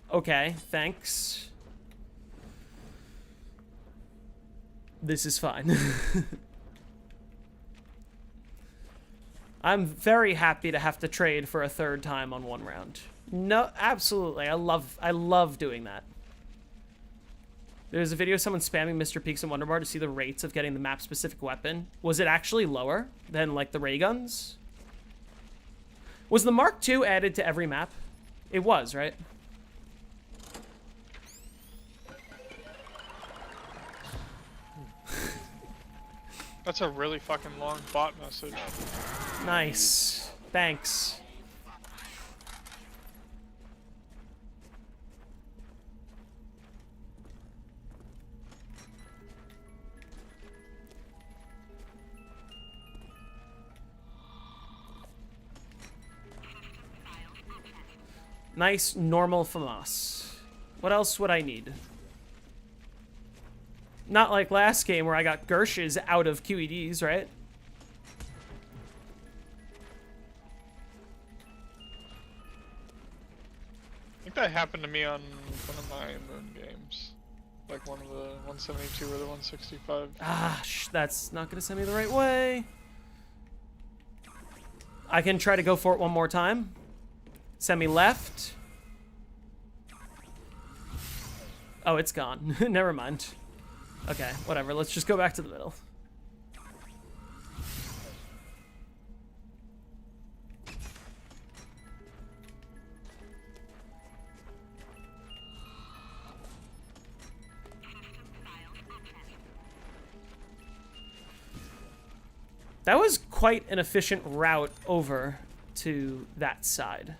A: Okay, thanks. This is fine. I'm very happy to have to trade for a third time on one round. No, absolutely. I love doing that. There's a video of someone spamming Mr. Peaks and Wonderbar to see the rates of getting the map-specific weapon. Was it actually lower than, like, the ray guns? Was the Mark II added to every map? It was, right?
C: That's a really fucking long bot message.
A: Nice. Thanks. Nice, normal FAMAS. What else would I need? Not like last game where I got Gershes out of QEDs, right?
C: I think that happened to me on one of my Moon games. Like one of the 172 or the 165.
A: Ah, that's not gonna send me the right way. I can try to go for it one more time. Send me left. Oh, it's gone. Never mind. Okay, whatever. Let's just go back to the middle. That was quite an efficient route over to that side.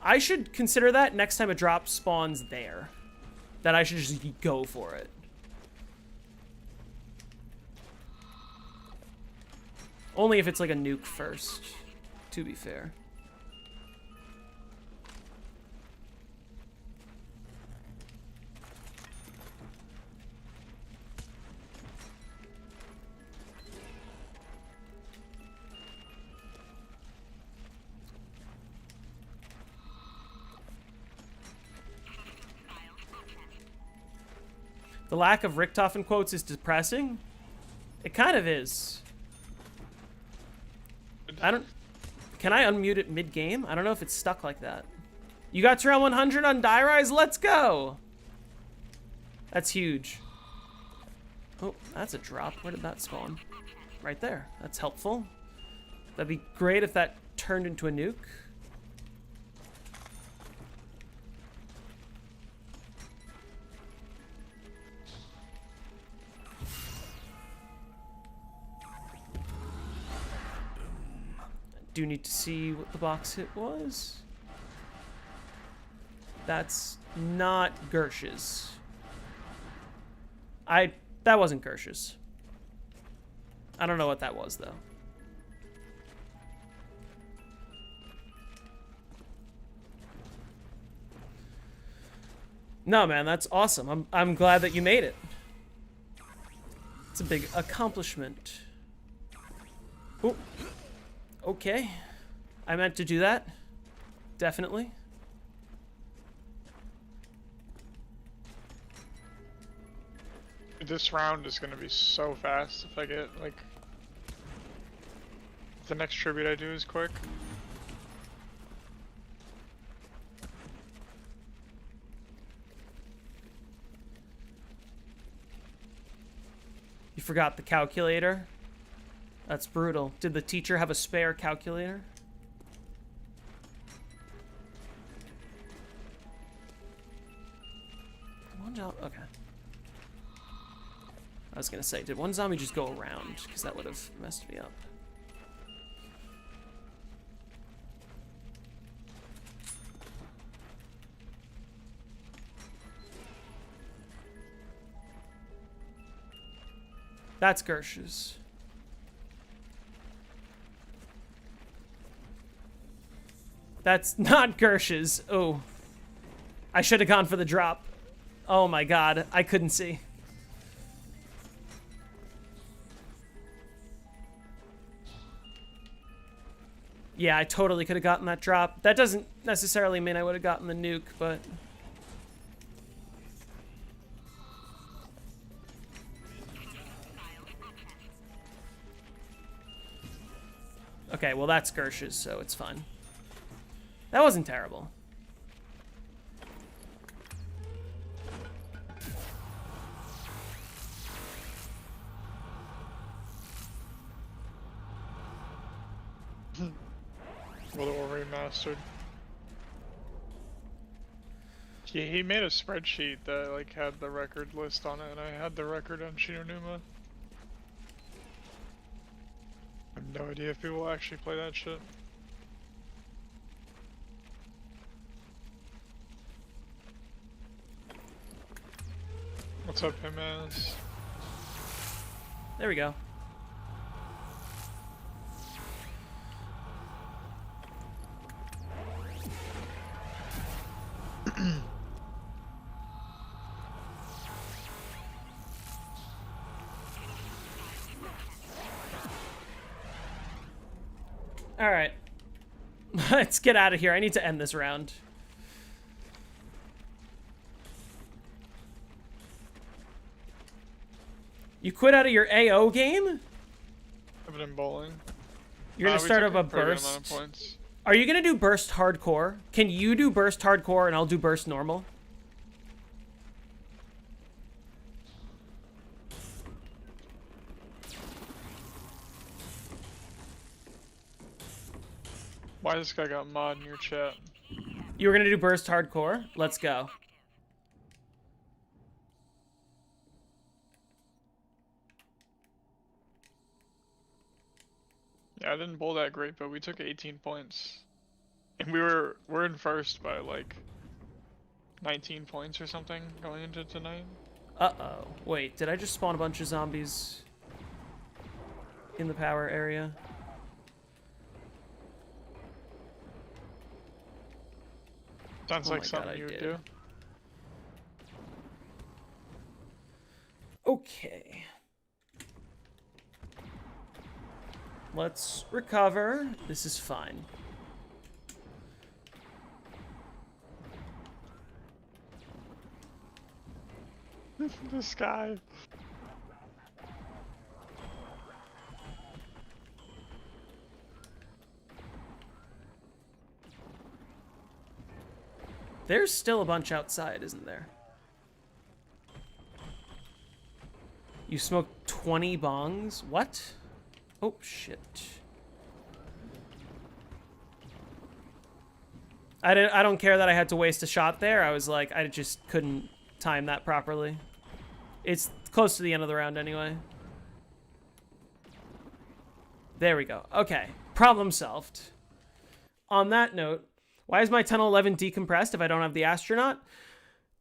A: I should consider that next time a drop spawns there. That I should just go for it. Only if it's like a nuke first, to be fair. The lack of Richtofen quotes is depressing. It kind of is. Can I unmute it mid-game? I don't know if it's stuck like that. You got to round 100 on Die Rise? Let's go! That's huge. Oh, that's a drop. Where did that spawn? Right there. That's helpful. That'd be great if that turned into a nuke. do need to see what the box hit was. That's not Gersh's. That wasn't Gersh's. I don't know what that was, though. No, man, that's awesome. I'm glad that you made it. It's a big accomplishment. Oh, okay. I meant to do that. Definitely.
C: This round is gonna be so fast if I get, like... The next tribute I do is quick.
A: You forgot the calculator? That's brutal. Did the teacher have a spare calculator? Okay. I was gonna say, did one zombie just go around? Because that would have messed me up. That's Gersh's. That's not Gersh's. Oh. I should have gone for the drop. Oh my god, I couldn't see. Yeah, I totally could have gotten that drop. That doesn't necessarily mean I would have gotten the nuke, but... Okay, well that's Gersh's, so it's fine. That wasn't terrible.
C: Well, or remastered. He made a spreadsheet that like had the record list on it, and I had the record on Shinonuma. I have no idea if people will actually play that shit. What's up, Jimenez?
A: There we go. All right. Let's get out of here. I need to end this round. You quit out of your AO game?
C: I've been bowling.
A: You're gonna start up a burst. Are you gonna do burst hardcore? Can you do burst hardcore and I'll do burst normal?
C: Why this guy got mod in your chat?
A: You were gonna do burst hardcore? Let's go.
C: Yeah, I didn't bowl that great, but we took 18 points. And we're in first by like 19 points or something going into tonight.
A: Uh-oh. Wait, did I just spawn a bunch of zombies in the power area?
C: Sounds like
A: God,
C: something you would do.
A: Okay. Let's recover. This is fine.
C: This guy.
A: There's still a bunch outside, isn't there? You smoked 20 bongs? What? Oh, shit. I don't care that I had to waste a shot there. I was like, I just couldn't time that properly. It's close to the end of the round anyway. There we go. Okay. Problem solved. On that note, why is my tunnel 11 decompressed if I don't have the astronaut?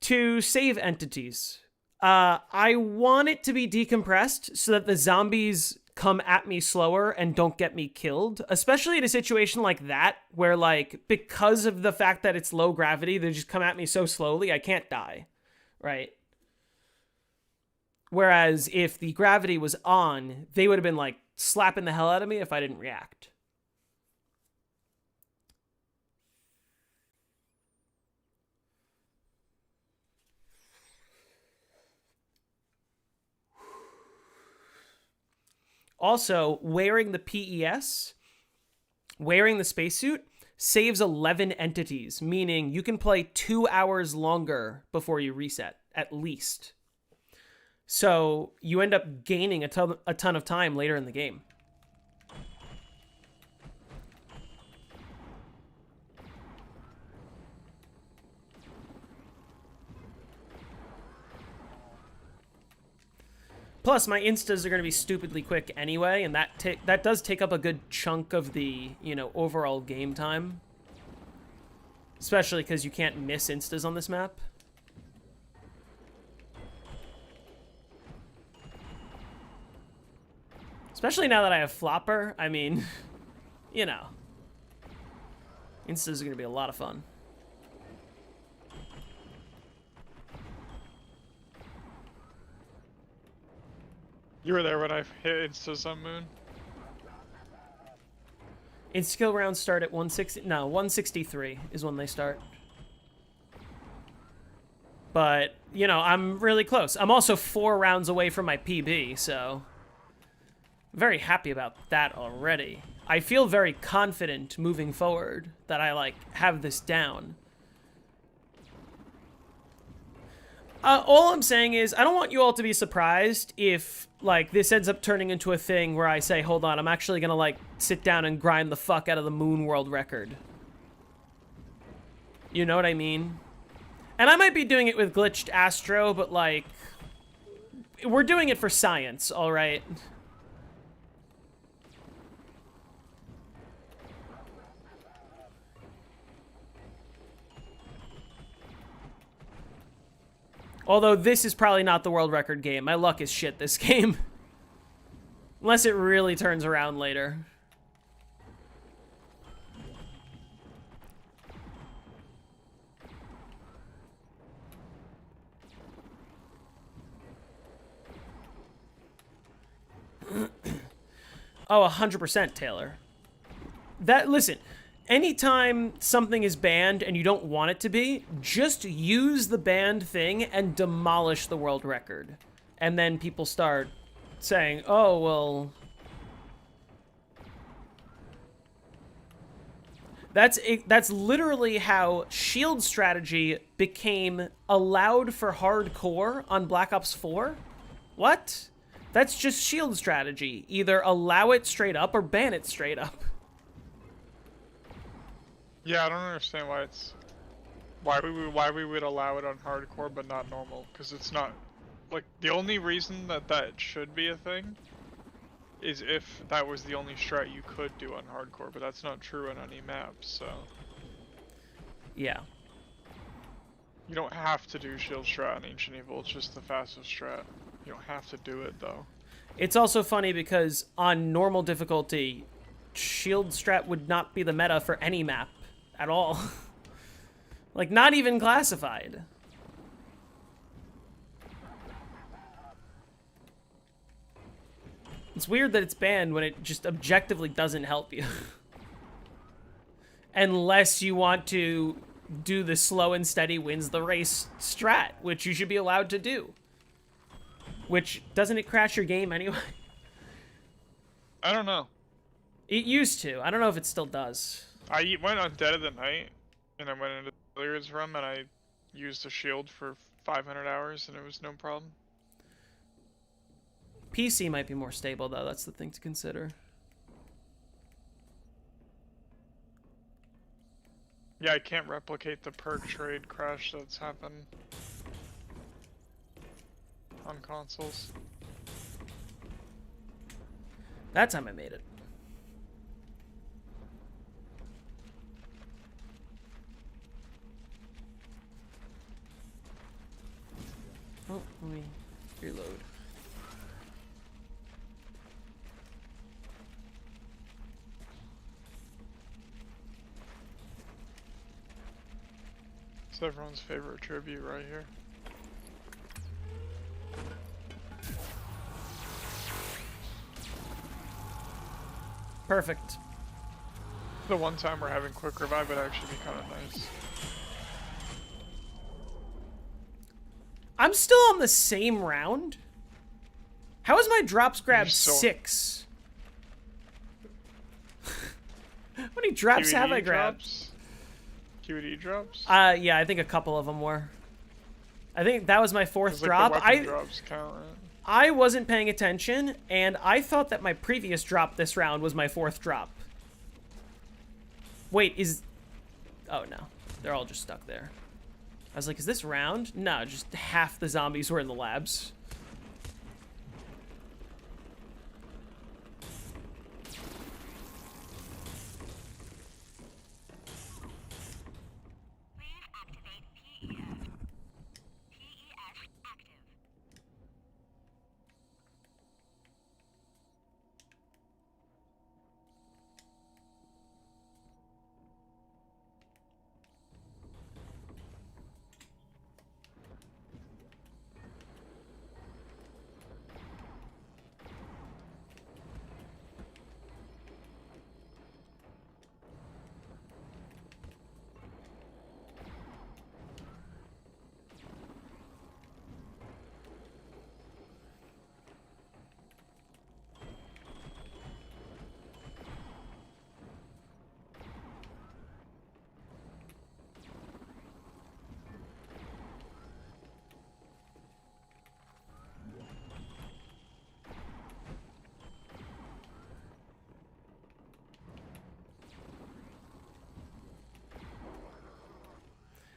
A: To save entities. I want it to be decompressed so that the zombies come at me slower and don't get me killed, especially in a situation like that where, like, because of the fact that it's low gravity, they just come at me so slowly I can't die, right? Whereas if the gravity was on, they would have been like slapping the hell out of me if I didn't react. Also, wearing the PES, wearing the spacesuit, saves 11 entities, meaning you can play 2 hours longer before you reset, at least. So you end up gaining a ton of time later in the game. Plus, my instas are going to be stupidly quick anyway, and that does take up a good chunk of the, you know, overall game time. Especially because you can't miss instas on this map. Especially now that I have Flopper, I mean, you know. Instas are going to be a lot of fun.
C: You were there when I hit instas on Moon?
A: Insta-kill rounds start at 163 is when they start. But, you know, I'm really close. I'm also 4 rounds away from my PB, so I'm very happy about that already. I feel very confident moving forward that I, like, have this down. All I'm saying is, I don't want you all to be surprised if, like, this ends up turning into a thing where I say, hold on, I'm actually gonna, like, sit down and grind the fuck out of the Moon World record. You know what I mean? And I might be doing it with Glitched Astro, but, like, we're doing it for science, alright? Although this is probably not the world record game. My luck is shit this game. Unless it really turns around later. Oh, 100%, Taylor. Listen, anytime something is banned and you don't want it to be, just use the banned thing and demolish the world record. And then people start saying, oh, well... That's literally how shield strategy became allowed for hardcore on Black Ops 4. What? That's just shield strategy. Either allow it straight up or ban it straight up.
C: Yeah, I don't understand why it's why we would allow it on hardcore but not normal, because it's not like the only reason that should be a thing is if that was the only strat you could do on hardcore, but that's not true on any map, so
A: yeah.
C: You don't have to do shield strat on Ancient Evil, it's just the fastest strat. You don't have to do it though.
A: It's also funny because on normal difficulty, shield strat would not be the meta for any map at all. Like, not even classified. It's weird that it's banned when it just objectively doesn't help you. Unless you want to do the slow and steady wins the race strat, which you should be allowed to do. Which, doesn't it crash your game anyway?
C: I don't know.
A: It used to. I don't know if it still does.
C: I went on Dead of the Night, and I went into Billiards Room, and I used a shield for 500 hours, and it was no problem.
A: PC might be more stable, though. That's the thing to consider.
C: Yeah, I can't replicate the perk trade crash that's happened on consoles.
A: That time I made it.
C: It's everyone's favorite tribute right here.
A: Perfect.
C: The one time we're having quick revive would actually be kind of nice.
A: I'm still on the same round. How is my drops grab
C: still-
A: 6? How many drops have I grabbed?
C: Drops? QED drops?
A: Yeah, I think a couple of them were. I think that was my 4th drop.
C: The weapon drops count, right?
A: I wasn't paying attention, and I thought that my previous drop this round was my 4th drop. Wait, is... Oh, no. They're all just stuck there. I was like, is this round? No, just half the zombies were in the labs.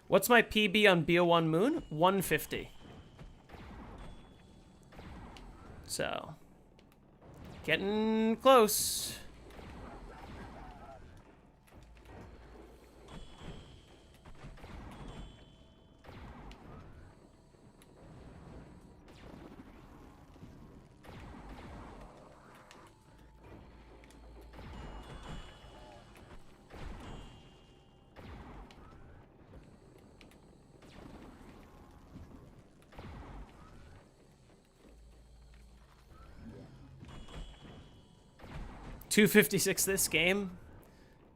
A: What's my PB on BO1 Moon? 150. So, getting close. $256 this game.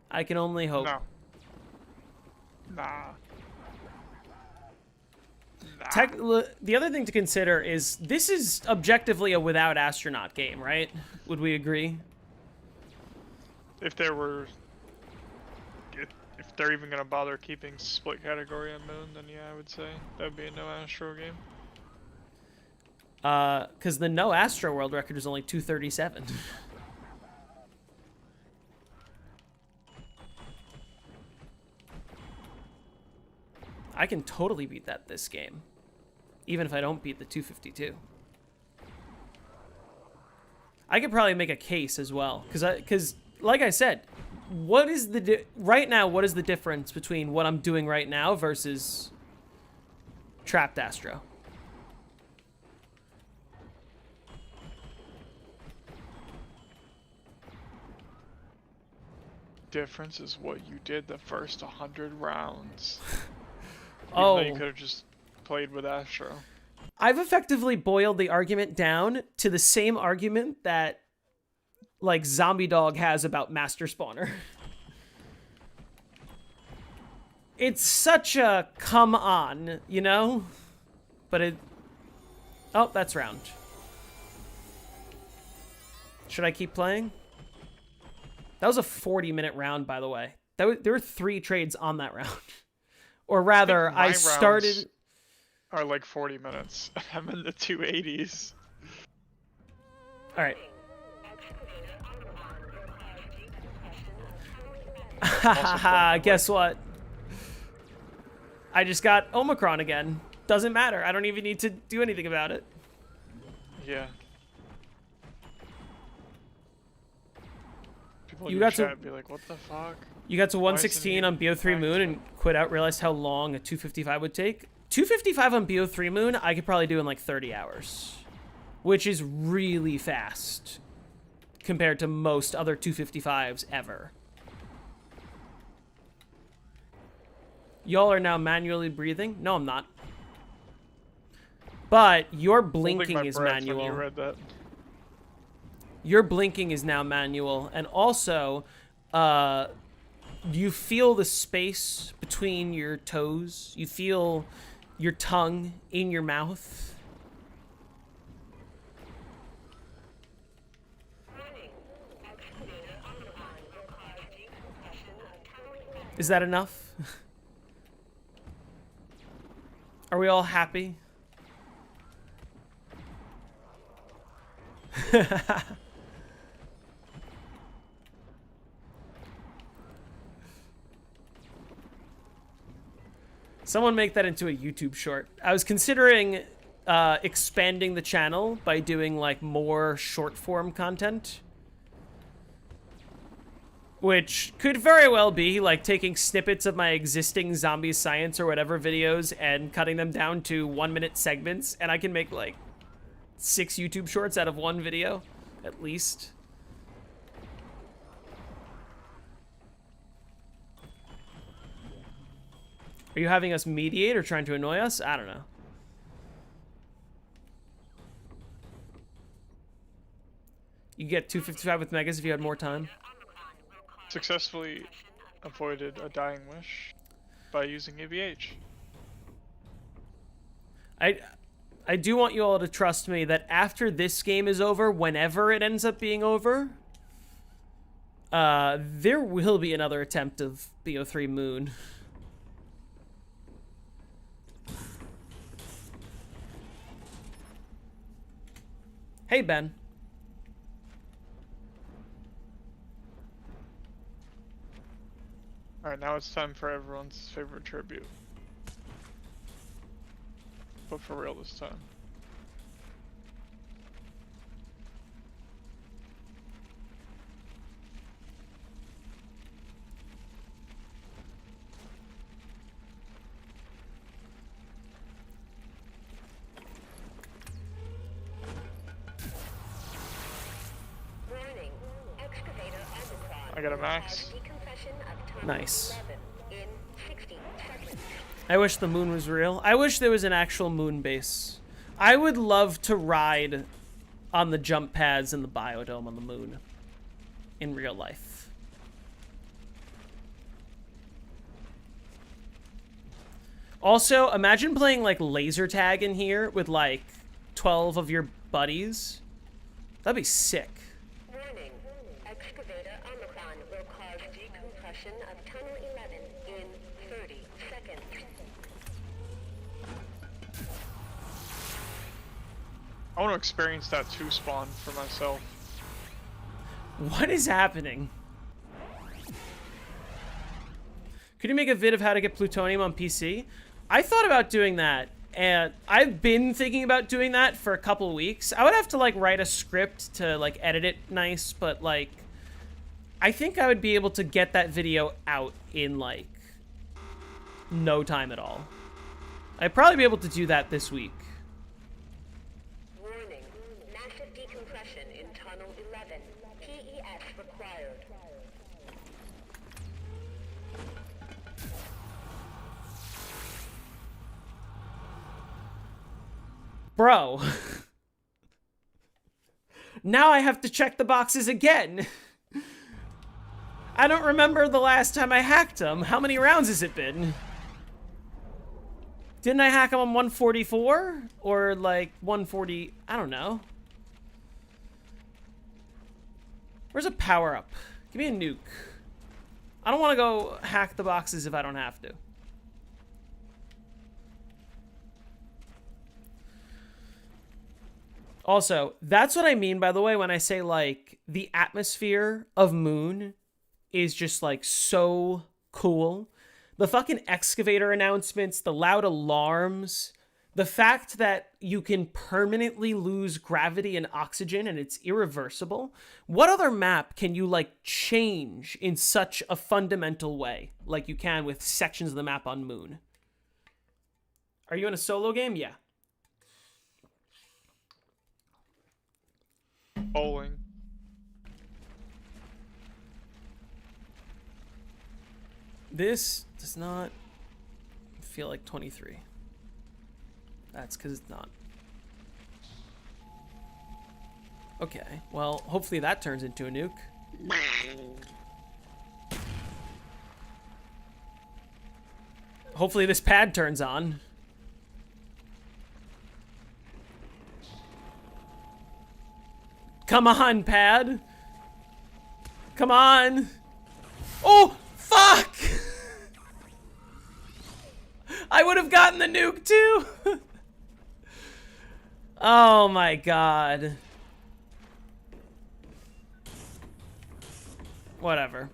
A: I can only hope.
C: No. Nah.
A: The other thing to consider is this is objectively a without astronaut game, right? Would we agree?
C: If there were... If they're even gonna bother keeping split category on Moon, then yeah, I would say that would be a no Astro game.
A: Because the no Astro world record is only 237. I can totally beat that this game, even if I don't beat the 252. I could probably make a case as well, because like I said, what is the right now? What is the difference between what I'm doing right now versus Trapped Astro?
C: Difference is what you did the first 100 rounds.
A: Oh,
C: you could have just played with Astro.
A: I've effectively boiled the argument down to the same argument that, like, Zombie Dog has about Master Spawner. It's such a come on, you know? But it... Oh, that's round. Should I keep playing? That was a 40-minute round, by the way. There were 3 trades on that round. Or rather, I started...
C: Are like 40 minutes. I'm in the 280s.
A: Alright. Haha, guess what? I just got Omicron again. Doesn't matter. I don't even need to do anything about it.
C: Yeah. People
A: You
C: in your
A: got to-
C: chat be like, what the fuck?
A: You got to
C: Why isn't
A: 116
C: he
A: on BO3 Moon and quit out, realized how long a 255 would take. 255 on BO3 Moon, I could probably do in like 30 hours, which is really fast compared to most other 255s ever. Y'all are now manually breathing. No, I'm not. But your
C: Holding
A: blinking
C: my
A: is
C: breath when
A: manual.
C: you read that.
A: Your blinking is now manual, and also, you feel the space between your toes. You feel your tongue in your mouth. Is that enough? Are we all happy? Someone make that into a YouTube short. I was considering expanding the channel by doing like more short form content. Which could very well be like taking snippets of my existing zombie science or whatever videos and cutting them down to 1-minute segments, and I can make like 6 YouTube shorts out of one video, at least. Are you having us mediate or trying to annoy us? I don't know. You get 255 with megas if you had more time.
C: Successfully avoided a dying wish by using AVH.
A: I do want you all to trust me that after this game is over, whenever it ends up being over, there will be another attempt of BO3 Moon. Hey, Ben.
C: Alright, now it's time for everyone's favorite tribute. But for real this time.
B: Warning. Excavator Omicron
C: I got a
B: will
C: max.
B: cause decompression of tunnel
A: Nice.
B: 11 in 60 seconds.
A: I wish the moon was real. I wish there was an actual moon base. I would love to ride on the jump pads in the biodome on the moon in real life. Also, imagine playing like laser tag in here with like 12 of your buddies. That'd be sick.
B: Warning. Excavator Omicron will cause decompression of tunnel 11 in 30 seconds.
C: I want to experience that 2 spawn for myself.
A: What is happening? Could you make a vid of how to get plutonium on PC? I thought about doing that, and I've been thinking about doing that for a couple weeks. I would have to, like, write a script to, like, edit it nice, but, like, I think I would be able to get that video out in, like, no time at all. I'd probably be able to do that this week.
B: Warning. Massive decompression in tunnel 11. PES required.
A: Bro. Now I have to check the boxes again. I don't remember the last time I hacked them. How many rounds has it been? Didn't I hack them on 144? Or like 140? I don't know. Where's a power up? Give me a nuke. I don't want to go hack the boxes if I don't have to. Also, that's what I mean, by the way, when I say, like, the atmosphere of Moon is just, like, so cool. The fucking excavator announcements, the loud alarms, the fact that you can permanently lose gravity and oxygen and it's irreversible. What other map can you, like, change in such a fundamental way like you can with sections of the map on Moon? Are you in a solo game? Yeah.
C: Bowling.
A: This does not feel like 23. That's because it's not. Okay, well, hopefully that turns into a nuke. Hopefully this pad turns on. Come on, pad. Come on. Oh, fuck! I would have gotten the nuke too. Oh my god. Whatever.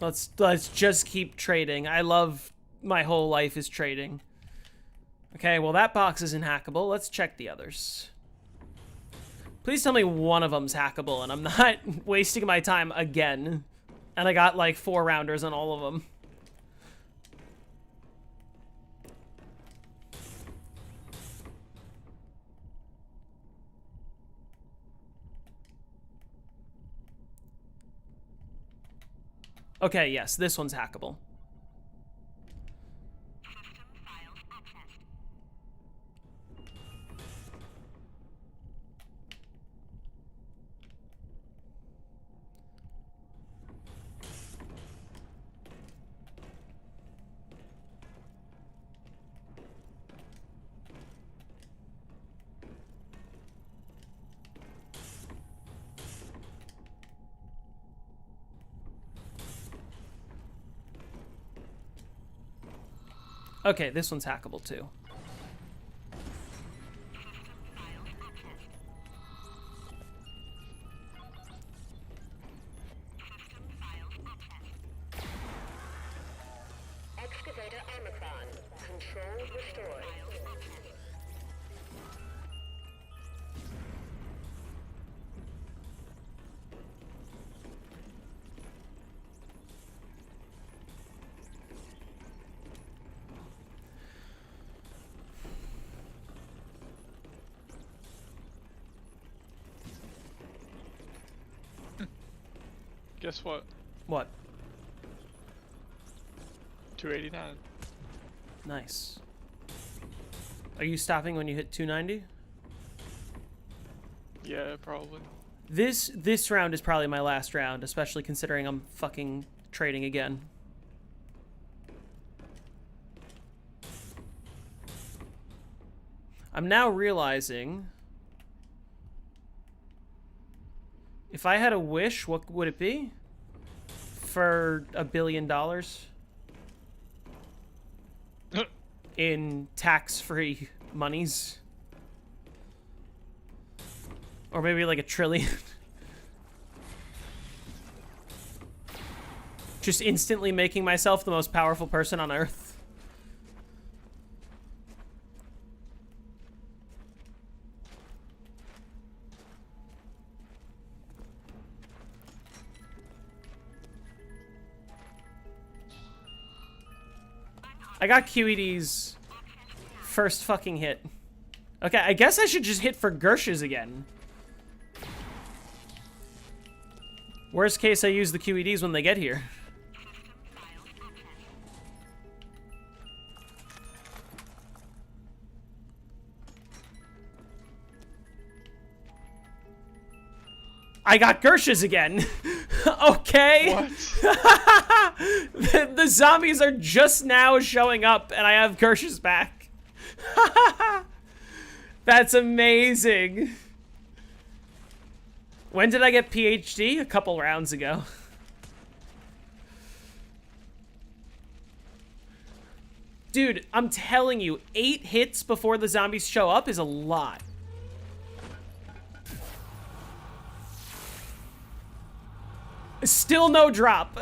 A: Let's just keep trading. I love my whole life is trading. Okay, well that box isn't hackable. Let's check the others. Please tell me one of them's hackable and I'm not wasting my time again. And I got like 4 rounders on all of them. Okay, yes, this one's hackable. Okay, this one's hackable too.
B: Excavator Omicron. Control restored.
C: Guess what?
A: What?
C: 289.
A: Nice. Are you stopping when you hit 290?
C: Yeah, probably.
A: This round is probably my last round, especially considering I'm fucking trading again. I'm now realizing if I had a wish, what would it be? For $1 billion in tax-free monies. Or maybe like $1 trillion. Just instantly making myself the most powerful person on Earth. I got QED's first fucking hit. Okay, I guess I should just hit for Gershes again. Worst case, I use the QEDs when they get here. I got Gershes again. Okay.
C: What?
A: The zombies are just now showing up and I have Gershes back. That's amazing. When did I get PhD? A couple rounds ago. Dude, I'm telling you, 8 hits before the zombies show up is a lot. Still no drop.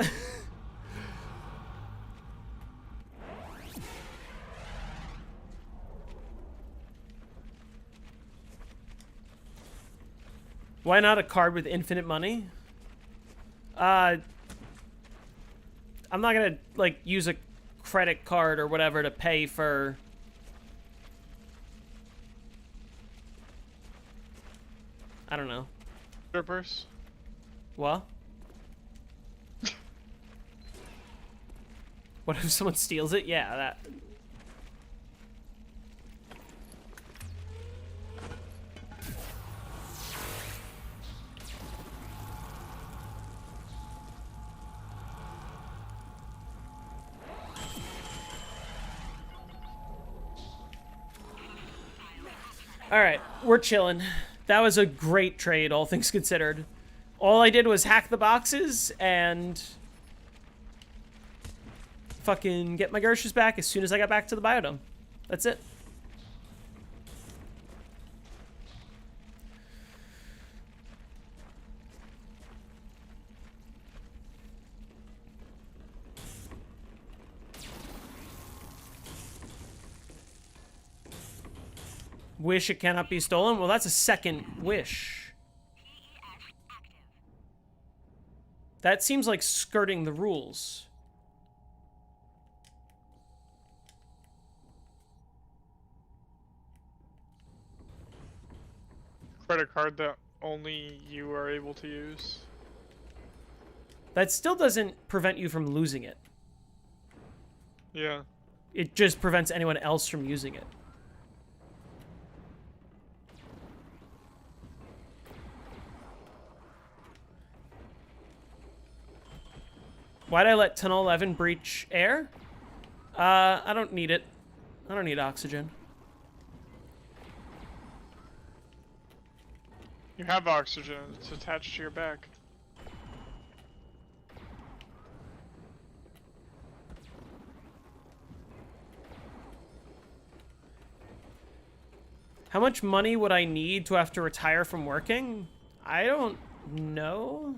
A: Why not a card with infinite money? I'm not gonna, like, use a credit card or whatever to pay for... I don't know.
C: Strippers?
A: What? What if someone steals it? Yeah, that... Alright, we're chilling. That was a great trade, all things considered. All I did was hack the boxes and fucking get my Gershes back as soon as I got back to the biodome. That's it. Wish it cannot be stolen? Well, that's a second wish. That seems like skirting the rules.
C: Credit card that only you are able to use.
A: That still doesn't prevent you from losing it.
C: Yeah.
A: It just prevents anyone else from using it. Why'd I let Tunnel 11 breach air? I don't need it. I don't need oxygen.
C: You have oxygen. It's attached to your back.
A: How much money would I need to have to retire from working? I don't know.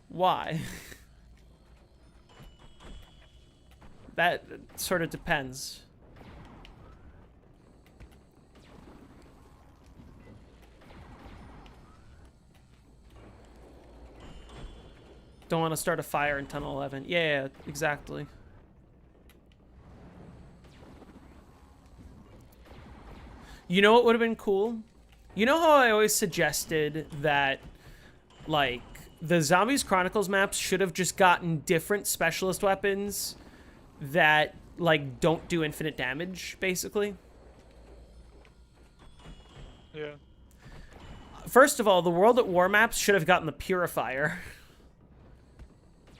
A: Why? That sort of depends. Don't want to start a fire in Tunnel 11. Yeah, exactly. You know what would have been cool? You know how I always suggested that, like, the Zombies Chronicles maps should have just gotten different specialist weapons that, like, don't do infinite damage, basically?
C: Yeah.
A: First of all, the World at War maps should have gotten the Purifier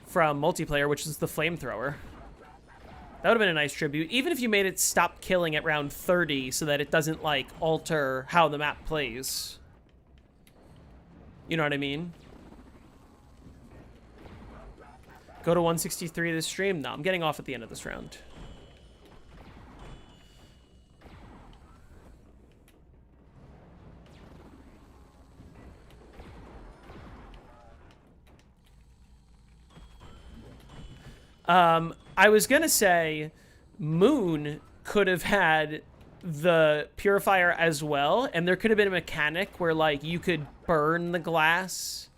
A: from multiplayer, which is the flamethrower. That would have been a nice tribute, even if you made it stop killing at round 30 so that it doesn't, like, alter how the map plays. You know what I mean? Go to 163 this stream? No, I'm getting off at the end of this round. I was gonna say Moon could have had the Purifier as well, and there could have been a mechanic where, like, you could burn the glass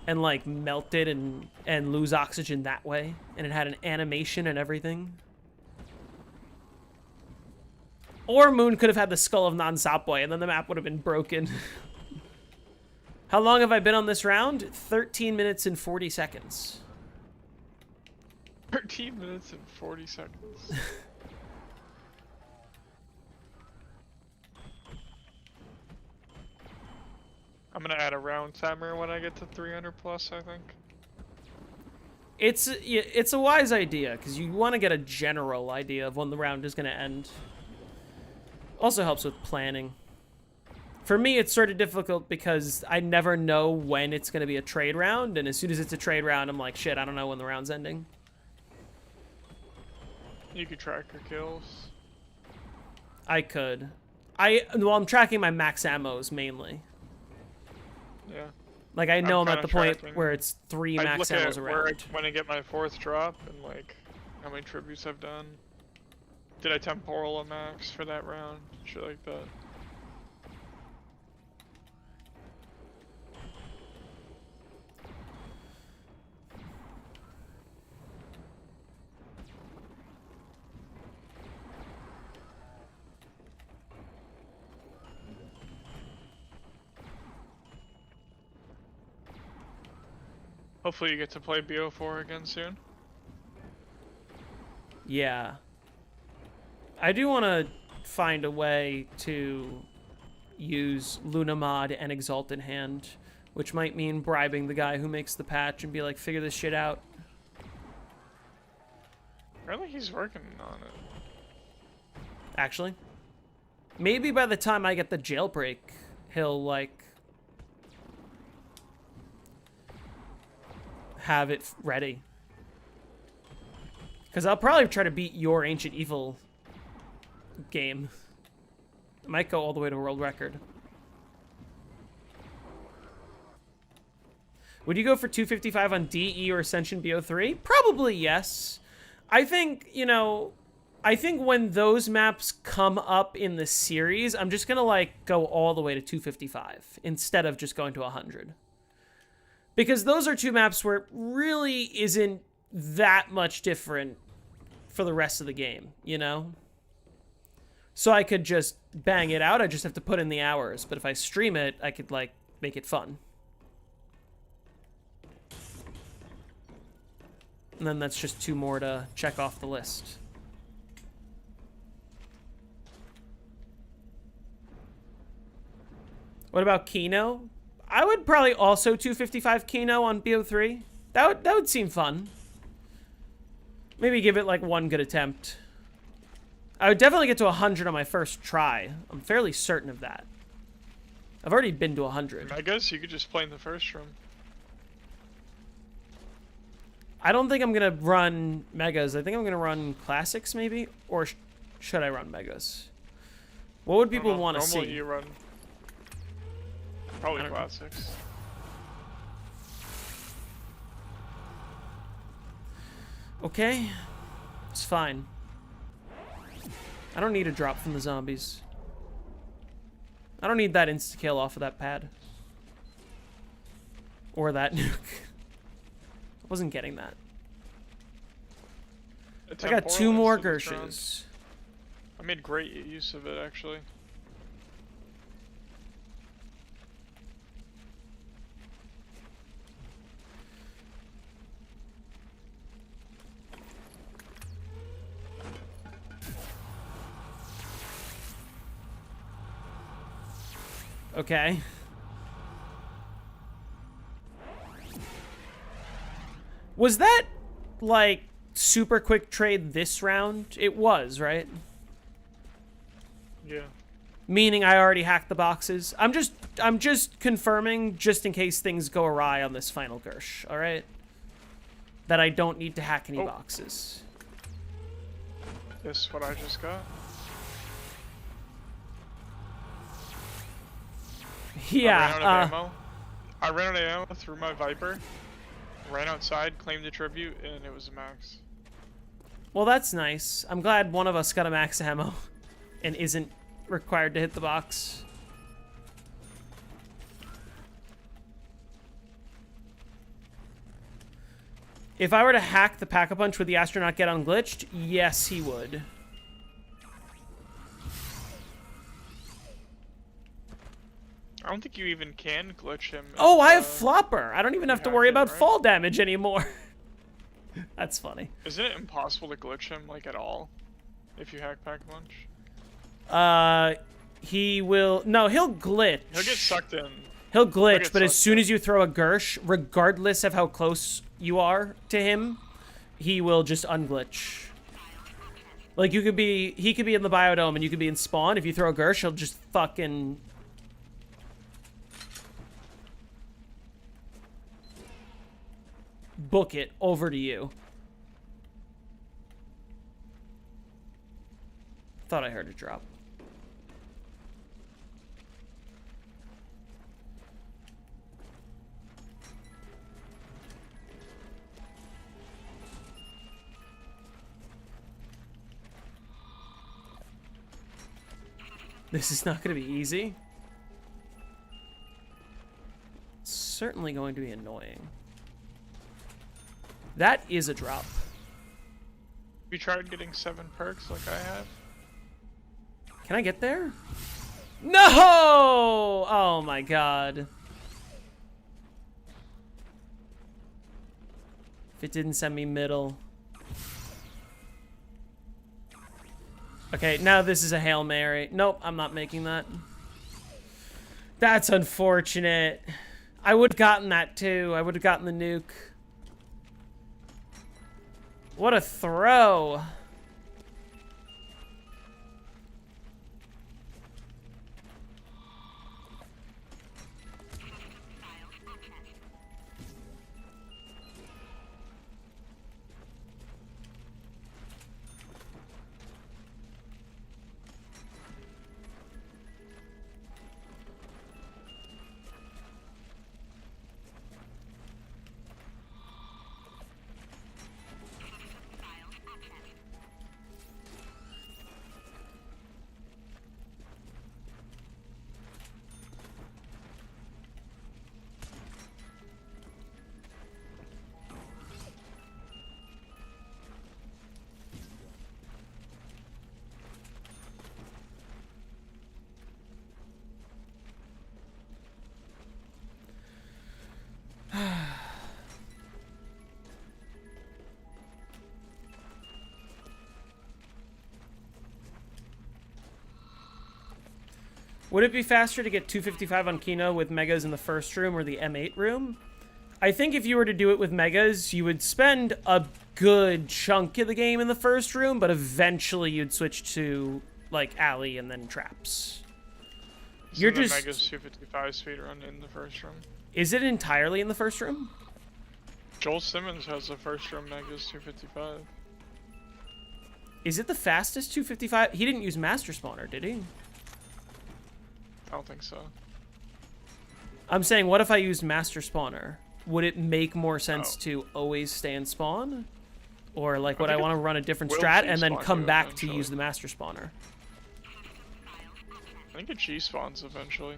A: and, like, melt it and lose oxygen that way, and it had an animation and everything. Or Moon could have had the Skull of Non-Stop Boy, and then the map would have been broken. How long have I been on this round? 13 minutes and 40 seconds.
C: 13 minutes and 40 seconds. I'm gonna add a round timer when I get to 300 plus, I think.
A: It's a wise idea, because you want to get a general idea of when the round is going to end. Also helps with planning. For me, it's sort of difficult because I never know when it's going to be a trade round, and as soon as it's a trade round, I'm like, shit, I don't know when the round's ending.
C: You could track your kills.
A: I could. Well, I'm tracking my max ammos mainly.
C: Yeah.
A: Like, I know I'm at the point
C: tracking.
A: where it's 3 max ammos around.
C: When I get my 4th drop, and like how many tributes I've done. Did I temporal a max for that round? Shit like that. Hopefully you get to play BO4 again soon.
A: Yeah. I do want to find a way to use Lunamod and Exalt in hand, which might mean bribing the guy who makes the patch and be like, figure this shit out.
C: Apparently he's working on it.
A: Actually. Maybe by the time I get the jailbreak, he'll, like, have it ready. Because I'll probably try to beat your Ancient Evil game. I might go all the way to world record. Would you go for 255 on DE or Ascension BO3? Probably yes. I think, you know, I think when those maps come up in the series, I'm just going to, like, go all the way to 255 instead of just going to 100. Because those are two maps where it really isn't that much different for the rest of the game, you know? So I could just bang it out. I just have to put in the hours. But if I stream it, I could, like, make it fun. And then that's just two more to check off the list. What about Kino? I would probably also 255 Kino on BO3. That would seem fun. Maybe give it like one good attempt. I would definitely get to 100 on my first try. I'm fairly certain of that. I've already been to 100.
C: I guess you could just play in the first room.
A: I don't think I'm going to run Megas. I think I'm going to run Classics, maybe? Or should I run Megas? What would people want to see?
C: Normally you run... Probably Classics.
A: Okay. It's fine. I don't need a drop from the zombies. I don't need that insta-kill off of that pad. Or that nuke. I wasn't getting that. I got 2 more Gershes.
C: I made great use of it, actually.
A: Okay. Was that, like, super quick trade this round? It was, right?
C: Yeah.
A: Meaning I already hacked the boxes. I'm just confirming, just in case things go awry on this final Gersh, alright? That I don't need to hack any boxes.
C: This what I just got?
A: Yeah,
C: I ran out of ammo through my Viper, ran outside, claimed the tribute, and it was a max.
A: Well, that's nice. I'm glad one of us got a max ammo and isn't required to hit the box. If I were to hack the Pack-a-Punch, would the astronaut get unglitched? Yes, he would.
C: I don't think you even can glitch him.
A: Oh, I have Flopper. I don't even have to worry about
C: right?
A: fall damage anymore. That's funny.
C: Isn't it impossible to glitch him, like, at all? If you hack Pack-a-Punch?
A: He will... No, he'll glitch.
C: He'll get sucked in.
A: He'll glitch, but as soon as you throw a Gersh, regardless of how close you are to him, he will just unglitch. Like, you could be... He could be in the biodome and you could be in spawn. If you throw a Gersh, he'll just fucking... book it over to you. Thought I heard a drop. This is not going to be easy. It's certainly going to be annoying. That is a drop.
C: You tried getting 7 perks like I have?
A: Can I get there? No! Oh my god. If it didn't send me middle. Okay, now this is a Hail Mary. Nope, I'm not making that. That's unfortunate. I would have gotten that too. I would have gotten the nuke. What a throw. Would it be faster to get 255 on Kino with Megas in the first room or the M8 room? I think if you were to do it with Megas, you would spend a good chunk of the game in the first room, but eventually you'd switch to, like, alley and then traps. You're
C: the
A: just...
C: Megas 255 speedrun in the first room.
A: Is it entirely in the first room?
C: Joel Simmons has the first room Megas 255.
A: Is it the fastest 255? He didn't use Master Spawner, did he?
C: I don't think so.
A: I'm saying, what if I used Master Spawner? Would it make more sense to always stay in spawn? Or, like, would I want to run a different strat and then come back to use the Master Spawner?
C: I think it G-spawns eventually.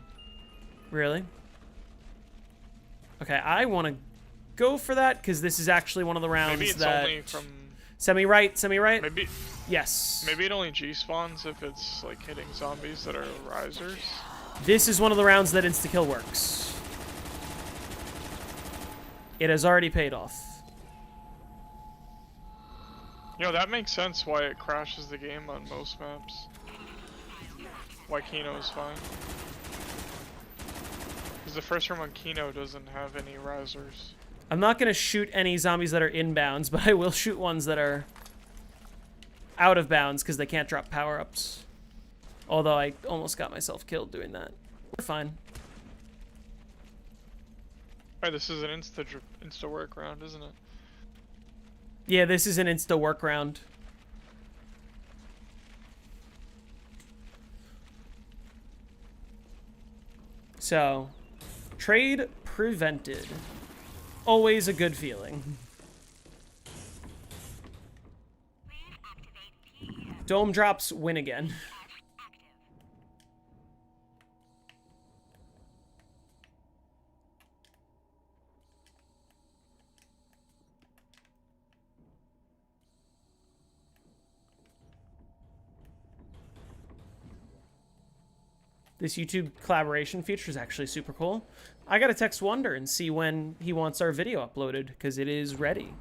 A: Really? Okay, I want to go for that, because this is actually one of the rounds
C: maybe it's
A: that...
C: only from...
A: Semi-right, semi-right?
C: Maybe...
A: Yes.
C: Maybe it only G-spawns if it's, like, hitting zombies that are risers.
A: This is one of the rounds that insta-kill works. It has already paid off.
C: You know, that makes sense why it crashes the game on most maps. Why Kino is fine. Because the first room on Kino doesn't have any risers.
A: I'm not going to shoot any zombies that are inbounds, but I will shoot ones that are out of bounds because they can't drop power-ups. Although I almost got myself killed doing that. We're fine.
C: Alright, this is an insta work round, isn't it?
A: Yeah, this is an insta work round. So, trade prevented. Always a good feeling. Dome drops win again. This YouTube collaboration feature is actually super cool. I gotta text Wonder and see when he wants our video uploaded, because it is ready.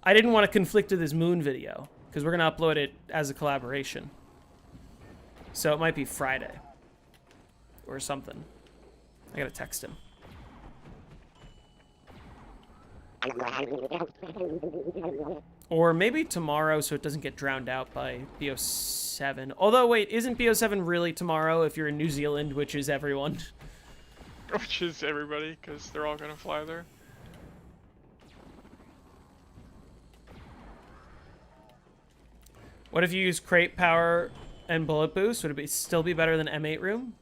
A: I didn't want to conflict with his Moon video, because we're gonna upload it as a collaboration. So it might be Friday. Or something. I gotta text him. Or maybe tomorrow so it doesn't get drowned out by BO7. Although, wait, isn't BO7 really tomorrow if you're in New Zealand, which is everyone?
C: Which is everybody, because they're all gonna fly there.
A: What if you use crate power and bullet boost? Would it still be better than M8 room?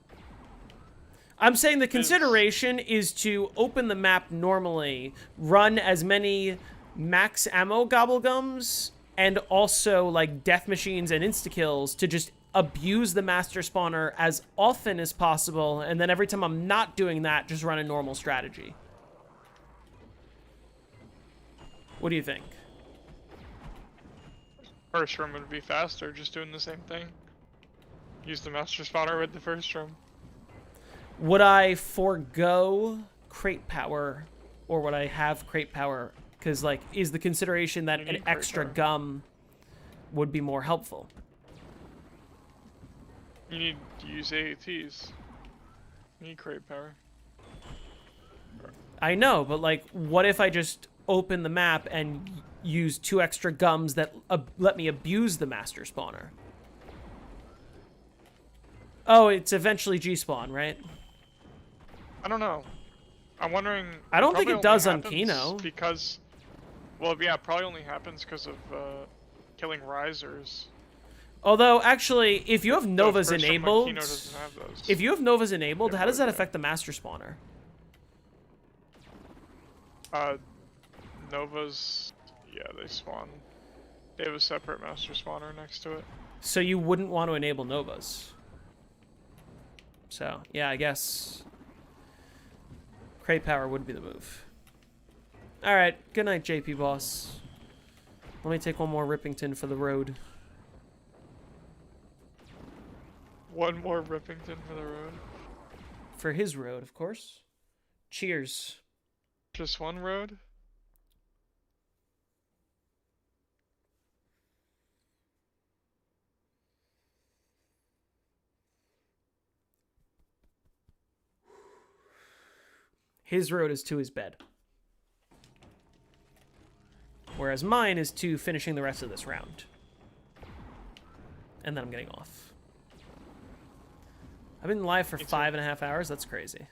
A: I'm saying the consideration is to open the map normally, run as many max ammo gobblegums, and also like death machines and insta-kills to just abuse the master spawner as often as possible, and then every time I'm not doing that, just run a normal strategy. What do you think?
C: First room would be faster, just doing the same thing. Use the master spawner with the first room.
A: Would I forego crate power, or would I have crate power? Because, like, is the consideration that an extra gum would be more helpful?
C: You need to use AATs. You need crate power.
A: I know, but, like, what if I just open the map and use 2 extra gums that let me abuse the master spawner. Oh, it's eventually G-spawn, right?
C: I don't know. I'm wondering.
A: I don't think it does on
C: happens
A: Kino.
C: because, well, yeah, it probably only happens because of killing risers.
A: Although, actually, if you have Novas
C: First one on
A: enabled,
C: Kino doesn't have those.
A: if you have Novas enabled,
C: Yeah,
A: how does that
C: yeah.
A: affect the master spawner?
C: Novas, yeah, they spawn. They have a separate master spawner next to it.
A: So you wouldn't want to enable Novas. So, yeah, I guess crate power would be the move. Alright, good night, JP boss. Let me take one more Rippington for the road.
C: One more Rippington for the road.
A: For his road, of course. Cheers.
C: Just one road?
A: His road is to his bed. Whereas mine is to finishing the rest of this round. And then I'm getting off. I've been live for 5.5 hours. That's crazy.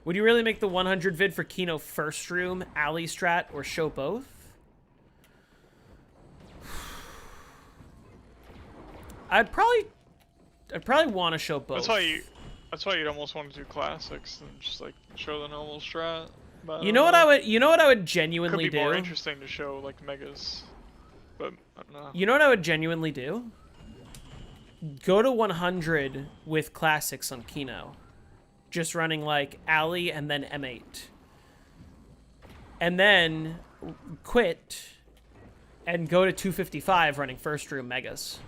A: Would you really make the 100 vid for Kino first room, alley strat, or show both? I'd probably want to show both.
C: That's why you'd almost want to do classics and just like show the normal strat. But
A: You know what I would genuinely
C: could be
A: do?
C: more interesting to show like megas, but I don't know.
A: You know what I would genuinely do? Go to 100 with classics on Kino. Just running like alley and then M8. And then quit and go to 255 running first room megas.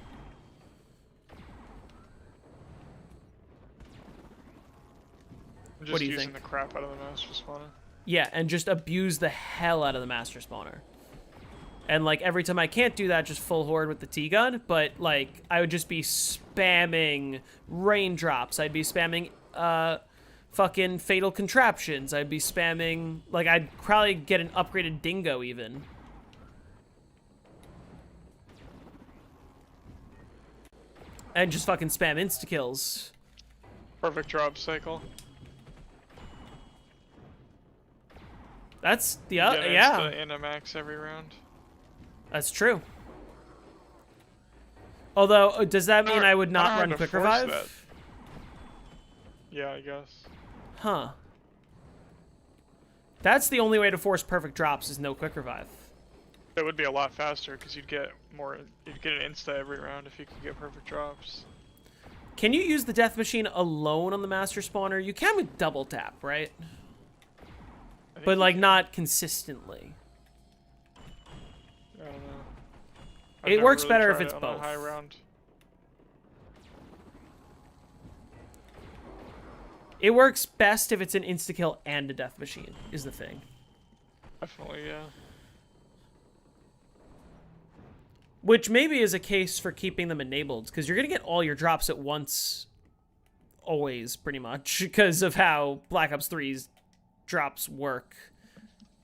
C: I'm just
A: What do you
C: using
A: think?
C: the crap out of the master spawner.
A: Yeah, and just abuse the hell out of the master spawner. And like every time I can't do that, just full horde with the T-gun, but like I would just be spamming raindrops. I'd be spamming fucking fatal contraptions. I'd be spamming, like I'd probably get an upgraded dingo even. And just fucking spam insta-kills.
C: Perfect drop cycle.
A: That's the
C: Get
A: yeah.
C: insta and a max every round.
A: That's true. Although, does that mean I would not run quick revive?
C: That. Yeah, I guess.
A: Huh. That's the only way to force perfect drops is no quick revive.
C: It would be a lot faster because you'd get an insta every round if you could get perfect drops.
A: Can you use the death machine alone on the master spawner? You can with double tap, right? But like not consistently.
C: I don't know.
A: It works better if it's
C: on
A: both.
C: A high round.
A: It works best if it's an insta-kill and a death machine, is the thing.
C: Definitely, yeah.
A: Which maybe is a case for keeping them enabled, because you're going to get all your drops at once, always, pretty much, because of how Black Ops 3's drops work.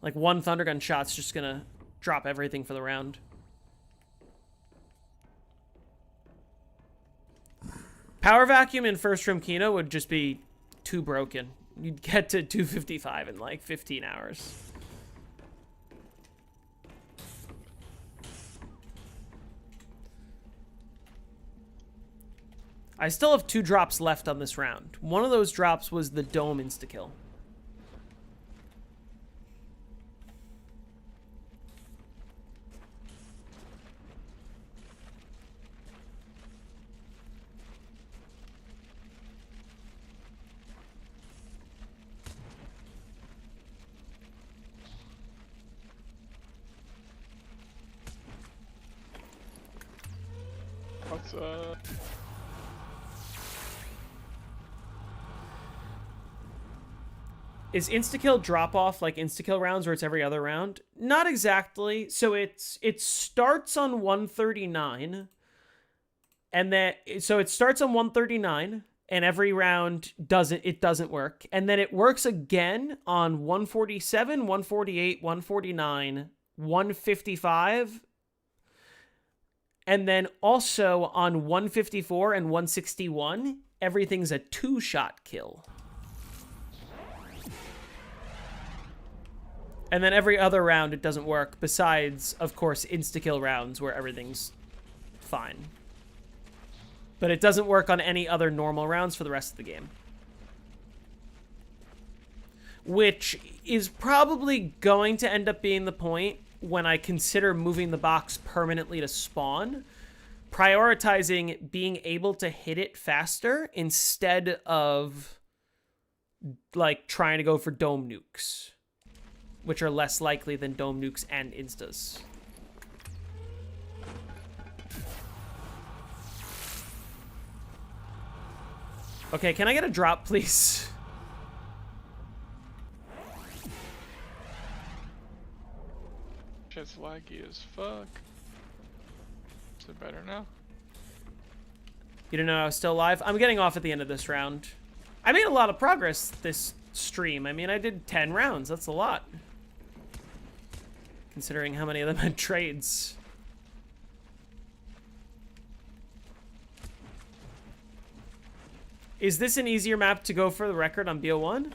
A: Like, one Thundergun shot's just going to drop everything for the round. Power Vacuum in First Room Kino would just be too broken. You'd get to 255 in, like, 15 hours. I still have 2 drops left on this round. One of those drops was the Dome insta-kill.
C: What's
A: Is insta-kill drop-off like insta-kill rounds where it's every other round? Not exactly. So it starts on 139, and then so it starts on 139, and every round doesn't work, and then it works again on 147, 148, 149, 155. And then also on 154 and 161, everything's a 2-shot kill. And then every other round it doesn't work, besides, of course, insta-kill rounds where everything's fine. But it doesn't work on any other normal rounds for the rest of the game. Which is probably going to end up being the point when I consider moving the box permanently to spawn, prioritizing being able to hit it faster instead of, like, trying to go for dome nukes, which are less likely than dome nukes and instas. Okay, can I get a drop, please?
C: Shit's laggy as fuck. Is it better now?
A: You didn't know I was still alive? I'm getting off at the end of this round. I made a lot of progress this stream. I mean, I did 10 rounds. That's a lot. Considering how many of them had trades. Is this an easier map to go for the record on BO1?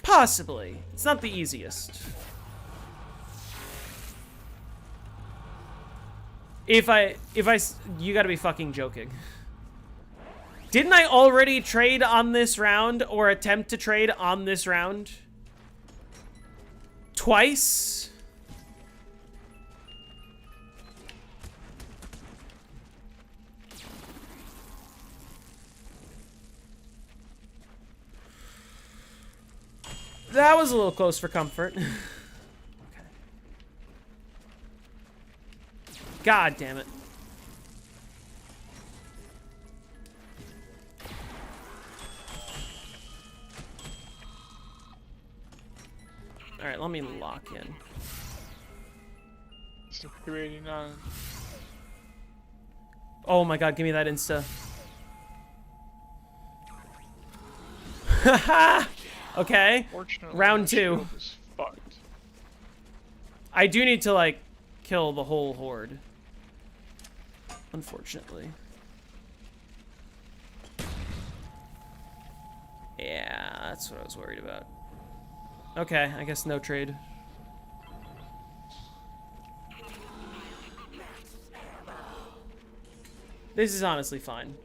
A: Possibly. It's not the easiest. You gotta be fucking joking. Didn't I already trade on this round or attempt to trade on this round? Twice? That was a little close for comfort. Okay. God damn it. Alright, let me lock in.
C: Still 289.
A: Oh my god, give me that insta. Haha! Okay. Round 2.
C: Is fucked.
A: I do need to, like, kill the whole horde. Unfortunately. Yeah, that's what I was worried about. Okay, I guess no trade. This is honestly fine.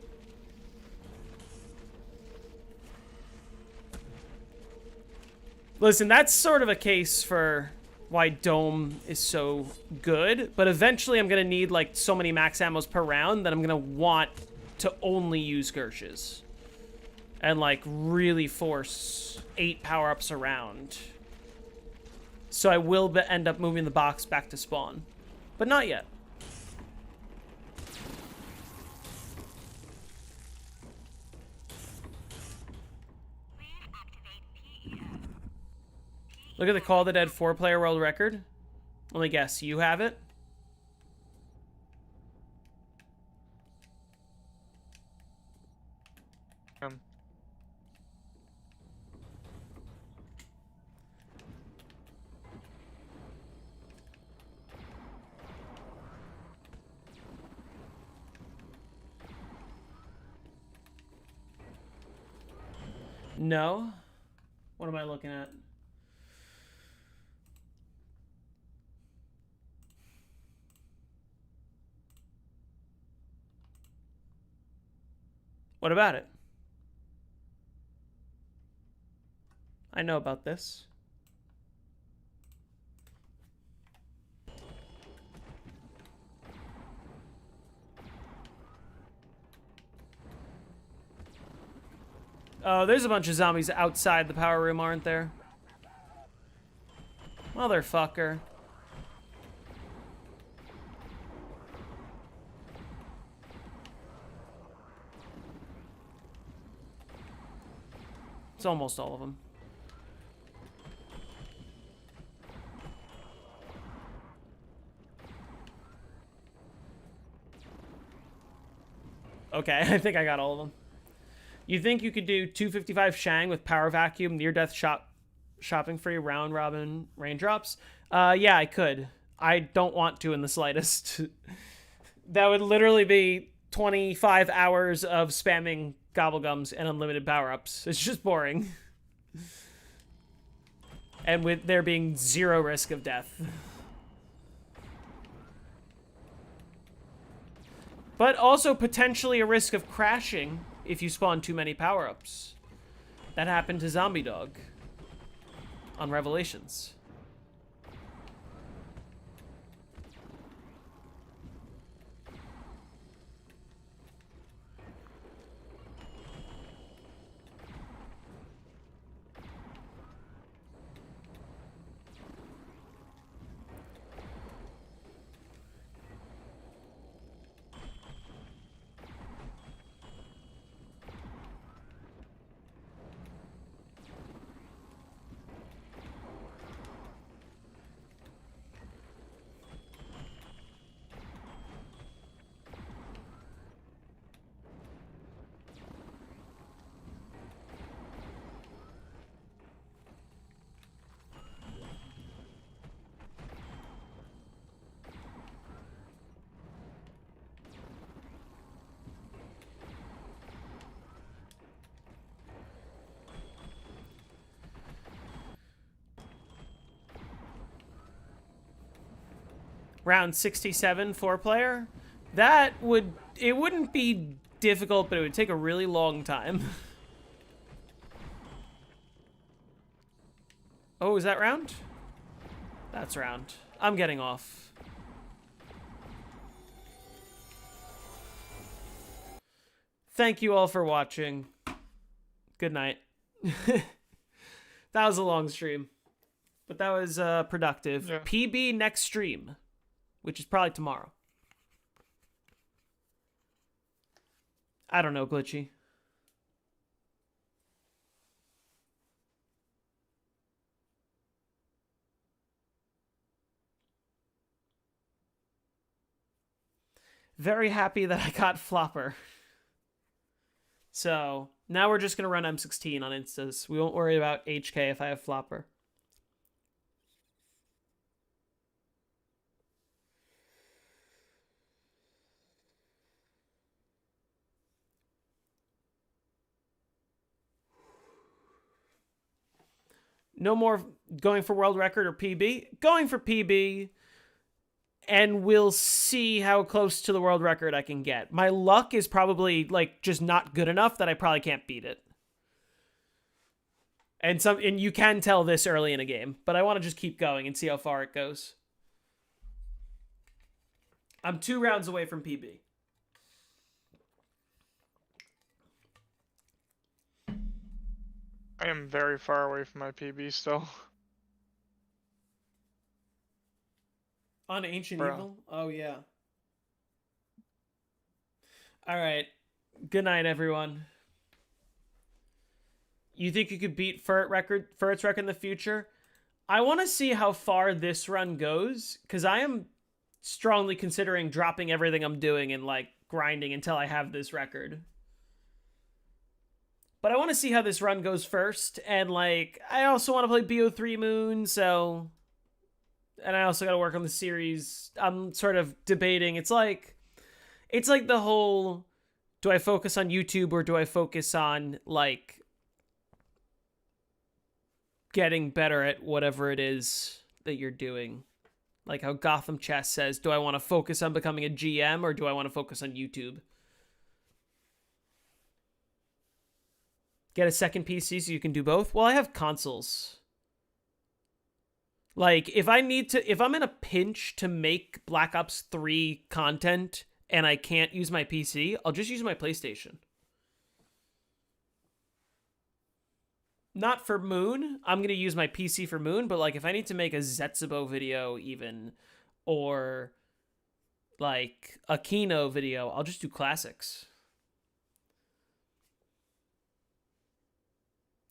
A: Listen, that's sort of a case for why Dome is so good, but eventually I'm gonna need like so many max ammos per round that I'm gonna want to only use Gershes. And like really force 8 power-ups around. So I will end up moving the box back to spawn. But not yet. Look at the Call of the Dead 4-player world record. Let me guess, you have it? No. What am I looking at? What about it? I know about this. Oh, there's a bunch of zombies outside the power room, aren't there? Motherfucker. It's almost all of them. Okay, I think I got all of them. You think you could do 255 Shang with power vacuum, near death shopping free round robin raindrops? Yeah, I could. I don't want to in the slightest. That would literally be 25 hours of spamming gobblegums and unlimited power-ups. It's just boring. And with there being zero risk of death. But also potentially a risk of crashing if you spawn too many power-ups. That happened to Zombie Dog on Revelations. Round 67, 4-player. It wouldn't be difficult, but it would take a really long time. Oh, is that round? That's round. I'm getting off. Thank you all for watching. Good night. That was a long stream, but that was productive.
C: Yeah.
A: PB next stream, which is probably tomorrow. I don't know, Glitchy. Very happy that I got Flopper. So, now we're just going to run M16 on Instas. We won't worry about HK if I have Flopper. No more going for world record or PB. Going for PB. And we'll see how close to the world record I can get. My luck is probably, like, just not good enough that I probably can't beat it. And you can tell this early in a game. But I want to just keep going and see how far it goes. I'm 2 rounds away from PB.
C: I am very far away from my PB still.
A: On Ancient
C: Bro.
A: Evil? Oh, yeah. Alright. Good night, everyone. You think you could beat Ferret's record in the future? I want to see how far this run goes, because I am strongly considering dropping everything I'm doing and, like, grinding until I have this record. But I want to see how this run goes first, and, like, I also want to play BO3 Moon, so... And I also got to work on the series. I'm sort of debating. It's like the whole, do I focus on YouTube or do I focus on, like, getting better at whatever it is that you're doing? Like how Gotham Chess says, do I want to focus on becoming a GM or do I want to focus on YouTube? Get a second PC so you can do both? Well, I have consoles. Like, if I'm in a pinch to make Black Ops 3 content and I can't use my PC, I'll just use my PlayStation. Not for Moon. I'm going to use my PC for Moon, but, like, if I need to make a Zetsubo video even, or, like, a Kino video, I'll just do classics.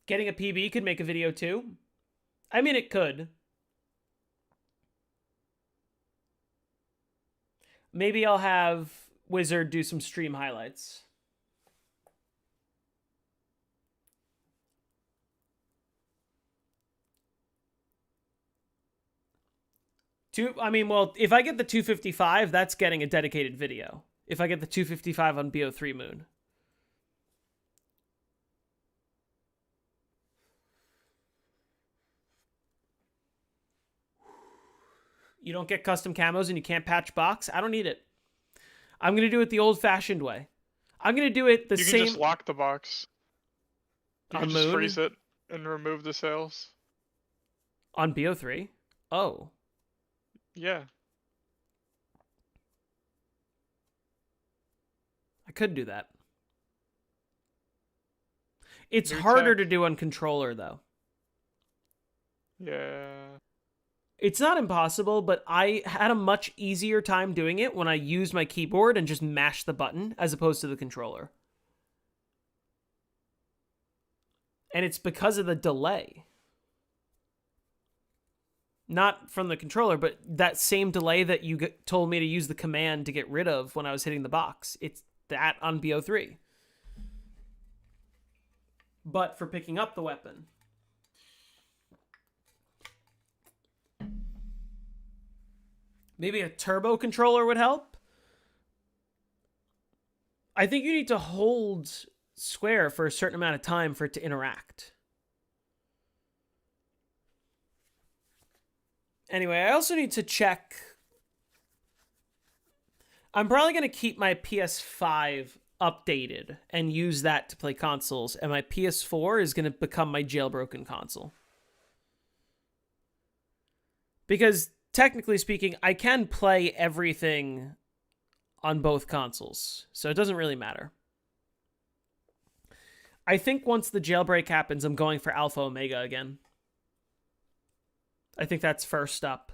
A: Getting a PB could make a video too. I mean, it could. Maybe I'll have Wizard do some stream highlights. I mean, well, if I get the 255, that's getting a dedicated video. If I get the 255 on BO3 Moon. You don't get custom camos and you can't patch box? I don't need it. I'm going to do it the old-fashioned way. I'm going to do it the same...
C: You can just lock the box. You
A: on
C: can just
A: Moon?
C: freeze it and remove the sales.
A: On BO3? Oh.
C: Yeah.
A: I could do that. It's
C: New
A: harder
C: tech.
A: to do on controller, though.
C: Yeah.
A: It's not impossible, but I had a much easier time doing it when I used my keyboard and just mashed the button as opposed to the controller. And it's because of the delay. Not from the controller, but that same delay that you told me to use the command to get rid of when I was hitting the box. It's that on BO3. But for picking up the weapon... maybe a turbo controller would help. I think you need to hold square for a certain amount of time for it to interact. Anyway, I also need to check. I'm probably going to keep my PS5 updated and use that to play consoles, and my PS4 is going to become my jailbroken console. Because technically speaking, I can play everything on both consoles, so it doesn't really matter. I think once the jailbreak happens, I'm going for Alpha Omega again. I think that's first up.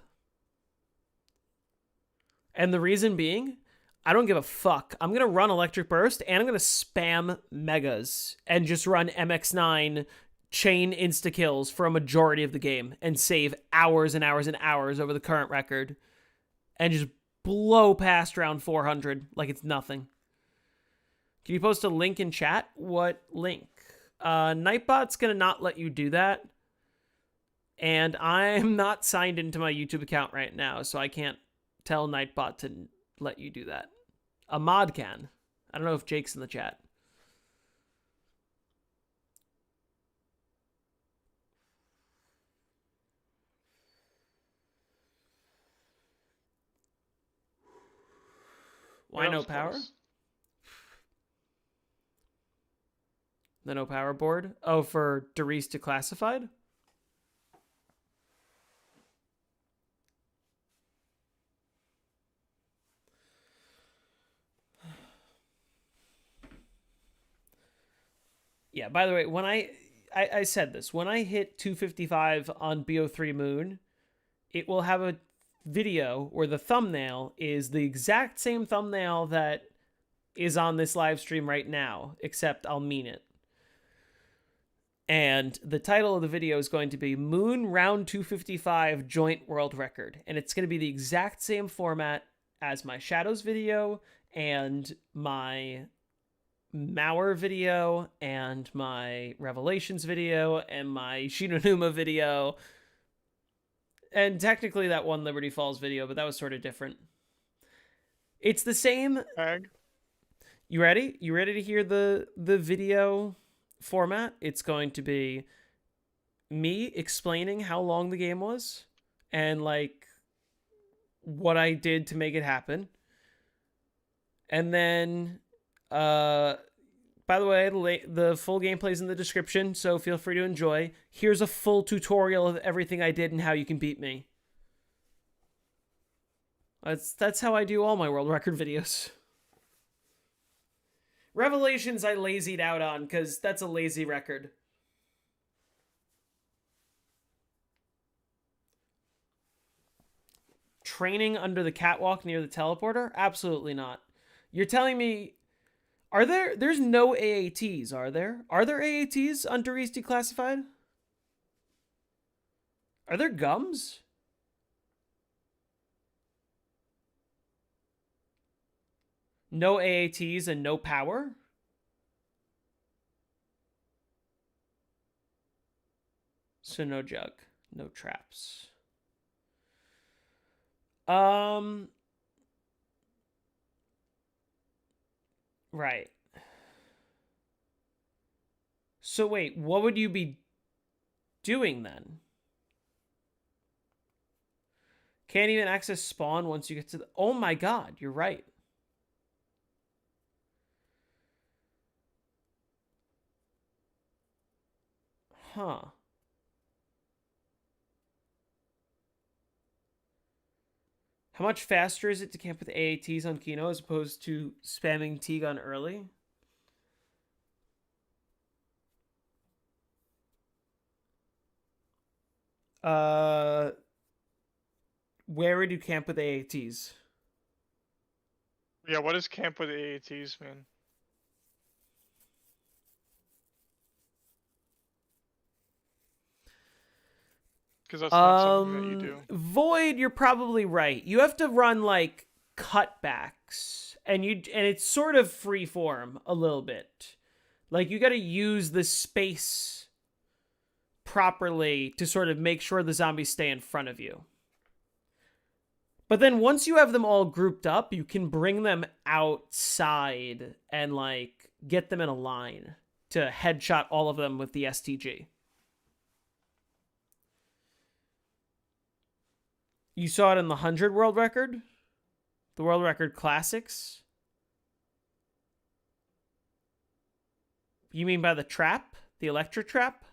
A: And the reason being, I don't give a fuck. I'm going to run Electric Burst, and I'm going to spam Megas, and just run MX9 chain insta-kills for a majority of the game and save hours and hours and hours over the current record and just blow past round 400 like it's nothing. Can you post a link in chat? What link? Nightbot's gonna not let you do that, and I'm not signed into my YouTube account right now, so I can't tell Nightbot to let you do that. A mod can. I don't know if Jake's in the chat. Why no power? The no power board? Oh, for Derice Declassified? Yeah, by the way, when I said this, when I hit 255 on BO3 Moon, it will have a video where the thumbnail is the exact same thumbnail that is on this live stream right now, except I'll mean it. And the title of the video is going to be Moon Round 255 Joint World Record. And it's going to be the exact same format as my Shadows video and my Mauer video and my Revelations video and my Shinonuma video. And technically that one Liberty Falls video, but that was sort of different. It's the same.
C: Ag.
A: You ready? You ready to hear the video format? It's going to be me explaining how long the game was and like what I did to make it happen. And then by the way, the full gameplay is in the description, so feel free to enjoy. Here's a full tutorial of everything I did and how you can beat me. That's how I do all my world record videos. Revelations I lazied out on, because that's a lazy record. Training under the catwalk near the teleporter? Absolutely not. You're telling me... There's no AATs, are there? Are there AATs on Derice Declassified? Are there gums? No AATs and no power? So no jug, no traps. Um, right. So wait, what would you be doing then? Can't even access spawn once you get to the... Oh my god, you're right. Huh. How much faster is it to camp with AATs on Kino as opposed to spamming T-gun early? Uh, where would you camp with AATs?
C: Yeah, what does camp with AATs mean? Because that's not something that you do.
A: Void, you're probably right. You have to run like cutbacks, and it's sort of free form a little bit. Like you got to use the space properly to sort of make sure the zombies stay in front of you. But then once you have them all grouped up, you can bring them outside and like get them in a line to headshot all of them with the STG. You saw it in the 100 world record? The world record classics? You mean by the trap? The electric trap?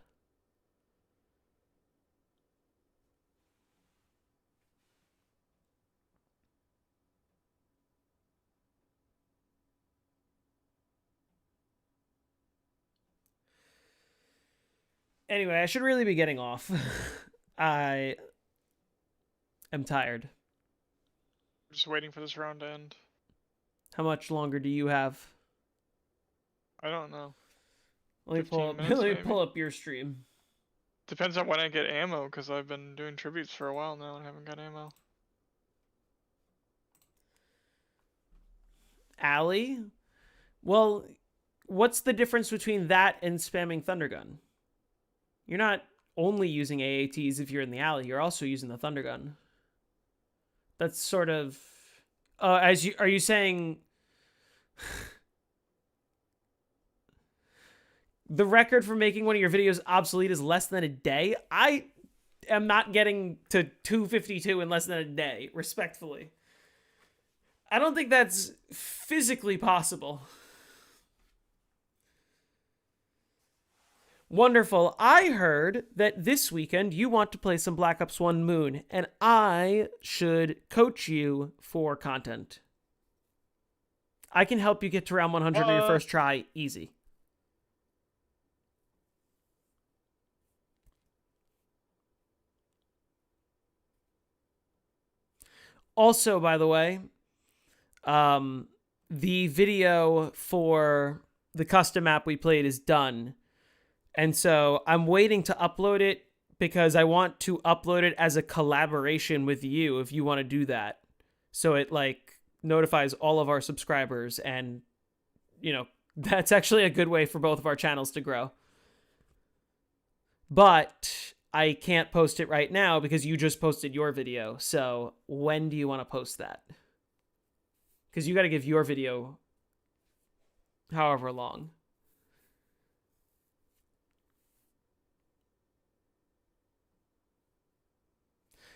A: Anyway, I should really be getting off. I am tired.
C: Just waiting for this round to end.
A: How much longer do you have?
C: I don't know.
A: Let me
C: 15 minutes, maybe?
A: pull up your stream.
C: Depends on when I get ammo, because I've been doing tributes for a while now and haven't got ammo.
A: Alley? Well, what's the difference between that and spamming Thundergun? You're not only using AATs if you're in the alley, you're also using the Thundergun. That's sort of... are you saying... the record for making one of your videos obsolete is less than a day? I am not getting to 252 in less than a day, respectfully. I don't think that's physically possible. Wonderful. I heard that this weekend you want to play some Black Ops 1 Moon, and I should coach you for content. I can help you get to round 100 on your first try, easy. Also, by the way, the video for the custom map we played is done. And so I'm waiting to upload it because I want to upload it as a collaboration with you if you want to do that. So it like notifies all of our subscribers, and you know, that's actually a good way for both of our channels to grow. But I can't post it right now because you just posted your video. So when do you want to post that? Because you got to give your video however long.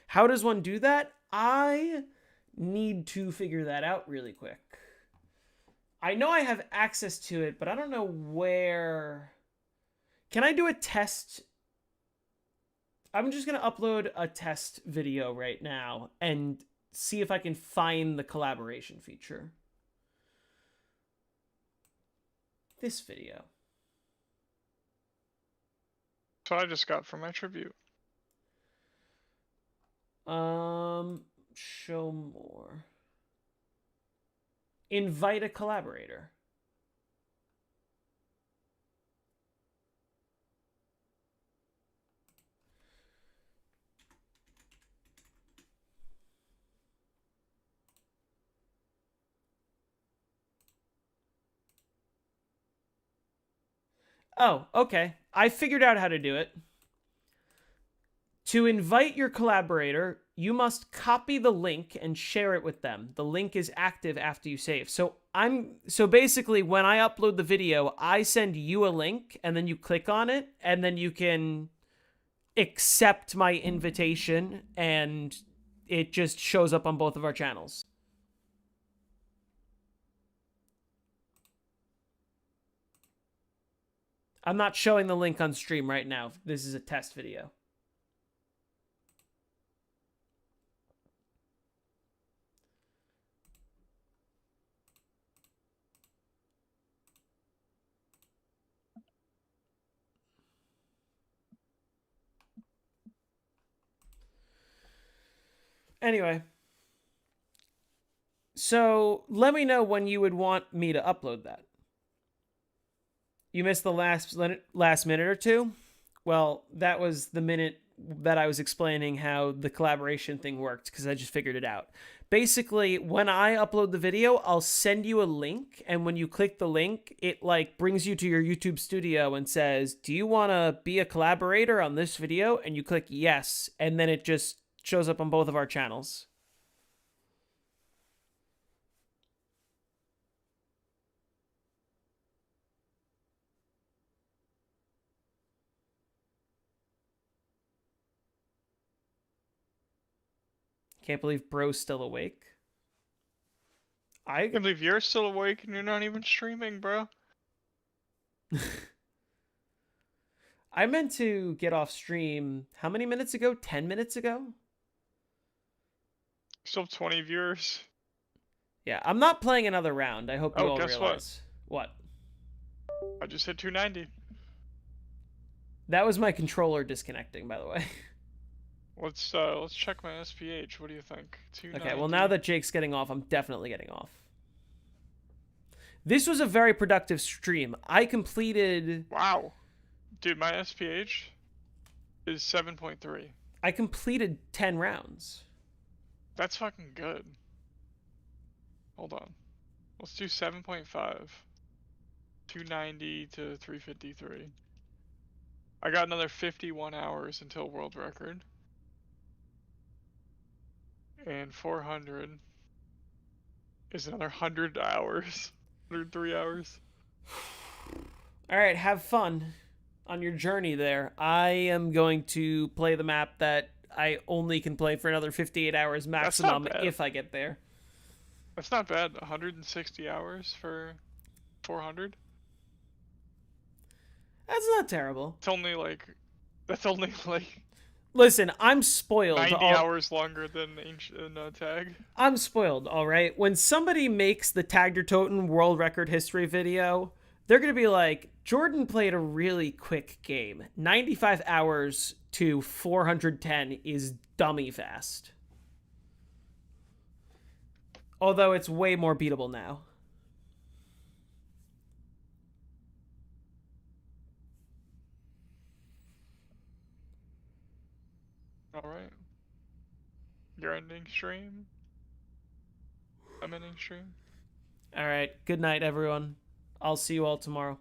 A: How does one do that? I need to figure that out really quick. I know I have access to it, but I don't know where. Can I do a test? I'm just going to upload a test video right now and see if I can find the collaboration feature. This video.
C: That's what I just got from my tribute.
A: Show more. Invite a collaborator. Oh, okay. I figured out how to do it. To invite your collaborator, you must copy the link and share it with them. The link is active after you save. So basically when I upload the video, I send you a link and then you click on it and then you can accept my invitation and it just shows up on both of our channels. I'm not showing the link on stream right now. This is a test video. Anyway, so let me know when you would want me to upload that. You missed the last minute or two? Well, that was the minute that I was explaining how the collaboration thing worked because I just figured it out. Basically, when I upload the video, I'll send you a link, and when you click the link, it like brings you to your YouTube studio and says, "Do you want to be a collaborator on this video?" And you click yes, and then it just shows up on both of our channels. Can't believe bro's still awake.
C: I can't believe you're still awake and you're not even streaming, bro.
A: I meant to get off stream how many minutes ago? 10 minutes ago?
C: Still 20 viewers.
A: Yeah, I'm not playing another round. I hope you all
C: guess
A: realize. What?
C: I just hit 290.
A: That was my controller disconnecting, by the way.
C: Let's check my SPH. What do you think? 290.
A: Okay, well now that Jake's getting off, I'm definitely getting off. This was a very productive stream. I completed...
C: Wow. Dude, my SPH is 7.3.
A: I completed 10 rounds.
C: That's fucking good. Hold on. Let's do 7.5. 290 to 353. I got another 51 hours until world record. And 400 is another 100 hours. 103 hours.
A: Alright, have fun on your journey there. I am going to play the map that I only can play for another 58 hours maximum if I get there.
C: That's not bad. 160 hours for 400?
A: That's not terrible.
C: It's only like... That's only like...
A: Listen, I'm spoiled.
C: 90 hours longer than Tag.
A: I'm spoiled, alright? When somebody makes the Tag Der Toten world record history video, they're going to be like, Jordan played a really quick game. 95 hours to 410 is dummy fast. Although it's way more beatable now.
C: Alright. You're ending stream? I'm ending stream.
A: Alright, good night, everyone. I'll see you all tomorrow.